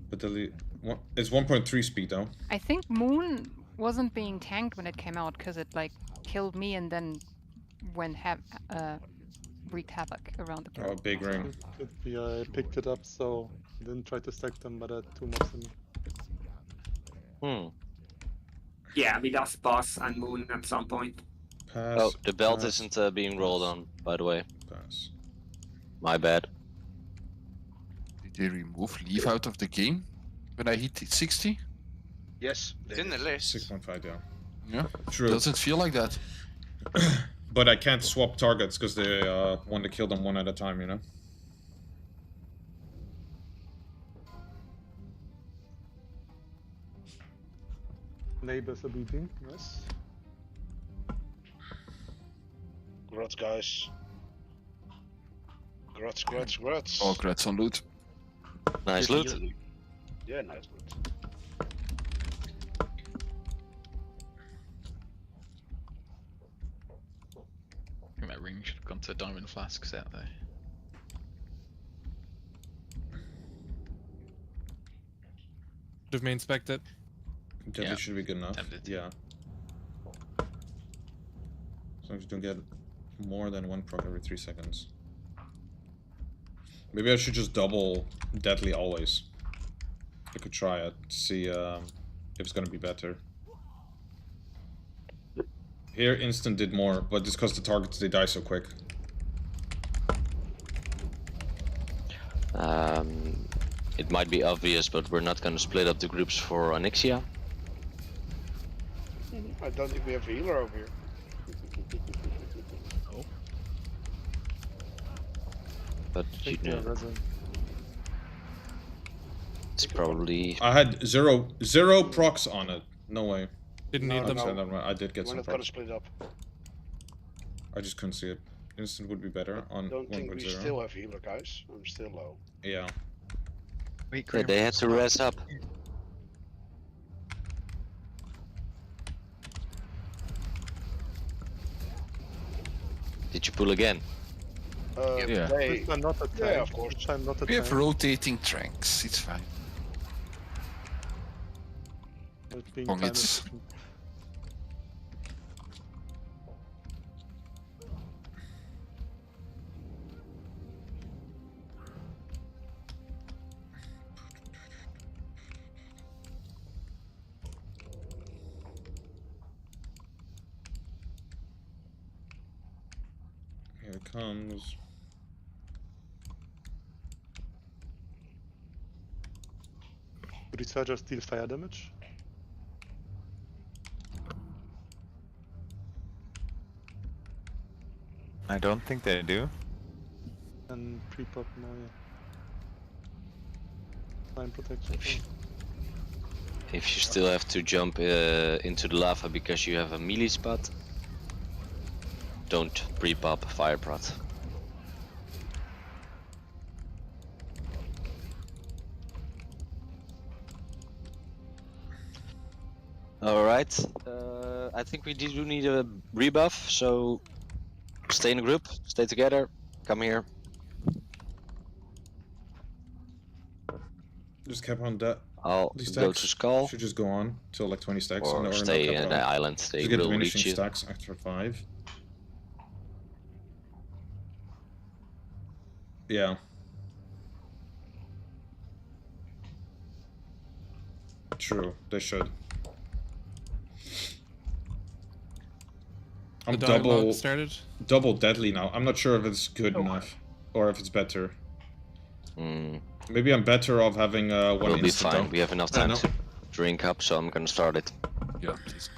But it's 1.3 speed though. I think Moon wasn't being tanked when it came out because it like killed me and then wreaked havoc around the Oh, group. big ring. Could be I picked it up, so I didn't try to stack them, but I had 2 mobs in me. Yeah, we lost boss and moon at some point. Pass. Oh, the belt pass, isn't being rolled on, by the way. Pass. My bad. Did they remove leave out of the game when I hit 60? Yes. It's in the list. 6.5, yeah. Yeah. True. Does it feel like that? But I can't swap targets because they want to kill them one at a time, you know? Neighbors are beating, yes. Grats, guys. Grats. Oh, congrats on loot. Nice loot. Yeah, nice loot. I think that ring should have gone to diamond flasks out there. Should have main spec'd it. Deadly Yeah. should be good enough. Tempted. Yeah. As long as you don't get more than 1 proc every 3 seconds. Maybe I should just double Deadly always. I could try it, see if it's gonna be better. Here, instant did more, but just because the targets, they die so quick. It might be obvious, but we're not gonna split up the groups for Onyxia. I don't think we have a healer over here. But you know, it's probably. I had zero procs on it. No way. Didn't need them. I did get We're some not gonna procs. split up. I just couldn't see it. Instant would be better on I don't think we 1.0. still have healer, guys. I'm still low. Yeah. Yeah, they had to res up. Did you pull again? Yeah. They, This time not a tank. yeah, of course. This time not a We have tank. rotating tranks, it's fine. It's being Long time it's- efficient. Here it comes. Do these chargers deal fire damage? I don't think they do. And pre-pop now, yeah. Fine protection. If you still have to jump into the lava because you have a melee spot, don't pre-pop fire prot. Alright, I think we do need a rebuff, so stay in a group, stay together, come here. Just kept on that. I'll These go stacks to Skull. should just go on till like 20 stacks. Or no, stay no, in the island, they just get will diminishing reach you. stacks after 5. Yeah. True, they should. I'm The dialogue double started. double deadly now. I'm not sure if it's good enough or if it's better. Maybe I'm better off having one We'll be instant fine. though. We have enough time to drink up, so I'm gonna start it. Yeah, please.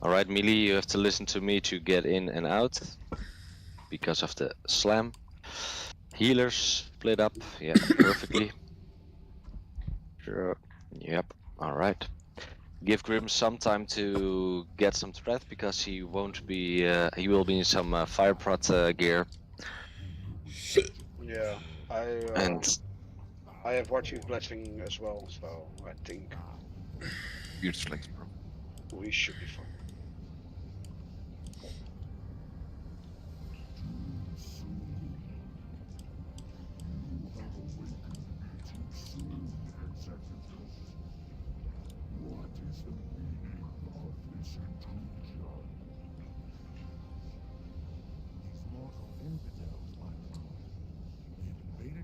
Alright, Melee, you have to listen to me to get in and out because of the slam. Healers split up, yeah, perfectly. Sure. Yep, alright. Give Grim some time to get some breath because he won't be. He will be in some fire prot gear. Yeah, I have Warchief Blessing as well, so I think Weird flex, bro. we should be fine.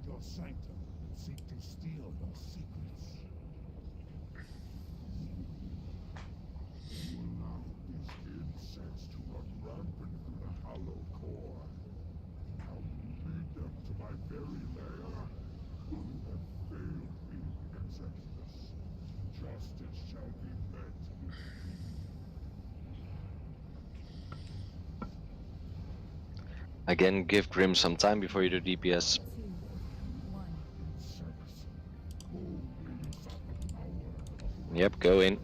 Your sanctum and seek to steal your secrets. You allow these insects to run rampant through the hollow core. Now you lead them to my very lair. You have failed me, Executus. Justice shall be met. Again, give Grim some time before you do DPS. Yep, go in.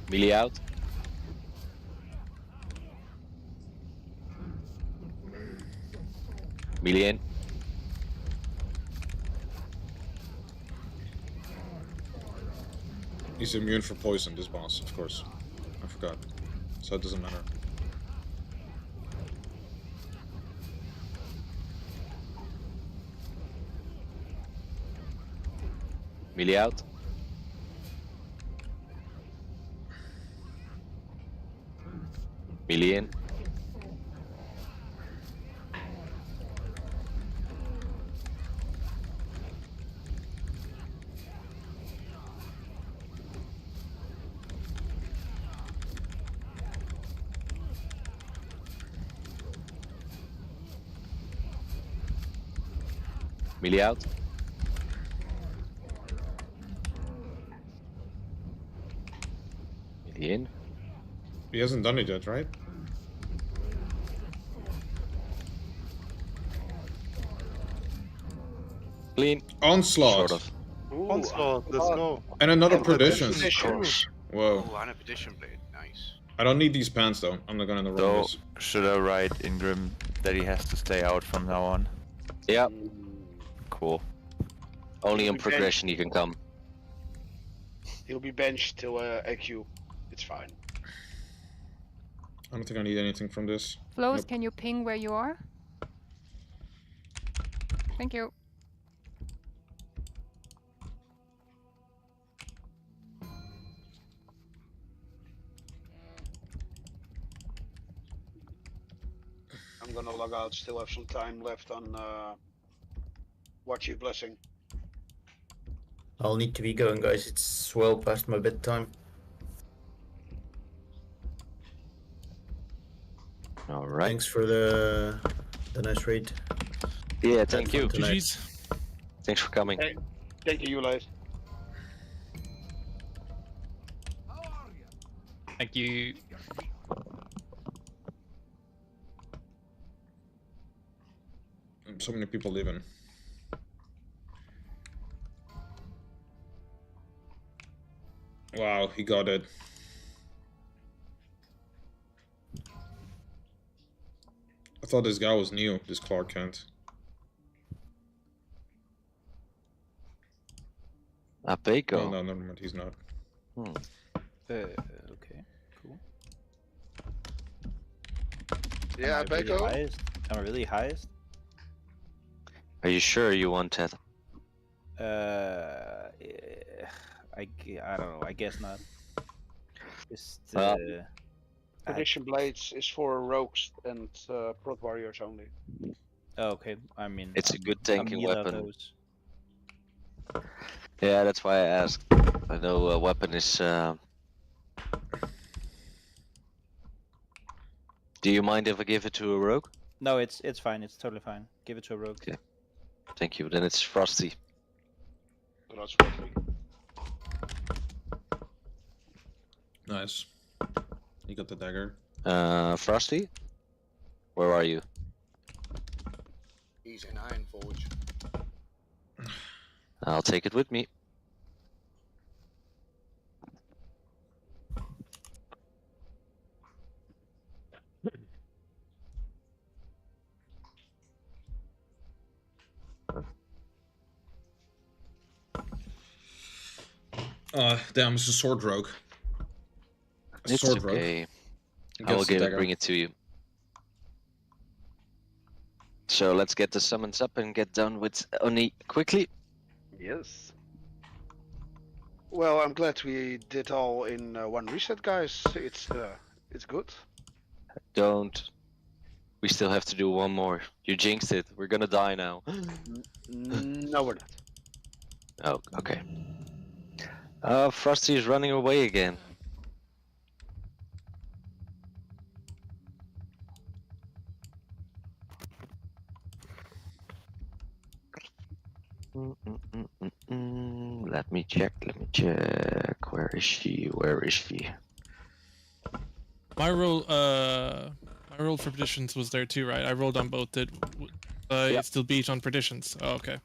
Melee out. Melee in. He's immune for poison, this boss, of course. I forgot. So it doesn't matter. Melee out. Melee in. Melee out. Melee in. He hasn't done it yet, right? Clean. Onslaught. Sort of. Onslaught, let's go. And another And perdition. Whoa. Oh, and a Perdition Blade. Nice. I don't need these pants though. I'm not gonna run So, this. should I write Ingrim that he has to stay out from now on? Yeah. Cool. Only on Okay. progression you can come. He'll be benched till AQ. It's fine. I don't think I need anything from this. Flows, Nope. can you ping where you are? Thank you. I'm gonna log out. Still have some time left on Warchief Blessing. I'll need to be going, guys. It's well past my bedtime. All right. Thanks for the nice raid. Yeah, thank you. Tonight. GG's. Thanks for coming. Hey, thank you, guys. Thank you. So many people leaving. Wow, he got it. I thought this guy was new, this Clark Kent. Apeco. No, no, never mind, he's not. Okay, cool. Yeah, Am I really Beko. highest? Am I really highest? Are you sure you want that? I don't know. I guess not. Just, Well, Perdition Blades is for rogues and prot warriors only. Oh, okay, I mean, It's a good I'm tanking neither of weapon. those. Yeah, that's why I asked. I know a weapon is. Do you mind if I give it to a rogue? No, it's fine. It's totally fine. Give it to a rogue. Okay. Thank you. Then it's Frosty. That's Frosty. Nice. You got the dagger. Frosty? Where are you? He's in Ironforge. I'll take it with me. Damn, it's a sword rogue. A It's sword okay. rogue. I will Gets the bring it to you. So let's get the summons up and get done with Oni quickly. Yes. Well, I'm glad we did all in one reset, guys. It's good. Don't. We still have to do one more. You jinxed it. We're gonna die now. No, we're not. Oh, okay. Frosty is running away again. Let me check. Where is she? My roll for Perditions was there too, right? I rolled on both. Did I still beat on Perditions? Oh, okay.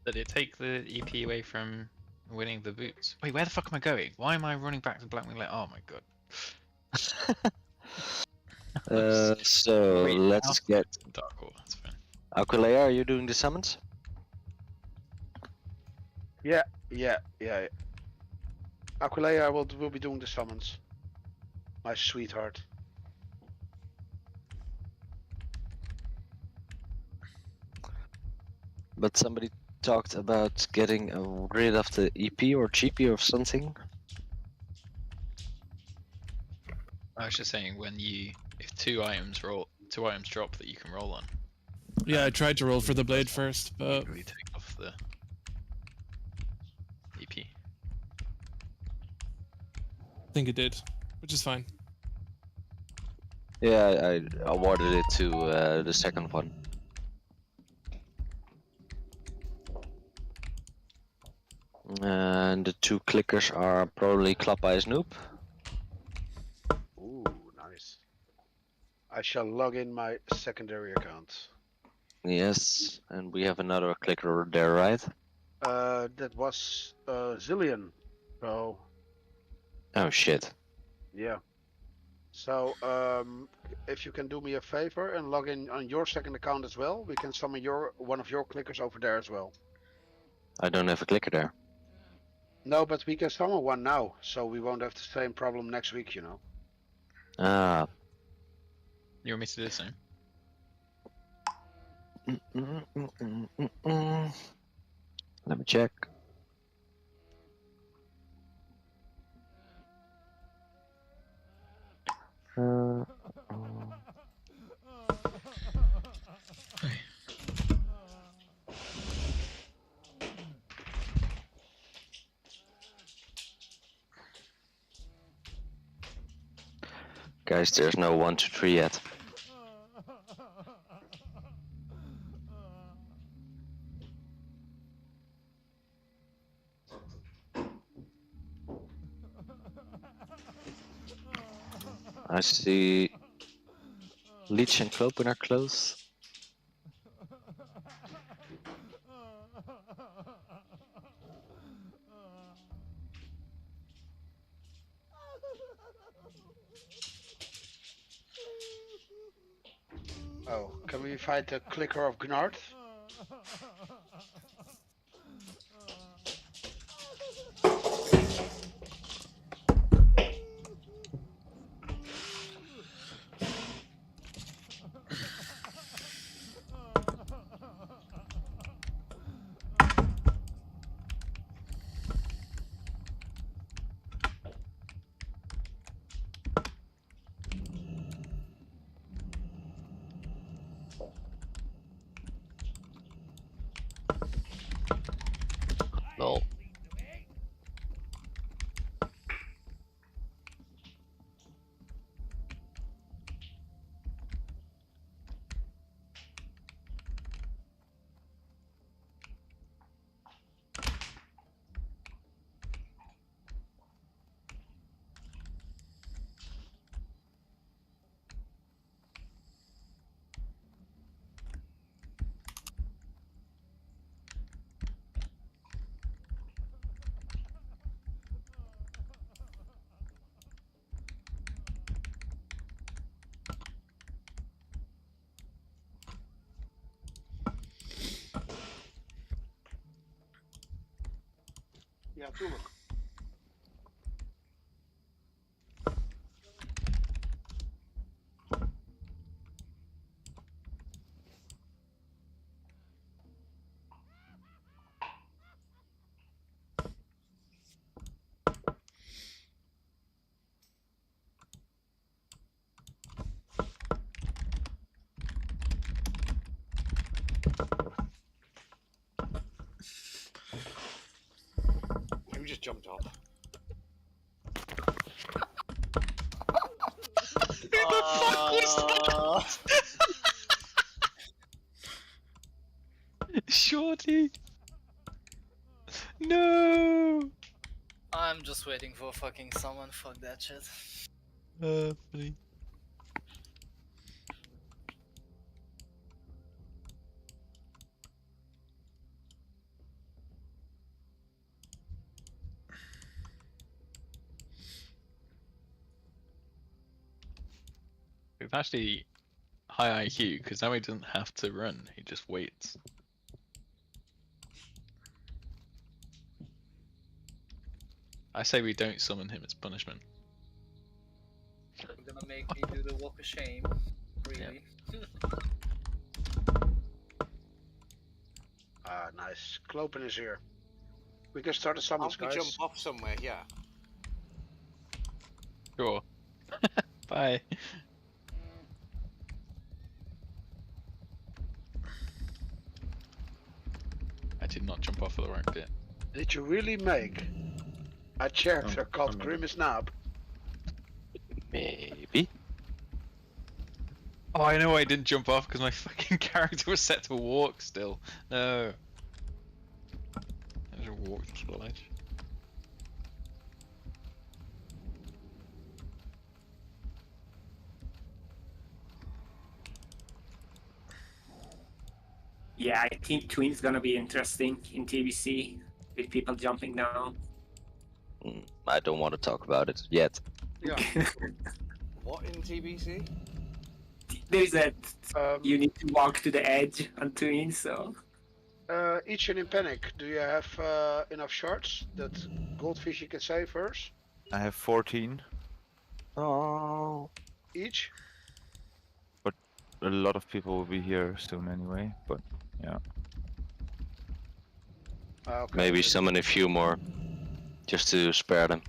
Did it take the EP away from winning the boots? Wait, where the fuck am I going? Why am I running back to Blackwing Lair? Oh my god. So Wait, let's get. Dark Hole, that's fine. Aquilea, are you doing the summons? Yeah. Aquilea will be doing the summons. My sweetheart. But somebody talked about getting rid of the EP or GP or something. I was just saying if two items drop that you can roll on. Yeah, I tried to roll for the blade first, but we take off the EP. I think it did, which is fine. Yeah, I awarded it to the second one. And the two clickers are probably Klappa Snoop. Ooh, nice. I shall log in my secondary account. Yes, and we have another clicker there, right? That was Zillion. So Oh shit. yeah. So if you can do me a favor and log in on your second account as well, we can summon one of your clickers over there as well. I don't have a clicker there. No, but we can summon one now, so we won't have the same problem next week, you know. Ah. You want me to do the same? Let me check. Guys, there's no 1, 2, 3 yet. I see Leech and Clopen are close. Oh, can we find the clicker of Gnard? Ja, tuurlijk. Who just jumped off? Who the fuck was that? Shorty. No. I'm just waiting for fucking someone. Fuck that shit. Funny. It's actually high IQ because now he doesn't have to run. He just waits. I say we don't summon him as punishment. You're gonna make me do the walk of shame. Really? Ah, nice. Klopen is here. We can start the summons, I'll guys. jump off somewhere, yeah. Sure. Bye. I did not jump off for the wrong bit. Did you really make a character called Grimace Knob? Maybe. Oh, I know I didn't jump off because my fucking character was set to walk still. No. I just walked to the ledge. Yeah, I think Twin's gonna be interesting in TBC with people jumping down. I don't want to talk about it yet. Yeah. What in TBC? There's that you need to walk to the edge on Twin, so. Each in panic. Do you have enough shards that Goldfishy can save first? I have 14. Oh. Each? But a lot of people will be here soon anyway, but yeah. Okay. Maybe summon a few more, just to spare them.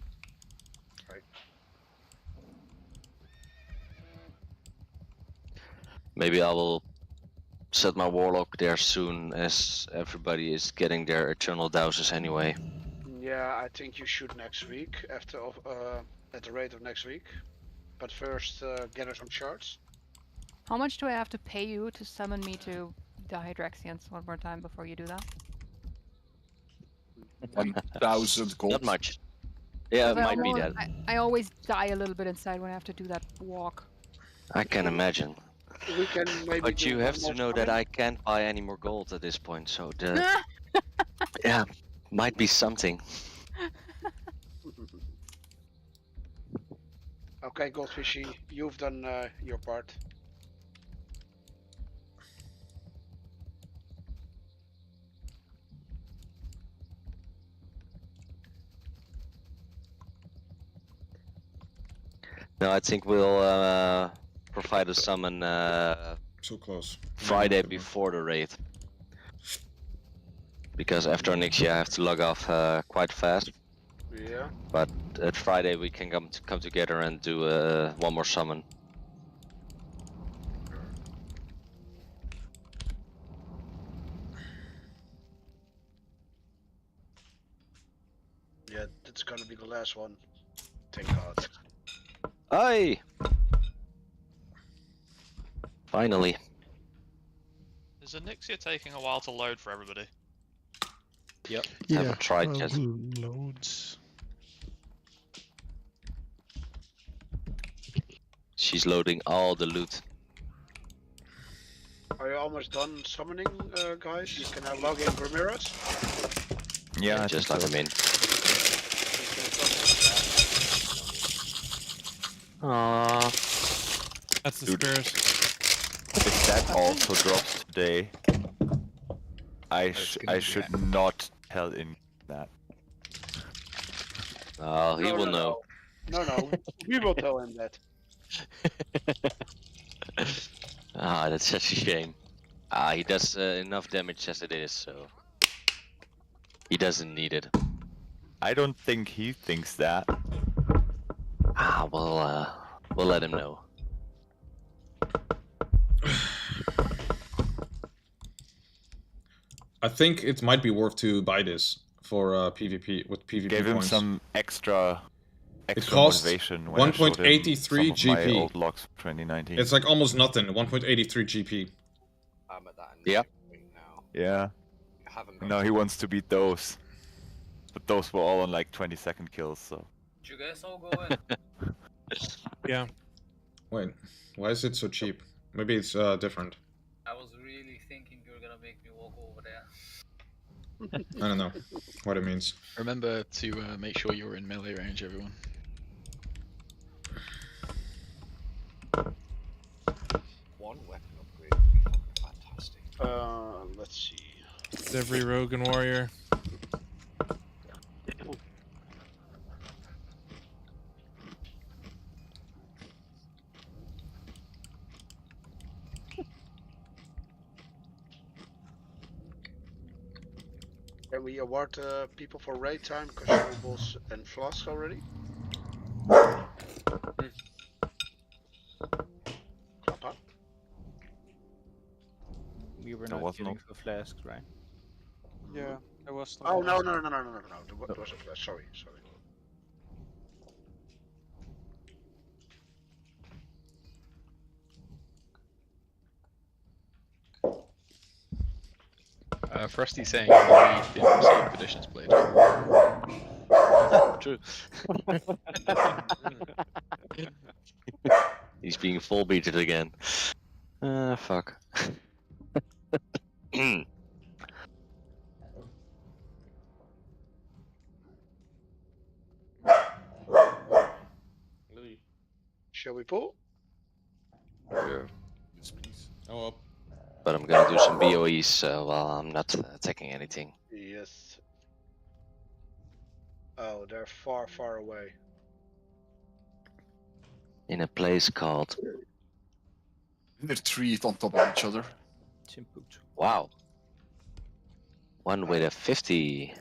Maybe I will set my warlock there soon, as everybody is getting their eternal douses anyway. Yeah, I think you should next week after at the rate of next week. But first, gather some shards. How much do I have to pay you to summon me to the Hydraxians one more time before you do that? 1,000 gold. Not much. Yeah, it might be that. I always die a little bit inside when I have to do that walk. I can imagine. We can maybe. But do you have one to more know that summon. I can't buy any more gold at this point, so the yeah, might be something. Okay, Goldfishy, you've done your part. No, I think we'll provide a summon so close. Friday before the raid. Because after Nixia I have to log off quite fast. Yeah. But at Friday we can come together and do one more summon. Yeah, that's gonna be the last one. Thank God. Aye! Finally. Is Anixia taking a while to load for everybody? Yep. Yeah, Haven't tried yet. Loads. She's loading all the loot. Are you almost done summoning, guys? You can now log in Ramirez. Yeah, Just log them in. Aww. That's the Dude. spirit. If that also drops today, I should not tell in that. Oh, he No, will no, know. No, we will tell him that. Ah, that's such a shame. Ah, he does enough damage as it is, so he doesn't need it. I don't think he thinks that. Ah, we'll let him know. I think it might be worth to buy this for PvP with PvP Gave him points. some extra costs motivation when I showed him 1.83 some of my GP. old logs from 2019. It's like almost nothing. 1.83 GP. I'm at that Yeah. now. Yeah. I haven't got No, he wants to beat those. But those were all on like 20-second kills, so. Did you guys all go in? Yeah. Wait, why is it so cheap? Maybe it's different. I was really thinking you were gonna make me walk over there. I don't know what it means. Remember to make sure you're in melee range, everyone. one weapon upgrade. Would be fantastic. Let's see. It's every rogue and warrior. Can we award people for raid time, consumables, and flasks already? Klappa? We were There not was getting no- for flasks, right? Yeah, there was. Oh no. There was a flask. Sorry. Frosty saying he didn't receive Perdition's Blade. True. He's being full beated again. Fuck. Shall we pull? Sure. Yes, please. Oh, well. But I'm gonna do some BOEs while I'm not attacking anything. Yes. Oh, they're far, far away. In a place called. They're three on top of each other. Timbuktu. Wow. One with a 50.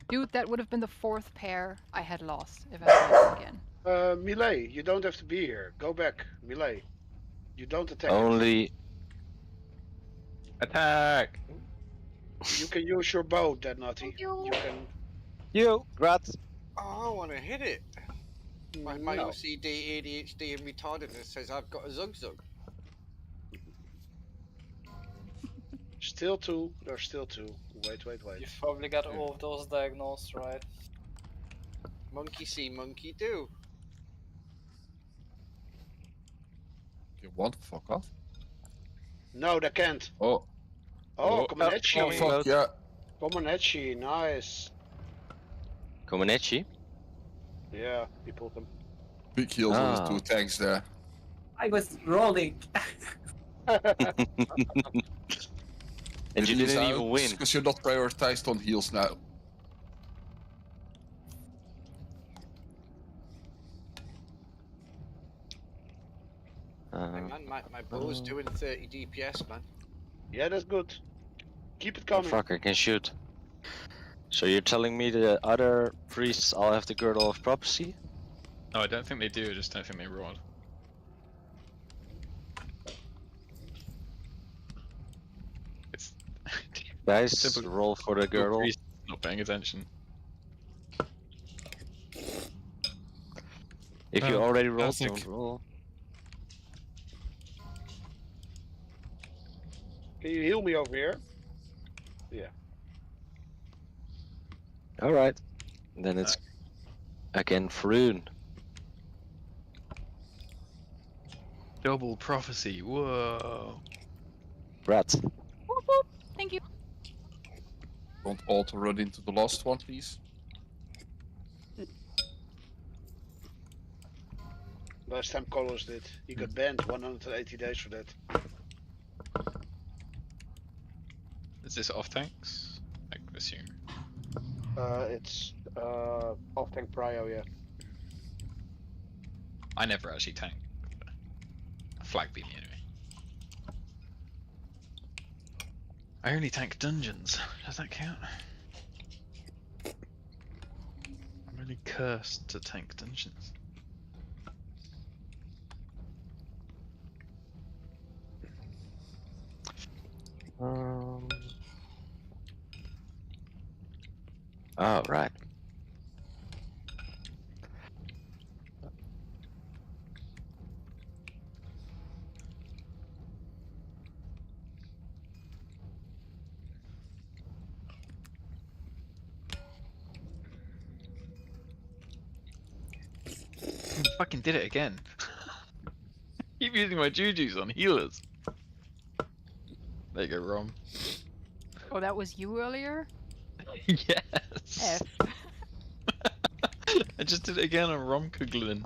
Dude, that would have been the fourth pair I had lost if I tried again. Millet, you don't have to be here. Go back, Millet. You don't attack. Only. Attack! You can use your bow, Dead Nutty. You can. You, Grats. Oh, I want to hit it. My No. OCD, ADHD, and retardedness says I've got a Zug Zug. Still two. There's still two. Wait. You've probably got all of those diagnosed, right? Monkey see, monkey do. You want to fuck off? No, they can't. Oh. Oh, Comaneci. Oh, fuck yeah. Comaneci, nice. Comaneci? Yeah, he pulled them. Big heals on Ah. the two tanks there. I was rolling. And you didn't even win. Because you're not prioritized on heals now. Hey man, my bow's doing 30 DPS, man. Yeah, that's good. Keep it Oh, coming. fuck, I can shoot. So you're telling me the other priests all have the Girdle of Prophecy? No, I don't think they do, I just don't think they rod. It's Guys, Typical- roll for the Girdle. priest not paying attention. If you already rolled, classic. don't roll. Can you heal me over here? Yeah. Alright. Then it's again Froon. Double prophecy, whoa. Rat. Whoop, whoop. Thank you. Don't auto run into the last one, please. Last time Carlos did. He got banned 180 days for that. Is this off tanks? I assume. It's Off tank prio, yeah. I never actually tank. I flag BB anyway. I only tank dungeons. Does that count? I'm really cursed to tank dungeons. Oh, right. Fucking did it again. Keep using my jujus on healers. There you go, Rom. Oh, that was you earlier? Yes. F. I just did it again on Romkuglin.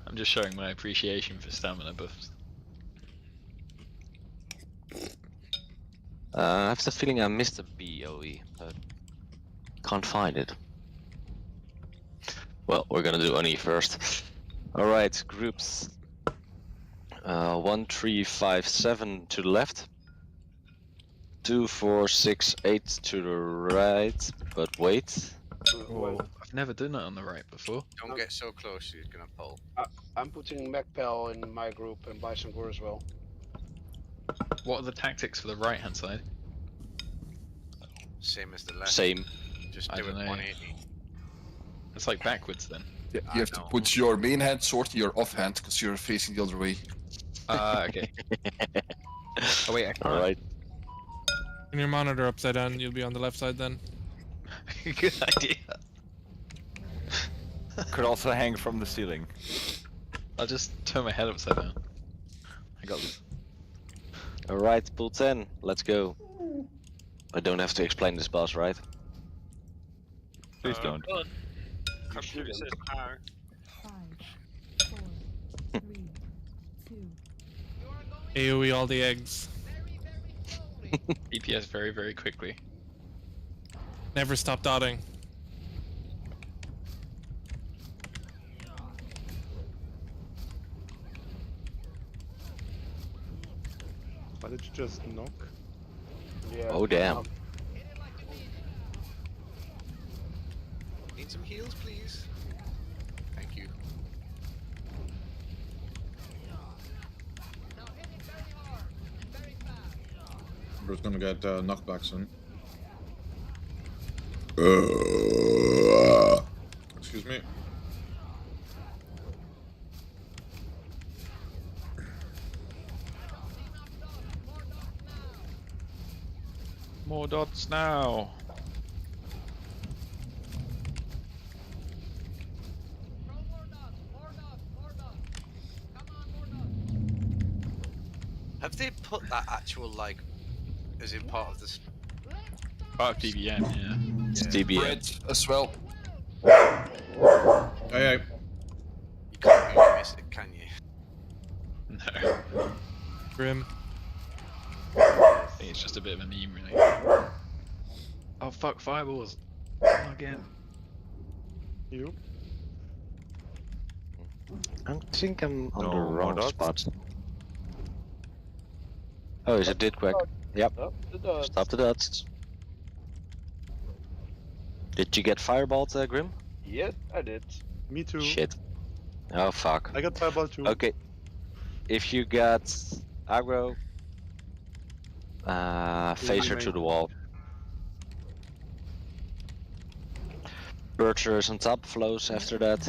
I'm just showing my appreciation for stamina buffs. I have the feeling I missed a BOE, but can't find it. Well, we're gonna do ONI first. Alright, groups. 1, 3, 5, 7 to the left. 2, 4, 6, 8 to the right, but wait. Oh, I've never done that on the right before. Don't get so close, you're gonna pull. I'm putting MacPel in my group and Bison as well. What are the tactics for the right hand side? Same as the left. Same. Just I do it dunno. 180. It's like backwards then. Yeah, you have to put your main hand sword to your off hand because you're facing the other way. Okay. Oh wait, I can't. Alright. Turn your monitor upside down, you'll be on the left side then. Good idea. Could also hang from the ceiling. I'll just turn my head upside down. I got this. Alright, pool 10, let's go. I don't have to explain this boss, right? Please don't. Computer says power. 5, 4, 3, 2. AoE all the eggs. DPS very, very quickly. Never stop dotting. Why did you just knock? Yeah. Oh damn. Need some heals, please? Thank you. Bro's gonna get knockback soon. Excuse me. More dots now. Have they put that actual, like, as in part of this? Part of DBN, yeah. It's DBN. Bread as well. Hey, You can't really miss it, can you? No. Grim. I think it's just a bit of a meme, really. Oh fuck, fireballs. Not again. You? I think I'm on No the more wrong dots? spot. Oh, is it did quick? Yep. Stop the dots. Did you get fireballed, Grim? Yes, I did. Me too. Shit. Oh fuck. I got fireball too. Okay. If you got aggro, face her to the wall. Bircher is on top, Flows after that.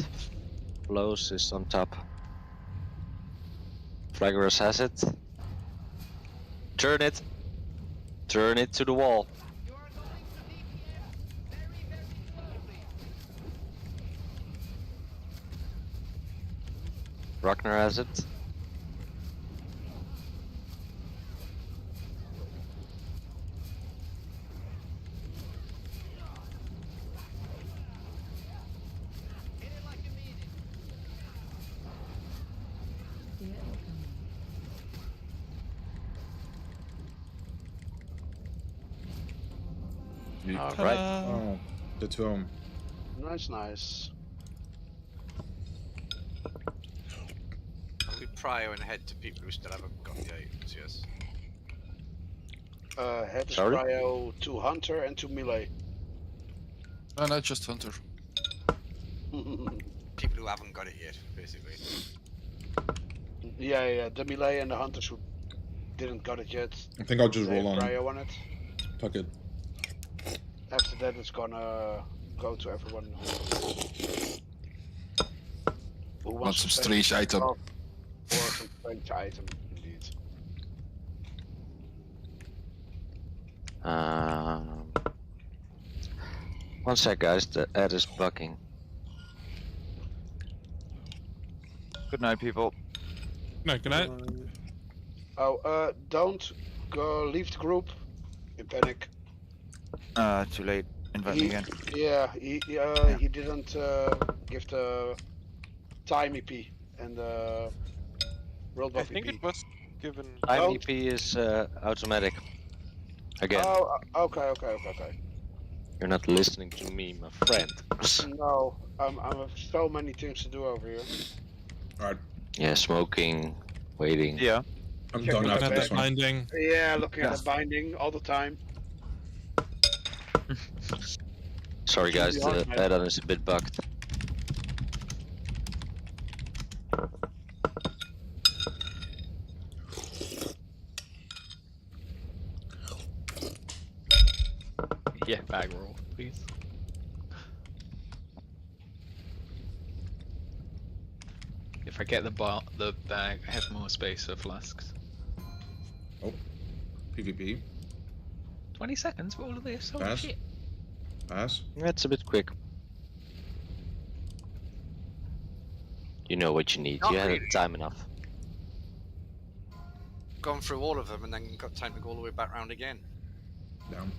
Flows is on top. Flagorous has it. Turn it. Turn it to the wall. Ragnar has it. Right. Oh, the tomb. Nice, nice. We prio and head to people who still haven't got the items, yes. Head to Sorry? Cryo, to Hunter, and to Melee. No, not just Hunter. People who haven't got it yet, basically. Yeah, the Melee and the Hunters who didn't got it yet. I think I'll just They roll on. Cryo on it. Tuck it. After that, it's gonna go to everyone who Want some to spend strange item. stuff or some strange item, indeed. One sec, guys. The ad is bugging. Good night, people. No, good night. Don't go leave the group in panic. Too late. Invite me again. Yeah, he didn't give the time EP and world I buff think EP. it was given. IMDP is automatic. Again, Oh, okay. you're not listening to me, my friend. No, I have so many things to do over here. Alright, Yeah, smoking, waiting. Yeah. I'm Checking done the after back. this one. Binding. Yeah, looking at the binding all the time. Sorry, guys. The add-on is a bit bugged. Yeah, bag roll, please. If I get the bag, I have more space for flasks. Oh, PvP. 20 seconds for all of this. Holy Pass. shit. Pass. That's a bit quick. You know what you need. Not You had really. time enough. Gone through all of them and then got time to go all the way back round again. Down.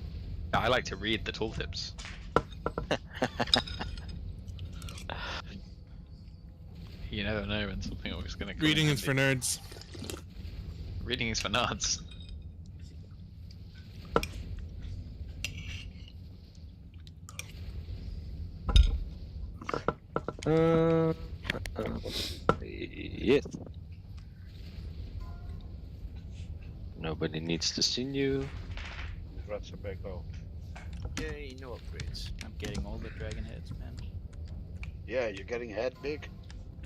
I like to read the tooltips. You never know when something is going to come. Reading in is for handy. nerds. Reading is for nerds. Yes. Nobody needs to see you. Rats are back though. Yay, no upgrades. I'm getting all the dragon heads, man. Yeah, you're getting head big.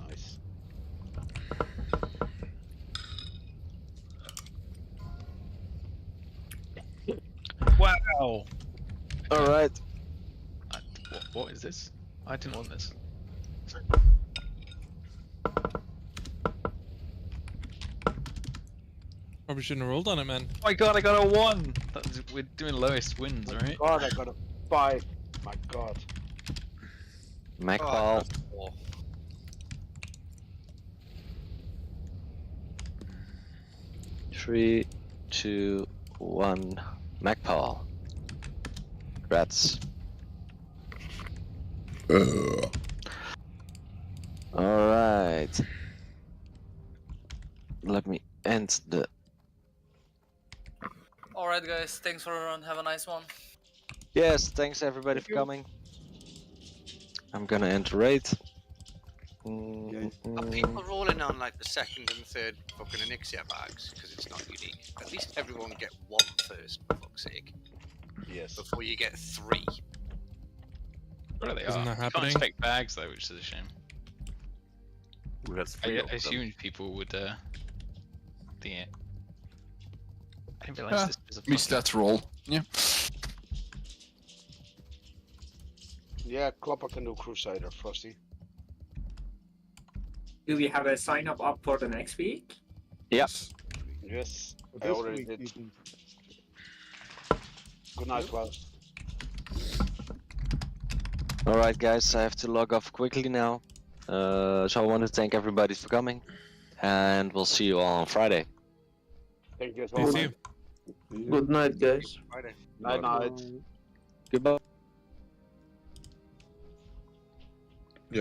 Nice. Wow. All right. What is this? I didn't want this. Probably shouldn't have rolled on it, man. Oh my god, I got a 1! We're doing lowest wins, right? God, I got a 5. My god. Magpal. Oh, 3, 2, 1. Magpal. Congrats. Alright. Let me end the. Alright, guys, thanks for the run. Have a nice one. Yes, thanks everybody for coming. I'm gonna end raid. Are people rolling on like the second and third fucking Onyxia bags because it's not unique? At least everyone get one first, for fuck's sake. Yes. Before you get 3. What are they? Isn't that You can't happening? expect bags though, which is a shame. That's I assumed people would think it. I didn't realize this was a Missed that roll. Yeah. Yeah, Klopper can do Crusader, Frosty. Do we have a sign up for the next week? Yep. Yes, I This already week did. even. Good night, Klaus. Alright, guys, I have to log off quickly now. So I want to thank everybody for coming, and we'll see you all on Friday. Thank you as See well. you. man. Good night, guys. Friday. Night, night. Goodbye.